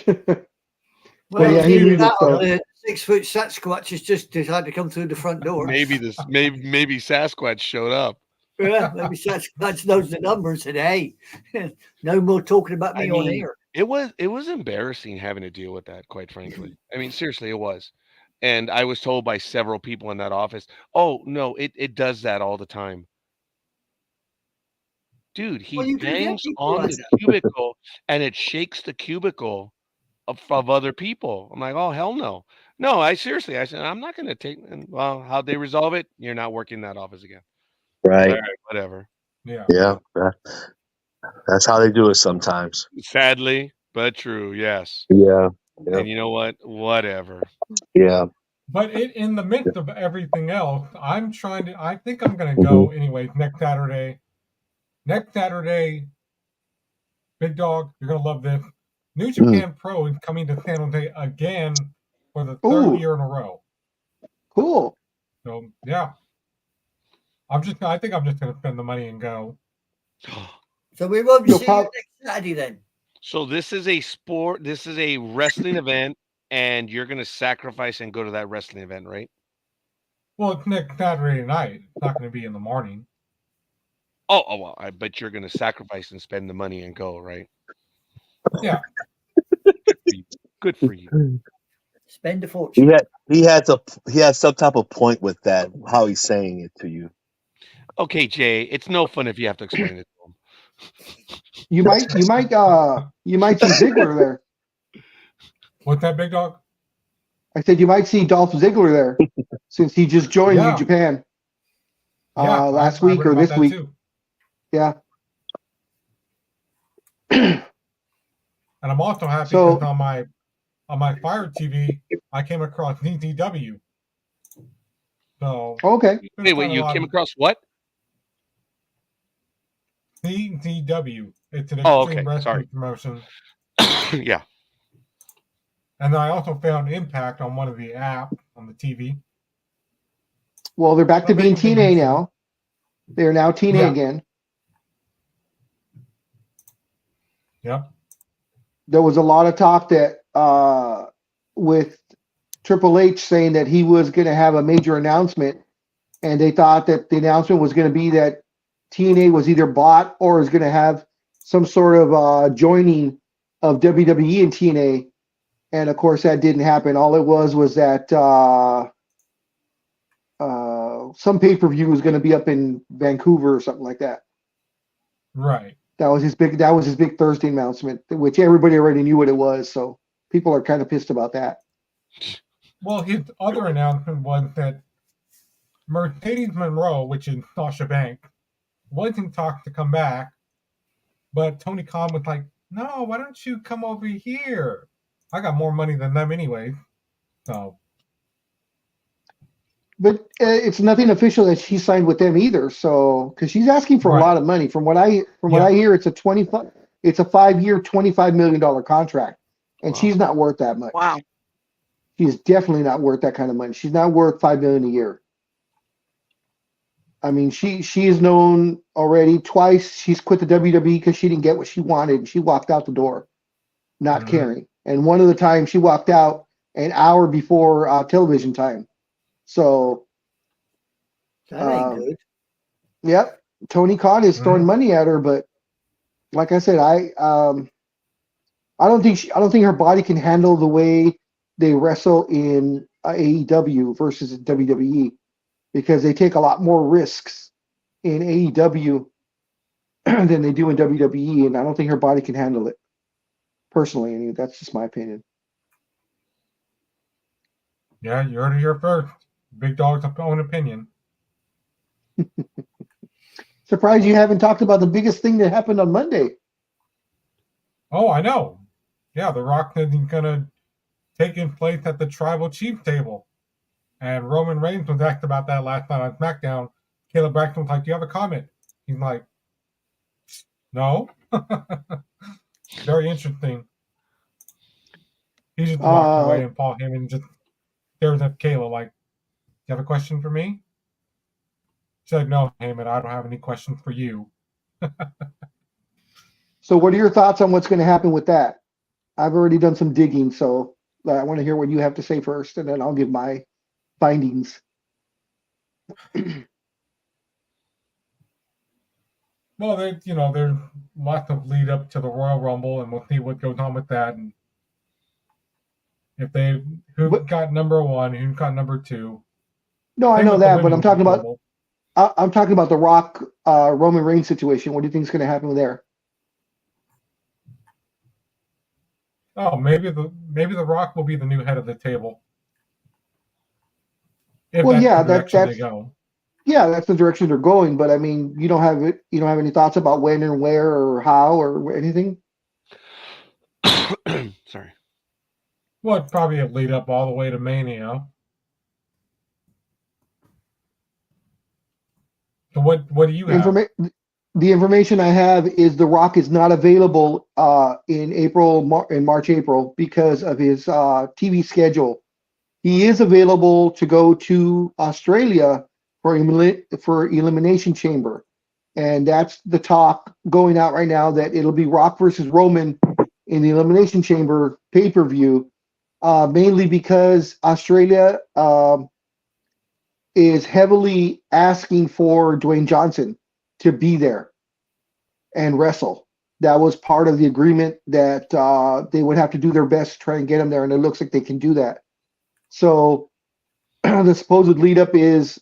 Well, yeah, he needs it, so. The 6-foot Sasquatch has just had to come through the front door. Maybe Sasquatch showed up. Yeah, maybe Sasquatch knows the numbers today. No more talking about me on air. It was embarrassing having to deal with that, quite frankly. I mean, seriously, it was. And I was told by several people in that office, oh no, it does that all the time. Dude, he bangs on the cubicle and it shakes the cubicle of other people. I'm like, oh hell no. No, I said, I'm not gonna take, and well, how'd they resolve it? You're not working that office again. Right. All right, whatever. Yeah. Yeah. That's how they do it sometimes. Sadly, but true, yes. Yeah. And you know what? Whatever. Yeah. But in the midst of everything else, I think I'm going to go anyways next Saturday. Next Saturday, Big Dog, you're going to love this. New Japan Pro is coming to San Jose again for the third year in a row. Cool. So, yeah. I think I'm just going to spend the money and go. So we won't see you next Saturday then. So this is a wrestling event, and you're going to sacrifice and go to that wrestling event, right? Well, it's next Saturday night. It's not going to be in the morning. Oh well, I bet you're going to sacrifice and spend the money and go, right? Yeah. Good for you. Spend a fortune. He had some type of point with that. How he's saying it to you. Okay, Jay, it's no fun if you have to explain it to him. You might see Ziggler there. What's that, Big Dog? I said you might see Dolph Ziggler there, since he just joined New Japan last week or this week. Too. Yeah. And I'm also happy because on my Fire TV, I came across DTW. So okay. Wait, you came across what? DTW. It's an extreme wrestling promotion. Yeah. And I also found Impact on one of the apps on the TV. Well, they're back to being TNA now. They're now TNA again. Yep. There was a lot of talk that with Triple H saying that he was going to have a major announcement, and they thought that the announcement was going to be that TNA was either bought or is going to have some sort of joining of WWE and TNA. And of course, that didn't happen. All it was that some pay-per-view was going to be up in Vancouver or something like that. Right. That was his big Thursday announcement, which everybody already knew what it was. So people are kind of pissed about that. Well, his other announcement was that Mercedes Monroe, which is Sasha Banks, was in talks to come back, but Tony Khan was like, "No, why don't you come over here? I got more money than them anyway." So, but it's nothing official that she signed with them either. So, because she's asking for a lot of money, from what I hear, it's a 5-year, $25 million contract, and she's not worth that much. Wow. She's definitely not worth that kind of money. She's not worth $5 million a year. I mean, she is known already twice. She's quit the WWE because she didn't get what she wanted, and she walked out the door, not caring. And one of the times she walked out an hour before television time. So that ain't good. Yep, Tony Khan is throwing money at her, but like I said, I don't think her body can handle the way they wrestle in AEW versus WWE, because they take a lot more risks in AEW than they do in WWE, and I don't think her body can handle it. Personally, I mean, that's just my opinion. Yeah, you heard it here first. Big Dog's own opinion. Surprised you haven't talked about the biggest thing that happened on Monday. Oh, I know. Yeah, The Rock is going to take place at the Tribal Chief table. And Roman Reigns was asked about that last night on SmackDown. Caleb Braxton was like, do you have a comment? He's like, no. Very interesting. He just walked away and Paul Heyman just stares at Kayla like, you have a question for me? She's like, no, Heyman, I don't have any questions for you. So what are your thoughts on what's going to happen with that? I've already done some digging, so I want to hear what you have to say first, and then I'll give my findings. Well, there's lots of lead up to the Royal Rumble, and we'll see what goes on with that. And if who got number one, who got number two. No, I know that, but I'm talking about the Rock Roman Reigns situation. What do you think is going to happen there? Oh, maybe the Rock will be the new head of the table. If Well, that's yeah, the direction they go. Yeah, that's the direction they're going. But I mean, you don't have any thoughts about when and where or how or anything? Sorry. Well, it'd probably have lead up all the way to Mania. So what do you have? The information I have is The Rock is not available in March, April because of his TV schedule. He is available to go to Australia for Elimination Chamber. And that's the talk going out right now, that it'll be Rock versus Roman in the Elimination Chamber pay-per-view, mainly because Australia is heavily asking for Dwayne Johnson to be there and wrestle. That was part of the agreement, that they would have to do their best to try and get him there, and it looks like they can do that. So the supposed lead up is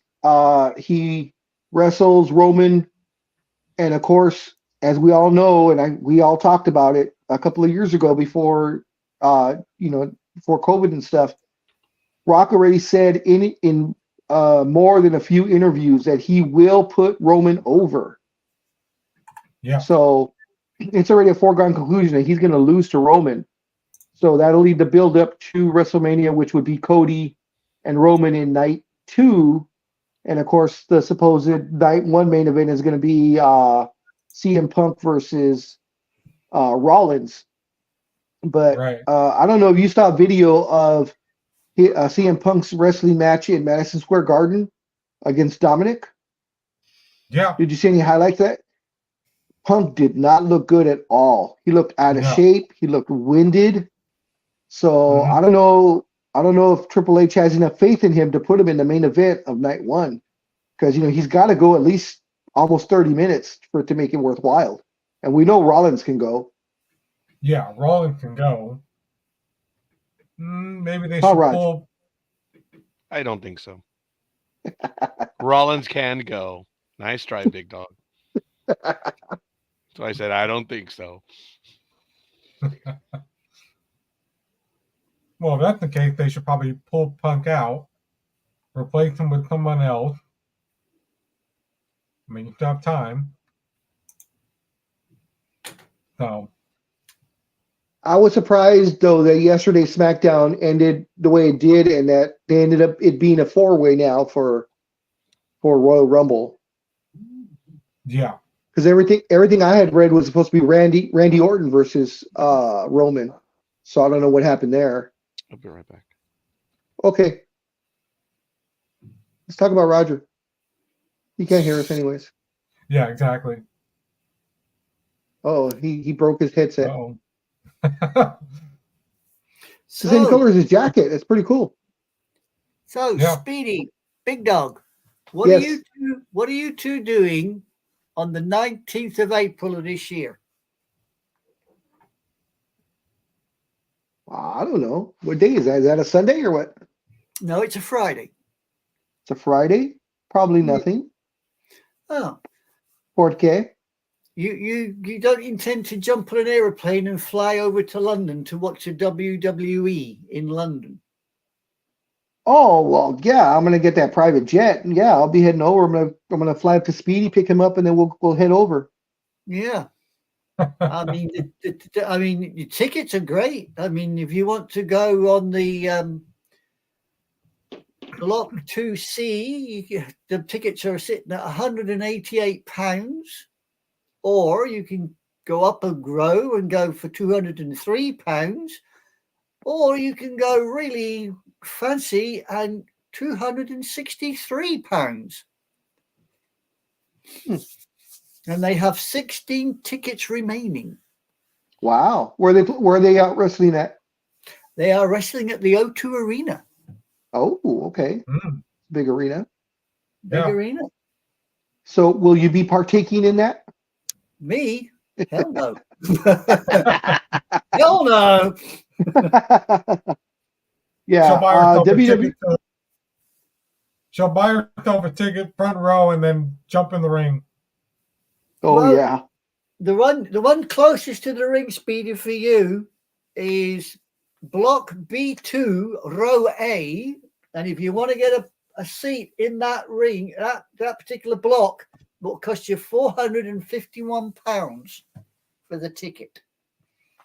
he wrestles Roman, and of course, as we all know, and we all talked about it a couple of years ago before before COVID and stuff, Rock already said in more than a few interviews that he will put Roman over. Yeah. So it's already a foregone conclusion that he's going to lose to Roman. So that'll lead the build up to WrestleMania, which would be Cody and Roman in night 2. And of course, the supposed night 1 main event is going to be CM Punk versus Rollins. But right. I don't know if you saw a video of CM Punk's wrestling match in Madison Square Garden against Dominic. Yeah. Did you see any highlights of that? Punk did not look good at all. He looked out of shape. He looked winded. So I don't know if Triple H has enough faith in him to put him in the main event of night 1, because he's got to go at least almost 30 minutes for it to make it worthwhile. And we know Rollins can go. Yeah, Rollins can go. Maybe they should pull. I don't think so. Rollins can go. Nice try, Big Dog. So I said, I don't think so. Well, if that's the case, they should probably pull Punk out, replace him with someone else. I mean, you still have time. So. I was surprised, though, that yesterday's SmackDown ended the way it did, and that they ended up it being a 4-way now for Royal Rumble. Yeah. Because everything I had read was supposed to be Randy Orton versus Roman. So I don't know what happened there. I'll be right back. Okay. Let's talk about Roger. He can't hear us anyways. Yeah, exactly. Oh, he broke his headset. Uh-oh. It's the same color as his jacket. It's pretty cool. So, Speedy, Big Dog, what are you two doing on the 19th of April of this year? I don't know. What day is that? Is that a Sunday or what? No, it's a Friday. It's a Friday? Probably nothing. Oh. ¿Por qué? You don't intend to jump on an aeroplane and fly over to London to watch the WWE in London? Oh well, yeah. I'm gonna get that private jet, and yeah, I'll be heading over. I'm gonna fly up to Speedy, pick him up, and then we'll head over. Yeah. I mean, the tickets are great. I mean, if you want to go on the Block 2C, the tickets are sitting at £188, or you can go up and grow and go for £203, or you can go really fancy and £263. And they have 16 tickets remaining. Wow, where are they out wrestling at? They are wrestling at the O2 Arena. Oh, okay, big arena. Big arena. So, will you be partaking in that? Me? Hell no. Hell no. Yeah, WWE. She'll buy herself a ticket, front row, and then jump in the ring. Oh well, yeah. The one closest to the ring, Speedy, for you is Block B2, Row A, and if you want to get a seat in that ring, that particular block, will cost you £451 for the ticket.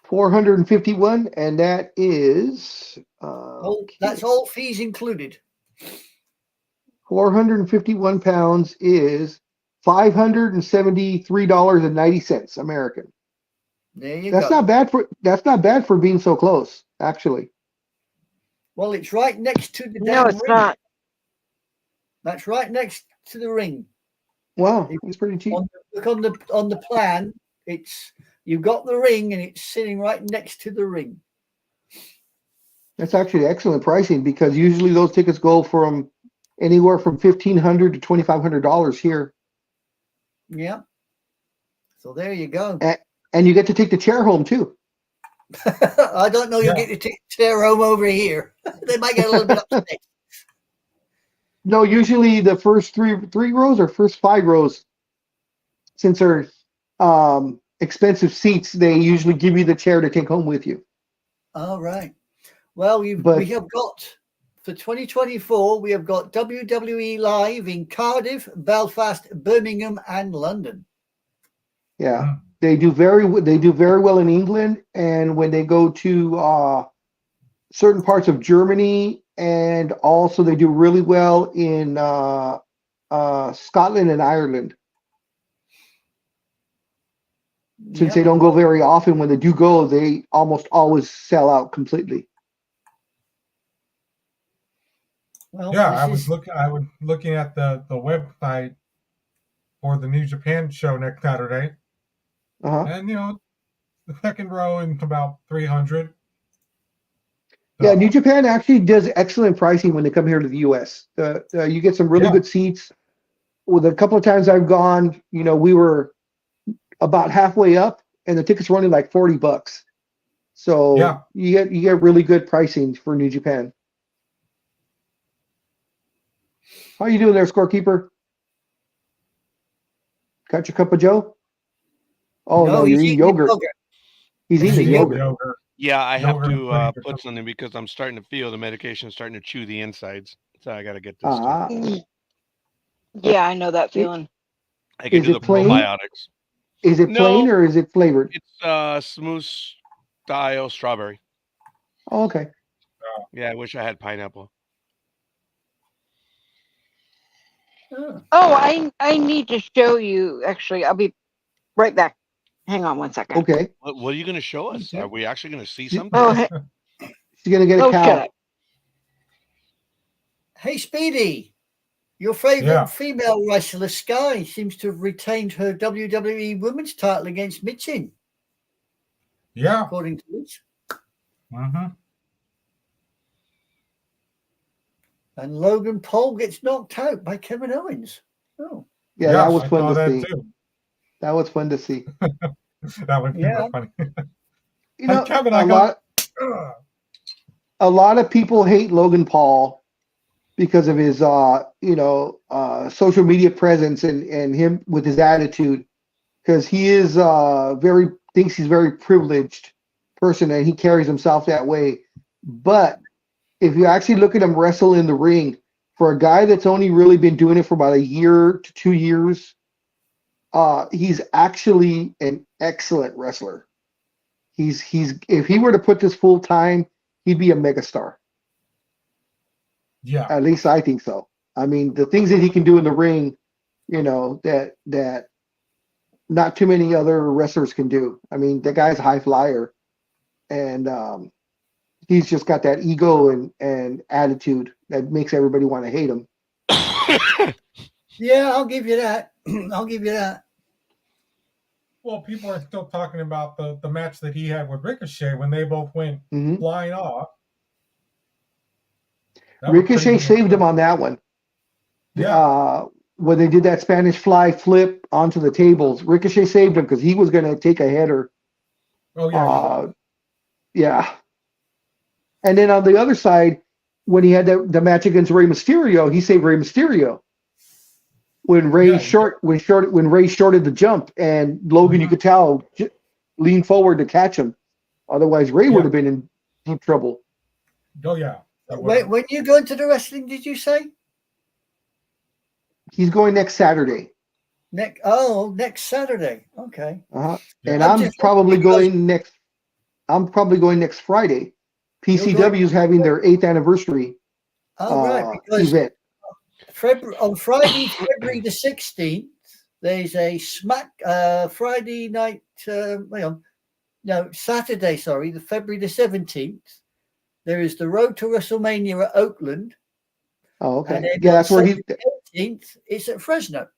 451, and that is that's all fees included. £451 is $573.90 American. There you go. That's not bad for being so close, actually. Well, it's right next to the No, it's ring. not. That's right next to the ring. Wow, it's pretty cheap. Look on the plan. You've got the ring and it's sitting right next to the ring. That's actually excellent pricing because usually those tickets go from anywhere from $1,500 to $2,500 here. Yeah. So there you go. And you get to take the chair home too. I don't know. You get to take the chair home over here. They might get a little bit upset. No, usually the first three rows or first 5 rows, since they're expensive seats, they usually give you the chair to take home with you. All right. Well, we have got for 2024. We have got WWE Live in Cardiff, Belfast, Birmingham, and London. Yeah, they do very well in England, and when they go to certain parts of Germany, and also they do really well in Scotland and Ireland. Since they don't go very often, when they do go, they almost always sell out completely. Well, yeah, I was looking at the website for the New Japan show next Saturday, and the second row is about 300. Yeah, New Japan actually does excellent pricing when they come here to the U.S. You get some really good seats. With a couple of times I've gone, we were about halfway up, and the tickets were only like $40. So you get really good pricing for New Japan. How you doing there, scorekeeper? Got your cup of Joe? Oh no, you're eating yogurt. He's eating yogurt. Yeah, I have to put something because I'm starting to feel the medication starting to chew the insides. So I got to get this. Yeah, I know that feeling. I can do the probiotics. Is it plain or is it flavored? It's smooth style strawberry. Oh, okay. Yeah, I wish I had pineapple. Oh, I need to show you. Actually, I'll be right back. Hang on one second. Okay. What are you going to show us? Are we actually going to see something? Oh, she's going to get a cow. Hey, Speedy, your favorite female wrestler, Sky, seems to have retained her WWE Women's title against Michin. Yeah. According to this. And Logan Paul gets knocked out by Kevin Owens. Oh. Yeah, that was fun to see. That was fun to see. That was funny. Kevin, a lot of people hate Logan Paul because of his social media presence and him with his attitude. because he is thinks he's very privileged person and he carries himself that way. But if you actually look at him wrestle in the ring, for a guy that's only really been doing it for about a year to 2 years, he's actually an excellent wrestler. He's if he were to put this full time, he'd be a megastar. Yeah. At least I think so. I mean, the things that he can do in the ring, that not too many other wrestlers can do. I mean, the guy's a high flyer, and he's just got that ego and attitude that makes everybody want to hate him. Yeah, I'll give you that. I'll give you that. Well, people are still talking about the match that he had with Ricochet when they both went flying off. Ricochet saved him on that one. Yeah. When they did that Spanish fly flip onto the tables, Ricochet saved him because he was going to take a header. Oh, yeah. Yeah. And then on the other side, when he had the match against Rey Mysterio, he saved Rey Mysterio. When Ray shorted the jump, and Logan, you could tell, leaned forward to catch him. Otherwise, Ray would have been in deep trouble. Oh, yeah. Wait, when you go into the wrestling, did you say? He's going next Saturday. Next Saturday. Okay. And I'm probably going next Friday. PCW is having their 8th anniversary event. On Friday, February the 16th, there's a Friday night. Saturday. Sorry, the February the 17th. There is the Road to WrestleMania at Oakland. Oh, okay. And Yeah, that's where he's. 18th, it's at Fresno.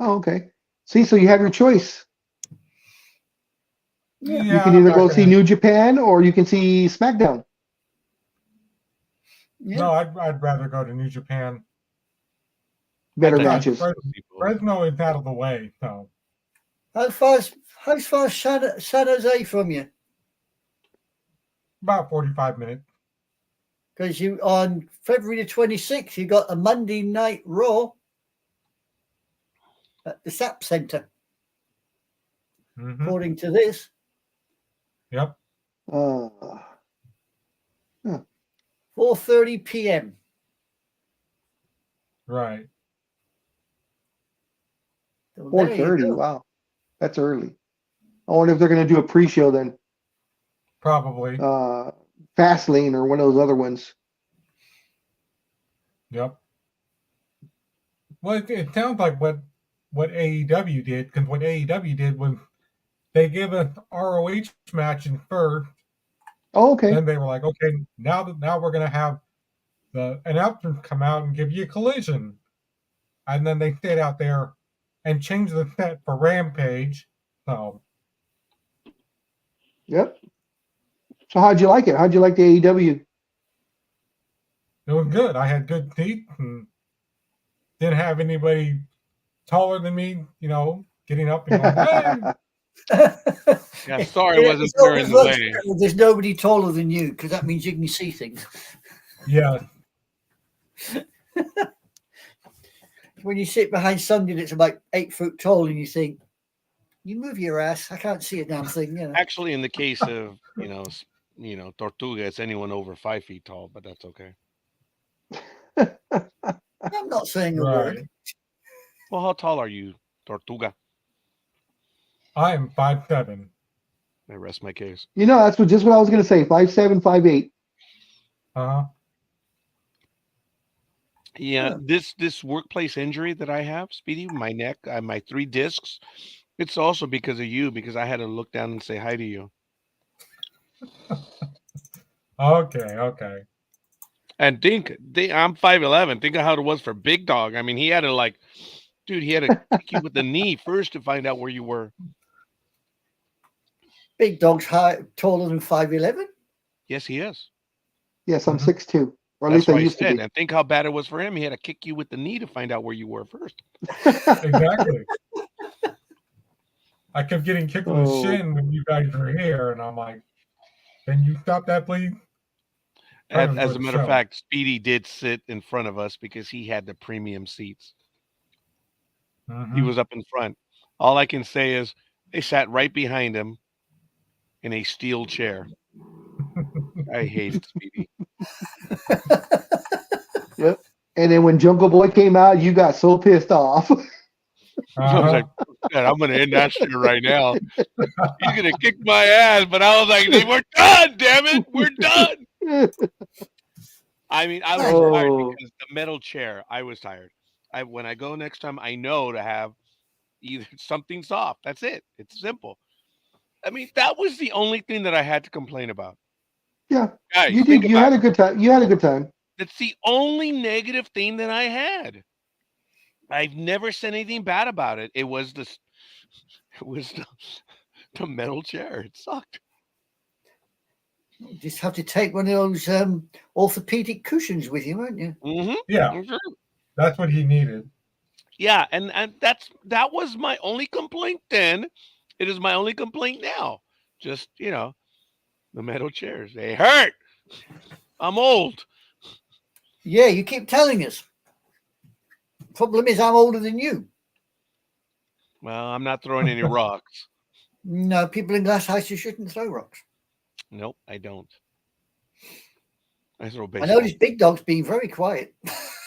Oh, okay. See, so you have your choice. Yeah, you can either go see New Japan or you can see SmackDown. Yeah. No, I'd rather go to New Japan. Better matches. Fresno is out of the way, so. How far is San Jose from you? About 45 minutes. Because on February the 26th, you got a Monday Night Raw at the SAP Center. According to this. Yep. 4:30 p.m. Right. 4:30. Wow, that's early. I wonder if they're going to do a pre-show then. Probably. Fastlane or one of those other ones. Yep. Well, it sounds like what AEW did, because what AEW did was they gave an ROH match in first. Oh, okay. Then they were like, okay, now we're gonna have the announcers come out and give you a Collision, and then they stayed out there and changed the set for Rampage. So. Yep. So how'd you like it? How'd you like the AEW? It was good. I had good seats and didn't have anybody taller than me, getting up and going, hey! Yeah, sorry, I wasn't there in the way. There's nobody taller than you, because that means you can see things. Yeah. When you sit behind somebody that's about 8 foot tall and you think, you move your ass, I can't see a damn thing. Actually, in the case of, Tortuga, it's anyone over 5 feet tall, but that's okay. I'm not saying a word. Well, how tall are you, Tortuga? I am 5'7". I rest my case. That's just what I was going to say. 5'7", 5'8". Uh-huh. Yeah, this workplace injury that I have, Speedy, my neck, my 3 discs, it's also because of you, because I had to look down and say hi to you. Okay. And I'm 5'11". Think of how it was for Big Dog. I mean, he had to kick you with the knee first to find out where you were. Big Dog's taller than 5'11". Yes, he is. Yes, I'm 6'2". Or at That's least I what used to be. And think how bad it was for him. He had to kick you with the knee to find out where you were first. Exactly. I kept getting kicked in the shin when you guys were here, and I'm like, can you stop that, please? As a matter of fact, Speedy did sit in front of us because he had the premium seats. He was up in front. All I can say is they sat right behind him in a steel chair. I hated Speedy. Yep. And then when Jungle Boy came out, you got so pissed off. I was like, "Man, I'm going to end that shit right now. He's going to kick my ass." But I was like, "We're done, damn it. We're done." I mean, I was tired because the metal chair, I was tired. When I go next time, I know to have either something soft. That's it. It's simple. I mean, that was the only thing that I had to complain about. Yeah. Guys, you did. You had a good time. You had a good time. That's the only negative thing that I had. I've never said anything bad about it. It was the metal chair. It sucked. You just have to take one of those orthopedic cushions with you, won't you? Mm-hmm. Yeah, that's what he needed. Yeah, and that was my only complaint then. It is my only complaint now. Just, the metal chairs. They hurt. I'm old. Yeah, you keep telling us. Problem is, I'm older than you. Well, I'm not throwing any rocks. No, people in glass houses shouldn't throw rocks. Nope, I don't. I throw I baseball. noticed Big Dog's being very quiet.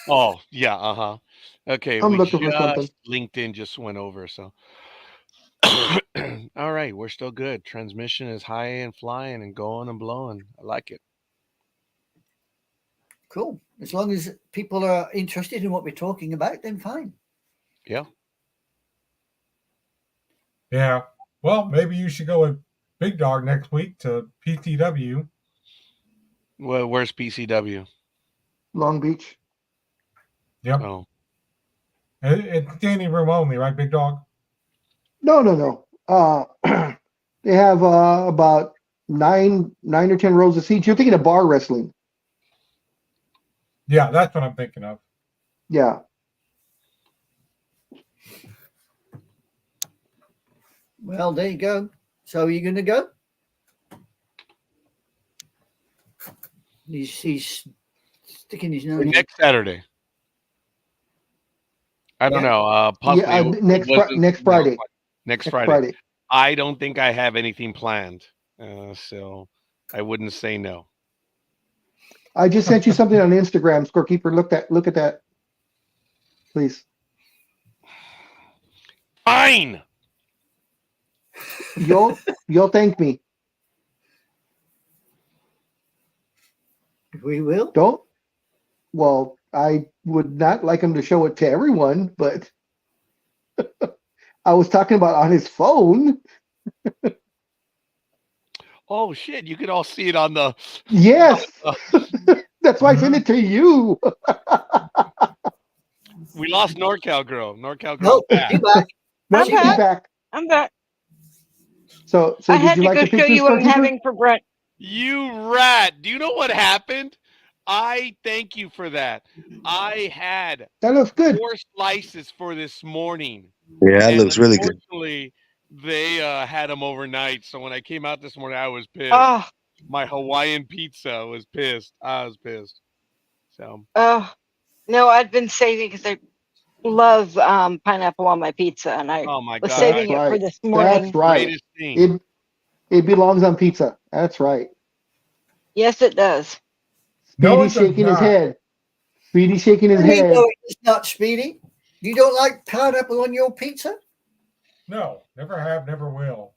Oh, yeah, uh-huh. Okay, I'm looking for something. LinkedIn just went over, so. All right, we're still good. Transmission is high and flying and going and blowing. I like it. Cool. As long as people are interested in what we're talking about, then fine. Yeah. Yeah. Well, maybe you should go with Big Dog next week to PCW. Well, where's PCW? Long Beach. Yep. Oh. It's standing room only, right, Big Dog? No. They have about nine or 10 rows of seats. You're thinking of bar wrestling. Yeah, that's what I'm thinking of. Yeah. Well, there you go. So are you going to go? He's sticking his nose. Next Saturday. I don't know. Possibly next Friday. Next Friday. I don't think I have anything planned, so I wouldn't say no. I just sent you something on Instagram, Scorekeeper. Look at that, please. Fine. You'll thank me. We will. Don't. Well, I would not like him to show it to everyone, but I was talking about on his phone. Oh shit! You could all see it on the. Yes, that's why I sent it to you. We lost NorCal girl. NorCal girl. Nope, you back. No, she's back. I'm back. So I had did you to like go show you what I'm having for brunch. You rat! Do you know what happened? I thank you for that. I had that looks good. 4 slices for this morning. Yeah, it looks really good. Unfortunately, they had them overnight. So when I came out this morning, I was pissed. Oh, My Hawaiian pizza was pissed. I was pissed. So. No, I'd been saving because I love pineapple on my pizza, and I was saving it for this morning. That's right. It belongs on pizza. That's right. Yes, it does. Speedy's shaking his head. Speedy's shaking his head. No, it's not, Speedy. You don't like pineapple on your pizza? No, never have, never will.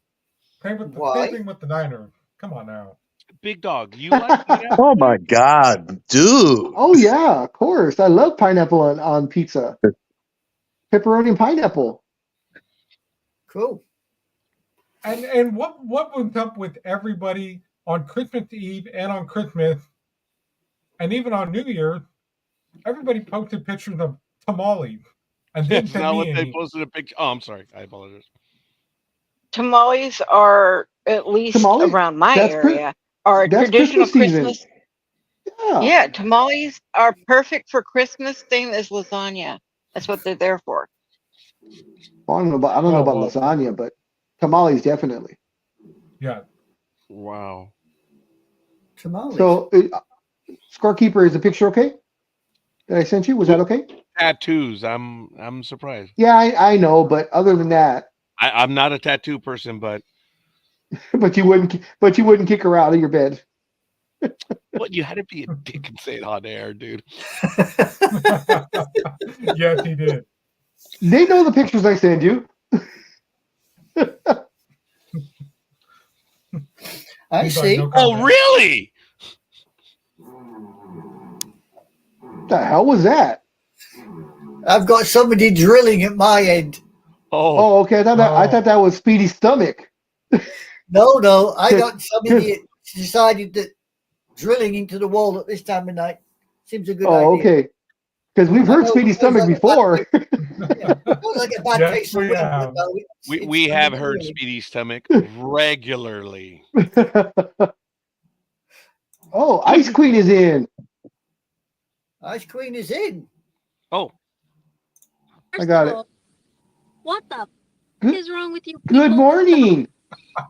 Same thing with the Niners. Come on now. Big Dog, you like pineapple? Oh my God, dude. Oh yeah, of course. I love pineapple on pizza. Pepperoni and pineapple. Cool. And what was up with everybody on Christmas Eve and on Christmas, and even on New Year's? Everybody posted pictures of tamales. And That's not what they posted a picture. Oh, I'm sorry. I apologize. Tamales are, at least around my area, are a traditional Christmas. Yeah, tamales are perfect for Christmas, same as lasagna. That's what they're there for. Well, I don't know about lasagna, but tamales definitely. Yeah. Wow. Tamales. So, Scorekeeper, is the picture okay? That I sent you? Was that okay? Tattoos. I'm surprised. Yeah, I know, but other than that, I'm not a tattoo person, but But you wouldn't kick her out of your bed. what, you had to be a dick and say it on air, dude. Yes, he did. They know the pictures I send you. I He's like, see. no Oh, comment. really? The hell was that? I've got somebody drilling at my end. Oh, Oh, okay. I thought that was Speedy's stomach. No, I got somebody that decided that drilling into the wall at this time of night seems a good Oh, idea. okay. Because we've I heard know Speedy's it feels stomach like a before. Yeah, it feels like a bad Yes, taste of we wind, have. but no, we it's have something heard drilling. Speedy's stomach regularly. Oh, Ice Queen is in. Ice Queen is in. Oh, I got it. What the Good- is wrong with you people? Good morning.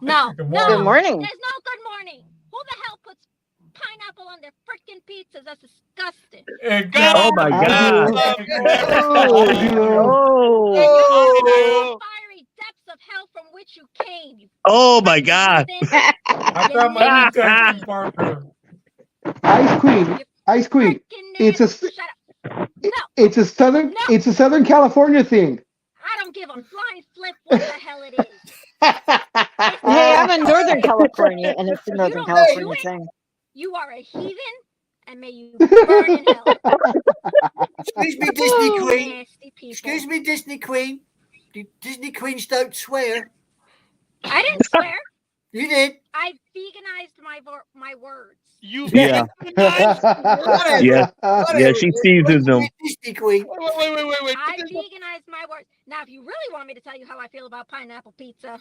No, Good no, Good morning. there's no good morning. Who the hell puts pineapple on their freaking pizzas? That's disgusting. Exactly. Oh my I God. I do. Oh, Oh, Fiery depths of hell from which you came. You Oh my God. I found my new texting partner. Ice Queen. freaking It's a nasty. Shut up. it's a Southern California thing. I don't give a flying flip what the hell it is. hey, I'm in Northern California, and it's a Northern don't California do it. thing. You are a heathen, and may you burn in hell. excuse me, Disney Queen. Nasty people. Excuse me, Disney Queen. Disney Queens don't swear. I didn't swear. You did. I veganized my words. you Yeah. Whatever. Yeah. Whatever. Yeah, she seasons them. Disney Queen. Wait. I veganized my words. Now, if you really want me to tell you how I feel about pineapple pizza,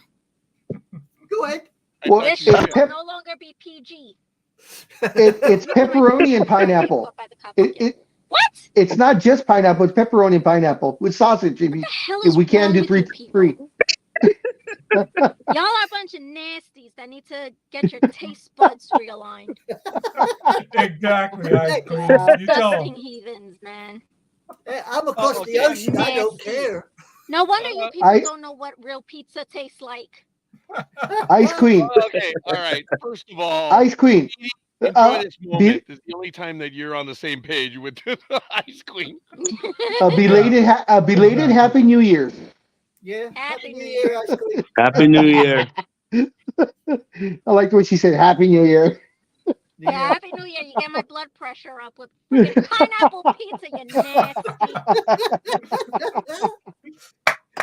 Go ahead. What? this It's show pep- will no longer be PG. It's pepperoni and pineapple. What? It's not just pineapple. It's pepperoni and pineapple with sausage. If The hell if is we can wrong do with three, you people? three. Y'all are a bunch of nasties that need to get your taste buds realigned. Exactly. Ice Queen. You tell Disgusting him. heathens, man. I'm across okay. the ocean. I don't Nasty. care. No wonder you people I- don't know what real pizza tastes like. Ice Queen. Okay, all right. First of all, Ice Queen. enjoy this moment. It's the only time that you're on the same page with the Ice Queen. Belated Happy New Year's. Yeah. Happy New New Year, Ice Queen. Happy New Year. I like the way she said Happy New Year. Yeah, Happy New Year. You get my blood pressure up with freaking pineapple pizza, you nasty.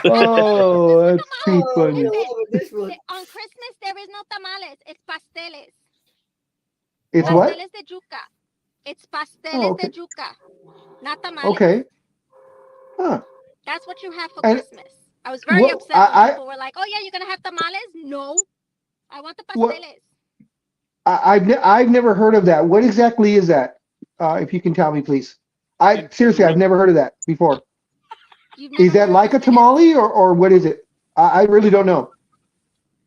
Oh, that's too Oh, funny. you're loving this one. On Christmas, there is no tamales. It's pasteles. It's what? Pasteles de yuca. It's pasteles Oh, okay. de yuca. Not tamales. Okay. Huh. That's what you have for And- Christmas. I was very Well, upset when I- people were like, "Oh yeah, you're gonna have tamales?" No, I want the What- pasteles. I've never heard of that. What exactly is that? If you can tell me, please. Seriously, I've never heard of that before. You've Is never that heard like a of it? tamale or what is it? I really don't know.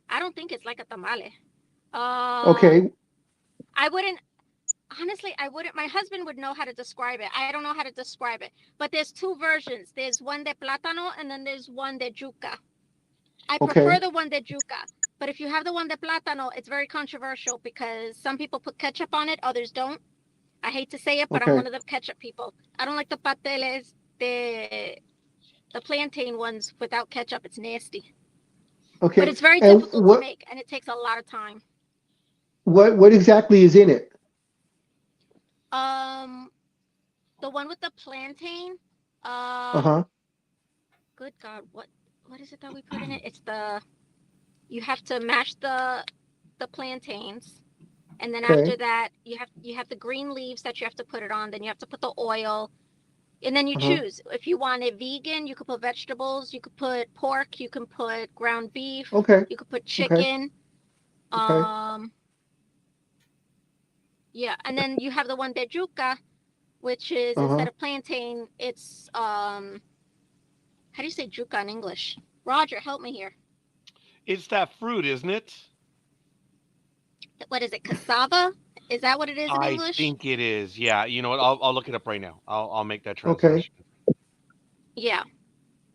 I don't think it's like a tamale. Okay. I wouldn't. Honestly, I wouldn't. My husband would know how to describe it. I don't know how to describe it. But there's two versions. There's one de plátano and then there's one de yuca. I prefer Okay. the one de yuca. But if you have the one de plátano, it's very controversial because some people put ketchup on it, others don't. I hate to say it, but Okay. I'm one of the ketchup people. I don't like the pasteles, the plantain ones without ketchup. It's nasty. Okay. But it's very And difficult what- to make, and it takes a lot of time. What exactly is in it? The one with the plantain. Uh-huh. Good God, what is it that we put in it? It's you have to mash the plantains, and then Okay. after that you have the green leaves that you have to put it on. Then you have to put the oil, and then you Uh-huh. choose if you want it vegan. You could put vegetables. You could put pork. You can put ground beef. Okay. You could put chicken. Okay. Yeah, and then you have the one de yuca, which is Uh-huh. instead of plantain, it's how do you say yuca in English? Roger, help me here. It's that fruit, isn't it? What is it? Cassava? Is that what it is in I English? think it is. Yeah. You know what? I'll look it up right now. I'll make that Okay. translation. Yeah.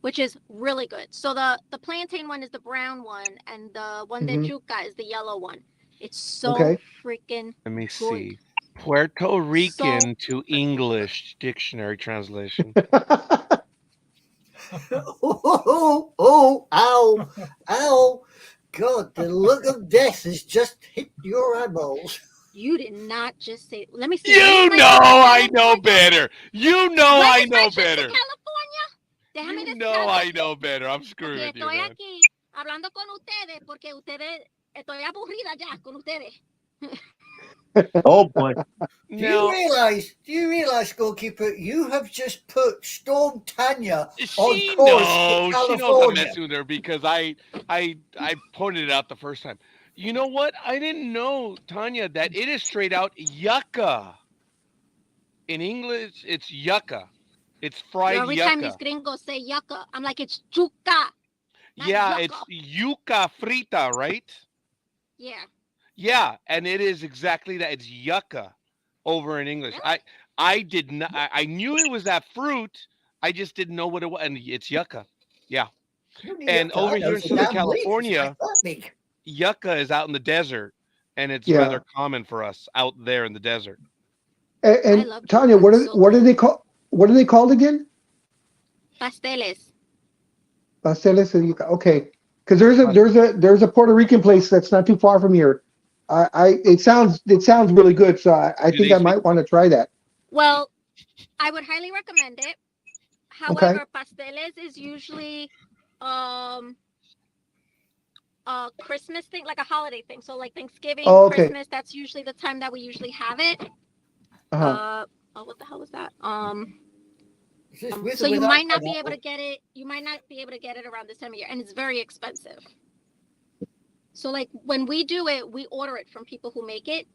which is really good. So the plantain one is the brown one, and the one that yuca is the yellow one. It's so freaking Let me good. see. Puerto Rican to English dictionary translation. Ow, ow. God, the look of death has just hit your eyeballs. You did not just say. Let me see. You know I know better. You know I know better. Déjame You know I know better. I'm screwing with you, estoy man. aquí hablando con ustedes porque ustedes estoy aburrida ya con ustedes. Oh boy. Do you realize, goalkeeper, you have just put Storm Tanya on course to California. She knows I'm messing with her because I pointed it out the first time. You know what? I didn't know, Tanya, that it is straight out yucca. In English, it's yucca. It's fried Every yucca. time these gringos say yucca, I'm like, it's yuca. Yeah, yucca. it's yuca frita, right? Yeah. Yeah, and it is exactly that. It's yucca over in English. Really? I did not. I knew it was that fruit. I just didn't know what it was, and it's yucca. Yeah. And over here in Southern California, yucca is out in the desert, and it's rather common for us out there in the desert. And Tanya, what are they called? What are they called again? Pasteles. Pasteles and yuca. Okay, because there's a Puerto Rican place that's not too far from here. It sounds really good, so I think I might want to try that. Well, I would highly recommend it. However, pasteles is usually a Christmas thing, like a holiday thing. So like Thanksgiving, Christmas, that's usually the time that we usually have it. What the hell was that? So you might not be able to get it. You might not be able to get it around this time of year, and it's very expensive. So like when we do it, we order it from people who make it.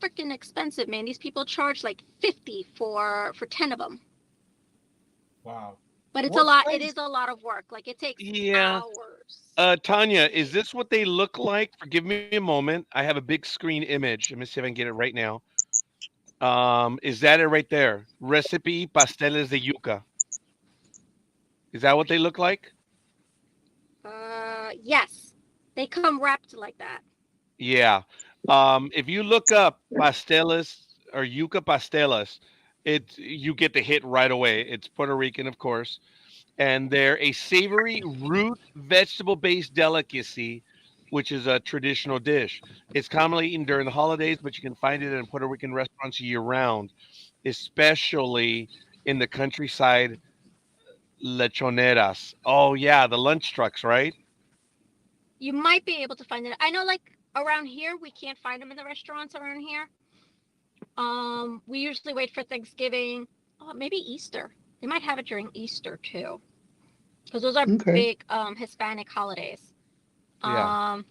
Freaking expensive, man. These people charge like $50 for 10 of them. Wow. But it's a lot. It is a lot of work. Like it takes hours. Tanya, is this what they look like? Give me a moment. I have a big screen image. Let me see if I can get it right now. Is that it right there? Recipe pasteles de yuca. Is that what they look like? Yes. They come wrapped like that. Yeah. If you look up pasteles or yuca pasteles, you get the hit right away. It's Puerto Rican, of course, and they're a savory root vegetable-based delicacy, which is a traditional dish. It's commonly eaten during the holidays, but you can find it in Puerto Rican restaurants year-round, especially in the countryside lechoneras. Oh yeah, the lunch trucks, right? You might be able to find it. I know, like around here, we can't find them in the restaurants around here. We usually wait for Thanksgiving. Oh, maybe Easter. They might have it during Easter too, because those are big Hispanic holidays. Yeah.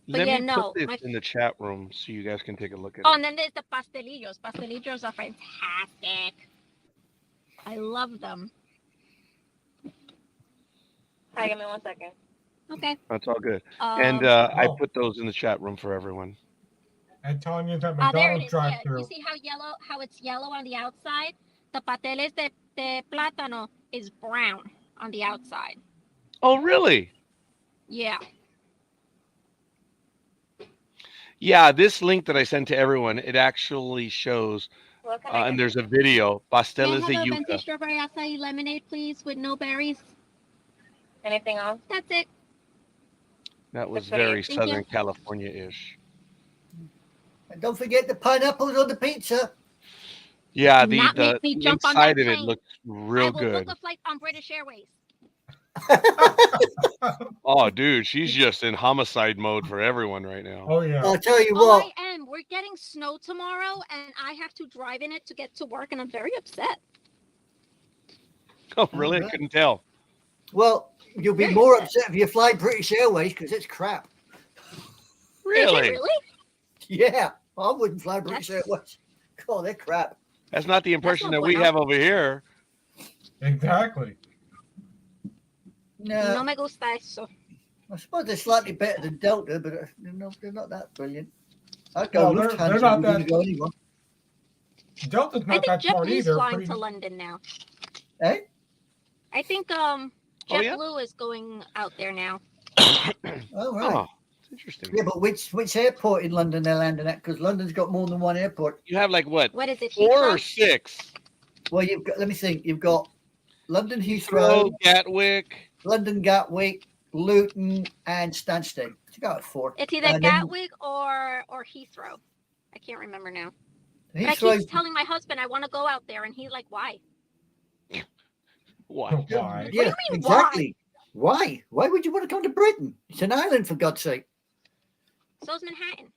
Let me put this in the chat room so you guys can take a look at it. Oh, and then there's the pastelillos. Pastelillos are fantastic. I love them. Hi, give me 1 second. Okay. That's all good. And I put those in the chat room for everyone. And Tanya's at There it McDonald's is. drive-thru. You see how it's yellow on the outside? The pateles de plátano is brown on the outside. Oh, really? Yeah. Yeah, this link that I sent to everyone, it actually shows, and there's a video, pasteles de Can I have a yuca. venti strawberry acai lemonade, please, with no berries? Anything else? That's it. That was very Southern California-ish. And don't forget the pineapples on the pizza. Yeah, Do not make me jump on inside that of it plane. looks real I will good. book a flight on British Airways. Oh, dude, she's just in homicide mode for everyone right now. Oh, yeah. I'll tell you what. I am. We're getting snow tomorrow, and I have to drive in it to get to work, and I'm very upset. Oh, really? I couldn't tell. Well, you'll be more upset if you fly British Airways because it's crap. Really? Really? Yeah, I wouldn't fly British Airways. Oh, they're crap. That's not the impression that we have over here. Exactly. No. No me gusta eso. I suppose they're slightly better than Delta, but they're not that brilliant. I'd No, go they're Lufthansa. not that. Go anywhere. Delta's I not think that smart JetBlue's either. flying to London now. Eh? I think JetBlue is going out there now. Oh, right. Oh, interesting. Yeah, but which airport in London they're landing at? Because London's got more than one airport. You have like what? What is it? 4 Heathrow? or 6? Well, you've got. Let me think. You've got London Heathrow, Gatwick. London Gatwick, Luton, and Stansted. You got 4. It's either Gatwick or Heathrow. I can't remember now. But I keep telling my husband I want to go out there, and he's like, "Why? Why? Why? Yeah, What do you mean, exactly. Why? Why would you want to come to Britain? It's an island, for God's sake. So's Manhattan,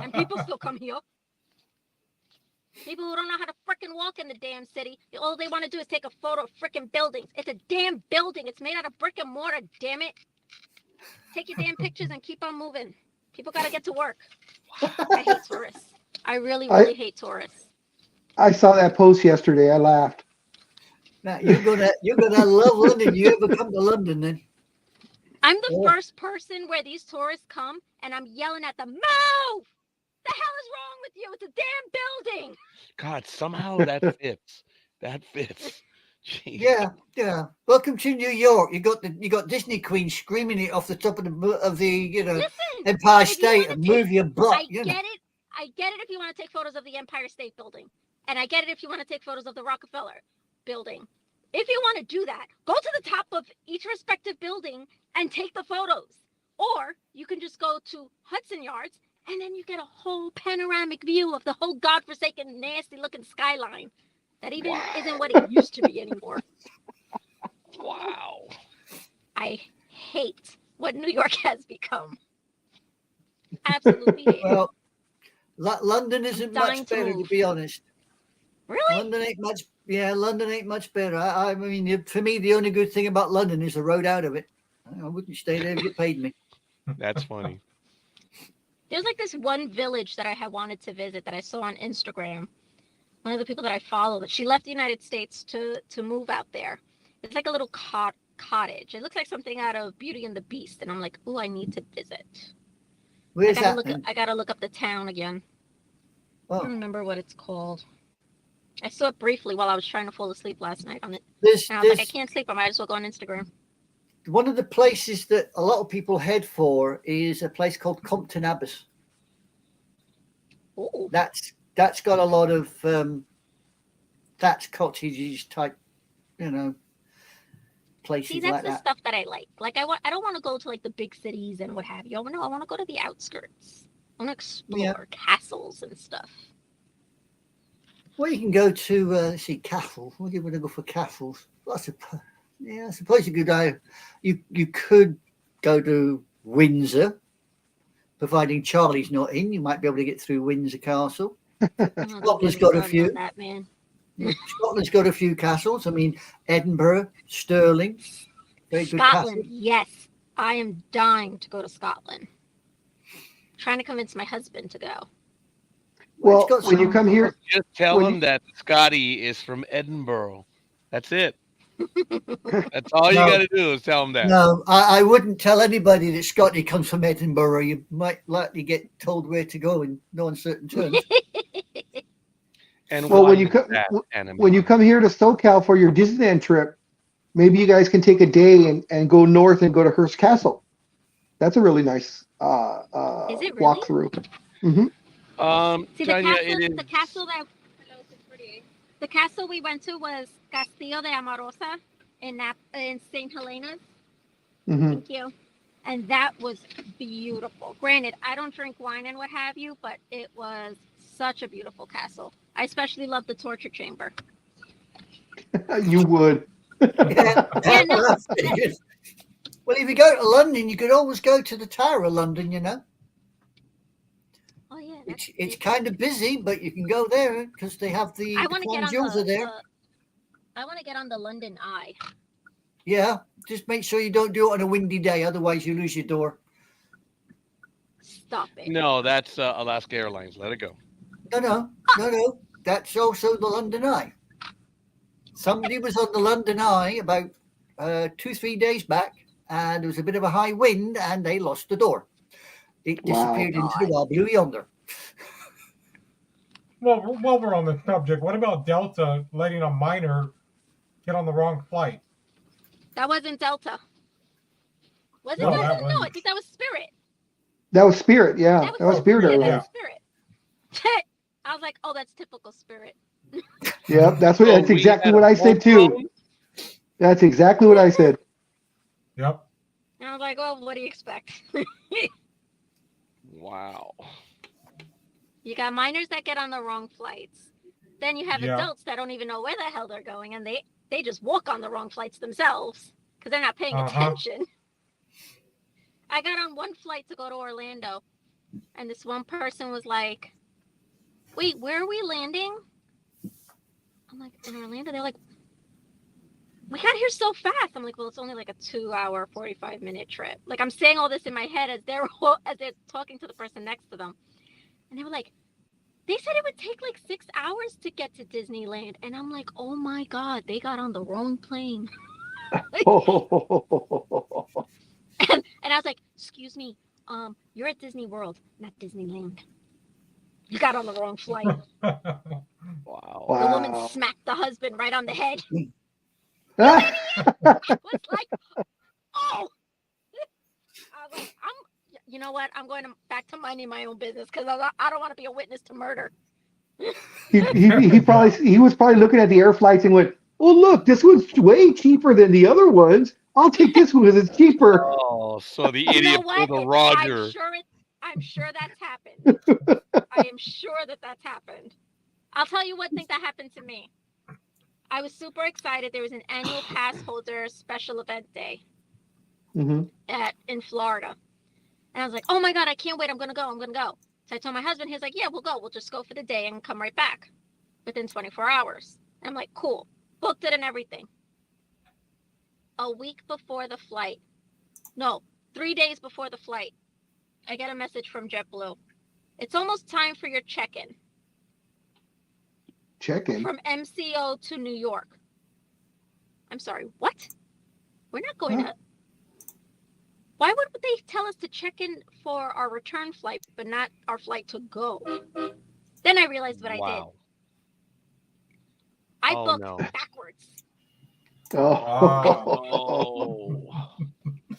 and people still come here. People who don't know how to frickin' walk in the damn city, all they want to do is take a photo of frickin' buildings. It's a damn building. It's made out of brick and mortar, damn it. Take your damn pictures and keep on moving. People got to get to work. I hate tourists. I really hate tourists. I saw that post yesterday. I laughed. Now, you're gonna love London. You ever come to London, then? I'm the first person where these tourists come, and I'm yelling at them, "Move! The hell is wrong with you? It's a damn building." God, somehow that fits. That fits. Jeez. Yeah. Welcome to New York. You got Disney Queen screaming it off the top of the Listen, Empire State and move your butt. I get it. I get it if you want to take photos of the Empire State Building, and I get it if you want to take photos of the Rockefeller Building. If you want to do that, go to the top of each respective building and take the photos. Or you can just go to Hudson Yards, and then you get a whole panoramic view of the whole godforsaken, nasty-looking skyline that even isn't what it used to be anymore. Wow. I hate what New York has become. Absolutely hate it. Well, London isn't much better, to be honest. Really? London ain't much better. I mean, for me, the only good thing about London is the road out of it. I wouldn't stay there if you paid me. That's funny. There's like this one village that I had wanted to visit that I saw on Instagram. One of the people that I follow, that she left the United States to move out there. It's like a little cottage. It looks like something out of Beauty and the Beast. And I'm like, oh, I need to visit. Where's that? I gotta look up the town again. Oh. I don't remember what it's called. I saw it briefly while I was trying to fall asleep last night on it. And I was like, I can't sleep. I might as well go on Instagram. One of the places that a lot of people head for is a place called Compton Abbas. Ooh. That's got a lot of thatched cottages type, places. See, that's like the that. stuff that I like. Like I don't want to go to like the big cities and what have you. No, I want to go to the outskirts. I want to explore castles and stuff. Well, you can go to let's see, Castle. Where do you want to go for castles? I suppose you could go. You could go to Windsor, providing Charlie's not in. You might be able to get through Windsor Castle. Scotland's got a few. That, man. Scotland's got a few castles. I mean, Edinburgh, Stirling, very good Scotland, castle. yes. I am dying to go to Scotland. Trying to convince my husband to go. Well, when you come here, just tell him that Scotty is from Edinburgh. That's it. That's all you got to do is tell him that. No, I wouldn't tell anybody that Scotty comes from Edinburgh. You might likely get told where to go in no uncertain terms. And well, when you come here to SoCal for your Disneyland trip, maybe you guys can take a day and go north and go to Hearst Castle. That's a really nice walkthrough. Mm-hmm. See, the castle we went to was Castillo de Amorosa in St. Helena's. Mm-hmm. Thank you. And that was beautiful. Granted, I don't drink wine and what have you, but it was such a beautiful castle. I especially love the torture chamber. You would. Yeah, no. Well, if you go to London, you could always go to the Tower of London, Oh, yeah. It's kind of busy, but you can go there because they have the Crown Jewels are there. I want to get on the London Eye. Yeah, just make sure you don't do it on a windy day, otherwise you lose your door. Stop it. No, that's Alaska Airlines. Let it go. No. That's also the London Eye. Somebody was on the London Eye about 2-3 days back, and there was a bit of a high wind, and they lost the door. It disappeared into the wild blue yonder. Well, while we're on the subject, what about Delta letting a minor get on the wrong flight. That wasn't Delta. Was it No, Delta? that No, I wasn't. think that was Spirit. That was Spirit. Yeah, that was Spirit yeah, Airlines. that was Spirit. I was like, oh, that's typical Spirit. Yep, that's So that's we exactly had what a I said too. homegrown? That's exactly what I said. Yep. And I was like, well, what do you expect? Wow. You got minors that get on the wrong flights. Then you have Yeah. adults that don't even know where the hell they're going, and they just walk on the wrong flights themselves because they're not paying attention. I got on one flight to go to Orlando, and this one person was like, wait, where are we landing? I'm like, in Orlando? They're like, we got here so fast. I'm like, well, it's only like a 2-hour, 45-minute trip. Like, I'm saying all this in my head as they're talking to the person next to them. And they were like, they said it would take like 6 hours to get to Disneyland. And I'm like, oh my God, they got on the wrong plane. And I was like, excuse me, you're at Disney World, not Disneyland. You got on the wrong flight. Wow. The woman smacked the husband right on the head. I was like, oh. I was like, you know what? I'm going back to minding my own business because I don't want to be a witness to murder. he was probably looking at the air flights and went, oh, look, this one's way cheaper than the other ones. I'll take this one because it's cheaper. Oh, so the You know idiot what? pulled a Roger. I'm sure that's happened. I am sure that's happened. I'll tell you one thing that happened to me. I was super excited. There was an annual pass holder special event day in Florida. And I was like, oh my God, I can't wait. I'm going to go. So I told my husband, he's like, yeah, we'll go. We'll just go for the day and come right back within 24 hours. And I'm like, cool. Booked it and everything. A week before the flight. No, 3 days before the flight. I get a message from JetBlue. It's almost time for your check-in. Check-in? From MCO to New York. I'm sorry, what? We're not going to... Why would they tell us to check in for our return flight, but not our flight to go? Then I realized what I did. I booked backwards. Oh.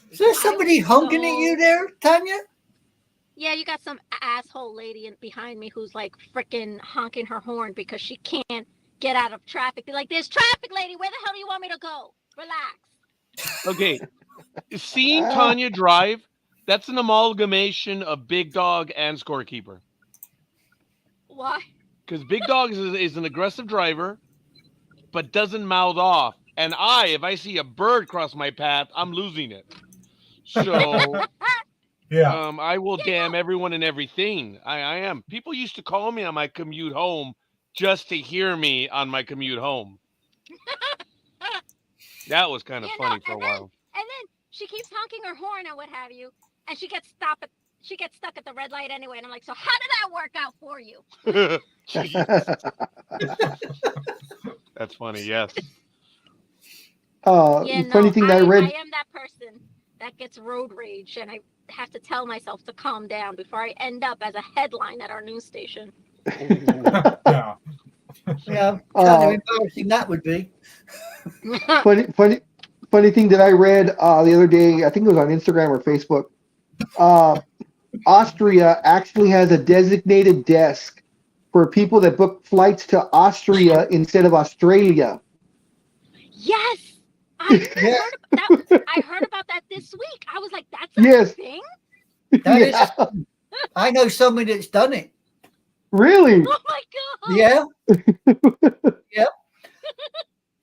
Is there somebody honking at you there, Tanya? Yeah, you got some asshole lady behind me who's like freaking honking her horn because she can't get out of traffic. They're like, there's traffic, lady. Where the hell do you want me to go? Relax. Okay. Seeing Tanya drive, that's an amalgamation of Big Dog and Scorekeeper. Why? Because Big Dog is an aggressive driver, but doesn't mouth off. And if I see a bird cross my path, I'm losing it. So, yeah, I will damn everyone and everything. I am. People used to call me on my commute home just to hear me on my commute home. That was kind of funny for a while. And then she keeps honking her horn and what have you, and she gets stuck at the red light anyway. And I'm like, so how did that work out for you? That's funny. Yes. Funny thing that I read. I am that person that gets road rage, and I have to tell myself to calm down before I end up as a headline at our news station. Yeah, kind of embarrassing that would be. Funny thing that I read the other day, I think it was on Instagram or Facebook. Austria actually has a designated desk for people that book flights to Austria instead of Australia. Yes, I heard about that this week. I was like, that's a thing? That is, I know somebody that's done it. Really? Oh my God. Yeah. Yep.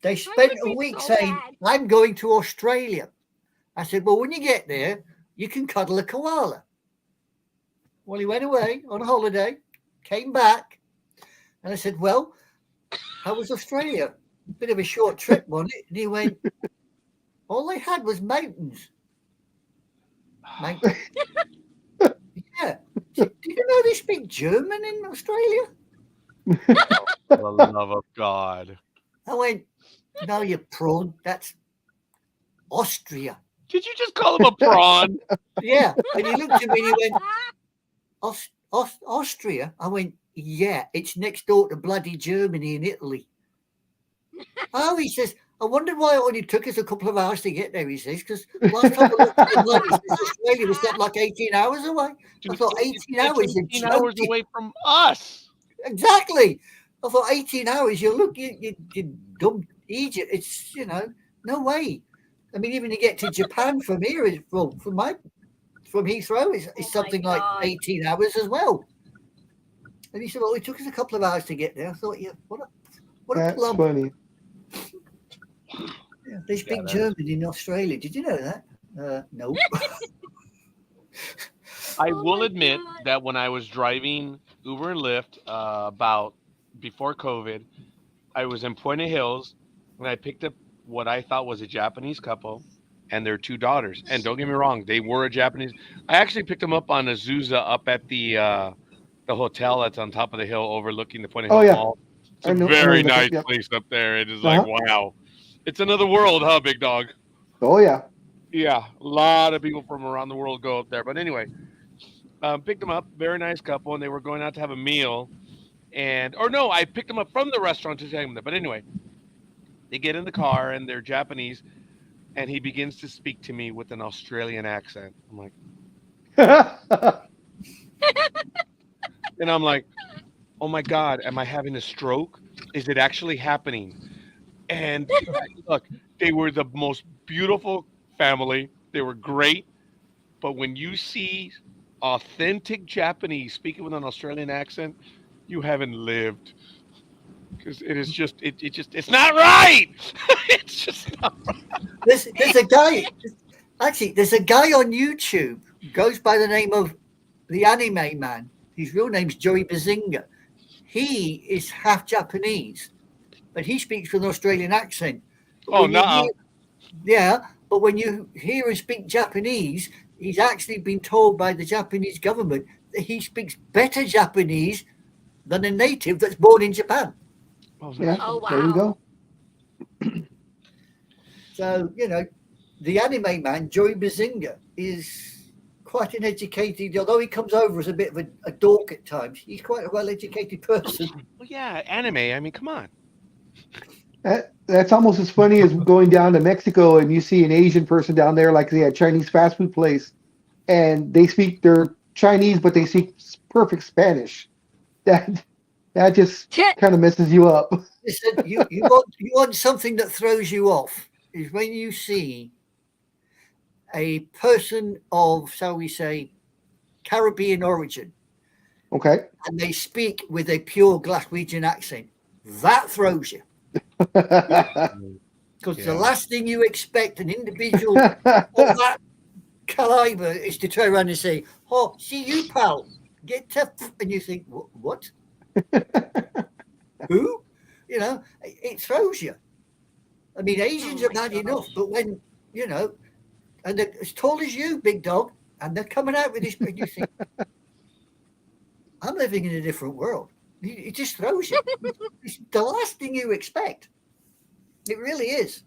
They spent a week saying, I'm going to Australia. I said, well, when you get there, you can cuddle a koala. Well, he went away on a holiday, came back, and I said, well, how was Australia? Bit of a short trip, wasn't it? And he went, all they had was mountains. Yeah. Do you know they speak German in Australia? For the love of God. I went, no, you prawn. That's Austria. Did you just call him a prawn? Yeah. And he looked at me and he went, Austria? I went, yeah, it's next door to bloody Germany and Italy. Oh, he says, I wondered why it only took us a couple of hours to get there, he says, because last time I looked at the money, Australia was that like 18 hours away. I thought 18 hours. 18 hours away from us. Exactly. I thought 18 hours, you dumb Egypt. It's, no way. I mean, even to get to Japan from here, from Heathrow, is something like 18 hours as well. And he said, well, it took us a couple of hours to get there. I thought, yeah, what a plum. Funny. Yeah, they speak German in Australia. Did you know that? No. I will admit that when I was driving Uber and Lyft about before COVID, I was in Point of Hills and I picked up what I thought was a Japanese couple and their 2 daughters. And don't get me wrong, they were a Japanese. I actually picked them up on Azusa up at the hotel that's on top of the hill overlooking the Point of Hills Mall. It's a very nice place up there. It is like, wow. It's another world, huh, big dog? Oh, yeah. Yeah, a lot of people from around the world go up there. But anyway, picked them up, very nice couple, and they were going out to have a meal. I picked them up from the restaurant to take them there. But anyway, they get in the car, and they're Japanese, and he begins to speak to me with an Australian accent. I'm like, and I'm like, oh my God, am I having a stroke? Is it actually happening? And look, they were the most beautiful family. They were great. But when you see authentic Japanese speaking with an Australian accent, you haven't lived. Because it is just, it's not right. It's just not right. There's a guy on YouTube, goes by the name of the Anime Man. His real name's Joey Bazinga. He is half Japanese, but he speaks with an Australian accent. Oh, no. Yeah, but when you hear him speak Japanese, he's actually been told by the Japanese government that he speaks better Japanese than a native that's born in Japan. Yeah, Oh, wow. there you go. So, the Anime Man, Joey Bazinga, is quite an educated, although he comes over as a bit of a dork at times, he's quite a well-educated person. Well, yeah, anime. I mean, come on. That's almost as funny as going down to Mexico and you see an Asian person down there, like a Chinese fast food place, and they're Chinese, but they speak perfect Spanish. That just kind of messes you up. Listen, you want something that throws you off is when you see a person of, shall we say, Caribbean origin. Okay. And they speak with a pure Glaswegian accent. That throws you. Because the last thing you expect an individual of that caliber is to turn around and say, oh, see you, pal. Get to... And you think, what? Who? It throws you. I mean, Asians are bad enough, but when, and they're as tall as you, big dog, and they're coming out with this, and you think, I'm living in a different world. It just throws you. It's the last thing you expect. It really is.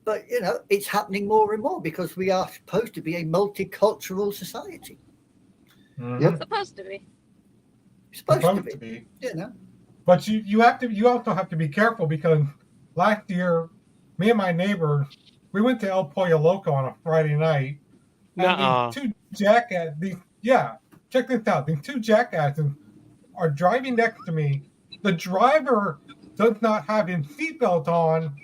But, it's happening more and more because we are supposed to be a multicultural society. Mm-hmm. Yep. Supposed to be. Supposed to be. But you also have to be careful because last year, me and my neighbor, we went to El Pollo Loco on a Friday night. And these 2 jackasses, check this out. These 2 jackasses are driving next to me. The driver does not have his seatbelt on.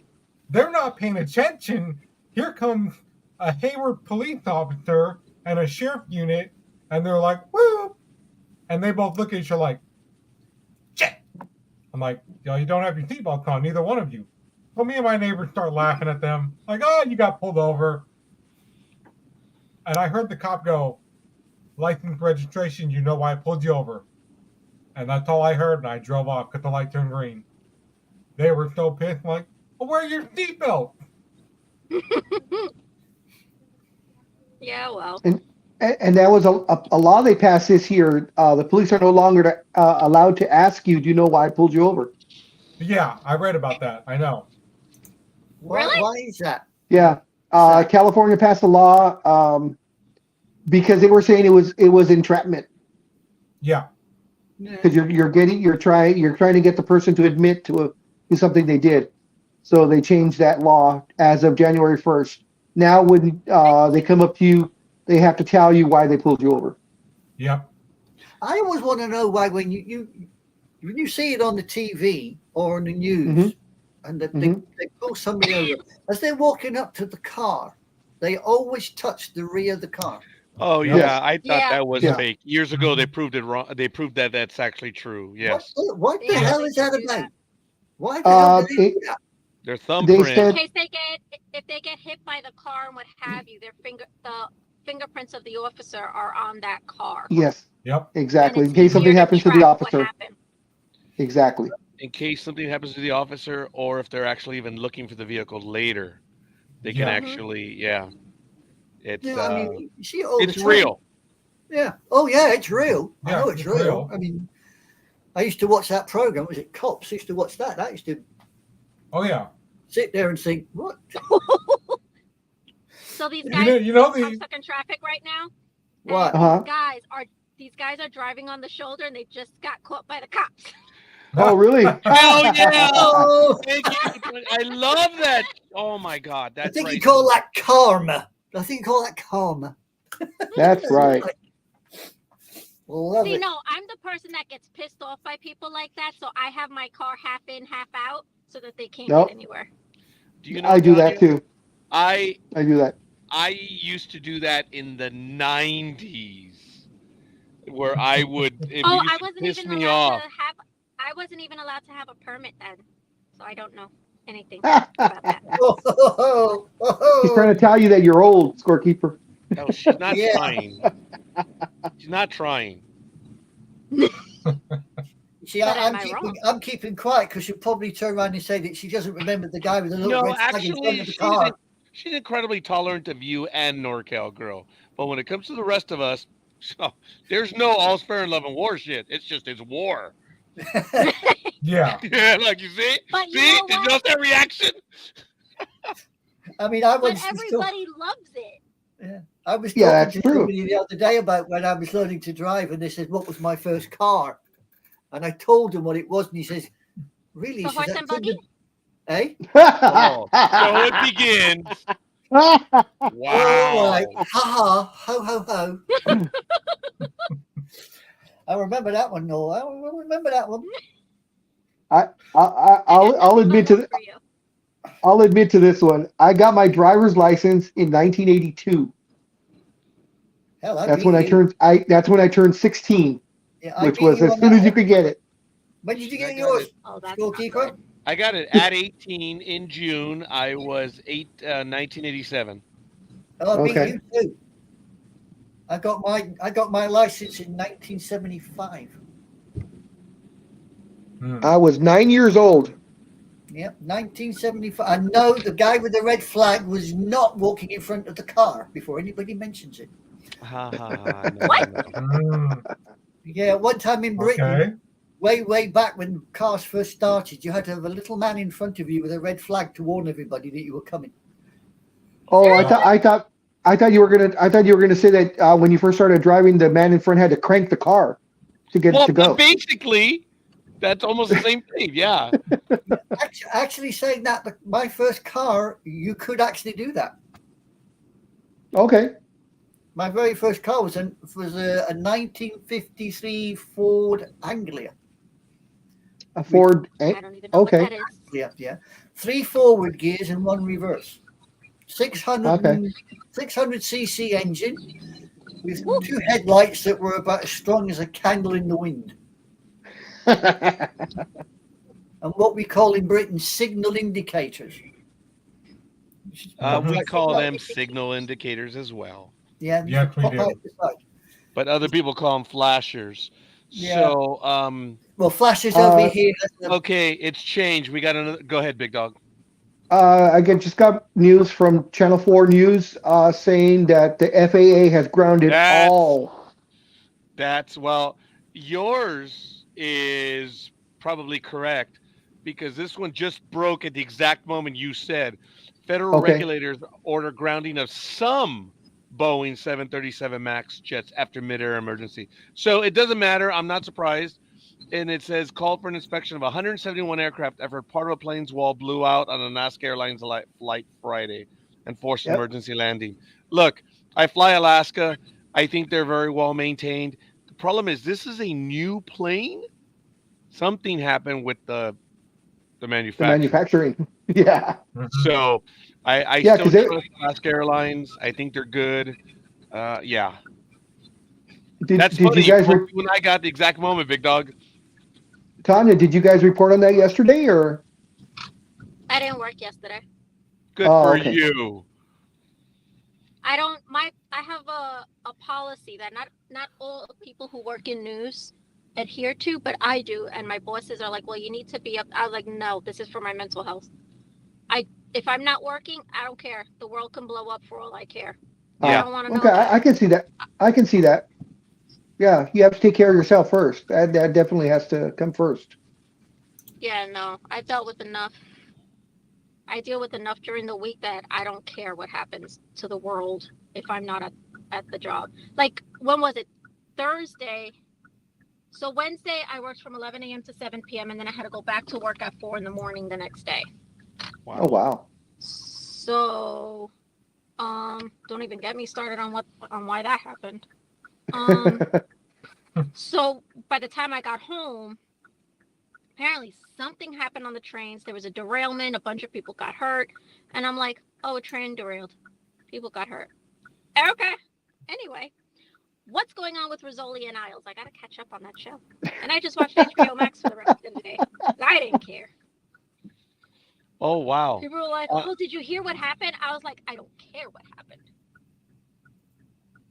They're not paying attention. Here comes a Hayward police officer and a sheriff unit, and they're like, woo! And they both look at each other like, shit! I'm like, you don't have your seatbelt on, neither one of you. So me and my neighbors start laughing at them, like, oh, you got pulled over. And I heard the cop go, license, registration, you know why I pulled you over. And that's all I heard, and I drove off because the light turned green. They were so pissed, like, well, wear your seatbelt. Yeah, well. And that was a law they passed this year. The police are no longer allowed to ask you, do you know why I pulled you over? Yeah, I read about that. I know. Really? Why is that? Yeah. California passed a law because they were saying it was entrapment. Yeah. Because you're trying to get the person to admit to something they did. So they changed that law as of January 1st. Now, when they come up to you, they have to tell you why they pulled you over. Yep. I always want to know why when you see it on the TV or on the news, Mm-hmm. and they pull somebody over as they're walking up to the car, they always touch the rear of the car. Oh Yep. yeah, I thought Yeah. that was Yeah. fake. Years ago, they proved it wrong. They proved that that's actually true. Yes, What the Yeah, hell they is that should do about? that. Why the hell do they It, do that? their they thumbprint. In said, case if they get hit by the car and what have you, the fingerprints of the officer are on that car. yes, Yep. exactly. And In it's case something easier happens to the track what officer. happened. Exactly. In case something happens to the officer, or if they're actually even looking for the vehicle later, they can Yeah. actually, yeah, it's Yeah, I mean, you see it all the it's time. real. Yeah. Oh, yeah, it's real. I Yeah, know it's it's real. real. I mean, I used to watch that program. Was it Cops? I used to watch that. I used to Oh yeah. sit there and think, what? So these You guys know are the stuck in traffic right now. What? Uh-huh. These guys are driving on the shoulder and they just got caught by the cops. Oh, really? Hell yeah! Oh, Thank you. I love that. Oh my God, I that's think you right. call that karma. I think you call that karma. That's right. Love See, it. no, I'm the person that gets pissed off by people like that, so I have my car half in, half out, so that they can't Nope. get anywhere. Do you know? I do that Tanya? too. I I do that. used to do that in the '90s, where I would. It Oh, used I to wasn't piss even me allowed off. to have. I wasn't even allowed to have a permit then, so I don't know anything about that. She's trying to tell you that you're old, scorekeeper. No, she's not Yeah. trying. She's not trying. See, But am I wrong? I'm keeping quiet because she'll probably turn around and say that she doesn't remember the guy with the little No, red flag in front actually, of the car. she's incredibly tolerant of you and NorCal girl. But when it comes to the rest of us, there's no all's fair in love and war shit. It's war. yeah. Yeah, like you see? But you See? know Did you what? notice that reaction? I mean, I But was everybody loves it. I was Yeah, talking that's to true. somebody the other day about when I was learning to drive, and they said, "What was my first car?" And I told him what it was, and he says, "Really?" The He says, horse and buggy? Eh? Oh, so it begins. Oh, Wow. like, ha ha, ho ho ho. I remember that one, no. I remember that one. I'll admit to For you. I'll admit to this one. I got my driver's license in 1982. Hell, That's when I turned 16, which was as soon as you could get it. When did you I get got yours, it. Oh, that's not scorekeeper? good. I got it at 18 in June. I was 1987. Oh, me Okay. you too. I got my license in 1975. I was 9 years old. Yep, 1975. I know the guy with the red flag was not walking in front of the car before anybody mentions it. Ha ha ha. No, What? no. Mm, Yeah, one time in Britain, okay. way back when cars first started, you had to have a little man in front of you with a red flag to warn everybody that you were coming. Oh, I thought you were gonna say that when you first started driving, the man in front had to crank the car to get it Well, to go. basically, that's almost the same thing. Yeah. Actually, saying that my first car, you could actually do that. Okay. My very first car was a 1953 Ford Anglia. A Ford. I don't even know Okay. what that is. Yeah. 3 forward gears and 1 reverse. 600cc engine with 2 headlights that were about as strong as a candle in the wind. And what we call in Britain signal indicators. We call them signal indicators as well. Yeah, Yes, we pop do. out the side. But other people call them flashers. Yeah. So, Well, flashes over Uh, here. okay, it's changed. We got another. Go ahead, big dog. Just got news from Channel 4 News saying that the FAA has grounded That's- all. Well, yours is probably correct because this one just broke at the exact moment you said. Federal Okay. regulators order grounding of some Boeing 737 MAX jets after mid-air emergency. So it doesn't matter. I'm not surprised. and it says called for an inspection of 171 aircraft after part of a plane's wall blew out on Alaska Airlines flight Friday and forced an emergency landing. Look, I fly Alaska. I think they're very well maintained. The problem is this is a new plane. Something happened with the manufacturing. Yeah. So I still trust Alaska Airlines. I think they're good. Yeah. That's did funny. you guys When I got the exact moment, big dog. Tanya, did you guys report on that yesterday, or? I didn't work yesterday. Good for you. I have a policy that not all people who work in news adhere to, but I do. And my bosses are like, well, you need to be up. I was like, no, this is for my mental health. If I'm not working, I don't care. The world can blow up for all I care. Yeah. I don't want to know. Okay, I can see that. I can see that. Yeah, you have to take care of yourself first. That definitely has to come first. Yeah, no, I dealt with enough. I deal with enough during the week that I don't care what happens to the world if I'm not at the job. Like, when was it? Thursday. So Wednesday, I worked from 11 a.m. to 7 p.m. and then I had to go back to work at 4 a.m. the next day. Wow. Oh, wow. So, don't even get me started on why that happened. So by the time I got home, apparently something happened on the trains. There was a derailment. A bunch of people got hurt. And I'm like, oh, a train derailed. People got hurt. Okay. Anyway, what's going on with Rizzoli and Isles? I got to catch up on that show. And I just watched HBO Max for the rest of the day. I didn't care. Oh, wow. People were like, oh, did you hear what happened? I was like, I don't care what happened.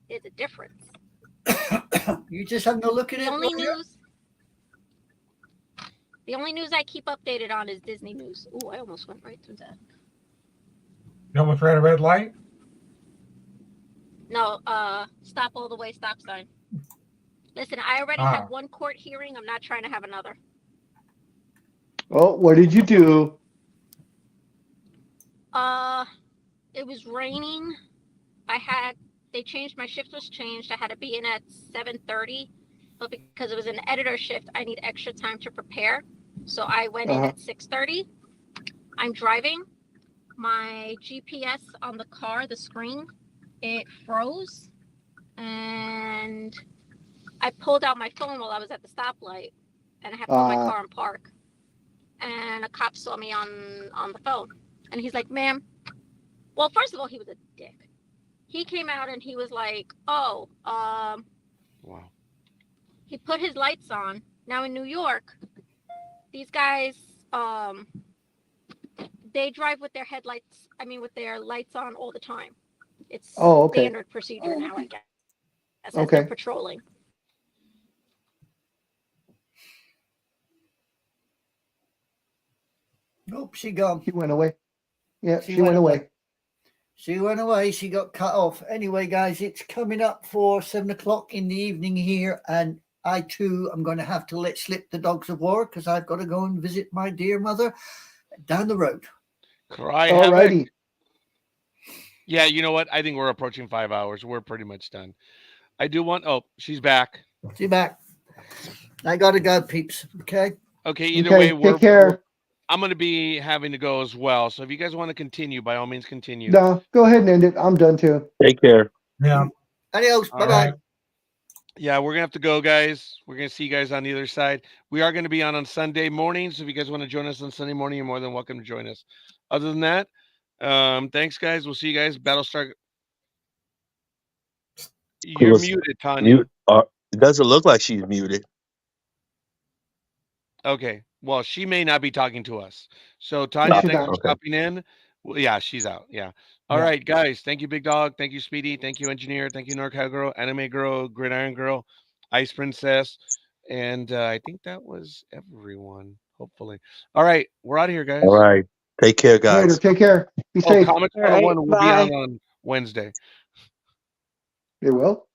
There's a difference. You just having a look at it. The only news I keep updated on is Disney news. Ooh, I almost went right through that. You almost ran a red light? No, stop all the way, stop sign. Listen, I already had one court hearing. I'm not trying to have another. Oh, what did you do? It was raining. They changed, my shift was changed. I had to be in at 7:30, but because it was an editor shift, I need extra time to prepare. So I went in at 6:30. I'm driving. My GPS on the car, the screen, it froze. And I pulled out my phone while I was at the stoplight, and I had to put my car in park. And a cop saw me on the phone. And he's like, ma'am. Well, first of all, he was a dick. He came out and he was like, oh, wow. He put his lights on. Now in New York, these guys, they drive with their with their lights on all the time. It's standard procedure now, I guess. As they're patrolling. Nope, she gone. She went away. Yeah, she went away. She went away. She got cut off. Anyway, guys, it's coming up for 7 o'clock in the evening here, and I too am going to have to let slip the dogs of war because I've got to go and visit my dear mother down the road. Alrighty. Yeah, you know what? I think we're approaching 5 hours. We're pretty much done. I do want. Oh, she's back. She's back. I got to go, peeps. Okay. Okay. Either way, take care. I'm going to be having to go as well. So if you guys want to continue, by all means, continue. No, go ahead and end it. I'm done too. Take care. Yeah. Adios. Bye bye. Yeah, we're going to have to go, guys. We're going to see you guys on the other side. We are going to be on Sunday morning. So if you guys want to join us on Sunday morning, you're more than welcome to join us. Other than that, thanks, guys. We'll see you guys. Battlestar. You're muted, Tanya. It doesn't look like she's muted. Okay. Well, she may not be talking to us. So, Tanya, thanks for stopping in. Well, yeah, she's out. Yeah. All right, guys. Thank you, Big Dog. Thank you, Speedy. Thank you, Engineer. Thank you, NorCal Girl, Anime Girl, Gridiron Girl, Ice Princess. And I think that was everyone, hopefully. All right. We're out of here, guys. All right. Take care, guys. Later. Take care. Be safe. Comic Con 1 will be on Wednesday. It will?